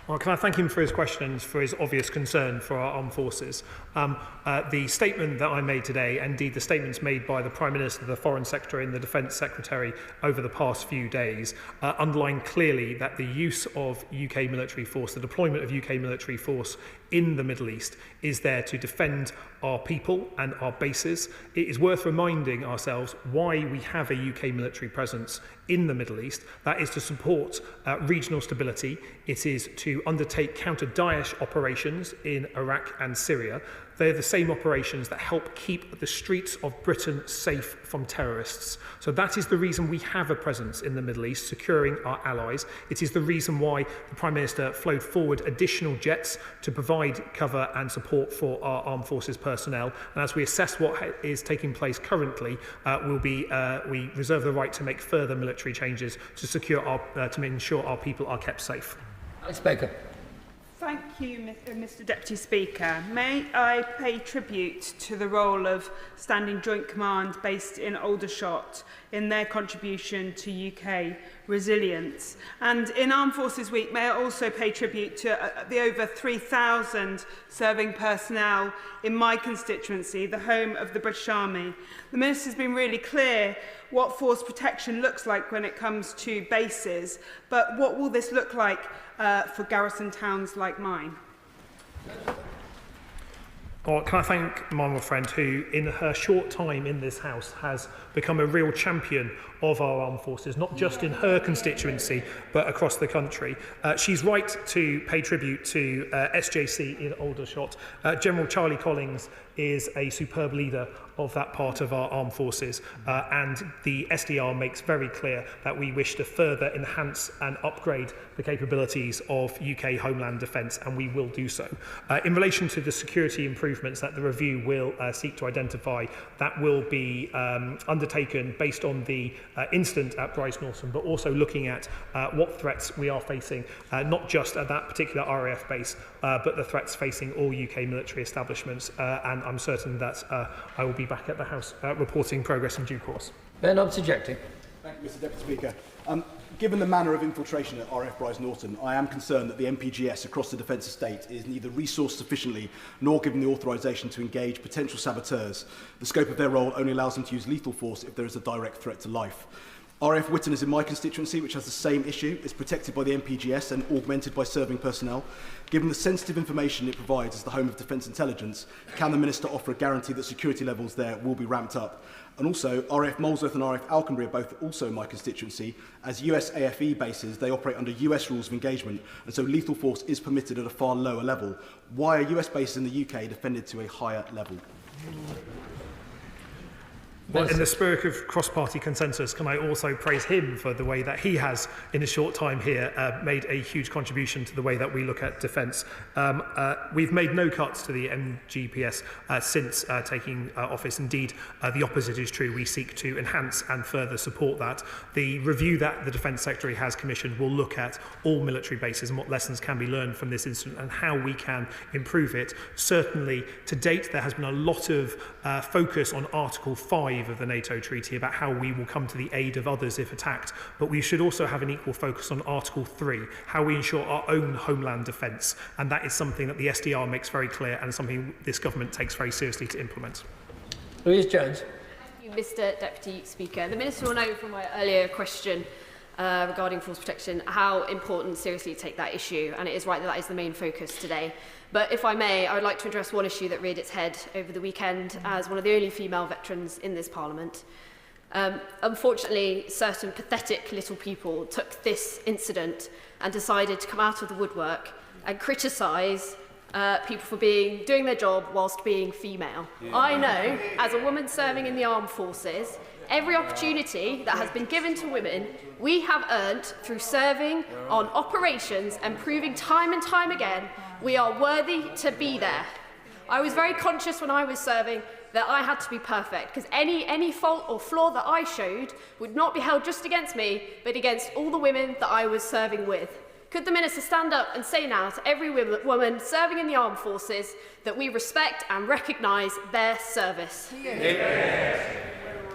Well, can I thank him for his questions, for his obvious concern for our armed forces. The statement that I made today, and indeed the statements made by the Prime Minister, the Foreign Secretary and the Defence Secretary over the past few days, underline clearly that the use of UK military force, the deployment of UK military force in the Middle East is there to defend our people and our bases. It is worth reminding ourselves why we have a UK military presence in the Middle East. That is to support regional stability. It is to undertake counter-Daesh operations in Iraq and Syria. They're the same operations that help keep the streets of Britain safe from terrorists. So that is the reason we have a presence in the Middle East, securing our allies. It is the reason why the Prime Minister flowed forward additional jets to provide cover and support for our armed forces personnel. And as we assess what is taking place currently, we reserve the right to make further military changes to secure to ensure our people are kept safe. Speaker. Thank you, Mr Deputy Speaker. May I pay tribute to the role of Standing Joint Command based in Aldershot in their contribution to UK resilience. And in Armed Forces Week, may I also pay tribute to the over 3,000 serving personnel in my constituency, the home of the British Army. The Minister's been really clear what force protection looks like when it comes to bases, but what will this look like for garrison towns like mine? Well, can I thank my honourable friend who, in her short time in this House, has become a real champion of our armed forces, not just in her constituency, but across the country. She's right to pay tribute to SJC in Aldershot. General Charlie Collins is a superb leader of that part of our armed forces, and the SDR makes very clear that we wish to further enhance and upgrade the capabilities of UK Homeland Defence, and we will do so. In relation to the security improvements that the review will seek to identify, that will be undertaken based on the incident at Bryce Norton, but also looking at what threats we are facing, not just at that particular RAF base, but the threats facing all UK military establishments, and I'm certain that I will be back at the House reporting progress in due course. Ben, objecting. Thank you, Mr Deputy Speaker. Given the manner of infiltration at RAF Bryce Norton, I am concerned that the MPGS across the defence estate is neither resourced sufficiently nor given the authorisation to engage potential saboteurs. The scope of their role only allows them to use lethal force if there is a direct threat to life. RAF Witton is in my constituency, which has the same issue. It's protected by the MPGS and augmented by serving personnel. Given the sensitive information it provides as the home of Defence Intelligence, can the Minister offer a guarantee that security levels there will be ramped up? And also, RAF Molesworth and RAF Alconbury are both also in my constituency. As US AFE bases, they operate under US rules of engagement, and so lethal force is permitted at a far lower level. Why are US bases in the UK defended to a higher level? Well, in the spirit of cross-party consensus, can I also praise him for the way that he has, in a short time here, made a huge contribution to the way that we look at defence. We've made no cuts to the MGPS since taking office. Indeed, the opposite is true. We seek to enhance and further support that. The review that the Defence Secretary has commissioned will look at all military bases and what lessons can be learned from this incident and how we can improve it. Certainly, to date, there has been a lot of focus on Article 5 of the NATO treaty about how we will come to the aid of others if attacked, but we should also have an equal focus on Article 3, how we ensure our own homeland defence, and that is something that the SDR makes very clear and something this government takes very seriously to implement. Louise Jones. Thank you, Mr Deputy Speaker. The Minister will know from my earlier question regarding force protection how important seriously to take that issue, and it is right that that is the main focus today. But if I may, I would like to address one issue that reared its head over the weekend as one of the only female veterans in this Parliament. Unfortunately, certain pathetic little people took this incident and decided to come out of the woodwork and criticise people for doing their job whilst being female. I know, as a woman serving in the armed forces, every opportunity that has been given to women, we have earned through serving on operations and proving time and time again we are worthy to be there. I was very conscious when I was serving that I had to be perfect, because any fault or flaw that I showed would not be held just against me, but against all the women that I was serving with. Could the Minister stand up and say now to every woman serving in the armed forces that we respect and recognise their service?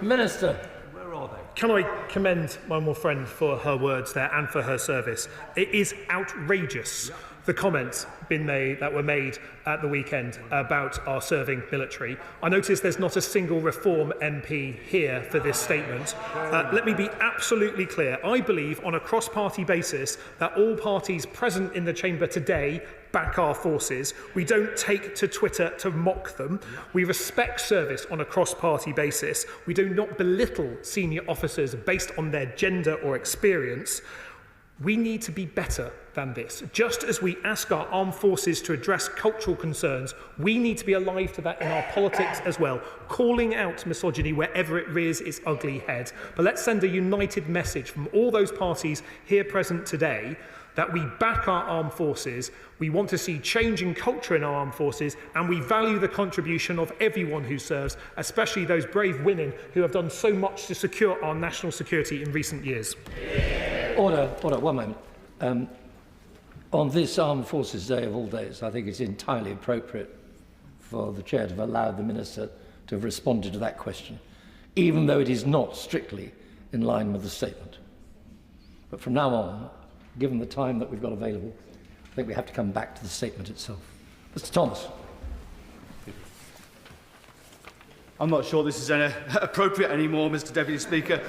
Minister, where are they? Can I commend my more friend for her words there and for her service? It is outrageous, the comments that were made at the weekend about our serving military. I notice there's not a single Reform MP here for this statement. Let me be absolutely clear. I believe on a cross-party basis that all parties present in the chamber today back our forces. We don't take to Twitter to mock them. We respect service on a cross-party basis. We do not belittle senior officers based on their gender or experience. We need to be better than this. Just as we ask our armed forces to address cultural concerns, we need to be alive to that in our politics as well, calling out misogyny wherever it rears its ugly head. But let's send a united message from all those parties here present today that we back our armed forces, we want to see change in culture in our armed forces, and we value the contribution of everyone who serves, especially those brave women who have done so much to secure our national security in recent years. Order, one moment. On this Armed Forces Day of all days, I think it's entirely appropriate for the Chair to have allowed the Minister to have responded to that question, even though it is not strictly in line with the statement. But from now on, given the time that we've got available, I think we have to come back to the statement itself. Mr. Thomas. I'm not sure this is appropriate anymore, Mr. Deputy Speaker,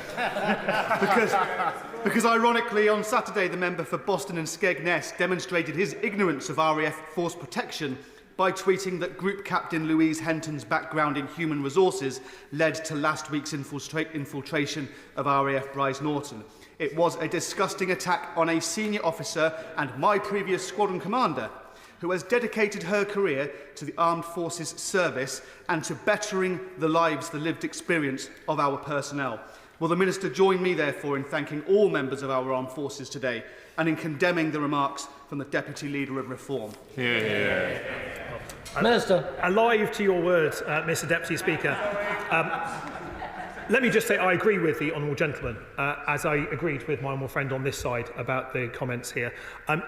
because ironically on Saturday the member for Boston and Skegness demonstrated his ignorance of RAF force protection by tweeting that Group Captain Louise Henton's background in human resources led to last week's infiltration of RAF Bryce Norton. It was a disgusting attack on a senior officer and my previous squadron commander, who has dedicated her career to the Armed Forces service and to bettering the lives, the lived experience of our personnel. Will the Minister join me, therefore, in thanking all members of our armed forces today and in condemning the remarks from the Deputy Leader of Reform? Here. Minister. Alive to your words, Mr. Deputy Speaker. Let me just say I agree with the honourable gentleman, as I agreed with my honourable friend on this side about the comments here.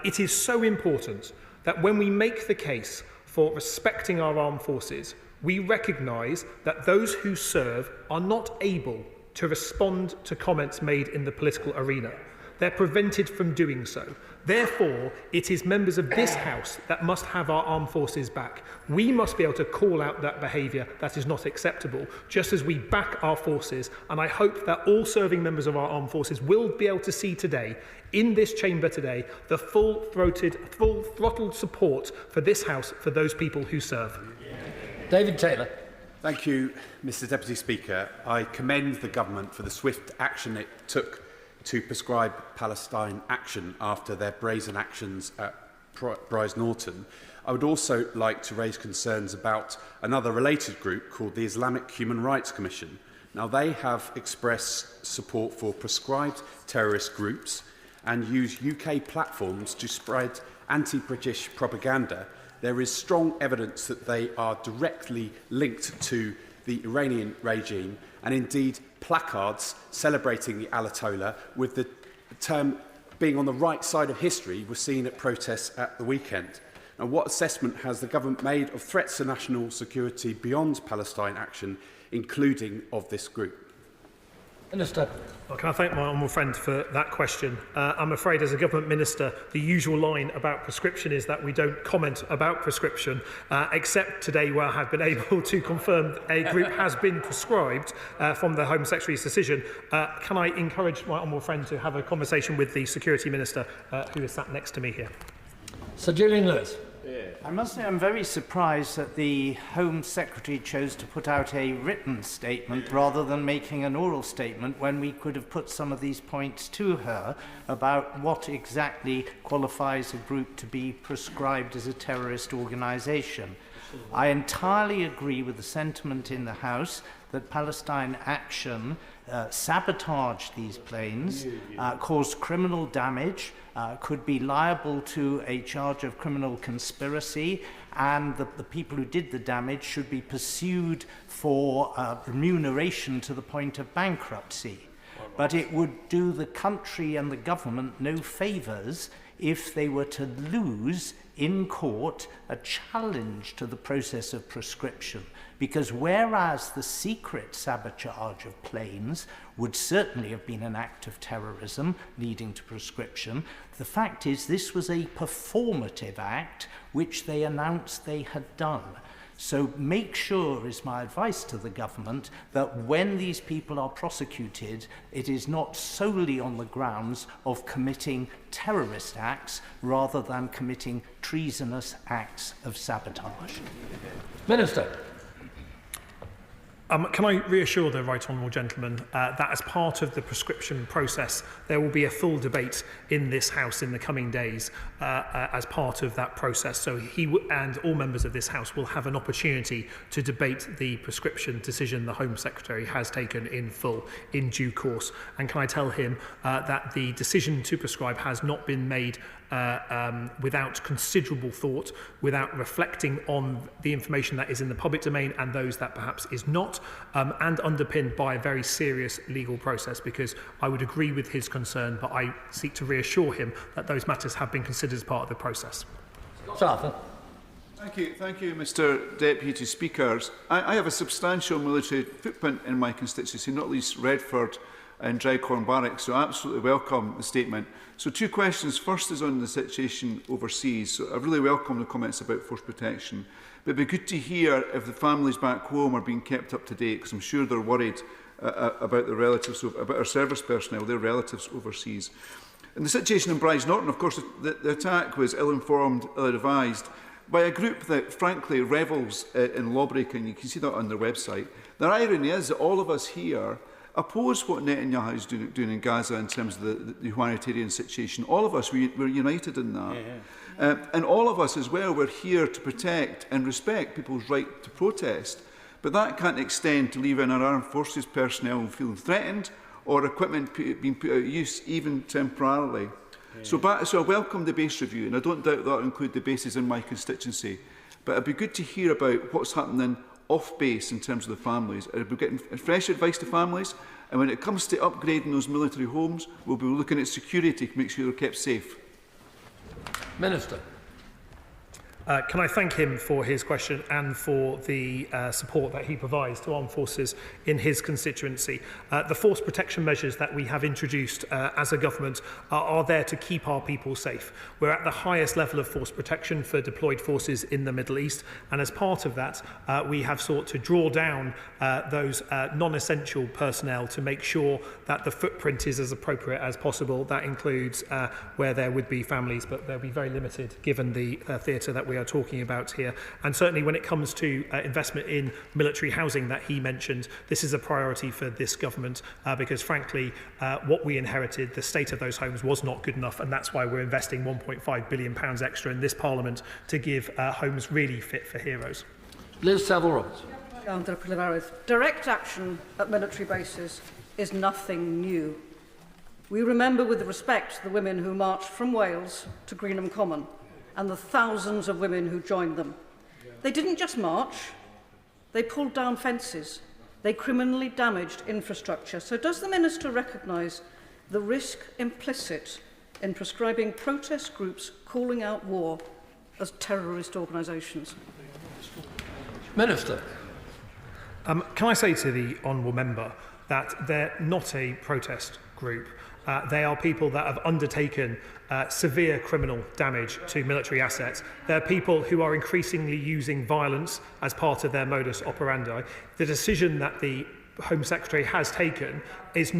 It is so important that when we make the case for respecting our armed forces, we recognise that those who serve are not able to respond to comments made in the political arena. They're prevented from doing so. Therefore, it is members of this House that must have our armed forces back. We must be able to call out that behaviour that is not acceptable, just as we back our forces. And I hope that all serving members of our armed forces will be able to see today, in this chamber today, the full-throttled support for this House for those people who serve. David Taylor. Thank you, Mr. Deputy Speaker. I commend the government for the swift action it took to prescribe Palestine action after their brazen actions at Bryce Norton. I would also like to raise concerns about another related group called the Islamic Human Rights Commission. Now, they have expressed support for prescribed terrorist groups and use UK platforms to spread anti-British propaganda. There is strong evidence that they are directly linked to the Iranian regime, and indeed placards celebrating the Ayatollah with the term being on the right side of history were seen at protests at the weekend. Now, what assessment has the government made of threats to national security beyond Palestine action, including of this group? Minister. Well, can I thank my honourable friend for that question? I'm afraid as a government minister, the usual line about prescription is that we don't comment about prescription, except today where I have been able to confirm a group has been prescribed from the Home Secretary's decision. Can I encourage my honourable friend to have a conversation with the Security Minister who is sat next to me here? Sir Julian Lewis. Yeah. I must say I'm very surprised that the Home Secretary chose to put out a written statement rather than making an oral statement when we could have put some of these points to her about what exactly qualifies a group to be prescribed as a terrorist organisation. I entirely agree with the sentiment in the House that Palestine Action sabotaged these planes, caused criminal damage, could be liable to a charge of criminal conspiracy, and the people who did the damage should be pursued for remuneration to the point of bankruptcy. But it would do the country and the government no favours if they were to lose in court a challenge to the process of prescription. Because whereas the secret sabotage of planes would certainly have been an act of terrorism leading to prescription, the fact is this was a performative act which they announced they had done. So make sure, is my advice to the government, that when these people are prosecuted, it is not solely on the grounds of committing terrorist acts rather than committing treasonous acts of sabotage. Minister. Can I reassure the Right Honourable Gentleman that as part of the prescription process, there will be a full debate in this House in the coming days as part of that process. So he and all members of this House will have an opportunity to debate the prescription decision the Home Secretary has taken in full in due course. And can I tell him that the decision to prescribe has not been made without considerable thought, without reflecting on the information that is in the public domain and those that perhaps is not, and underpinned by a very serious legal process, because I would agree with his concern, but I seek to reassure him that those matters have been considered as part of the process. Arthur. Thank you, Mr Deputy Speaker. I have a substantial military footprint in my constituency, not least Redford and Drycorn Barracks, so I absolutely welcome the statement. So 2 questions. First is on the situation overseas. So I really welcome the comments about force protection, but it'd be good to hear if the families back home are being kept up to date, because I'm sure they're worried about their relatives, about our service personnel, their relatives overseas. And the situation in Bryce Norton, of course, the attack was ill-informed, ill-advised, by a group that frankly revels in lawbreaking. You can see that on their website. The irony is that all of us here oppose what Netanyahu is doing in Gaza in terms of the humanitarian situation. All of us, we're united in that. And all of us as well, we're here to protect and respect people's right to protest. But that can't extend to leaving our armed forces personnel feeling threatened or equipment being put out of use, even temporarily. So I welcome the base review, and I don't doubt that will include the bases in my constituency. But it'd be good to hear about what's happening off base in terms of the families. We're getting fresh advice to families, and when it comes to upgrading those military homes, we'll be looking at security to make sure they're kept safe. Minister. Can I thank him for his question and for the support that he provides to armed forces in his constituency. The force protection measures that we have introduced as a government are there to keep our people safe. We're at the highest level of force protection for deployed forces in the Middle East, and as part of that, we have sought to draw down those non-essential personnel to make sure that the footprint is as appropriate as possible. That includes where there would be families, but they'll be very limited given the theatre that we are talking about here. And certainly when it comes to investment in military housing that he mentioned, this is a priority for this government because frankly what we inherited, the state of those homes was not good enough, and that's why we're investing £1.5 billion extra in this Parliament to give homes really fit for heroes. Liz Savile-Roberts. Direct action at military bases is nothing new. We remember with respect the women who marched from Wales to Greenham Common and the thousands of women who joined them. They didn't just march, they pulled down fences, they criminally damaged infrastructure. So does the Minister recognise the risk implicit in prescribing protest groups calling out war as terrorist organisations? Minister. Can I say to the honourable member that they're not a protest group. They are people that have undertaken severe criminal damage to military assets. They're people who are increasingly using violence as part of their modus operandi. The decision that the Home Secretary has taken has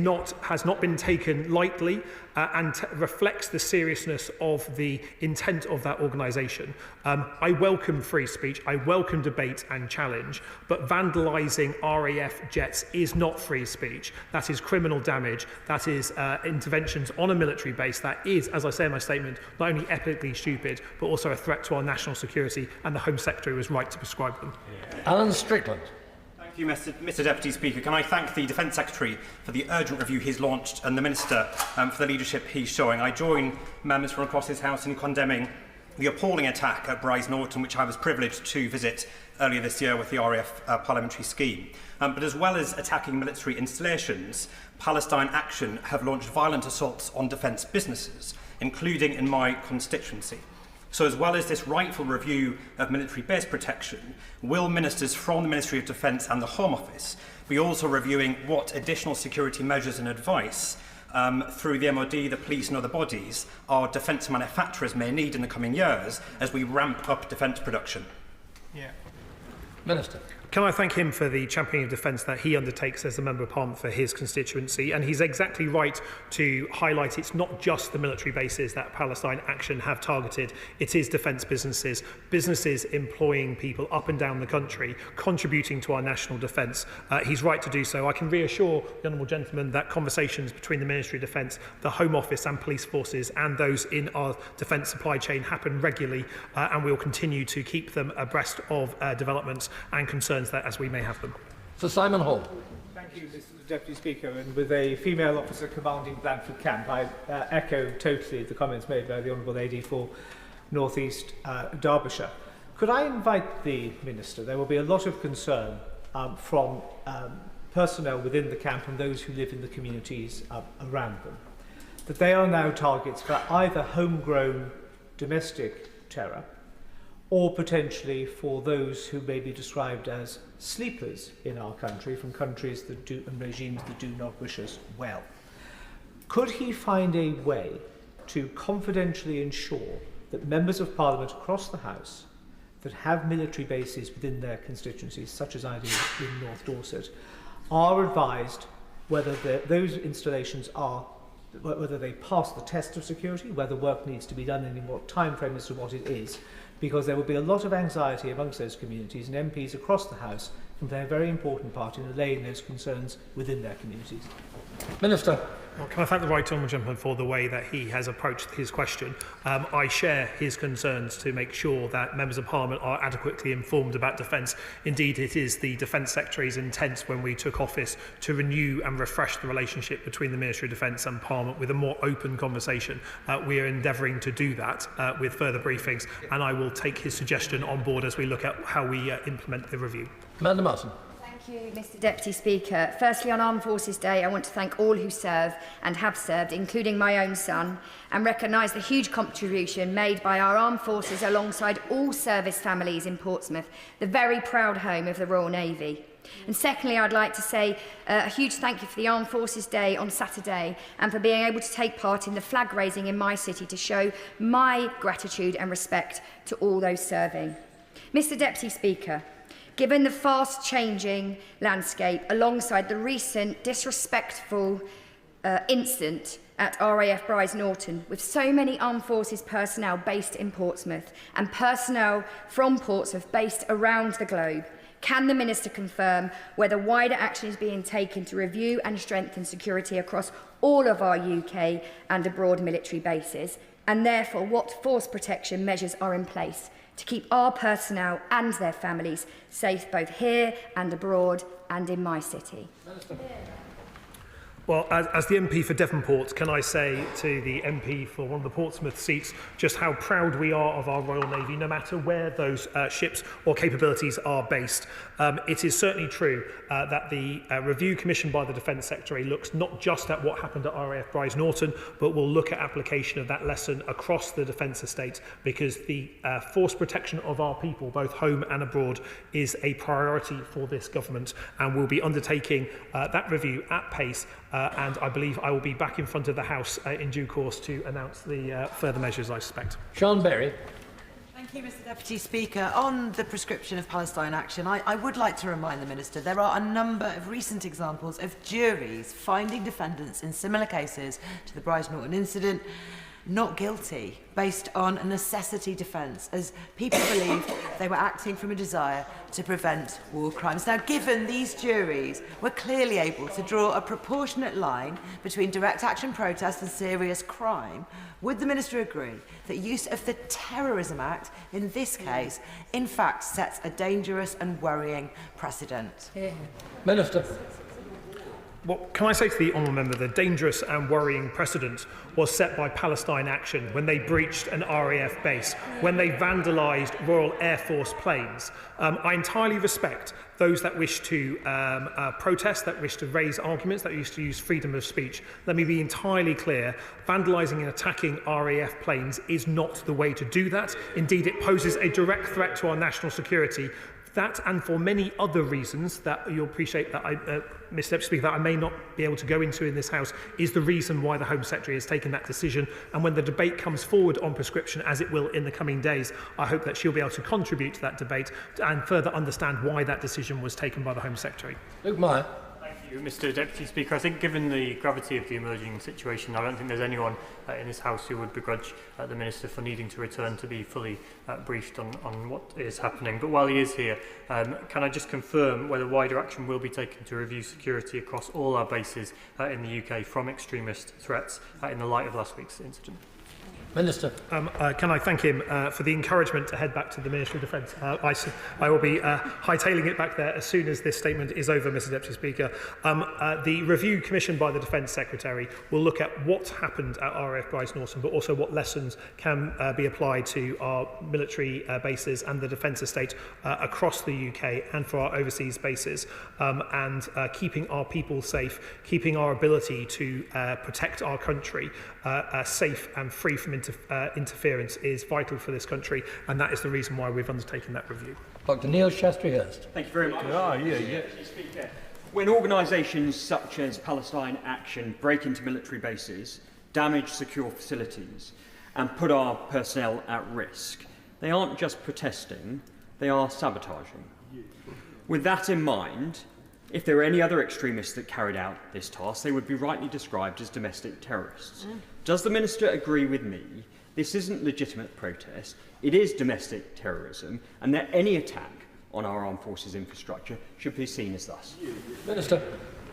not been taken lightly and reflects the seriousness of the intent of that organisation. I welcome free speech, I welcome debate and challenge, but vandalising RAF jets is not free speech. That is criminal damage, that is interventions on a military base, that is, as I say in my statement, not only epically stupid, but also a threat to our national security, and the Home Secretary was right to prescribe them. Alan Strickland. Thank you, Mr Deputy Speaker. Can I thank the Defence Secretary for the urgent review he's launched and the Minister for the leadership he's showing. I join members from across his House in condemning the appalling attack at Bryce Norton, which I was privileged to visit earlier this year with the RAF parliamentary scheme. But as well as attacking military installations, Palestine Action have launched violent assaults on defence businesses, including in my constituency. So as well as this rightful review of military base protection, will ministers from the Ministry of Defence and the Home Office be also reviewing what additional security measures and advice through the MOD, the police and other bodies our defence manufacturers may need in the coming years as we ramp up defence production? Minister. Can I thank him for the championing of defence that he undertakes as a Member of Parliament for his constituency? And he's exactly right to highlight it's not just the military bases that Palestine Action have targeted. It is defence businesses, businesses employing people up and down the country, contributing to our national defence. He's right to do so. I can reassure the honourable gentleman that conversations between the Ministry of Defence, the Home Office and police forces and those in our defence supply chain happen regularly, and we will continue to keep them abreast of developments and concerns that as we may have them. Sir Simon Hall. Thank you, Mr Deputy Speaker. And with a female officer commanding Blandford Camp, I echo totally the comments made by the Honourable Lady for North East Derbyshire. Could I invite the Minister? There will be a lot of concern from personnel within the camp and those who live in the communities around them, that they are now targets for either homegrown domestic terror or potentially for those who may be described as sleepers in our country from countries that do, and regimes that do not wish us well. Could he find a way to confidentially ensure that members of Parliament across the House that have military bases within their constituencies, such as I do in North Dorset, are advised whether those installations are, whether they pass the test of security, whether work needs to be done and in what time frame as to what it is, because there will be a lot of anxiety amongst those communities, and MPs across the House can play a very important part in allaying those concerns within their communities. Minister. Well, can I thank the right honourable gentleman for the way that he has approached his question. I share his concerns to make sure that members of Parliament are adequately informed about defence. Indeed, it is the Defence Secretary's intent when we took office to renew and refresh the relationship between the Ministry of Defence and Parliament with a more open conversation. We are endeavouring to do that with further briefings, and I will take his suggestion on board as we look at how we implement the review. Amanda Martin. Thank you, Mr Deputy Speaker. Firstly, on Armed Forces Day, I want to thank all who serve and have served, including my own son, and recognise the huge contribution made by our armed forces alongside all service families in Portsmouth, the very proud home of the Royal Navy. And secondly, I'd like to say a huge thank you for the Armed Forces Day on Saturday and for being able to take part in the flag raising in my city to show my gratitude and respect to all those serving. Mr Deputy Speaker, given the fast-changing landscape alongside the recent disrespectful incident at RAF Bryce Norton, with so many armed forces personnel based in Portsmouth and personnel from Portsmouth based around the globe, can the Minister confirm whether wider action is being taken to review and strengthen security across all of our UK and abroad military bases, and therefore what force protection measures are in place to keep our personnel and their families safe both here and abroad and in my city? Well, as the MP for Devonport, can I say to the MP for one of the Portsmouth seats just how proud we are of our Royal Navy, no matter where those ships or capabilities are based. It is certainly true that the review commissioned by the Defence Secretary looks not just at what happened at RAF Bryce Norton, but will look at application of that lesson across the defence estate, because the force protection of our people, both home and abroad, is a priority for this government, and we'll be undertaking that review at pace. And I believe I will be back in front of the House in due course to announce the further measures, I suspect. Sean Berry. Thank you, Mr Deputy Speaker. On the prescription of Palestine action, I would like to remind the Minister there are a number of recent examples of juries finding defendants in similar cases to the Bryce Norton incident not guilty based on a necessity defence, as people believe they were acting from a desire to prevent war crimes. Now, given these juries were clearly able to draw a proportionate line between direct action protest and serious crime, would the Minister agree that use of the Terrorism Act in this case in fact sets a dangerous and worrying precedent? Minister. Well, can I say to the honourable member, the dangerous and worrying precedent was set by Palestine Action when they breached an RAF base, when they vandalised Royal Air Force planes. I entirely respect those that wish to protest, that wish to raise arguments, that wish to use freedom of speech. Let me be entirely clear, vandalising and attacking RAF planes is not the way to do that. Indeed, it poses a direct threat to our national security. That, and for many other reasons that you'll appreciate that Mr Deputy Speaker, that I may not be able to go into in this House, is the reason why the Home Secretary has taken that decision. And when the debate comes forward on prescription, as it will in the coming days, I hope that she'll be able to contribute to that debate and further understand why that decision was taken by the Home Secretary. Luke Meyer. Thank you, Mr Deputy Speaker. I think given the gravity of the emerging situation, I don't think there's anyone in this House who would begrudge the Minister for needing to return to be fully briefed on what is happening. But while he is here, can I just confirm whether wider action will be taken to review security across all our bases in the UK from extremist threats in the light of last week's incident? Minister. Can I thank him for the encouragement to head back to the Ministry of Defence. I will be hightailing it back there as soon as this statement is over, Mr Deputy Speaker. The review commissioned by the Defence Secretary will look at what happened at RAF Bryce Norton, but also what lessons can be applied to our military bases and the defence estate across the UK and for our overseas bases, and keeping our people safe, keeping our ability to protect our country safe and free from interference is vital for this country, and that is the reason why we've undertaken that review. Dr Neil Shastri-Hurst. Thank you very much. When organisations such as Palestine Action break into military bases, damage secure facilities and put our personnel at risk, they aren't just protesting, they are sabotaging. With that in mind, if there were any other extremists that carried out this task, they would be rightly described as domestic terrorists. Does the Minister agree with me this isn't legitimate protest, it is domestic terrorism, and that any attack on our armed forces infrastructure should be seen as thus? Minister.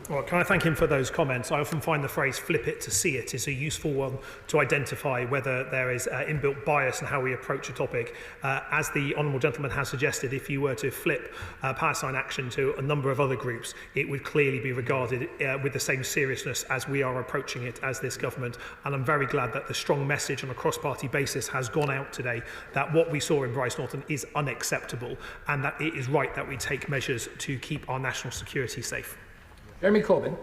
Well, can I thank him for those comments? I often find the phrase "flip it to see it" is a useful one to identify whether there is inbuilt bias in how we approach a topic. As the honourable gentleman has suggested, if you were to flip Palestine Action to a number of other groups, it would clearly be regarded with the same seriousness as we are approaching it as this government. And I'm very glad that the strong message on a cross-party basis has gone out today that what we saw in Bryce Norton is unacceptable and that it is right that we take measures to keep our national security safe. Jeremy Corbyn.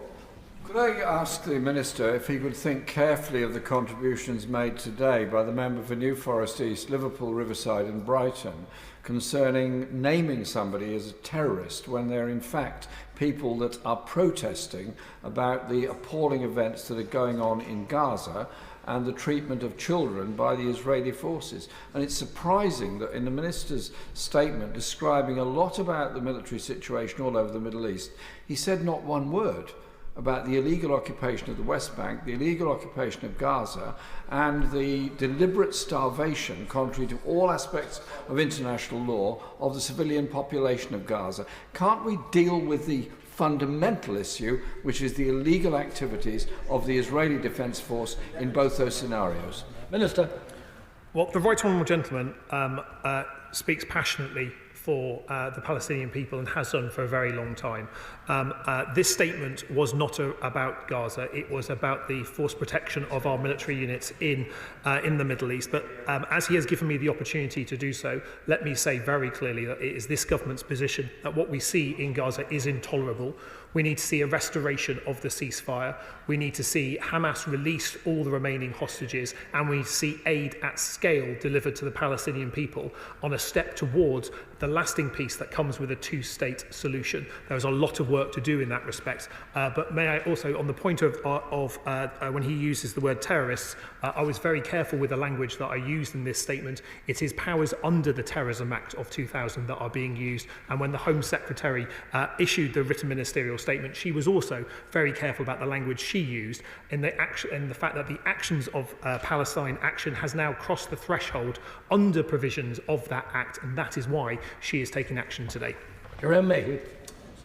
Could I ask the Minister if he would think carefully of the contributions made today by the member for New Forest East, Liverpool, Riverside and Brighton concerning naming somebody as a terrorist when they're in fact people that are protesting about the appalling events that are going on in Gaza and the treatment of children by the Israeli forces. And it's surprising that in the Minister's statement describing a lot about the military situation all over the Middle East, he said not one word about the illegal occupation of the West Bank, the illegal occupation of Gaza, and the deliberate starvation, contrary to all aspects of international law, of the civilian population of Gaza. Can't we deal with the fundamental issue, which is the illegal activities of the Israeli Defence Force in both those scenarios? Minister. Well, the right honourable gentleman speaks passionately for the Palestinian people and has done for a very long time. This statement was not about Gaza, it was about the forced protection of our military units in the Middle East. But as he has given me the opportunity to do so, let me say very clearly that it is this government's position that what we see in Gaza is intolerable. We need to see a restoration of the ceasefire. We need to see Hamas release all the remaining hostages, and we need to see aid at scale delivered to the Palestinian people on a step towards the lasting peace that comes with a two-state solution. There is a lot of work to do in that respect. But may I also, on the point of when he uses the word terrorists, I was very careful with the language that I used in this statement. It is powers under the Terrorism Act of 2000 that are being used. And when the Home Secretary issued the written ministerial statement, she was also very careful about the language she used in the fact that the actions of Palestine Action has now crossed the threshold under provisions of that act, and that is why she is taking action today. Thank you,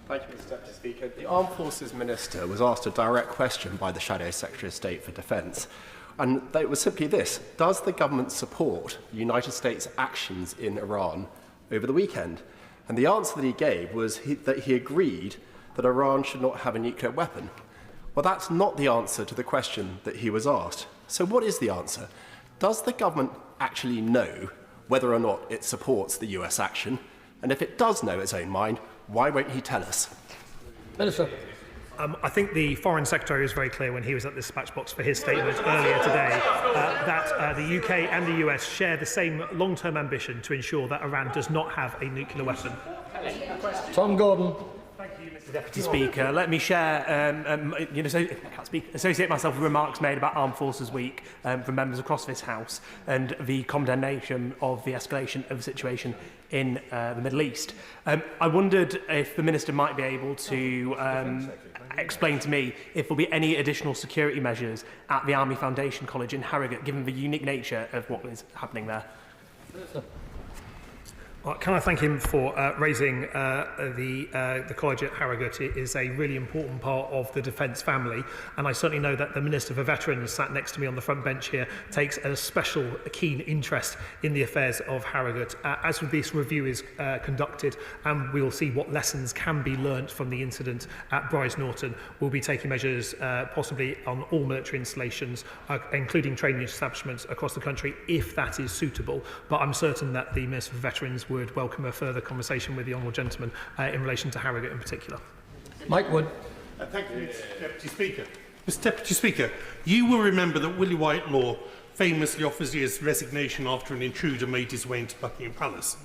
Mr Deputy Speaker. The Armed Forces Minister was asked a direct question by the Shadow Secretary of State for Defence, and it was simply this: does the government support the United States' actions in Iran over the weekend? And the answer that he gave was that he agreed that Iran should not have a nuclear weapon. Well, that's not the answer to the question that he was asked. So what is the answer? Does the government actually know whether or not it supports the US action? And if it does know its own mind, why won't he tell us? Minister. I think the Foreign Secretary was very clear when he was at the dispatch box for his statement earlier today that the UK and the US share the same long-term ambition to ensure that Iran does not have a nuclear weapon. Tom Gordon. Deputy Speaker, let me share, associate myself with remarks made about Armed Forces Week from members across this House and the condemnation of the escalation of the situation in the Middle East. I wondered if the Minister might be able to explain to me if there will be any additional security measures at the Army Foundation College in Harrogate, given the unique nature of what is happening there. Can I thank him for raising the college at Harrogate? It is a really important part of the defence family, and I certainly know that the Minister for Veterans, sat next to me on the front bench here, takes a special keen interest in the affairs of Harrogate. As this review is conducted, and we'll see what lessons can be learnt from the incident at Bryce Norton, we'll be taking measures possibly on all military installations, including training establishments across the country, if that is suitable. But I'm certain that the Minister for Veterans would welcome a further conversation with the honourable gentleman in relation to Harrogate in particular. Mike Wood. Thank you, Mr Deputy Speaker. Mr Deputy Speaker, you will remember that Willie Whitelaw famously offers his resignation after an intruder made his way into Buckingham Palace.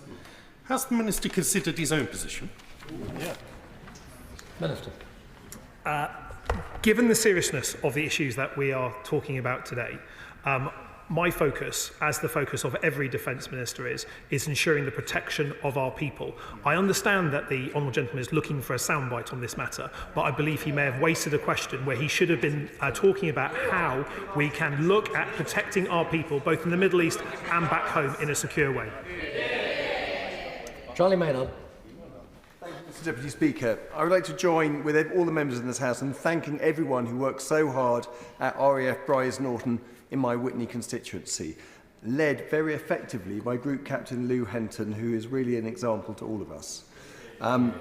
Has the Minister considered his own position? Yeah. Minister. Given the seriousness of the issues that we are talking about today, my focus, as the focus of every defence minister is ensuring the protection of our people. I understand that the honourable gentleman is looking for a soundbite on this matter, but I believe he may have wasted a question where he should have been talking about how we can look at protecting our people, both in the Middle East and back home, in a secure way. Charlie Maynard. Mr Deputy Speaker, I would like to join with all the members in this House in thanking everyone who worked so hard at RAF Bryce Norton in my Witney constituency, led very effectively by Group Captain Lou Henton, who is really an example to all of us. I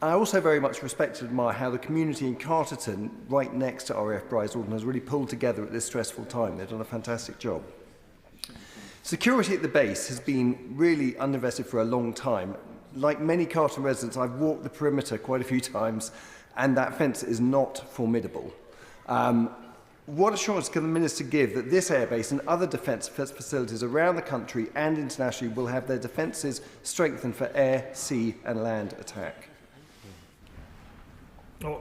also very much respect and admire how the community in Carterton, right next to RAF Bryce Norton, has really pulled together at this stressful time. They've done a fantastic job. Security at the base has been really underinvested for a long time. Like many Carterton residents, I've walked the perimeter quite a few times, and that fence is not formidable. What assurance can the Minister give that this airbase and other defence facilities around the country and internationally will have their defences strengthened for air, sea and land attack?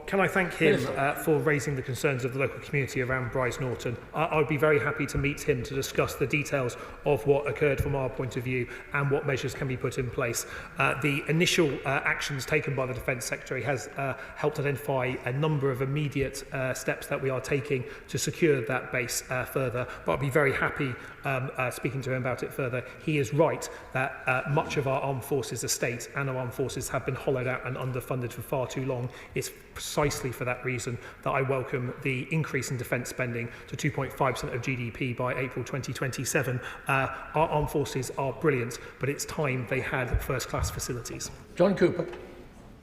Can I thank him for raising the concerns of the local community around Bryce Norton? I would be very happy to meet him to discuss the details of what occurred from our point of view and what measures can be put in place. The initial actions taken by the Defence Secretary has helped identify a number of immediate steps that we are taking to secure that base further, but I'd be very happy speaking to him about it further. He is right that much of our armed forces estate and our armed forces have been hollowed out and underfunded for far too long. It's precisely for that reason that I welcome the increase in defence spending to 2.5% of GDP by April 2027. Our armed forces are brilliant, but it's time they had first-class facilities. John Cooper.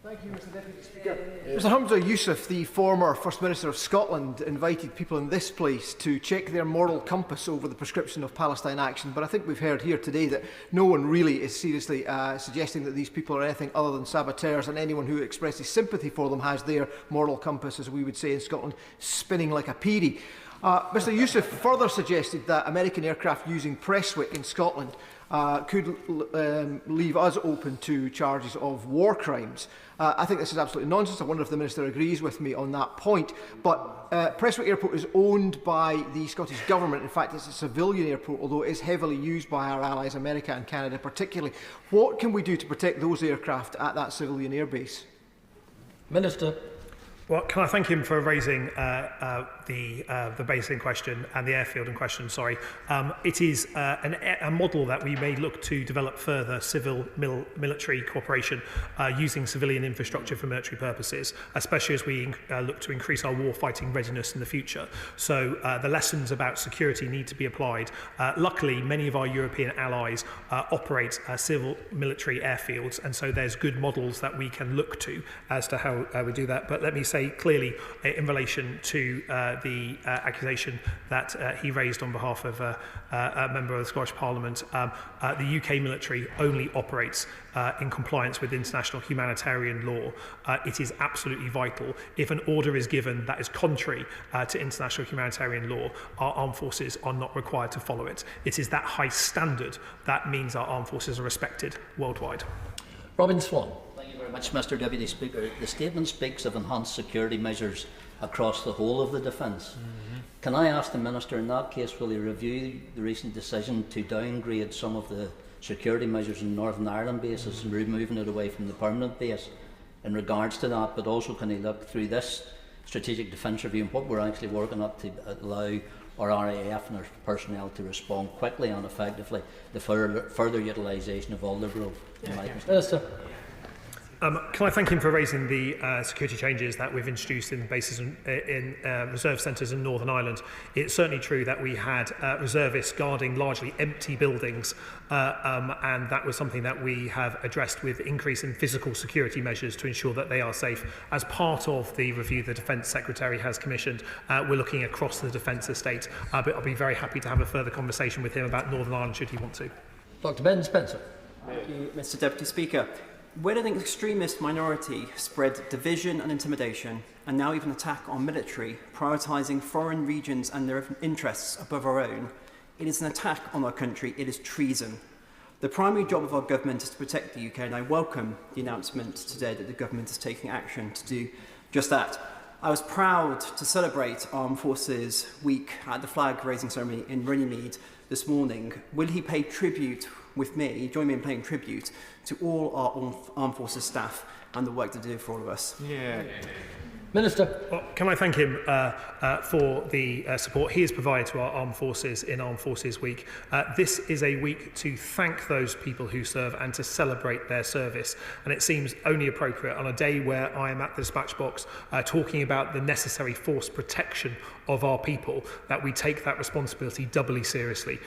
Thank Mr Deputy Speaker. Mr Hamza Yousaf, the former First Minister of Scotland, invited people in this place to check their moral compass over the prescription of Palestine action, but I think we've heard here today that no one really is seriously suggesting that these people are anything other than saboteurs, and anyone who expresses sympathy for them has their moral compass, as we would say in Scotland, spinning like a peary. Mr Yousaf further suggested that American aircraft using Prestwick in Scotland could leave us open to charges of war crimes. I think this is absolutely nonsense. I wonder if the Minister agrees with me on that point. But Prestwick Airport is owned by the Scottish Government. In fact, it's a civilian airport, although it is heavily used by our allies, America and Canada particularly. What can we do to protect those aircraft at that civilian airbase? Minister. Well, can I thank him for raising the base in question and the airfield in question, sorry. It is a model that we may look to develop further civil-military cooperation using civilian infrastructure for military purposes, especially as we look to increase our war-fighting readiness in the future. So the lessons about security need to be applied. Luckily, many of our European allies operate civil-military airfields, and so there's good models that we can look to as to how we do that. But let me say clearly, in relation to the accusation that he raised on behalf of a member of the Scottish Parliament, the UK military only operates in compliance with international humanitarian law. It is absolutely vital. If an order is given that is contrary to international humanitarian law, our armed forces are not required to follow it. It is that high standard that means our armed forces are respected worldwide. Robin Swan. Thank you very much, Mr Deputy Speaker. The statement speaks of enhanced security measures across the whole of the defence. Can I ask the Minister, in that case, will he review the recent decision to downgrade some of the security measures in Northern Ireland bases and moving it away from the permanent base in regards to that, but also can he look through this strategic defence review and what we're actually working up to allow our RAF and our personnel to respond quickly and effectively, the further utilisation of Aldergrove? Minister. Can I thank him for raising the security changes that we've introduced in bases in reserve centres in Northern Ireland? It's certainly true that we had reservists guarding largely empty buildings, and that was something that we have addressed with increase in physical security measures to ensure that they are safe. As part of the review the Defence Secretary has commissioned, we're looking across the defence estate, but I'll be very happy to have a further conversation with him about Northern Ireland should he want to. Dr Ben Spencer. Thank you, Mr Deputy Speaker. When an extremist minority spread division and intimidation, and now even attack our military, prioritising foreign regions and their interests above our own, it is an attack on our country, it is treason. The primary job of our government is to protect the UK, and I welcome the announcement today that the government is taking action to do just that. I was proud to celebrate Armed Forces Week at the flag-raising ceremony in Runnymede this morning. Will he pay tribute with me, join me in paying tribute to all our Armed Forces staff and the work they do for all of us? Yeah. Minister. Well, can I thank him for the support he has provided to our armed forces in Armed Forces Week. This is a week to thank those people who serve and to celebrate their service. And it seems only appropriate on a day where I am at the dispatch box talking about the necessary force protection of our people that we take that responsibility doubly seriously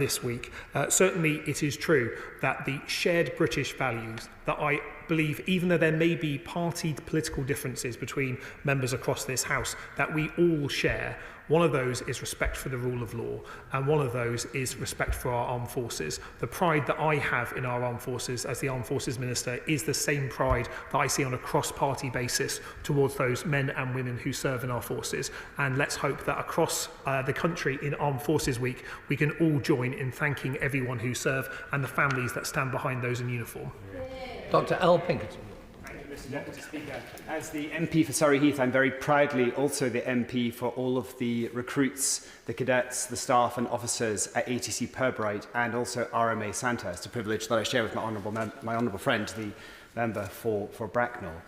this week. Certainly it is true that the shared British values that I believe, even though there may be party political differences between members across this House, that we all share. One of those is respect for the rule of law, and one of those is respect for our armed forces. The pride that I have in our armed forces as the Armed Forces Minister is the same pride that I see on a cross-party basis towards those men and women who serve in our forces. And let's hope that across the country in Armed Forces Week, we can all join in thanking everyone who serve and the families that stand behind those in uniform. Dr Al Pinkerton. Mr Deputy Speaker, as the MP for Surrey Heath, I'm very proudly also the MP for all of the recruits, the cadets, the staff and officers at ATC Purbright and also RMA Santa. It's a privilege that I share with my honourable friend, the member for Bracknell.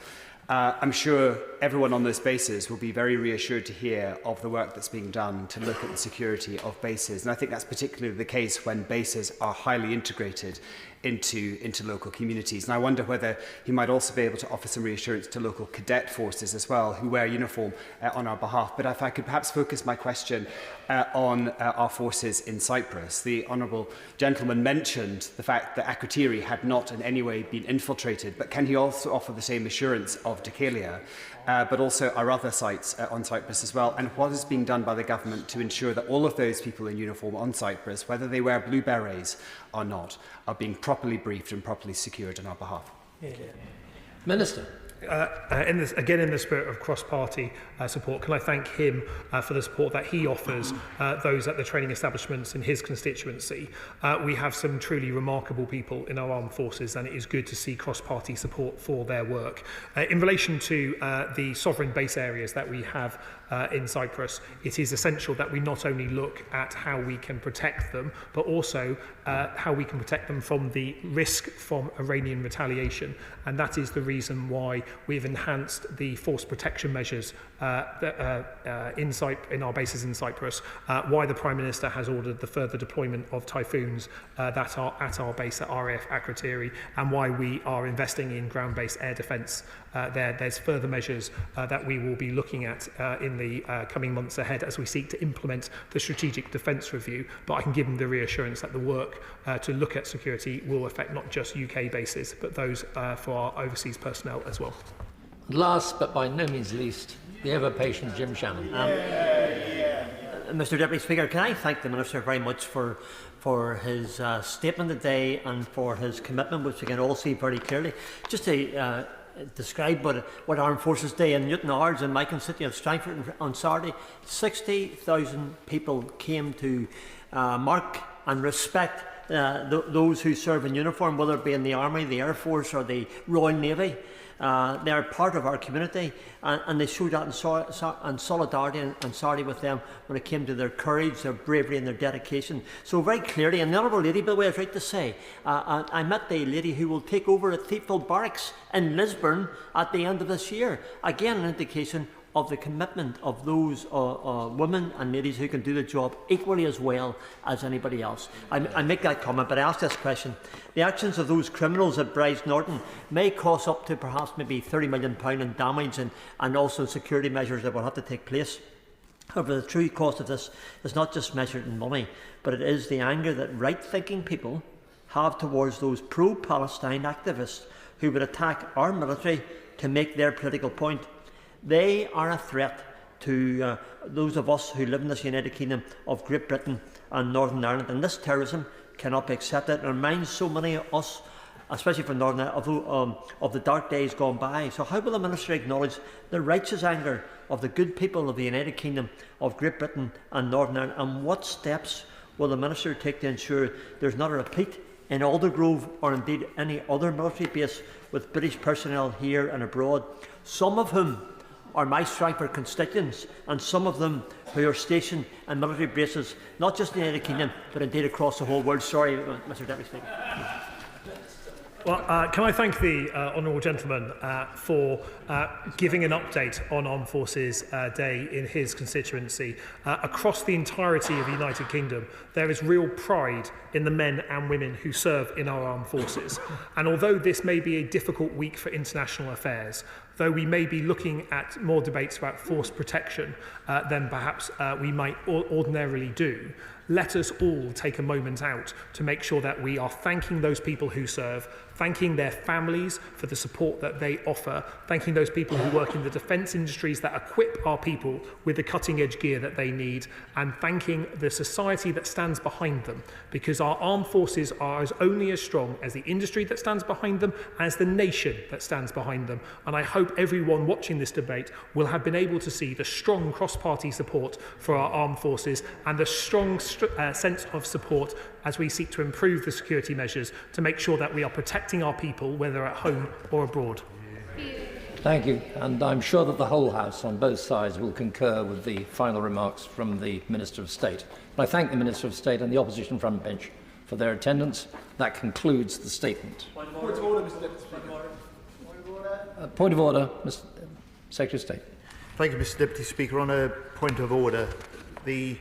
I'm sure everyone on those bases will be very reassured to hear of the work that's being done to look at the security of bases. And I think that's particularly the case when bases are highly integrated into local communities. And I wonder whether he might also be able to offer some reassurance to local cadet forces as well, who wear uniform on our behalf. But if I could perhaps focus my question on our forces in Cyprus. The honourable gentleman mentioned the fact that Akrotiri had not in any way been infiltrated, but can he also offer the same assurance of Decalia, but also our other sites on Cyprus as well? And what is being done by the government to ensure that all of those people in uniform on Cyprus, whether they wear blue berets or not, are being properly briefed and properly secured on our behalf? Minister. In the spirit of cross-party support, can I thank him for the support that he offers those at the training establishments in his constituency. We have some truly remarkable people in our armed forces, and it is good to see cross-party support for their work. In relation to the sovereign base areas that we have in Cyprus, it is essential that we not only look at how we can protect them, but also how we can protect them from the risk from Iranian retaliation. And that is the reason why we've enhanced the force protection measures in our bases in Cyprus, why the Prime Minister has ordered the further deployment of Typhoons that are at our base at RAF Akrotiri, and why we are investing in ground-based air defence there. There's further measures that we will be looking at in the coming months ahead as we seek to implement the Strategic Defence Review, but I can give them the reassurance that the work to look at security will affect not just UK bases, but those for our overseas personnel as well. Last but by no means least, the ever-patient Jim Shannon. Mr Deputy Speaker, can I thank the Minister very much for his statement today and for his commitment, which we can all see very clearly. Just to describe what Armed Forces Day in Newton Ards in my constituency of Strangford on Saturday, 60,000 people came to mark and respect those who serve in uniform, whether it be in the Army, the Air Force or the Royal Navy. They are part of our community, and they showed that in solidarity and sorry with them when it came to their courage, their bravery and their dedication. So very clearly, and the Honourable Lady, by the way, is right to say, I met the lady who will take over at Thiepval Barracks in Lisburn at the end of this year. Again, an indication of the commitment of those women and ladies who can do the job equally as well as anybody else. I make that comment, but I ask this question. The actions of those criminals at Bryce Norton may cost up to perhaps maybe £30 million in damage and also security measures that will have to take place. However, the true cost of this is not just measured in money, but it is the anger that right-thinking people have towards those pro-Palestine activists who would attack our military to make their political point. They are a threat to those of us who live in this United Kingdom of Great Britain and Northern Ireland, and this terrorism cannot be accepted. It reminds so many of us, especially from Northern Ireland, of the dark days gone by. So how will the Minister acknowledge the righteous anger of the good people of the United Kingdom of Great Britain and Northern Ireland, and what steps will the Minister take to ensure there's not a repeat in Aldergrove or indeed any other military base with British personnel here and abroad, some of whom are my Strangford constituents, and some of them who are stationed in military bases, not just in the United Kingdom, but indeed across the whole world. Sorry, Mr Deputy Speaker. Well, can I thank the honourable gentleman for giving an update on Armed Forces Day in his constituency. Across the entirety of the United Kingdom, there is real pride in the men and women who serve in our armed forces. And although this may be a difficult week for international affairs, though we may be looking at more debates about force protection than perhaps we might ordinarily do, let us all take a moment out to make sure that we are thanking those people who serve, thanking their families for the support that they offer, thanking those people who work in the defence industries that equip our people with the cutting-edge gear that they need, and thanking the society that stands behind them, because our armed forces are only as strong as the industry that stands behind them, as the nation that stands behind them. And I hope everyone watching this debate will have been able to see the strong cross-party support for our armed forces and the strong sense of support as we seek to improve the security measures to make sure that we are protecting our people, whether at home or abroad. Thank you, and I'm sure that the whole House on both sides will concur with the final remarks from the Minister of State. I thank the Minister of State and the opposition front bench for their attendance. That concludes the statement. Point of order, Mr Deputy Speaker. Point of order, Mr. Secretary of State. Thank you, Mr. Deputy Speaker. On a point of order, the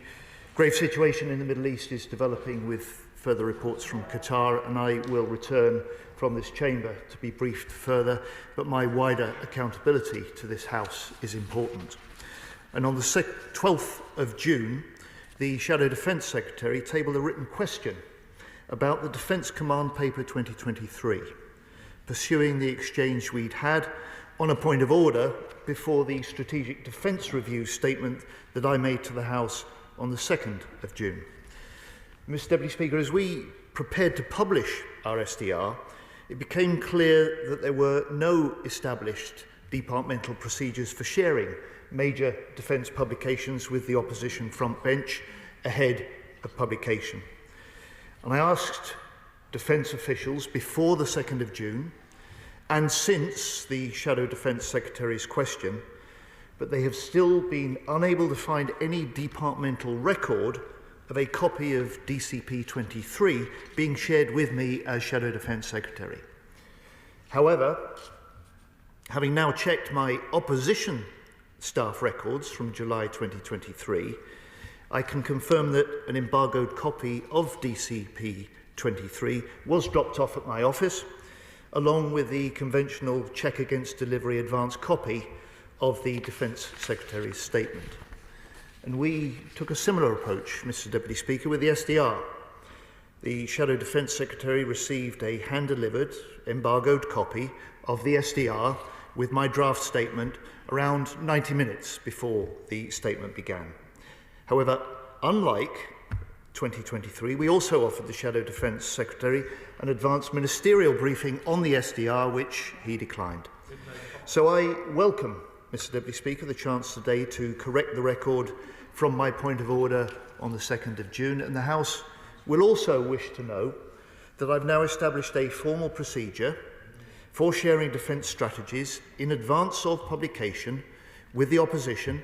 grave situation in the Middle East is developing with further reports from Qatar, and I will return from this chamber to be briefed further, but my wider accountability to this House is important. And on the 12th of June, the Shadow Defence Secretary tabled a written question about the Defence Command Paper 2023, pursuing the exchange we'd had on a point of order before the Strategic Defence Review statement that I made to the House on the 2nd of June. Mr. Deputy Speaker, as we prepared to publish our SDR, it became clear that there were no established departmental procedures for sharing major defence publications with the opposition front bench ahead of publication. And I asked defence officials before the 2nd of June and since the Shadow Defence Secretary's question, but they have still been unable to find any departmental record of a copy of DCP 23 being shared with me as Shadow Defence Secretary. However, having now checked my opposition staff records from July 2023, I can confirm that an embargoed copy of DCP 23 was dropped off at my office, along with the conventional check against delivery advance copy of the Defence Secretary's statement. And we took a similar approach, Mr. Deputy Speaker, with the SDR. The Shadow Defence Secretary received a hand-delivered, embargoed copy of the SDR with my draft statement around 90 minutes before the statement began. However, unlike 2023, we also offered the Shadow Defence Secretary an advanced ministerial briefing on the SDR, which he declined. So I welcome, Mr. Deputy Speaker, the chance today to correct the record from my point of order on the 2nd of June, and the House will also wish to know that I've now established a formal procedure for sharing defence strategies in advance of publication with the opposition,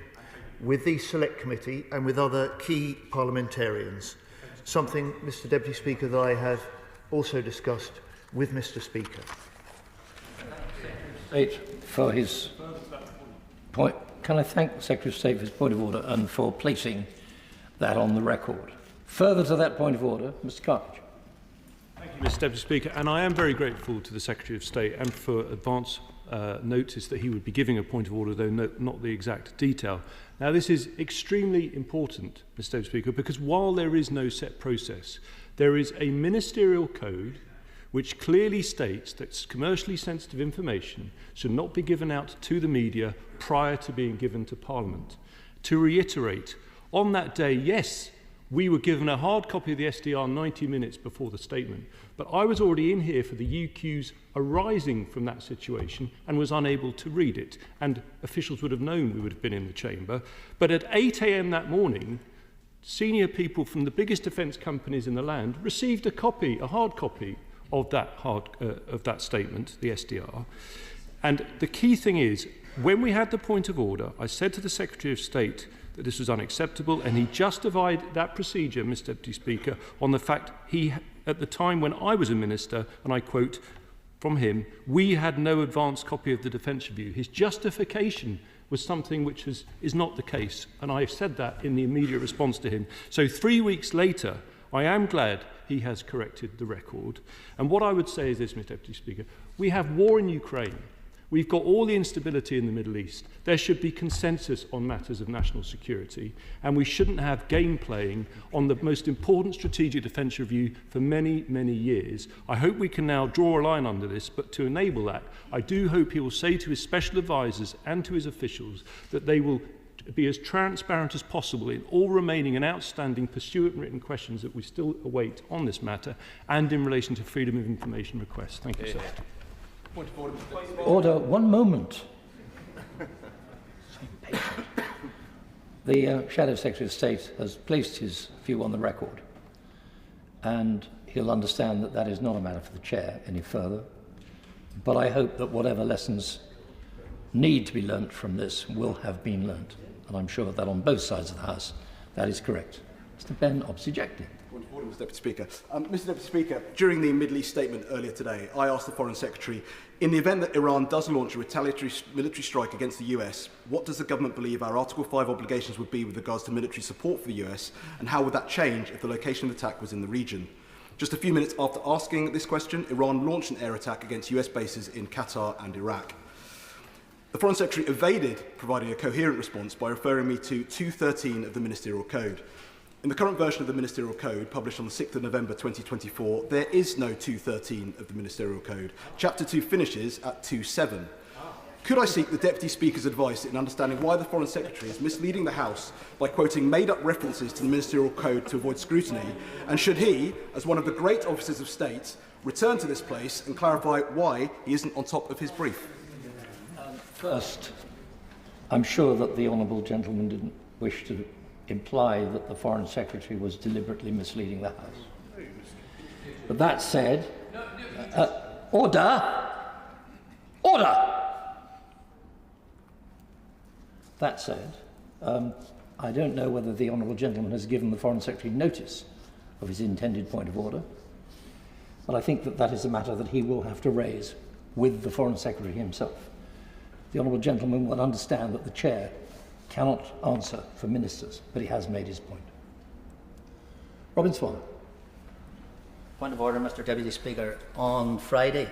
with the Select Committee and with other key parliamentarians, something, Mr. Deputy Speaker, that I have also discussed with Mr. Speaker. State for his point. Can I thank the Secretary of State for his point of order and for placing that on the record? Further to that point of order, Mr. Cartledge. Thank you, Mr. Deputy Speaker, and I am very grateful to the Secretary of State and for advance notice that he would be giving a point of order, though not the exact detail. Now, this is extremely important, Mr. Deputy Speaker, because while there is no set process, there is a ministerial code which clearly states that commercially sensitive information should not be given out to the media prior to being given to Parliament. To reiterate, on that day, yes, we were given a hard copy of the SDR 90 minutes before the statement, but I was already in here for the UQs arising from that situation and was unable to read it, and officials would have known we would have been in the chamber. But at 8 a.m. that morning, senior people from the biggest defence companies in the land received a hard copy of that statement, the SDR. And the key thing is, when we had the point of order, I said to the Secretary of State that this was unacceptable, and he justified that procedure, Mr. Deputy Speaker, on the fact at the time when I was a minister, and I quote from him, we had no advance copy of the Defence Review. His justification was something which is not the case, and I said that in the immediate response to him. So 3 weeks later, I am glad he has corrected the record. And what I would say is this, Mr. Deputy Speaker, we have war in Ukraine. We've got all the instability in the Middle East. There should be consensus on matters of national security, and we shouldn't have game playing on the most important strategic defence review for many, many years. I hope we can now draw a line under this, but to enable that, I do hope he will say to his special advisers and to his officials that they will be as transparent as possible in all remaining and outstanding pursuant and written questions that we still await on this matter and in relation to freedom of information requests. Thank you, sir. Point of order. Order, one moment. The Shadow Secretary of State has placed his view on the record, and he'll understand that that is not a matter for the Chair any further. But I hope that whatever lessons need to be learnt from this will have been learnt, and I'm sure that on both sides of the House that is correct. Mr. Ben objecting. Point of order, Mr. Deputy Speaker. Mr. Deputy Speaker, during the Middle East statement earlier today, I asked the Foreign Secretary, in the event that Iran does launch a retaliatory military strike against the US, what does the government believe our Article 5 obligations would be with regards to military support for the US, and how would that change if the location of the attack was in the region? Just a few minutes after asking this question, Iran launched an air attack against US bases in Qatar and Iraq. The Foreign Secretary evaded providing a coherent response by referring me to 213 of the Ministerial Code. In the current version of the Ministerial Code, published on the 6th of November 2024, there is no 213 of the Ministerial Code. Chapter 2 finishes at 27. Could I seek the Deputy Speaker's advice in understanding why the Foreign Secretary is misleading the House by quoting made-up references to the Ministerial Code to avoid scrutiny? And should he, as one of the great officers of state, return to this place and clarify why he isn't on top of his brief? First, I'm sure that the honourable gentleman didn't wish to imply that the Foreign Secretary was deliberately misleading the House. But that said, order! Order! That said, I don't know whether the honourable gentleman has given the Foreign Secretary notice of his intended point of order, but I think that that is a matter that he will have to raise with the Foreign Secretary himself. The honourable gentleman will understand that the Chair cannot answer for ministers, but he has made his point. Robin Swan. Point of order, Mr. Deputy Speaker. On Friday,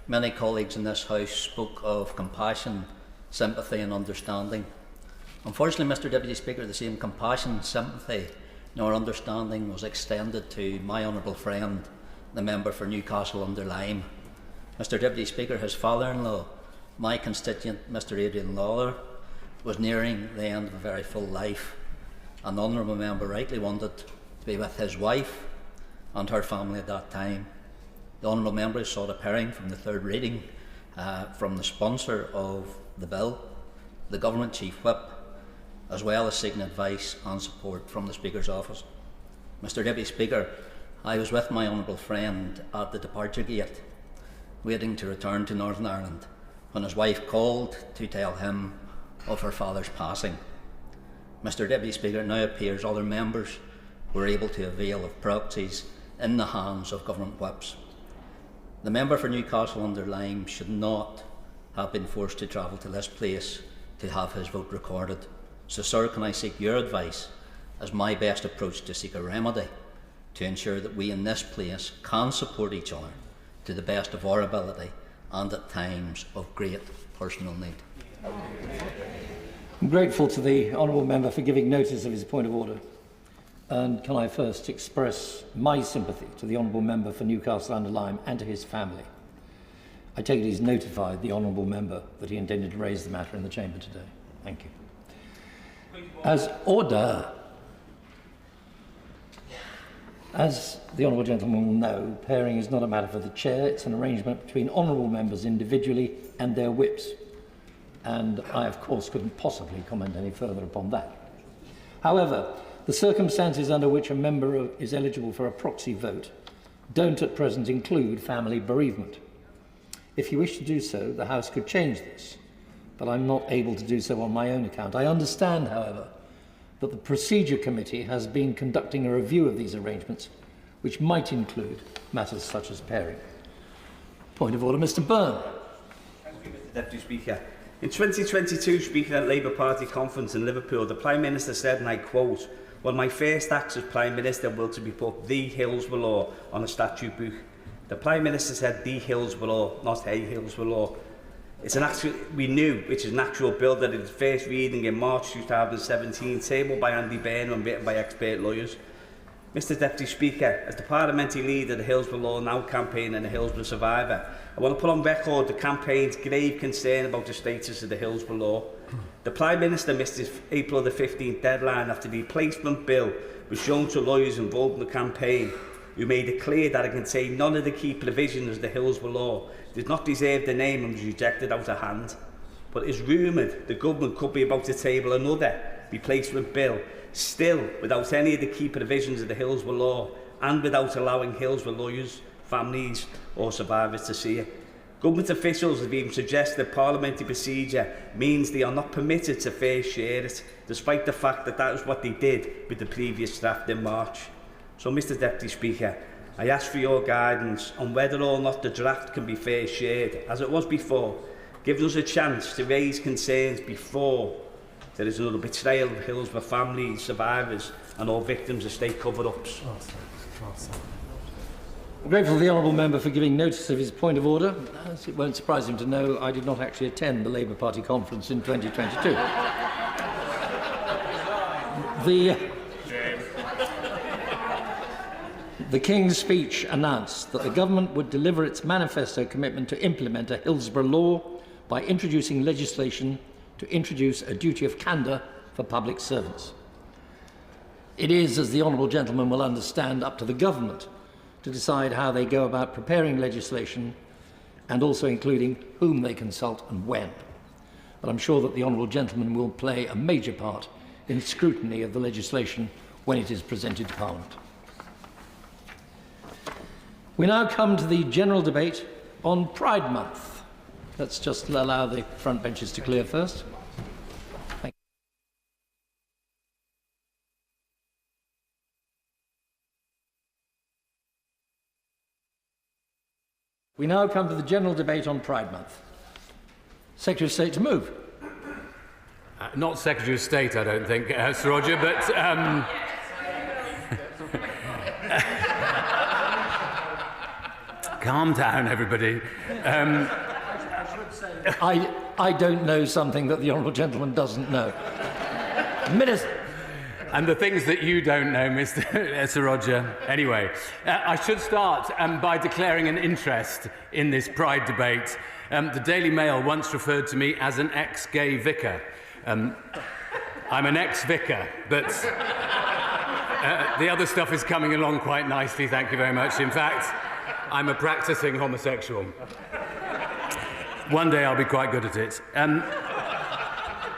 many colleagues in this House spoke of compassion, sympathy and understanding. Unfortunately, Mr. Deputy Speaker, the same compassion, sympathy nor understanding was extended to my honourable friend, the member for Newcastle under Lyme. Mr. Deputy Speaker, his father-in-law, my constituent, Mr. Adrian Lawler, was nearing the end of a very full life, and the honourable member rightly wanted to be with his wife and her family at that time. The honourable member sought a pairing from the third reading from the sponsor of the bill, the Government Chief Whip, as well as seeking advice and support from the Speaker's office. Mr. Deputy Speaker, I was with my honourable friend at the departure gate, waiting to return to Northern Ireland, when his wife called to tell him of her father's passing. Mr. Deputy Speaker, it now appears other members were able to avail of proxies in the hands of government whips. The member for Newcastle under Lyme should not have been forced to travel to this place to have his vote recorded. So, sir, can I seek your advice as my best approach to seek a remedy to ensure that we in this place can support each other to the best of our ability and at times of great personal need? I'm grateful to the honourable member for giving notice of his point of order. And can I first express my sympathy to the honourable member for Newcastle under Lyme and to his family. I take it he's notified the honourable member that he intended to raise the matter in the chamber today. Thank you. As order. As the honourable gentleman will know, pairing is not a matter for the chair. It's an arrangement between honourable members individually and their whips. And I, of course, couldn't possibly comment any further upon that. However, the circumstances under which a member is eligible for a proxy vote don't at present include family bereavement. If you wish to do so, the House could change this, but I'm not able to do so on my own account. I understand, however, that the Procedure Committee has been conducting a review of these arrangements, which might include matters such as pairing. Point of order, Mr. Byrne. Thank you, Mr. Deputy Speaker. In 2022, speaking at Labour Party conference in Liverpool, the Prime Minister said, and I quote, "One of my first acts as Prime Minister will to be put the Hillsborough Law on a statute book." The Prime Minister said the Hillsborough Law, not a Hillsborough Law. It's an actual, we knew, which is an actual bill that in its first reading in March 2017, tabled by Andy Byrne and written by expert lawyers. Mr. Deputy Speaker, as the parliamentary leader of the Hillsborough Law Now campaign and the Hillsborough Survivor, I want to put on record the campaign's grave concern about the status of the Hillsborough Law. The Prime Minister missed his April the 15th deadline after the replacement bill was shown to lawyers involved in the campaign, who made it clear that it contained none of the key provisions of the Hillsborough Law, did not deserve the name and was rejected out of hand. But it is rumoured the government could be about to table another replacement bill, still without any of the key provisions of the Hillsborough Law and without allowing Hillsborough lawyers, families or survivors to see it. Government officials have even suggested that parliamentary procedure means they are not permitted to fair share it, despite the fact that that is what they did with the previous draft in March. So, Mr Deputy Speaker, I ask for your guidance on whether or not the draft can be fair shared, as it was before, giving us a chance to raise concerns before there is another betrayal of Hillsborough families, survivors and all victims of state cover-ups. I'm grateful to the honourable member for giving notice of his point of order. As it won't surprise him to know, I did not actually attend the Labour Party conference in 2022. The King's speech announced that the government would deliver its manifesto commitment to implement a Hillsborough law by introducing legislation to introduce a duty of candour for public servants. It is, as the honourable gentleman will understand, up to the government to decide how they go about preparing legislation and also including whom they consult and when. But I'm sure that the honourable gentleman will play a major part in scrutiny of the legislation when it is presented to Parliament. We now come to the general debate on Pride Month. Let's just allow the front benches to clear first. Thank you. We now come to the general debate on Pride Month. Secretary of State to move. Not Secretary of State, I don't think, Sir Roger, but... Calm down, everybody. I don't know something that the honourable gentleman doesn't know. Minister. And the things that you don't know, Mr. Sir Roger. Anyway, I should start by declaring an interest in this Pride debate. The Daily Mail once referred to me as an ex-gay vicar. I'm an ex-vicar, but the other stuff is coming along quite nicely, thank you very much. In fact, I'm a practising homosexual. One day I'll be quite good at it.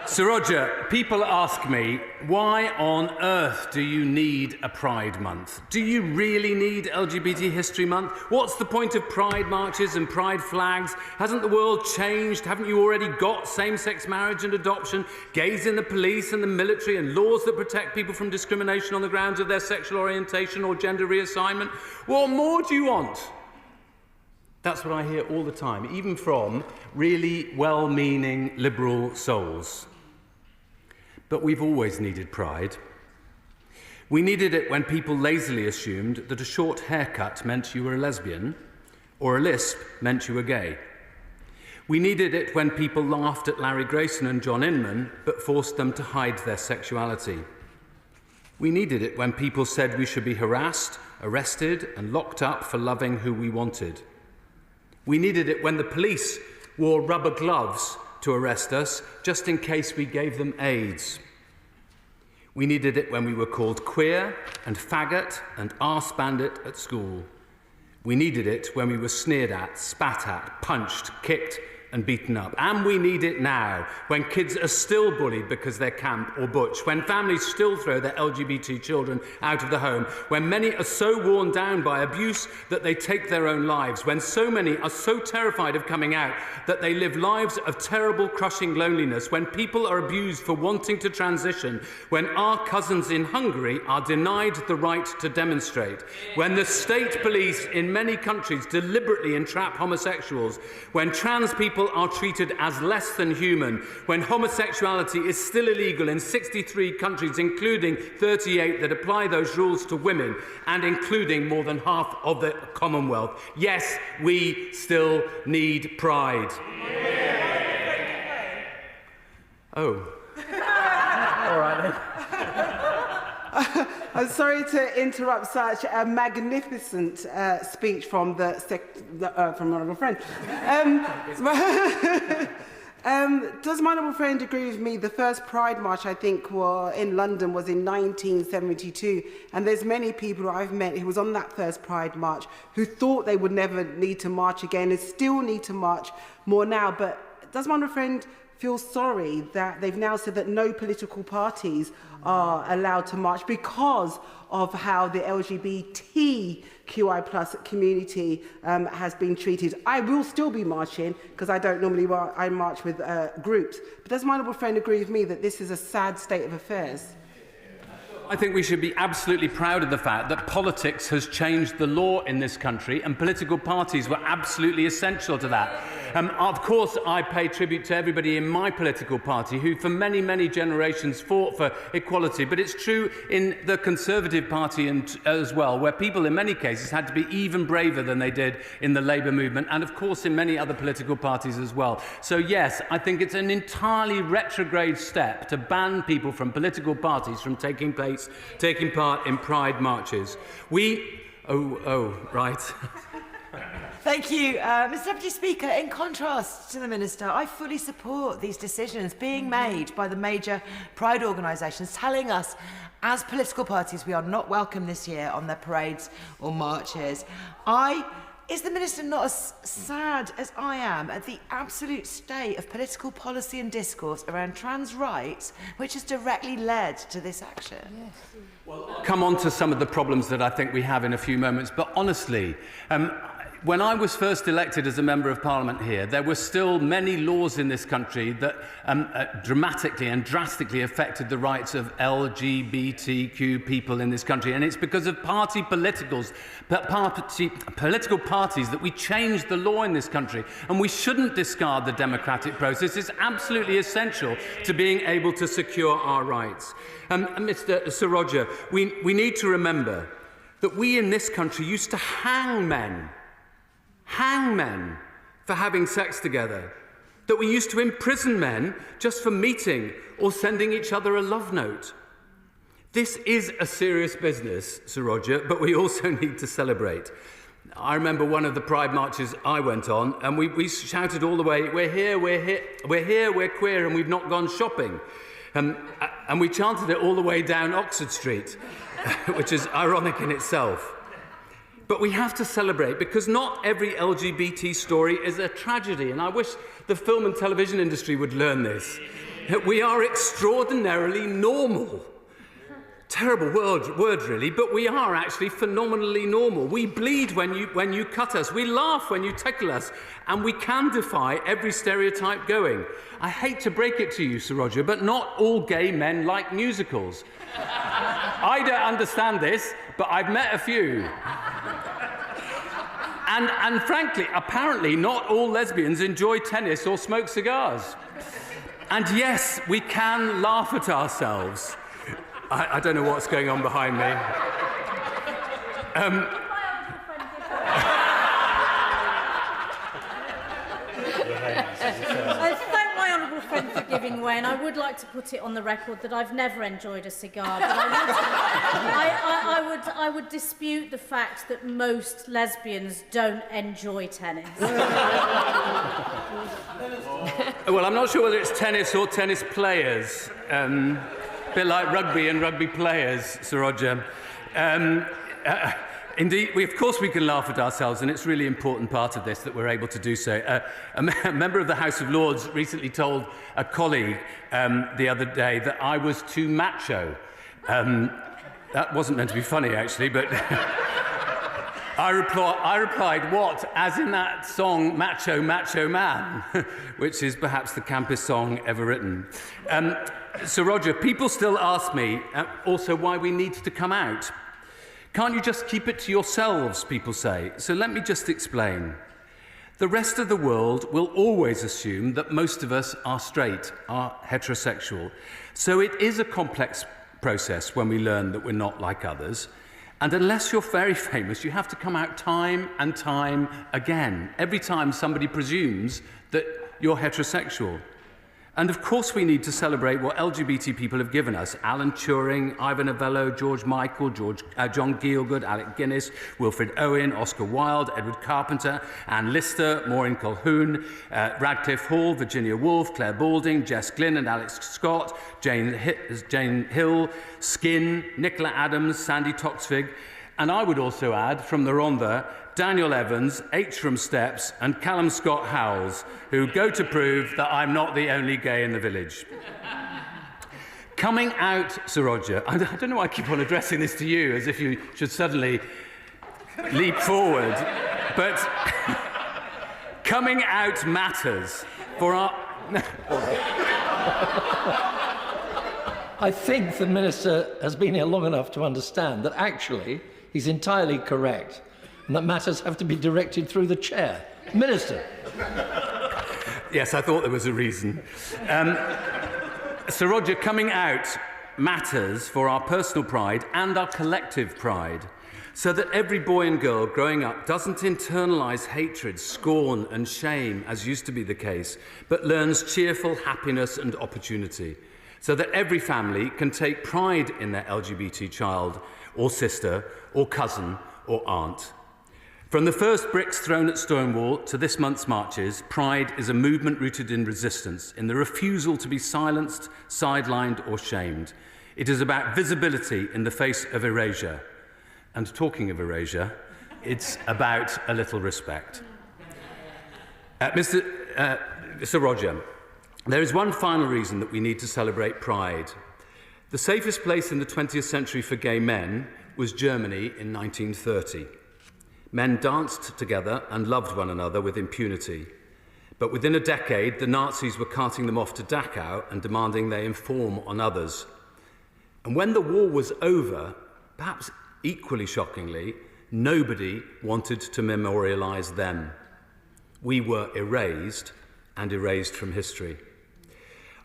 Sir Roger, people ask me, why on earth do you need a Pride Month? Do you really need LGBT History Month? What's the point of Pride marches and Pride flags? Hasn't the world changed? Haven't you already got same-sex marriage and adoption, gays in the police and the military, and laws that protect people from discrimination on the grounds of their sexual orientation or gender reassignment? What more do you want? That's what I hear all the time, even from really well-meaning liberal souls. But we've always needed pride. We needed it when people lazily assumed that a short haircut meant you were a lesbian, or a lisp meant you were gay. We needed it when people laughed at Larry Grayson and John Inman, but forced them to hide their sexuality. We needed it when people said we should be harassed, arrested, and locked up for loving who we wanted. We needed it when the police wore rubber gloves to arrest us, just in case we gave them AIDS. We needed it when we were called queer and faggot and arse bandit at school. We needed it when we were sneered at, spat at, punched, kicked and beaten up. And we need it now, when kids are still bullied because they're camp or butch, when families still throw their LGBT children out of the home, when many are so worn down by abuse that they take their own lives, when so many are so terrified of coming out that they live lives of terrible, crushing loneliness, when people are abused for wanting to transition, when our cousins in Hungary are denied the right to demonstrate, when the state police in many countries deliberately entrap homosexuals, when trans people are treated as less than human, when homosexuality is still illegal in 63 countries, including 38 that apply those rules to women, and including more than half of the Commonwealth. Yes, we still need pride. Oh. All right then. I'm sorry to interrupt such a magnificent speech from from my honourable friend. Does my honourable friend agree with me? The first Pride March, I think, in London was in 1972, and there's many people I've met who was on that first Pride March who thought they would never need to march again and still need to march more now. But does my honourable friend feel sorry that they've now said that no political parties are allowed to march because of how the LGBTQI plus community has been treated. I will still be marching because I don't normally I march with groups. But does my honourable friend agree with me that this is a sad state of affairs? I think we should be absolutely proud of the fact that politics has changed the law in this country, and political parties were absolutely essential to that. Of course, I pay tribute to everybody in my political party who for many, many generations fought for equality, but it's true in the Conservative Party as well, where people in many cases had to be even braver than they did in the Labour movement, and of course in many other political parties as well. So yes, I think it's an entirely retrograde step to ban people from political parties from taking part in pride marches. Right. Thank you. Mr Deputy Speaker, in contrast to the Minister, I fully support these decisions being made by the major pride organisations telling us as political parties we are not welcome this year on their parades or marches. Is the Minister not as sad as I am at the absolute state of political policy and discourse around trans rights, which has directly led to this action? Yes. Well, I'll come on to some of the problems that I think we have in a few moments, but honestly, when I was first elected as a Member of Parliament here, there were still many laws in this country that dramatically and drastically affected the rights of LGBTQ people in this country. And it's because of political parties that we changed the law in this country. And we shouldn't discard the democratic process. It's absolutely essential to being able to secure our rights. Mr. Saroja, we need to remember that we in this country used to hang men for having sex together, that we used to imprison men just for meeting or sending each other a love note. This is a serious business, Sir Roger, but we also need to celebrate. I remember one of the pride marches I went on, and we shouted all the way, we're here, we're queer, and we've not gone shopping. And we chanted it all the way down Oxford Street, which is ironic in itself. But we have to celebrate, because not every LGBT story is a tragedy, and I wish the film and television industry would learn this. We are extraordinarily normal. Terrible word really, but we are actually phenomenally normal. We bleed when you cut us, we laugh when you tickle us, and we can defy every stereotype going. I hate to break it to you, Sir Roger, but not all gay men like musicals. I don't understand this, but I've met a few. And frankly, apparently not all lesbians enjoy tennis or smoke cigars. And yes, we can laugh at ourselves. I don't know what's going on behind me. Thank my honourable friend for giving way, and I would like to put it on the record that I've never enjoyed a cigar, but I would dispute the fact that most lesbians don't enjoy tennis. Well, I'm not sure whether it's tennis or tennis players. A bit like rugby and rugby players, Sir Roger. Indeed, of course we can laugh at ourselves, and it's a really important part of this that we're able to do so. A member of the House of Lords recently told a colleague the other day that I was too macho. That wasn't meant to be funny, actually, but I replied, what? As in that song, Macho, Macho Man, which is perhaps the campest song ever written. So, Roger, people still ask me also why we need to come out. Can't you just keep it to yourselves, people say. So let me just explain. The rest of the world will always assume that most of us are straight, are heterosexual. So it is a complex process when we learn that we're not like others. And unless you're very famous, you have to come out time and time again, every time somebody presumes that you're heterosexual. And of course we need to celebrate what LGBT people have given us. Alan Turing, Ivan Novello, George Michael, John Gielgud, Alec Guinness, Wilfred Owen, Oscar Wilde, Edward Carpenter, Anne Lister, Maureen Colquhoun, Radcliffe Hall, Virginia Woolf, Claire Balding, Jess Glynn and Alex Scott, Jane Hill, Skin, Nicola Adams, Sandy Toksvig. And I would also add, from the Rhondda, Daniel Evans, H from Steps, and Callum Scott Howells, who go to prove that I'm not the only gay in the village. Coming out, Sir Roger, I don't know why I keep on addressing this to you, as if you should suddenly leap forward, but coming out matters for our... I think the Minister has been here long enough to understand that actually he's entirely correct and that matters have to be directed through the chair. Minister. Yes, I thought there was a reason. Sir Roger, coming out matters for our personal pride and our collective pride, so that every boy and girl growing up doesn't internalise hatred, scorn and shame, as used to be the case, but learns cheerful happiness and opportunity, so that every family can take pride in their LGBT child or sister or cousin or aunt. From the first bricks thrown at Stonewall to this month's marches, Pride is a movement rooted in resistance, in the refusal to be silenced, sidelined or shamed. It is about visibility in the face of erasure. And talking of erasure, it's about a little respect. Sir Roger, there is one final reason that we need to celebrate Pride. The safest place in the 20th century for gay men was Germany in 1930. Men danced together and loved one another with impunity. But within a decade, the Nazis were carting them off to Dachau and demanding they inform on others. And when the war was over, perhaps equally shockingly, nobody wanted to memorialise them. We were erased and erased from history.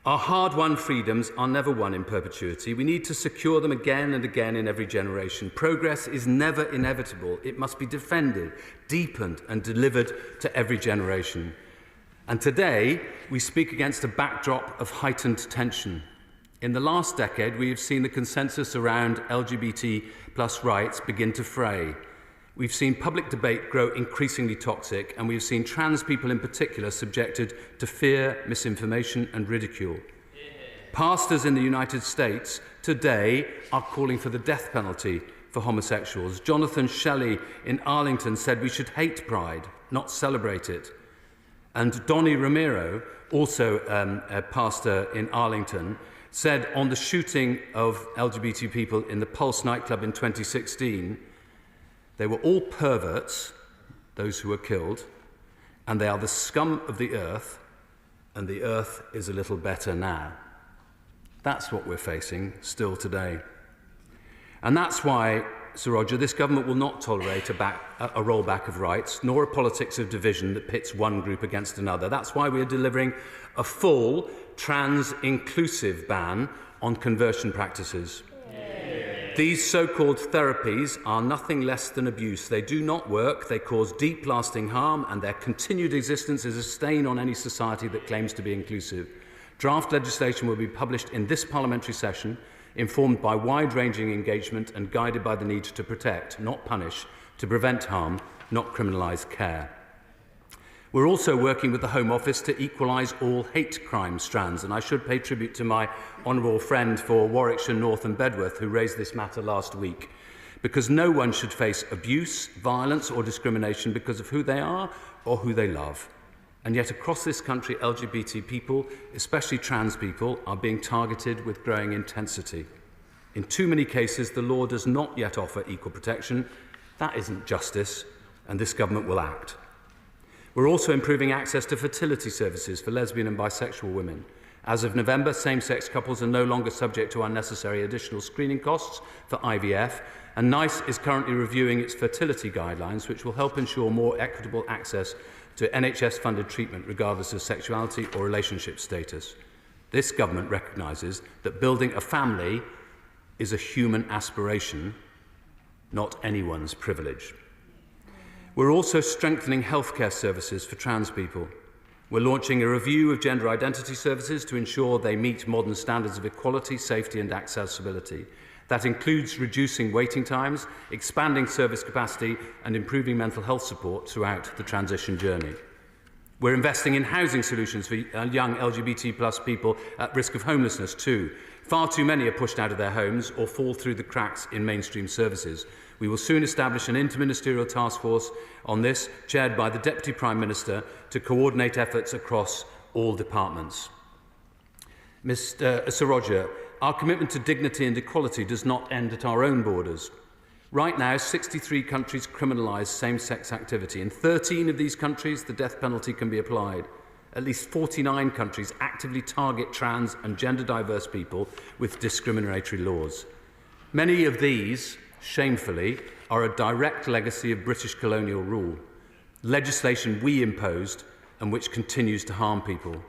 Our hard-won freedoms are never won in perpetuity. We need to secure them again and again in every generation. Progress is never inevitable. It must be defended, deepened and delivered to every generation. And today, we speak against a backdrop of heightened tension. In the last decade, we have seen the consensus around LGBT plus rights begin to fray. We've seen public debate grow increasingly toxic, and we've seen trans people in particular subjected to fear, misinformation and ridicule. Pastors in the United States today are calling for the death penalty for homosexuals. Jonathan Shelley in Arlington said we should hate Pride, not celebrate it. And Donny Romero, also a pastor in Arlington, said on the shooting of LGBT people in the Pulse nightclub in 2016, they were all perverts, those who were killed, and they are the scum of the earth, and the earth is a little better now. That's what we're facing still today. And that's why, Sir Roger, this government will not tolerate a rollback of rights, nor a politics of division that pits one group against another. That's why we are delivering a full trans-inclusive ban on conversion practices. These so-called therapies are nothing less than abuse. They do not work, they cause deep, lasting harm, and their continued existence is a stain on any society that claims to be inclusive. Draft legislation will be published in this parliamentary session, informed by wide-ranging engagement and guided by the need to protect, not punish, to prevent harm, not criminalise care. We're also working with the Home Office to equalise all hate crime strands, and I should pay tribute to my honourable friend for Warwickshire North and Bedworth who raised this matter last week, because no one should face abuse, violence or discrimination because of who they are or who they love. And yet across this country, LGBT people, especially trans people, are being targeted with growing intensity. In too many cases, the law does not yet offer equal protection. That isn't justice, and this government will act. We're also improving access to fertility services for lesbian and bisexual women. As of November, same-sex couples are no longer subject to unnecessary additional screening costs for IVF, and NICE is currently reviewing its fertility guidelines, which will help ensure more equitable access to NHS-funded treatment regardless of sexuality or relationship status. This government recognises that building a family is a human aspiration, not anyone's privilege. We're also strengthening healthcare services for trans people. We're launching a review of gender identity services to ensure they meet modern standards of equality, safety and accessibility. That includes reducing waiting times, expanding service capacity and improving mental health support throughout the transition journey. We're investing in housing solutions for young LGBT+ people at risk of homelessness too, Far too many are pushed out of their homes or fall through the cracks in mainstream services. We will soon establish an interministerial task force on this, chaired by the Deputy Prime Minister, to coordinate efforts across all departments. Mr. Saroja, our commitment to dignity and equality does not end at our own borders. Right now, 63 countries criminalise same-sex activity. In 13 of these countries, the death penalty can be applied. At least 49 countries actively target trans and gender-diverse people with discriminatory laws. Many of these, shamefully, are a direct legacy of British colonial rule, legislation we imposed and which continues to harm people.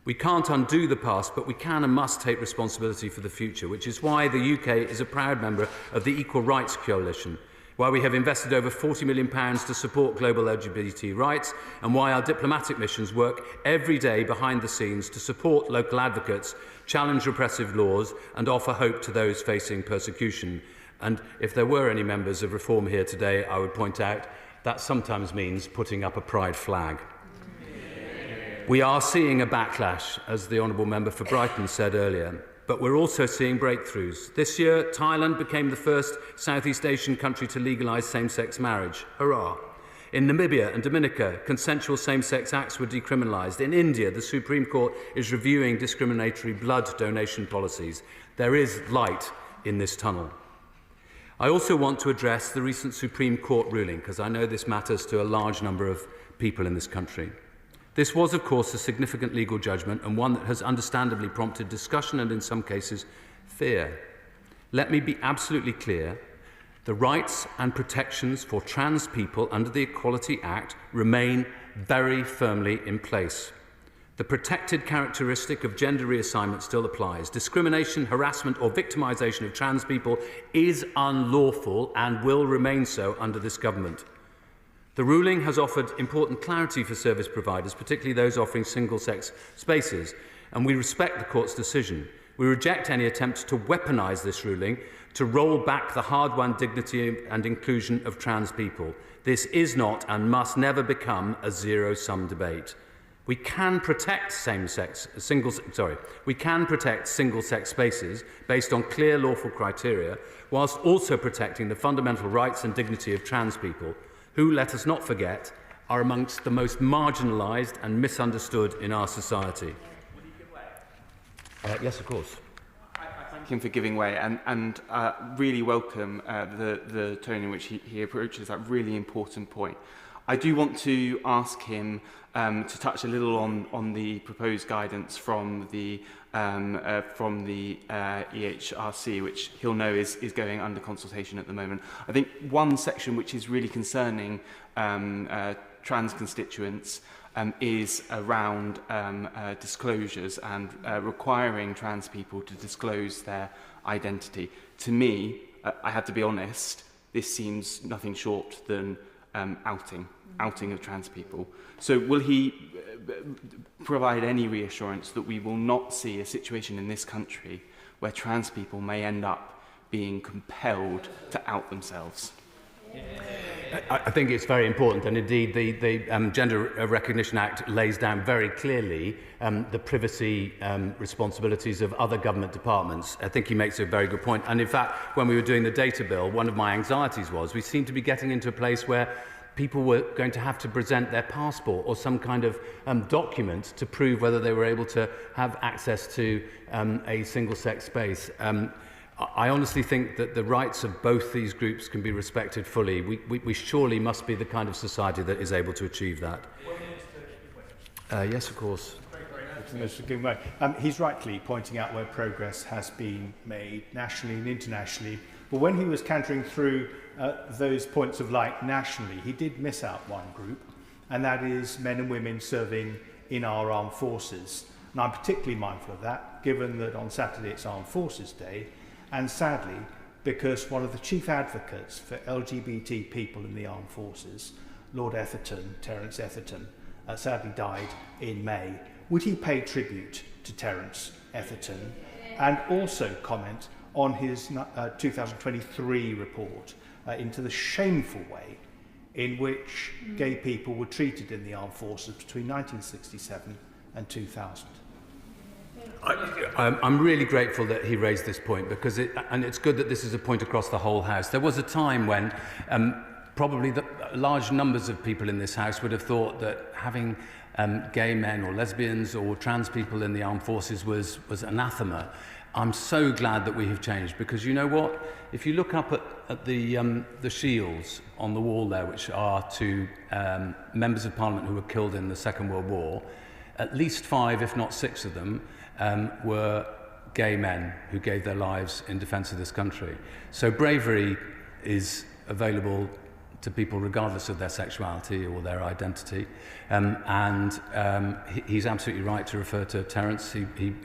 We can't undo the past, but we can and must take responsibility for the future, which is why the UK is a proud member of the Equal Rights Coalition, why we have invested over £40 million to support global LGBT rights, and why our diplomatic missions work every day behind the scenes to support local advocates, challenge repressive laws, and offer hope to those facing persecution. And if there were any members of Reform here today, I would point out that sometimes means putting up a pride flag. We are seeing a backlash, as the Honourable Member for Brighton said earlier, but we're also seeing breakthroughs. This year, Thailand became the first Southeast Asian country to legalise same-sex marriage. Hurrah! In Namibia and Dominica, consensual same-sex acts were decriminalised. In India, the Supreme Court is reviewing discriminatory blood donation policies. There is light in this tunnel. I also want to address the recent Supreme Court ruling, because I know this matters to a large number of people in this country. This was, of course, a significant legal judgment and one that has understandably prompted discussion and, in some cases, fear. Let me be absolutely clear. The rights and protections for trans people under the Equality Act remain very firmly in place. The protected characteristic of gender reassignment still applies. Discrimination, harassment or victimisation of trans people is unlawful and will remain so under this government. The ruling has offered important clarity for service providers, particularly those offering single-sex spaces, and we respect the court's decision. We reject any attempt to weaponise this ruling to roll back the hard-won dignity and inclusion of trans people. This is not and must never become a zero-sum debate. We can protect single-sex spaces based on clear lawful criteria, whilst also protecting the fundamental rights and dignity of trans people, who, let us not forget, are amongst the most marginalised and misunderstood in our society. Yes, of course. I thank him for giving way and really welcome the tone in which he approaches that really important point. I do want to ask him to touch a little on the proposed guidance from the EHRC, which he'll know is going under consultation at the moment. I think one section which is really concerning trans constituents is around disclosures and requiring trans people to disclose their identity. To me, I have to be honest, this seems nothing short than outing of trans people. So will he provide any reassurance that we will not see a situation in this country where trans people may end up being compelled to out themselves? I think it's very important, and indeed the Gender Recognition Act lays down very clearly the privacy responsibilities of other government departments. I think he makes a very good point. And in fact, when we were doing the data bill, one of my anxieties was we seem to be getting into a place where people were going to have to present their passport or some kind of document to prove whether they were able to have access to a single-sex space. I honestly think that the rights of both these groups can be respected fully. We surely must be the kind of society that is able to achieve that. Yes, of course. He's rightly pointing out where progress has been made nationally and internationally. But when he was cantering through those points of light nationally, he did miss out one group, and that is men and women serving in our armed forces. And I'm particularly mindful of that, given that on Saturday it's Armed Forces Day, and sadly, because one of the chief advocates for LGBT people in the armed forces, Lord Etherton, Terence Etherton, sadly died in May. Would he pay tribute to Terence Etherton and also comment on his 2023 report into the shameful way in which gay people were treated in the armed forces between 1967 and 2000? I'm really grateful that he raised this point because it's good that this is a point across the whole House. There was a time when probably large numbers of people in this House would have thought that having gay men or lesbians or trans people in the armed forces was anathema. I'm so glad that we have changed because you know what? If you look up at the shields on the wall there, which are to members of Parliament who were killed in the Second World War, at least 5, if not 6 of them, were gay men who gave their lives in defence of this country. So bravery is available to people regardless of their sexuality or their identity. He's absolutely right to refer to Terence.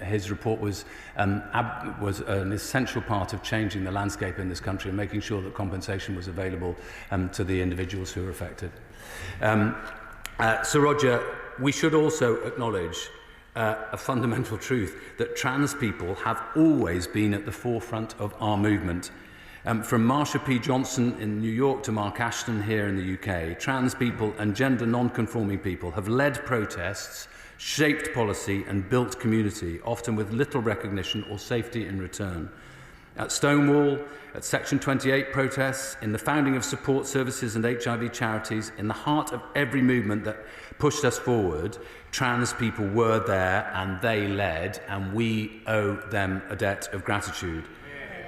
His report was an essential part of changing the landscape in this country and making sure that compensation was available to the individuals who were affected. Sir Roger, we should also acknowledge a fundamental truth that trans people have always been at the forefront of our movement. From Marsha P. Johnson in New York to Mark Ashton here in the UK, trans people and gender non-conforming people have led protests, shaped policy and built community, often with little recognition or safety in return. At Stonewall, at Section 28 protests, in the founding of support services and HIV charities, in the heart of every movement that pushed us forward, trans people were there and they led, and we owe them a debt of gratitude.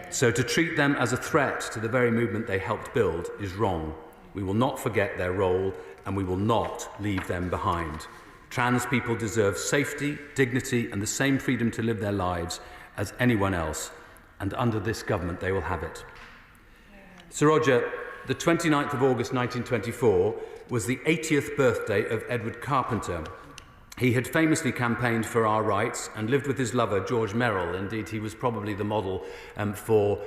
So to treat them as a threat to the very movement they helped build is wrong. We will not forget their role and we will not leave them behind. Trans people deserve safety, dignity and the same freedom to live their lives as anyone else, and under this government they will have it. Sir Roger, the 29th of August 1924 was the 80th birthday of Edward Carpenter. He had famously campaigned for our rights and lived with his lover, George Merrill. Indeed, he was probably the model for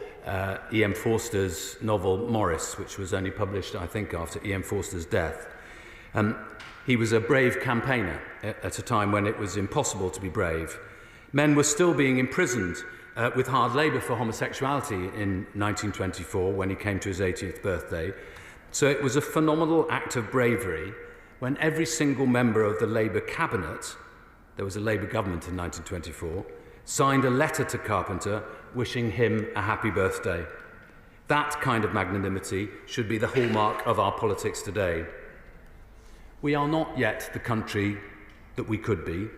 E.M. Forster's novel Morris, which was only published, I think, after E.M. Forster's death. He was a brave campaigner at a time when it was impossible to be brave. Men were still being imprisoned with hard labour for homosexuality in 1924 when he came to his 80th birthday. So it was a phenomenal act of bravery when every single member of the Labour cabinet, there was a Labour government in 1924, signed a letter to Carpenter wishing him a happy birthday. That kind of magnanimity should be the hallmark of our politics today. We are not yet the country that we could be,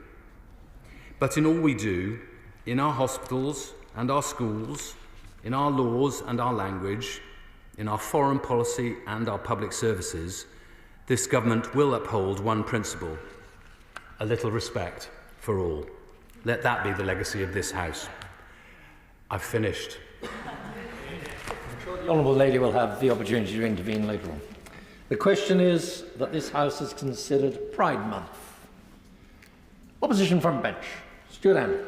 but in all we do, in our hospitals and our schools, in our laws and our language, in our foreign policy and our public services, this government will uphold one principle: a little respect for all. Let that be the legacy of this House. I've finished. I'm sure the Honourable Lady will have the opportunity to intervene later on. The question is that this House has considered Pride Month. Opposition from bench. Stuart Andrew.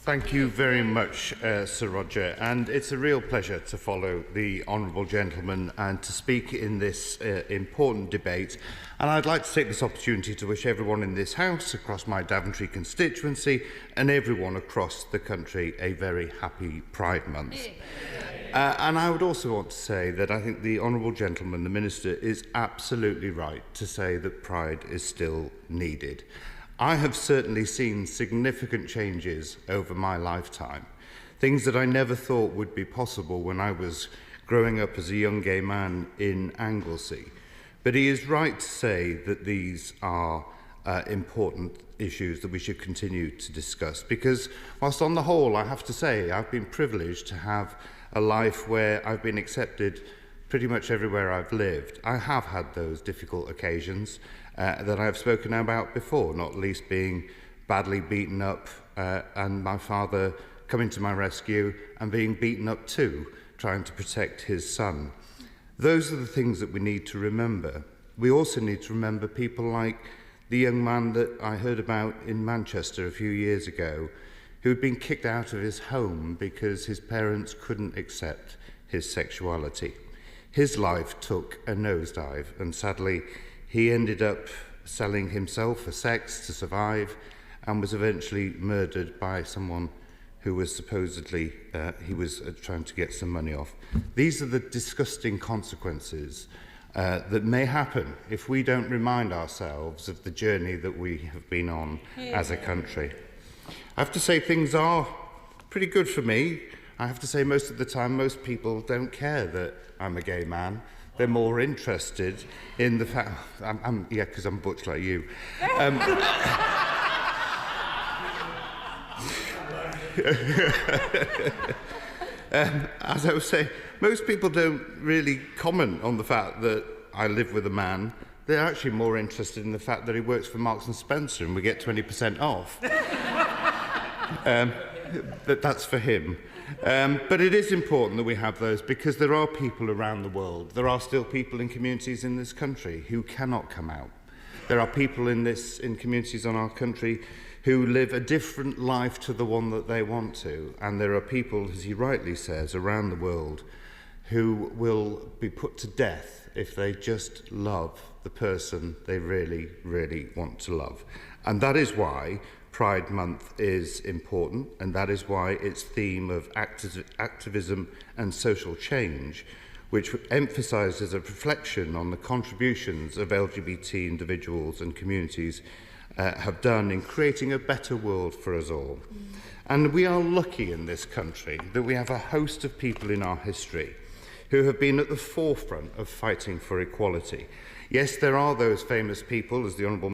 Thank you very much, Sir Roger, and it's a real pleasure to follow the honourable gentleman and to speak in this important debate. And I'd like to take this opportunity to wish everyone in this House, across my Daventry constituency, and everyone across the country a very happy Pride Month. And I would also want to say that I think the honourable gentleman, the Minister, is absolutely right to say that Pride is still needed. I have certainly seen significant changes over my lifetime, things that I never thought would be possible when I was growing up as a young gay man in Anglesey. But he is right to say that these are important issues that we should continue to discuss, because whilst on the whole I have to say I've been privileged to have a life where I've been accepted pretty much everywhere I've lived, I have had those difficult occasions that I've spoken about before, not least being badly beaten up and my father coming to my rescue and being beaten up too, trying to protect his son. Those are the things that we need to remember. We also need to remember people like the young man that I heard about in Manchester a few years ago, who had been kicked out of his home because his parents couldn't accept his sexuality. His life took a nosedive, and sadly he ended up selling himself for sex to survive and was eventually murdered by someone who was supposedly he was trying to get some money off. These are the disgusting consequences that may happen if we don't remind ourselves of the journey that we have been on as a country. I have to say things are pretty good for me. I have to say most of the time most people don't care that I'm a gay man. They're more interested in the fact... yeah, because I'm butch like you. As I was saying, most people don't really comment on the fact that I live with a man. They're actually more interested in the fact that he works for Marks and Spencer and we get 20% off. But that's for him. But it is important that we have those because there are people around the world. There are still people in communities in this country who cannot come out. There are people in communities in our country who live a different life to the one that they want to. And there are people, as he rightly says, around the world who will be put to death if they just love the person they really, really want to love. And that is why Pride Month is important, and that is why its theme of activism and social change, which emphasises a reflection on the contributions of LGBT individuals and communities have done in creating a better world for us all. And we are lucky in this country that we have a host of people in our history who have been at the forefront of fighting for equality. Yes, there are those famous people, as the Honourable